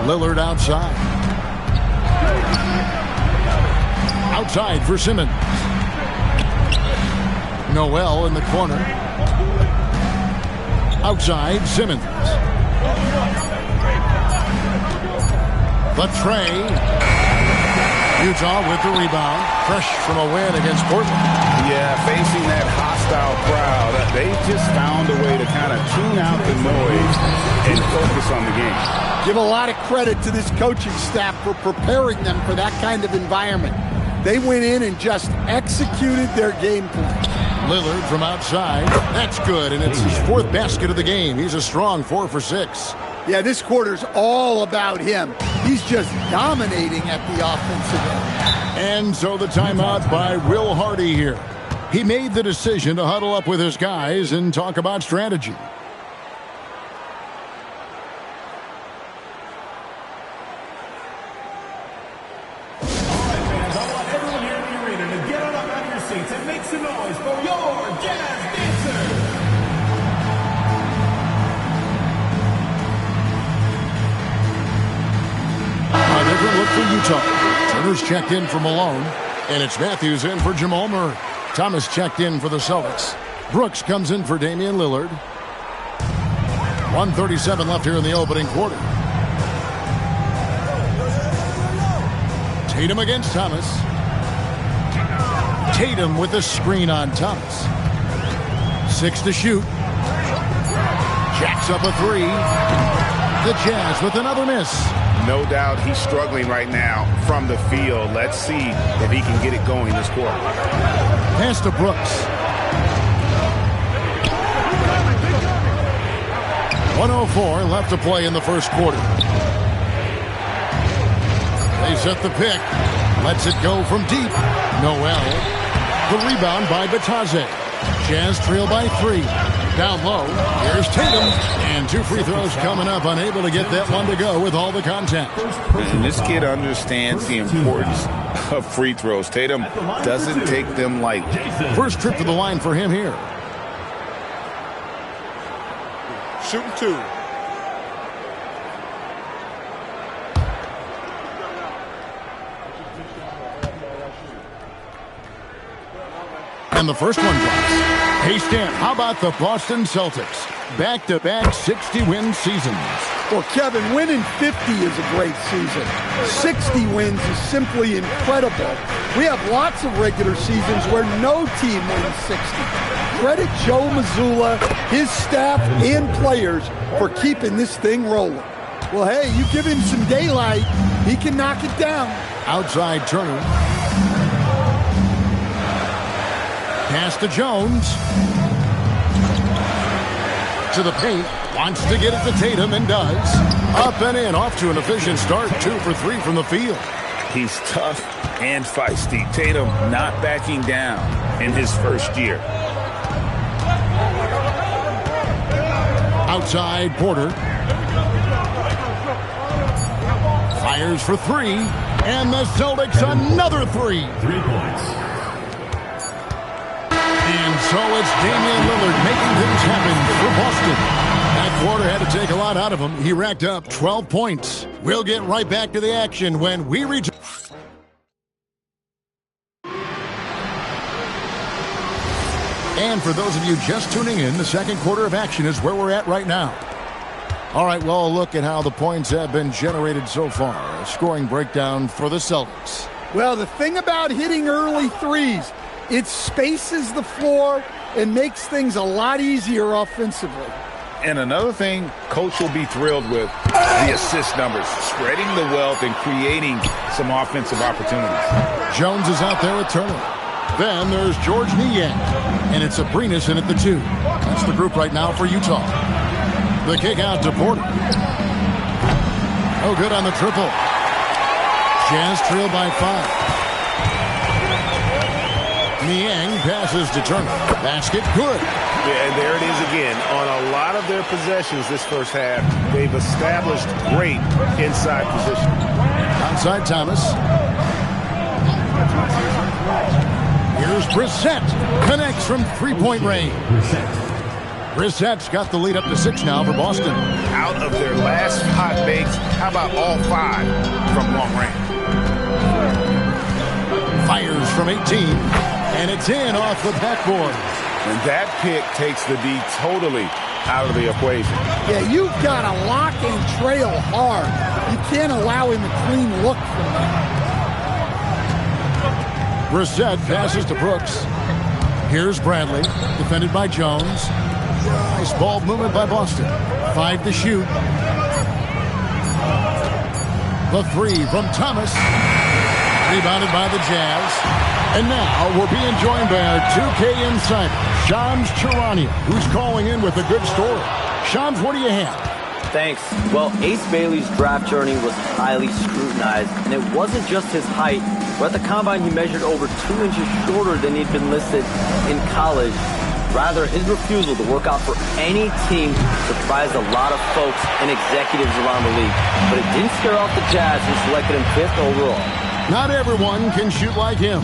Lillard outside. Outside for Simmons. Noel in the corner. Outside, Simmons. The tray. Utah with the rebound. Fresh from a win against Portland. Yeah, facing that hostile crowd, they just found a way to kind of tune out the noise and focus on the game. Give a lot of credit to this coaching staff for preparing them for that kind of environment. They went in and just executed their game plan. Lillard from outside. That's good, and it's his fourth basket of the game. He's a strong 4 for 6. Yeah, this quarter's all about him. He's just dominating at the offensive end. And so the timeout by Will Hardy here. He made the decision to huddle up with his guys and talk about strategy. Turner's checked in for Malone, and it's Matthews in for Jamal Murray. Thomas checked in for the Celtics. Brooks comes in for Damian Lillard. 1:37 left here in the opening quarter. Tatum against Thomas. Tatum with the screen on Thomas. 6 to shoot. Jacks up a 3. The Jazz with another miss. No doubt he's struggling right now from the field. Let's see if he can get it going this quarter. Pass to Brooks. 1:04 left to play in the first quarter. They set the pick. Lets it go from deep. Noel. The rebound by Batadze. Jazz trail by 3. Down low. Here's Tatum. And 2 free throws coming up. Unable to get that one to go with all the contact. And this kid understands the importance of free throws. Tatum doesn't take them lightly. First trip to the line for him here. Shooting 2. And the first one drops. Hey, Stan, how about the Boston Celtics? Back-to-back 60-win seasons. Well, Kevin, winning 50 is a great season. 60 wins is simply incredible. We have lots of regular seasons where no team wins 60. Credit Joe Mazzulla, his staff, and players for keeping this thing rolling. Well, hey, you give him some daylight, he can knock it down. Outside Turner. Pass to Jones. To the paint. Wants to get it to Tatum and does. Up and in. Off to an efficient start. 2 for 3 from the field. He's tough and feisty. Tatum not backing down in his first year. Outside Porter. Fires for 3. And the Celtics another 3. 3 points. And so it's Damian Lillard making things happen for Boston. That quarter had to take a lot out of him. He racked up 12 points. We'll get right back to the action when we return. And for those of you just tuning in, the second quarter of action is where we're at right now. All right, well, look at how the points have been generated so far. A scoring breakdown for the Celtics. Well, the thing about hitting early threes, it spaces the floor and makes things a lot easier offensively. And another thing Coach will be thrilled with, the assist numbers, spreading the wealth and creating some offensive opportunities. Jones is out there with Turner. Then there's George Niang, and it's Abrinas in at the 2. That's the group right now for Utah. The kick out to Porter. No good on the triple. Jazz trail by 5. Niang passes to Turner. Basket good. Yeah, and there it is again. On a lot of their possessions this first half, they've established great inside position. Outside Thomas. Here's Brissett. Connects from three-point range. Brissett's got the lead up to 6 now for Boston. Out of their last hot bakes, how about all 5 from long range? Fires from 18, and it's in off the backboard. And that pick takes the D totally out of the equation. Yeah, you've got to lock and trail hard. You can't allow him a clean look from that. Brissett passes to Brooks. Here's Bradley, defended by Jones. Nice ball movement by Boston. 5 to shoot. The 3 from Thomas. Rebounded by the Jazz. And now we're being joined by our 2K insider, Shams Charania, who's calling in with a good story. Shams, what do you have? Thanks. Well, Ace Bailey's draft journey was highly scrutinized, and it wasn't just his height, but at the combine he measured over 2 inches shorter than he'd been listed in college. Rather, his refusal to work out for any team surprised a lot of folks and executives around the league. But it didn't scare off the Jazz, who selected him 5th overall. Not everyone can shoot like him.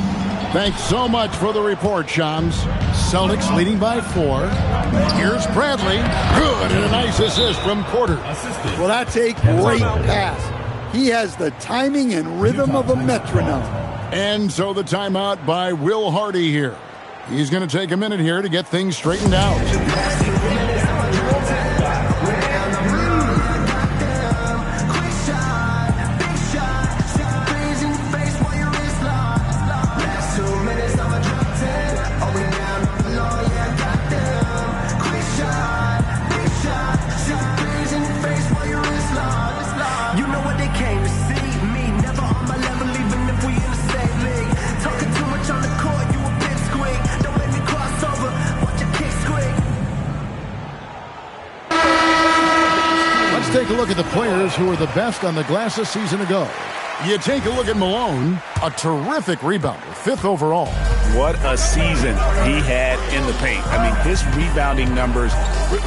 Thanks so much for the report, Shams. Celtics leading by 4. Here's Bradley. Good, and a nice assist from Porter. Well, that's a great pass. He has the timing and rhythm of a metronome. And so the timeout by Will Hardy here. He's going to take a minute here to get things straightened out. Take a look at the players who are the best on the glass a season ago. You take a look at Malone, a terrific rebounder, 5th overall. What a season he had in the paint. I mean, his rebounding numbers,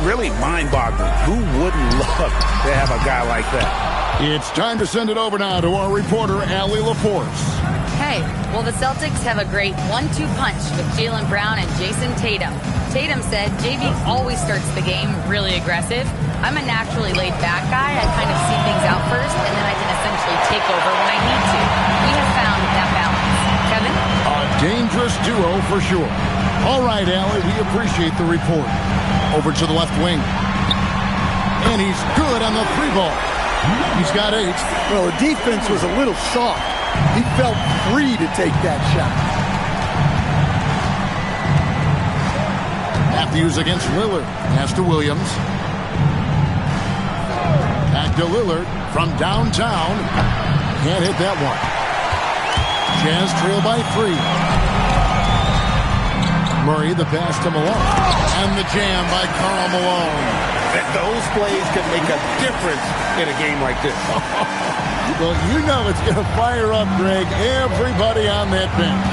really mind-boggling. Who wouldn't love to have a guy like that? It's time to send it over now to our reporter, Allie LaForce. Hey, well, the Celtics have a great 1-2 punch with Jaylen Brown and Jason Tatum. Tatum said, JV always starts the game really aggressive. I'm a naturally laid-back guy. I kind of see things out first, and then I can essentially take over when I need to. We have found that balance. Kevin? A dangerous duo for sure. All right, Allie, we appreciate the report. Over to the left wing. And he's good on the 3 ball. He's got 8. Well, the defense was a little soft. He felt free to take that shot. Matthews against Lillard. Pass to Williams. Back to Lillard from downtown. Can't hit that one. Jazz trail by 3. Murray, the pass to Malone. And the jam by Karl Malone. Those plays could make a difference in a game like this. Well, you know it's going to fire up, Greg, everybody on that bench.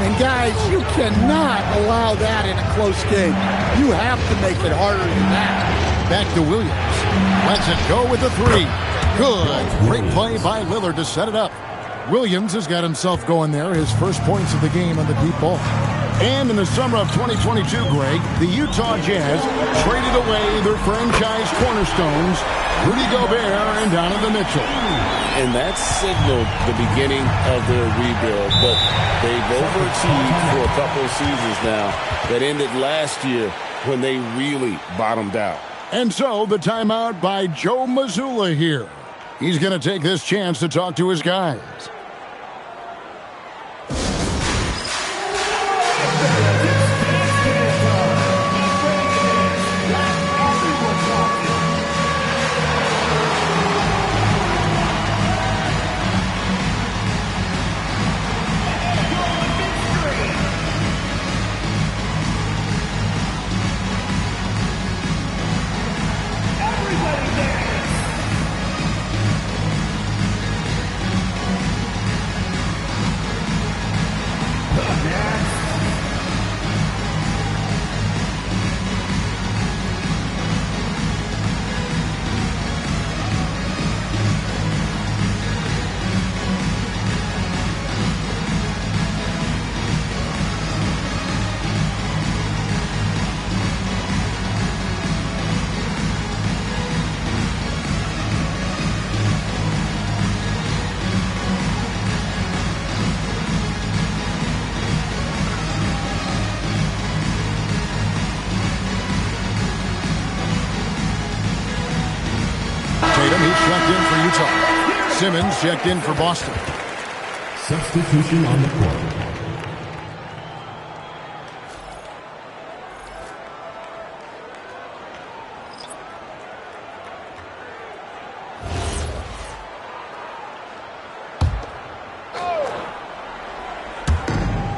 And, guys, you cannot allow that in a close game. You have to make it harder than that. Back to Williams. Lets it go with the 3. Good. Great play by Lillard to set it up. Williams has got himself going there. His first points of the game on the deep ball. And in the summer of 2022, Greg, the Utah Jazz traded away their franchise cornerstones, Rudy Gobert and Donovan Mitchell. And that signaled the beginning of their rebuild, but they've overachieved for a couple of seasons now that ended last year when they really bottomed out. And so the timeout by Joe Mazzulla here. He's going to take this chance to talk to his guys. Checked in for Utah. Simmons checked in for Boston. Substitution on the court.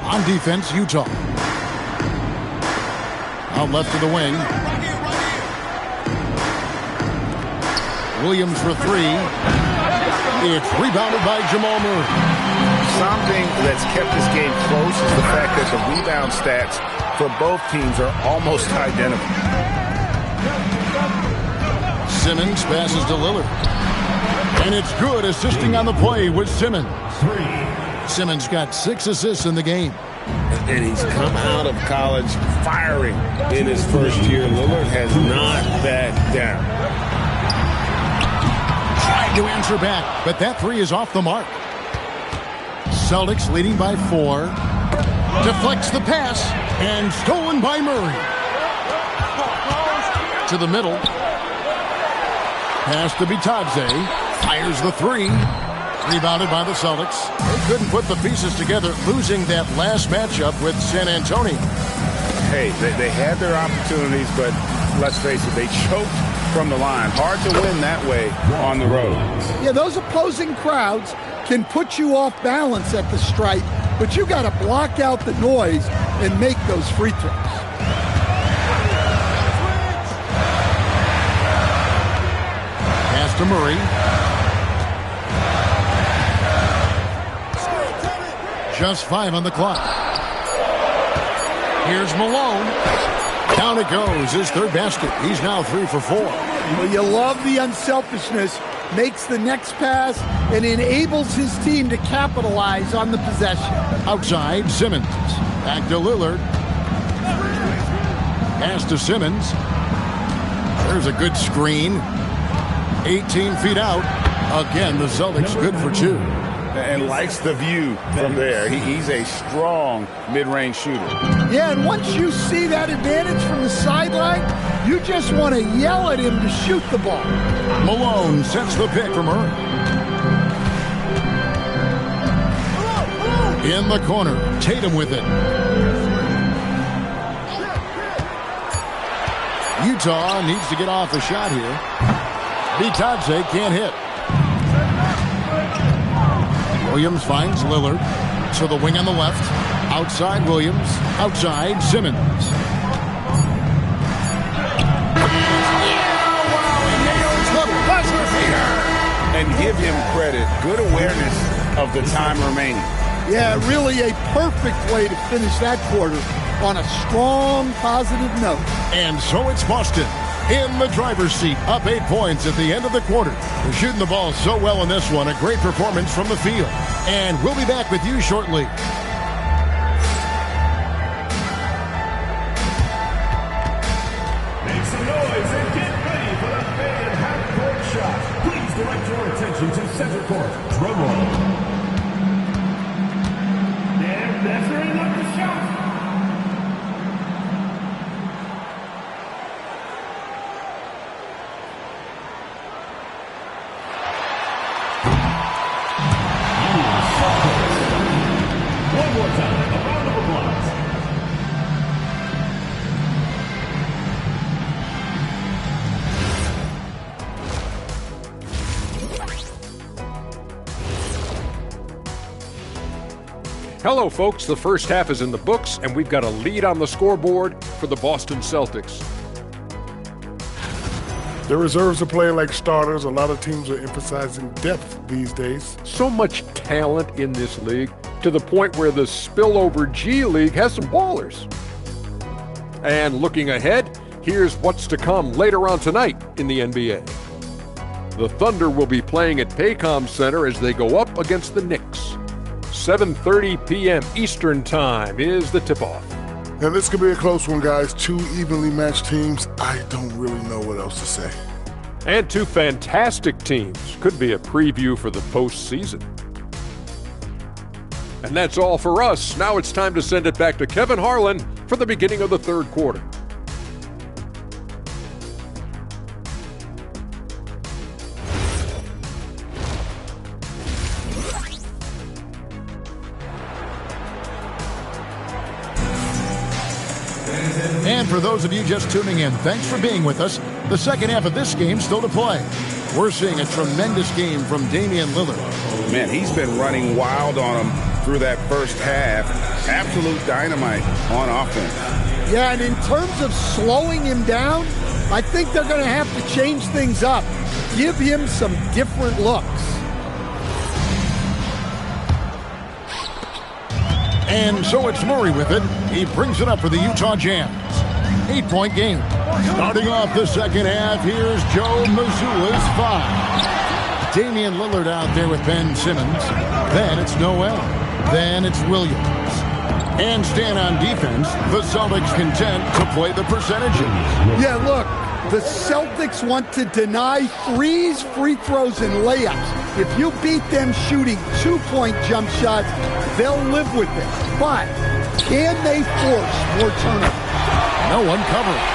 On defense, Utah. Out left of the wing. Williams for three. It's rebounded by Jamal Murray. Something that's kept this game close is the fact that the rebound stats for both teams are almost identical. Simmons passes to Lillard. And it's good, assisting on the play with Simmons. Simmons got 6 assists in the game. And he's come out of college firing in his first year. Lillard has not backed down. Tried to answer back, but that three is off the mark. Celtics leading by 4. Deflects the pass, and stolen by Murray. To the middle. Pass to Bitadze. Fires the three. Rebounded by the Celtics. They couldn't put the pieces together, losing that last matchup with San Antonio. Hey, they had their opportunities, but let's face it, they choked from the line. Hard to win that way on the road. Yeah, those opposing crowds can put you off balance at the stripe, but you got to block out the noise and make those free throws. Pass to Murray. Just 5 on the clock. Here's Malone. Down it goes, his third basket. He's now 3 for 4. Well, you love the unselfishness. Makes the next pass and enables his team to capitalize on the possession. Outside, Simmons. Back to Lillard. Pass to Simmons. There's a good screen. 18 feet out. Again, the Celtics good for 2. And likes the view from there. He's a strong mid-range shooter. Yeah, and once you see that advantage from the sideline, you just want to yell at him to shoot the ball. Malone sets the pick for Murray. In the corner, Tatum with it. Utah needs to get off a shot here. Bitadze can't hit. Williams finds Lillard to the wing on the left. Outside Williams. Outside Simmons. And give him credit. Good awareness of the time remaining. Yeah, really a perfect way to finish that quarter on a strong, positive note. And so it's Boston in the driver's seat, up 8 points at the end of the quarter. They're shooting the ball so well in this one. A great performance from the field. And we'll be back with you shortly. Marching to center court, drum roll. They're measuring up the shot. One more time, a round of applause. Hello, folks. The first half is in the books, and we've got a lead on the scoreboard for the Boston Celtics. The reserves are playing like starters. A lot of teams are emphasizing depth these days. So much talent in this league, to the point where the spillover G League has some ballers. And looking ahead, here's what's to come later on tonight in the NBA. The Thunder will be playing at Paycom Center as they go up against the Knicks. 7:30 p.m. Eastern Time is the tip-off. Now, this could be a close one, guys. Two evenly matched teams. I don't really know what else to say. And two fantastic teams. Could be a preview for the postseason. And that's all for us. Now it's time to send it back to Kevin Harlan for the beginning of the third quarter. And for those of you just tuning in, thanks for being with us. The second half of this game still to play. We're seeing a tremendous game from Damian Lillard. Man, he's been running wild on him through that first half. Absolute dynamite on offense. Yeah, and in terms of slowing him down, I think they're going to have to change things up. Give him some different looks. And so it's Murray with it. He brings it up for the Utah Jazz. 8-point game. Starting off the second half, here's Joe Mazzulla's 5. Damian Lillard out there with Ben Simmons. Then it's Noel. Then it's Williams. And staying on defense, the Celtics content to play the percentages. Yeah, look, the Celtics want to deny threes, free throws, and layups. If you beat them shooting 2-point jump shots, they'll live with it. But can they force more turnovers? No one covering.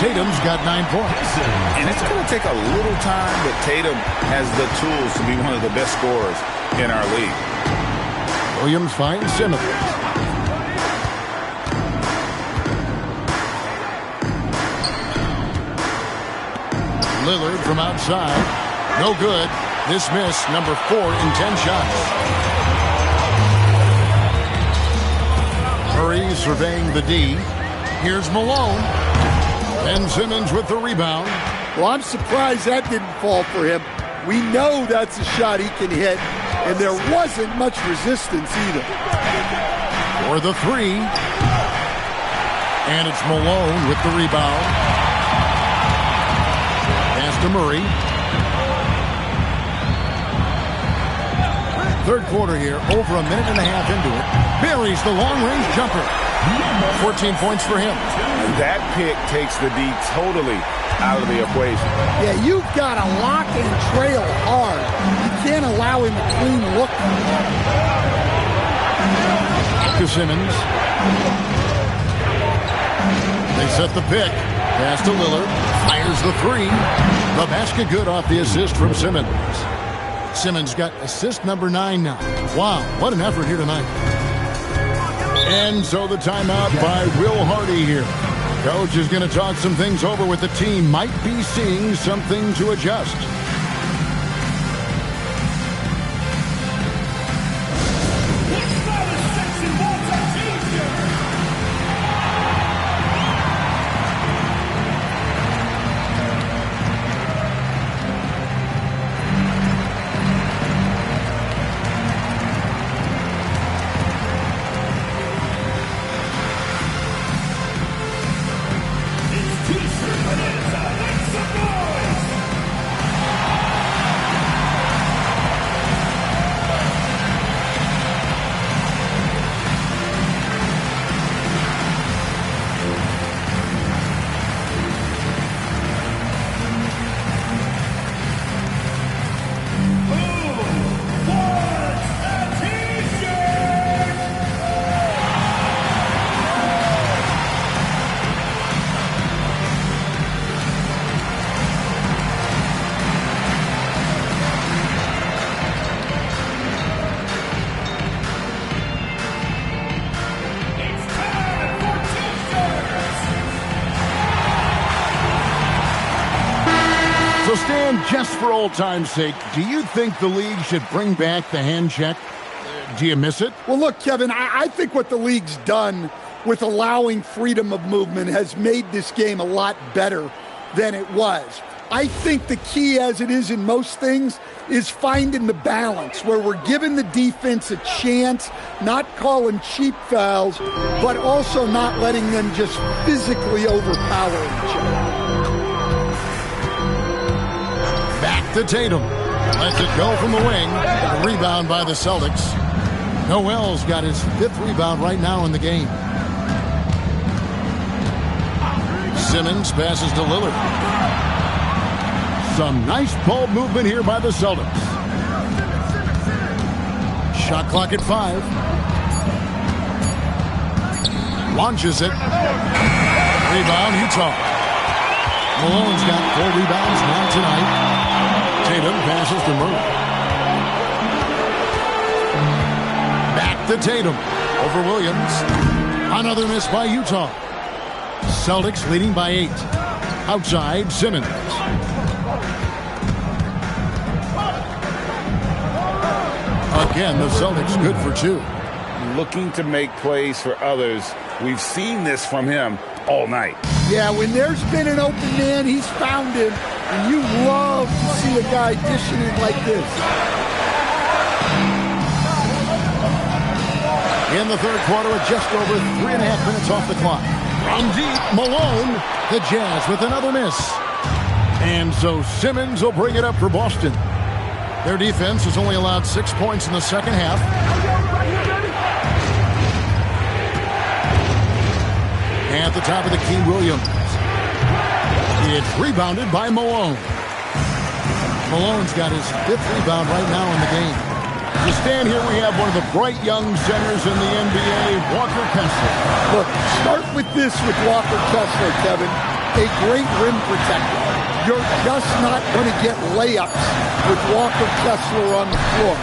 Tatum's got 9 points. And it's going to take a little time, but Tatum has the tools to be one of the best scorers in our league. Williams finds Simmons. Lillard from outside. No good. This miss, number 4 in 10 shots. Murray surveying the D. Here's Malone. Ben Simmons with the rebound. Well, I'm surprised that didn't fall for him. We know that's a shot he can hit, and there wasn't much resistance either. For the 3. And it's Malone with the rebound. Pass to Murray. Third quarter here, over a minute and a half into it. Buries the long-range jumper. 14 points for him. And that pick takes the D totally out of the equation. Yeah, you've got to lock and trail hard. You can't allow him a clean look. To Simmons. They set the pick. Pass to Lillard. Fires the 3. The basket good off the assist from Simmons. Simmons got assist number 9 now. Wow, what an effort here tonight. And so the timeout by Will Hardy here. Coach is going to talk some things over with the team. Might be seeing something to adjust. So, Stan, just for old time's sake, do you think the league should bring back the hand check? Do you miss it? Well, look, Kevin, I think what the league's done with allowing freedom of movement has made this game a lot better than it was. I think the key, as it is in most things, is finding the balance where we're giving the defense a chance, not calling cheap fouls, but also not letting them just physically overpower each other. Back to Tatum. Lets it go from the wing. A rebound by the Celtics. Noel's got his 5th rebound right now in the game. Simmons passes to Lillard. Some nice ball movement here by the Celtics. Shot clock at 5. Launches it. Rebound, Utah. Malone's got 4 rebounds now tonight. Tatum passes to Murray. Back to Tatum. Over Williams. Another miss by Utah. Celtics leading by 8. Outside, Simmons. Again, the Celtics good for 2. Looking to make plays for others. We've seen this from him all night. Yeah, when there's been an open man, he's found him. And you love to see a guy dishing it like this. In the third quarter with just over 3.5 minutes off the clock. From deep, Malone, the Jazz with another miss. And so Simmons will bring it up for Boston. Their defense has only allowed 6 points in the second half. At the top of the key, Williams. It's rebounded by Malone. Malone's got his 5th rebound right now in the game. To stand here, we have one of the bright young centers in the NBA, Walker Kessler. Look, start with this with Walker Kessler, Kevin. A great rim protector. You're just not going to get layups with Walker Kessler on the floor.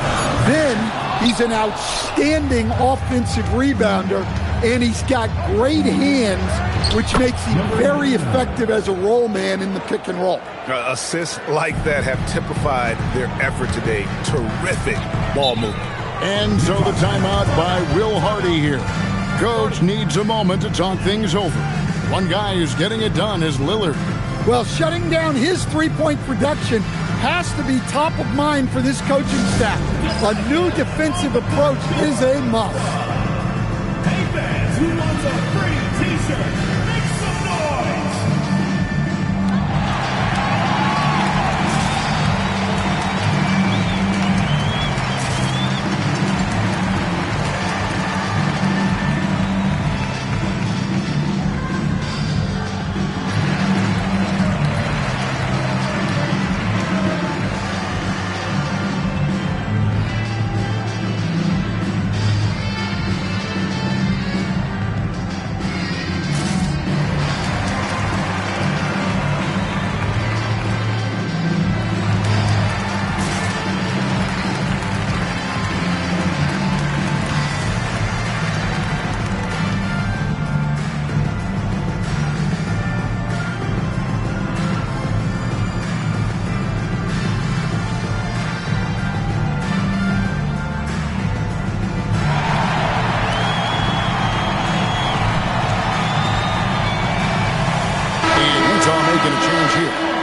Then he's an outstanding offensive rebounder, and he's got great hands, which makes him very effective as a roll man in the pick and roll. Assists like that have typified their effort today. Terrific ball movement. And so the timeout by Will Hardy here. Coach needs a moment to talk things over. One guy who's getting it done is Lillard. Well, shutting down his three-point production has to be top of mind for this coaching staff. A new defensive approach is a must. Hey fans, who wants a free t-shirt? Make some noise!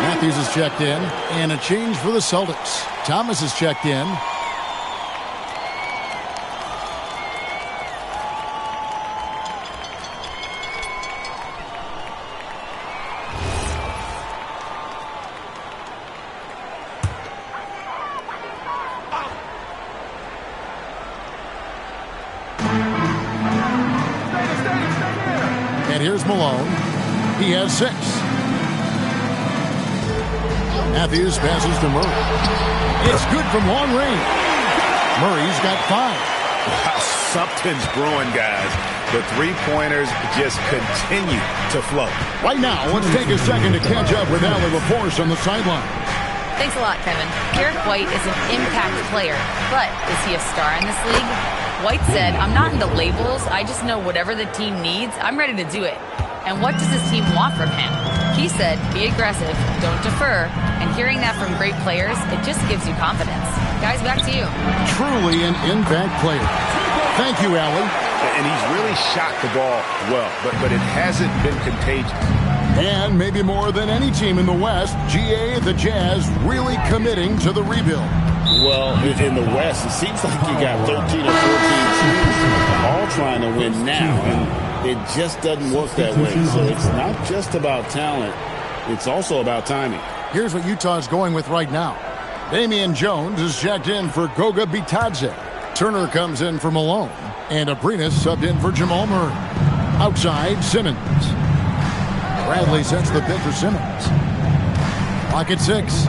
Matthews is checked in, and a change for the Celtics. Thomas is checked in. And here's Malone. He has 6. Matthews passes to Murray. It's good from long range. Murray's got 5. Wow, something's brewing, guys. The three-pointers just continue to flow. Right now, let's take a second to catch up with Allie LaForce on the sideline. Thanks a lot, Kevin. Derek White is an impact player, but is he a star in this league? White said, "I'm not into labels. I just know whatever the team needs, I'm ready to do it." And what does his team want from him? He said, be aggressive, don't defer. And hearing that from great players, it just gives you confidence. Guys, back to you. Truly an impact player. Thank you, Allie. And he's really shot the ball well, but it hasn't been contagious. And maybe more than any team in the West, GA, the Jazz, really committing to the rebuild. Well, in the West, it seems like you got 13 or 14 teams all trying to win now, and it just doesn't work that way. So it's not just about talent, it's also about timing. Here's what Utah's going with right now. Damian Jones is checked in for Goga Bitadze. Turner comes in for Malone, and Abrinas subbed in for Jamal Murray. Outside, Simmons. Bradley sets the pick for Simmons. Clock at 6.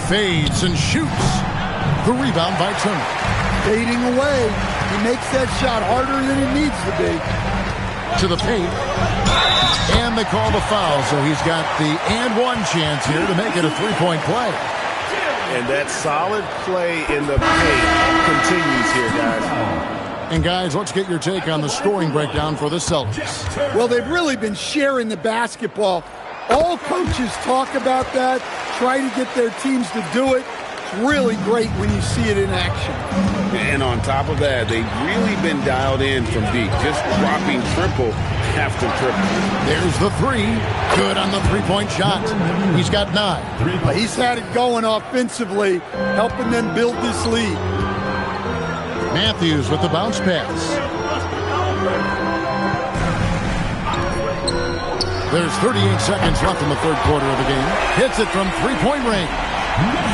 Fades and shoots. The rebound by Turner. Fading away. He makes that shot harder than it needs to be. To the paint. And they call the foul, so he's got the and one chance here to make it a three-point play. And that solid play in the paint continues here, guys. And guys, let's get your take on the scoring breakdown for the Celtics. Well, they've really been sharing the basketball. All coaches talk about that, try to get their teams to do it. It's really great when you see it in action. And on top of that, they've really been dialed in from deep, just dropping triple after triple. There's the three. Good on the three-point shot. He's got 9. He's had it going offensively, helping them build this lead. Matthews with the bounce pass. There's 38 seconds left in the third quarter of the game. Hits it from three-point range.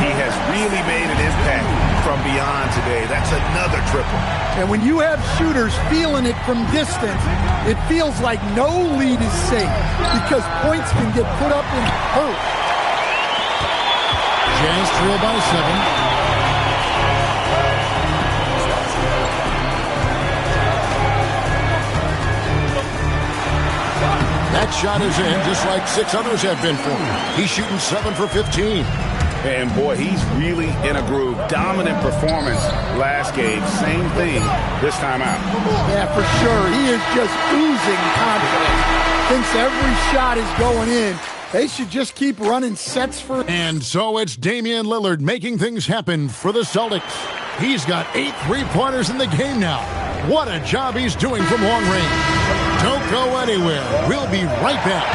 He has really made an impact from beyond today. That's another triple. And when you have shooters feeling it from distance, it feels like no lead is safe because points can get put up in hurt. Jazz trail by 7. That shot is in, just like 6 others have been for him. He's shooting 7 for 15. And boy, he's really in a groove. Dominant performance last game. Same thing this time out. Yeah, for sure. He is just oozing confidence. Thinks every shot is going in. They should just keep running sets for him. And so it's Damian Lillard making things happen for the Celtics. He's got 8 three-pointers in the game now. What a job he's doing from long range. Don't go anywhere. We'll be right back.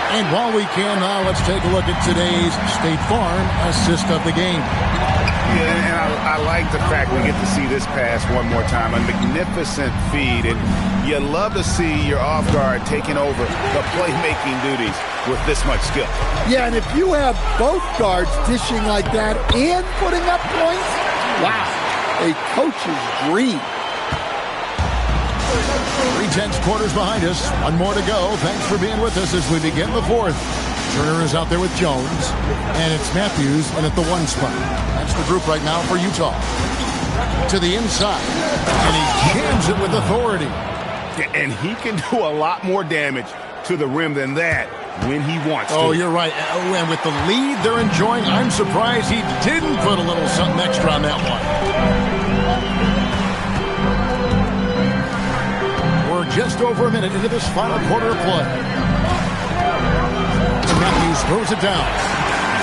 And while we can now, let's take a look at today's State Farm assist of the game. Yeah, and I like the fact we get to see this pass one more time. A magnificent feed. And you love to see your off guard taking over the playmaking duties with this much skill. Yeah, and if you have both guards dishing like that and putting up points, wow, a coach's dream. 3/10 quarters behind us. One more to go. Thanks for being with us as we begin the fourth. Turner is out there with Jones, and it's Matthews in at the 1 spot. That's the group right now for Utah. To the inside, and he jams it with authority. And he can do a lot more damage to the rim than that when he wants to. Oh, you're right. Oh, and with the lead they're enjoying, I'm surprised he didn't put a little something extra on that one. Just over a minute into this final quarter of play. Matthews throws it down.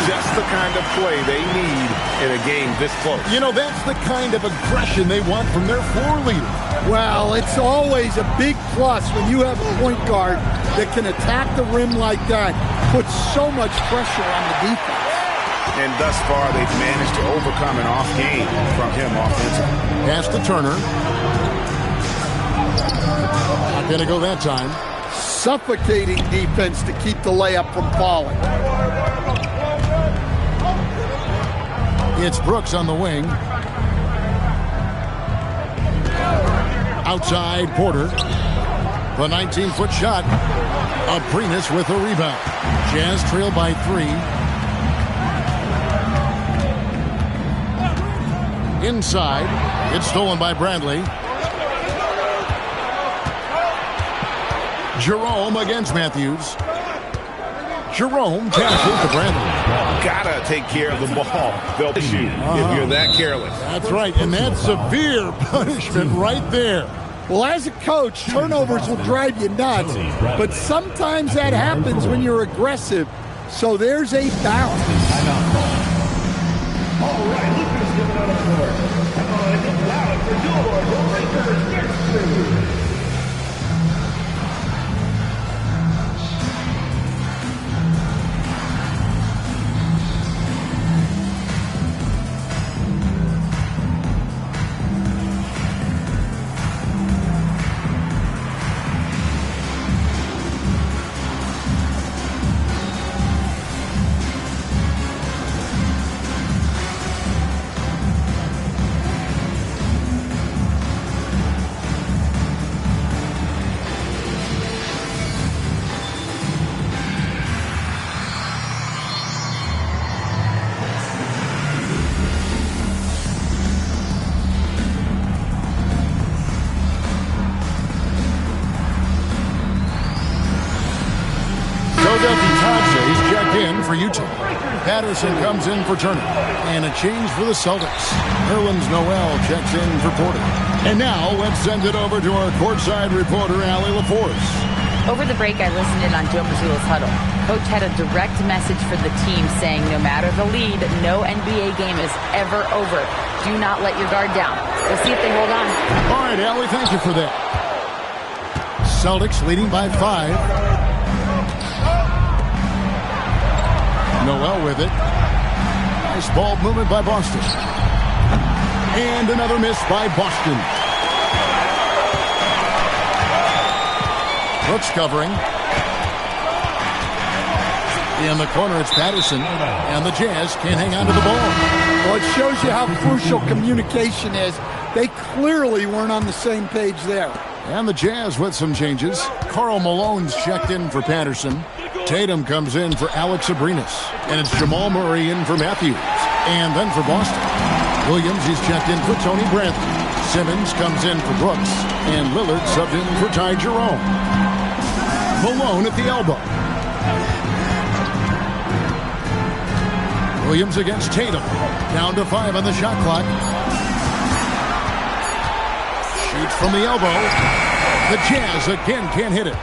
Just the kind of play they need in a game this close. You know, that's the kind of aggression they want from their floor leader. Well, it's always a big plus when you have a point guard that can attack the rim like that, puts so much pressure on the defense. And thus far, they've managed to overcome an off game from him offensively. Pass to Turner. Not going to go that time. Suffocating defense to keep the layup from falling. It's Brooks on the wing. Outside, Porter. The 19-foot shot. Abrinas with a rebound. Jazz trail by 3. Inside. It's stolen by Bradley. Jerome against Matthews. Jerome passes to Bradley. Gotta take care of the ball. They'll shoot if you're that careless. That's right, and that's severe punishment right there. Well, as a coach, turnovers will drive you nuts, but sometimes that happens when you're aggressive. So there's a balance. All right, Lucas giving out a score. And now for your Lakers next. For Utah. Patterson comes in for Turner. And a change for the Celtics. Nerlens Noel checks in for Porter. And now let's send it over to our courtside reporter, Allie LaForce. Over the break, I listened in on Joe Mazzulla's huddle. Coach had a direct message for the team saying no matter the lead, no NBA game is ever over. Do not let your guard down. We'll see if they hold on. All right, Allie, thank you for that. Celtics leading by 5. Noel with it. Nice ball movement by Boston. And another miss by Boston. Brooks covering. In the corner, it's Patterson. And the Jazz can't hang on to the ball. Well, it shows you how crucial communication is. They clearly weren't on the same page there. And the Jazz with some changes. Karl Malone's checked in for Patterson. Tatum comes in for Alex Abrinas. And it's Jamal Murray in for Matthews. And then for Boston, Williams is checked in for Tony Bradley. Simmons comes in for Brooks. And Lillard subbed in for Ty Jerome. Malone at the elbow. Williams against Tatum. Down to 5 on the shot clock. Shoots from the elbow. The Jazz again can't hit it.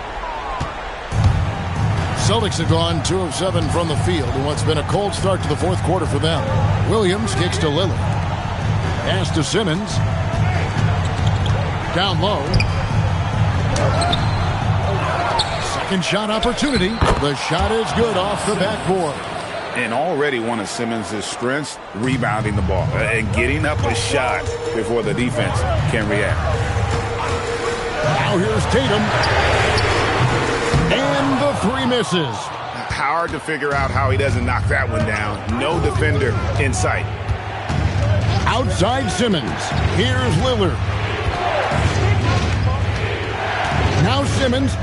Celtics have gone 2 of 7 from the field in what's been a cold start to the fourth quarter for them. Williams kicks to Lillard. Pass to Simmons. Down low. Second shot opportunity. The shot is good off the backboard. And already one of Simmons' strengths, rebounding the ball and getting up a shot before the defense can react. Now here's Tatum. And the 3 misses. Hard to figure out how he doesn't knock that one down. No defender in sight. Outside Simmons. Here's Lillard. Now Simmons.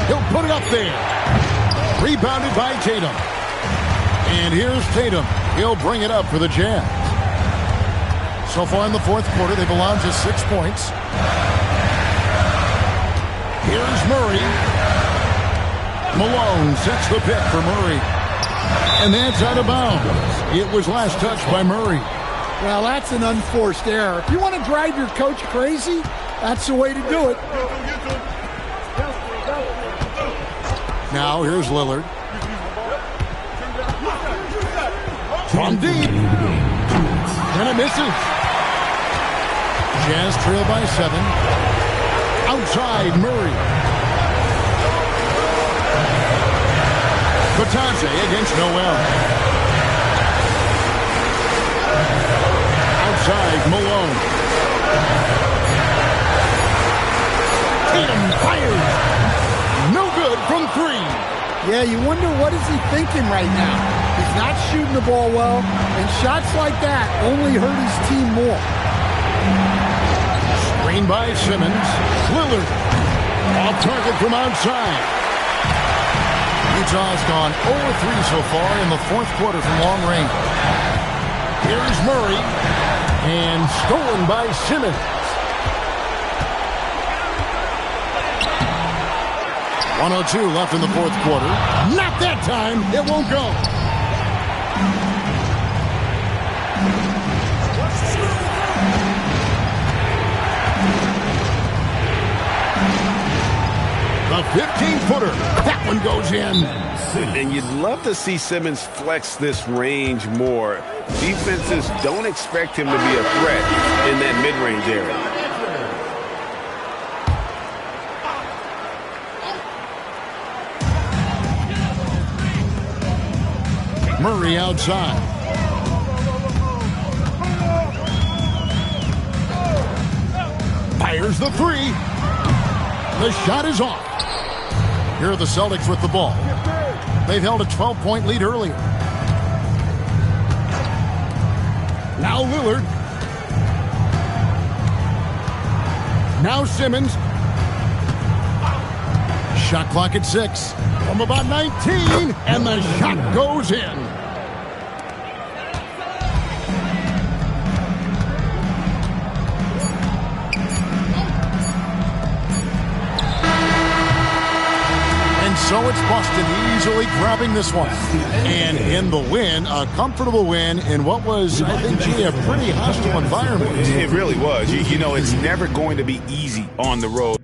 He'll put it up there. Rebounded by Tatum. And here's Tatum. He'll bring it up for the Jazz. So far in the fourth quarter, they've allowed just 6 points. Here's Murray. Malone sets the pick for Murray. And that's out of bounds. It was last touched by Murray. Well, that's an unforced error. If you want to drive your coach crazy, that's the way to do it. Now here's Lillard. From deep. And it misses. Jazz trail by 7. Outside Murray. Batadze against Noel. Outside Malone. Tatum fires. No good from 3. Yeah, you wonder what is he thinking right now. He's not shooting the ball well, and shots like that only hurt his team more. Screen by Simmons. Lillard. Off target from outside. Utah's gone 0-3 so far in the fourth quarter from long range. Here's Murray. And stolen by Simmons. .102 left in the fourth quarter. Not that time. It won't go. The 15-footer. That one goes in. And you'd love to see Simmons flex this range more. Defenses don't expect him to be a threat in that mid-range area. Murray outside. Fires the three. The shot is off. Here are the Celtics with the ball. They've held a 12-point lead earlier. Now Lillard. Now Simmons. Shot clock at 6. From about 19, and the shot goes in. So it's Boston easily grabbing this one. And in the win, a comfortable win in what was, I think, a pretty hostile environment. It really was. You know, it's never going to be easy on the road.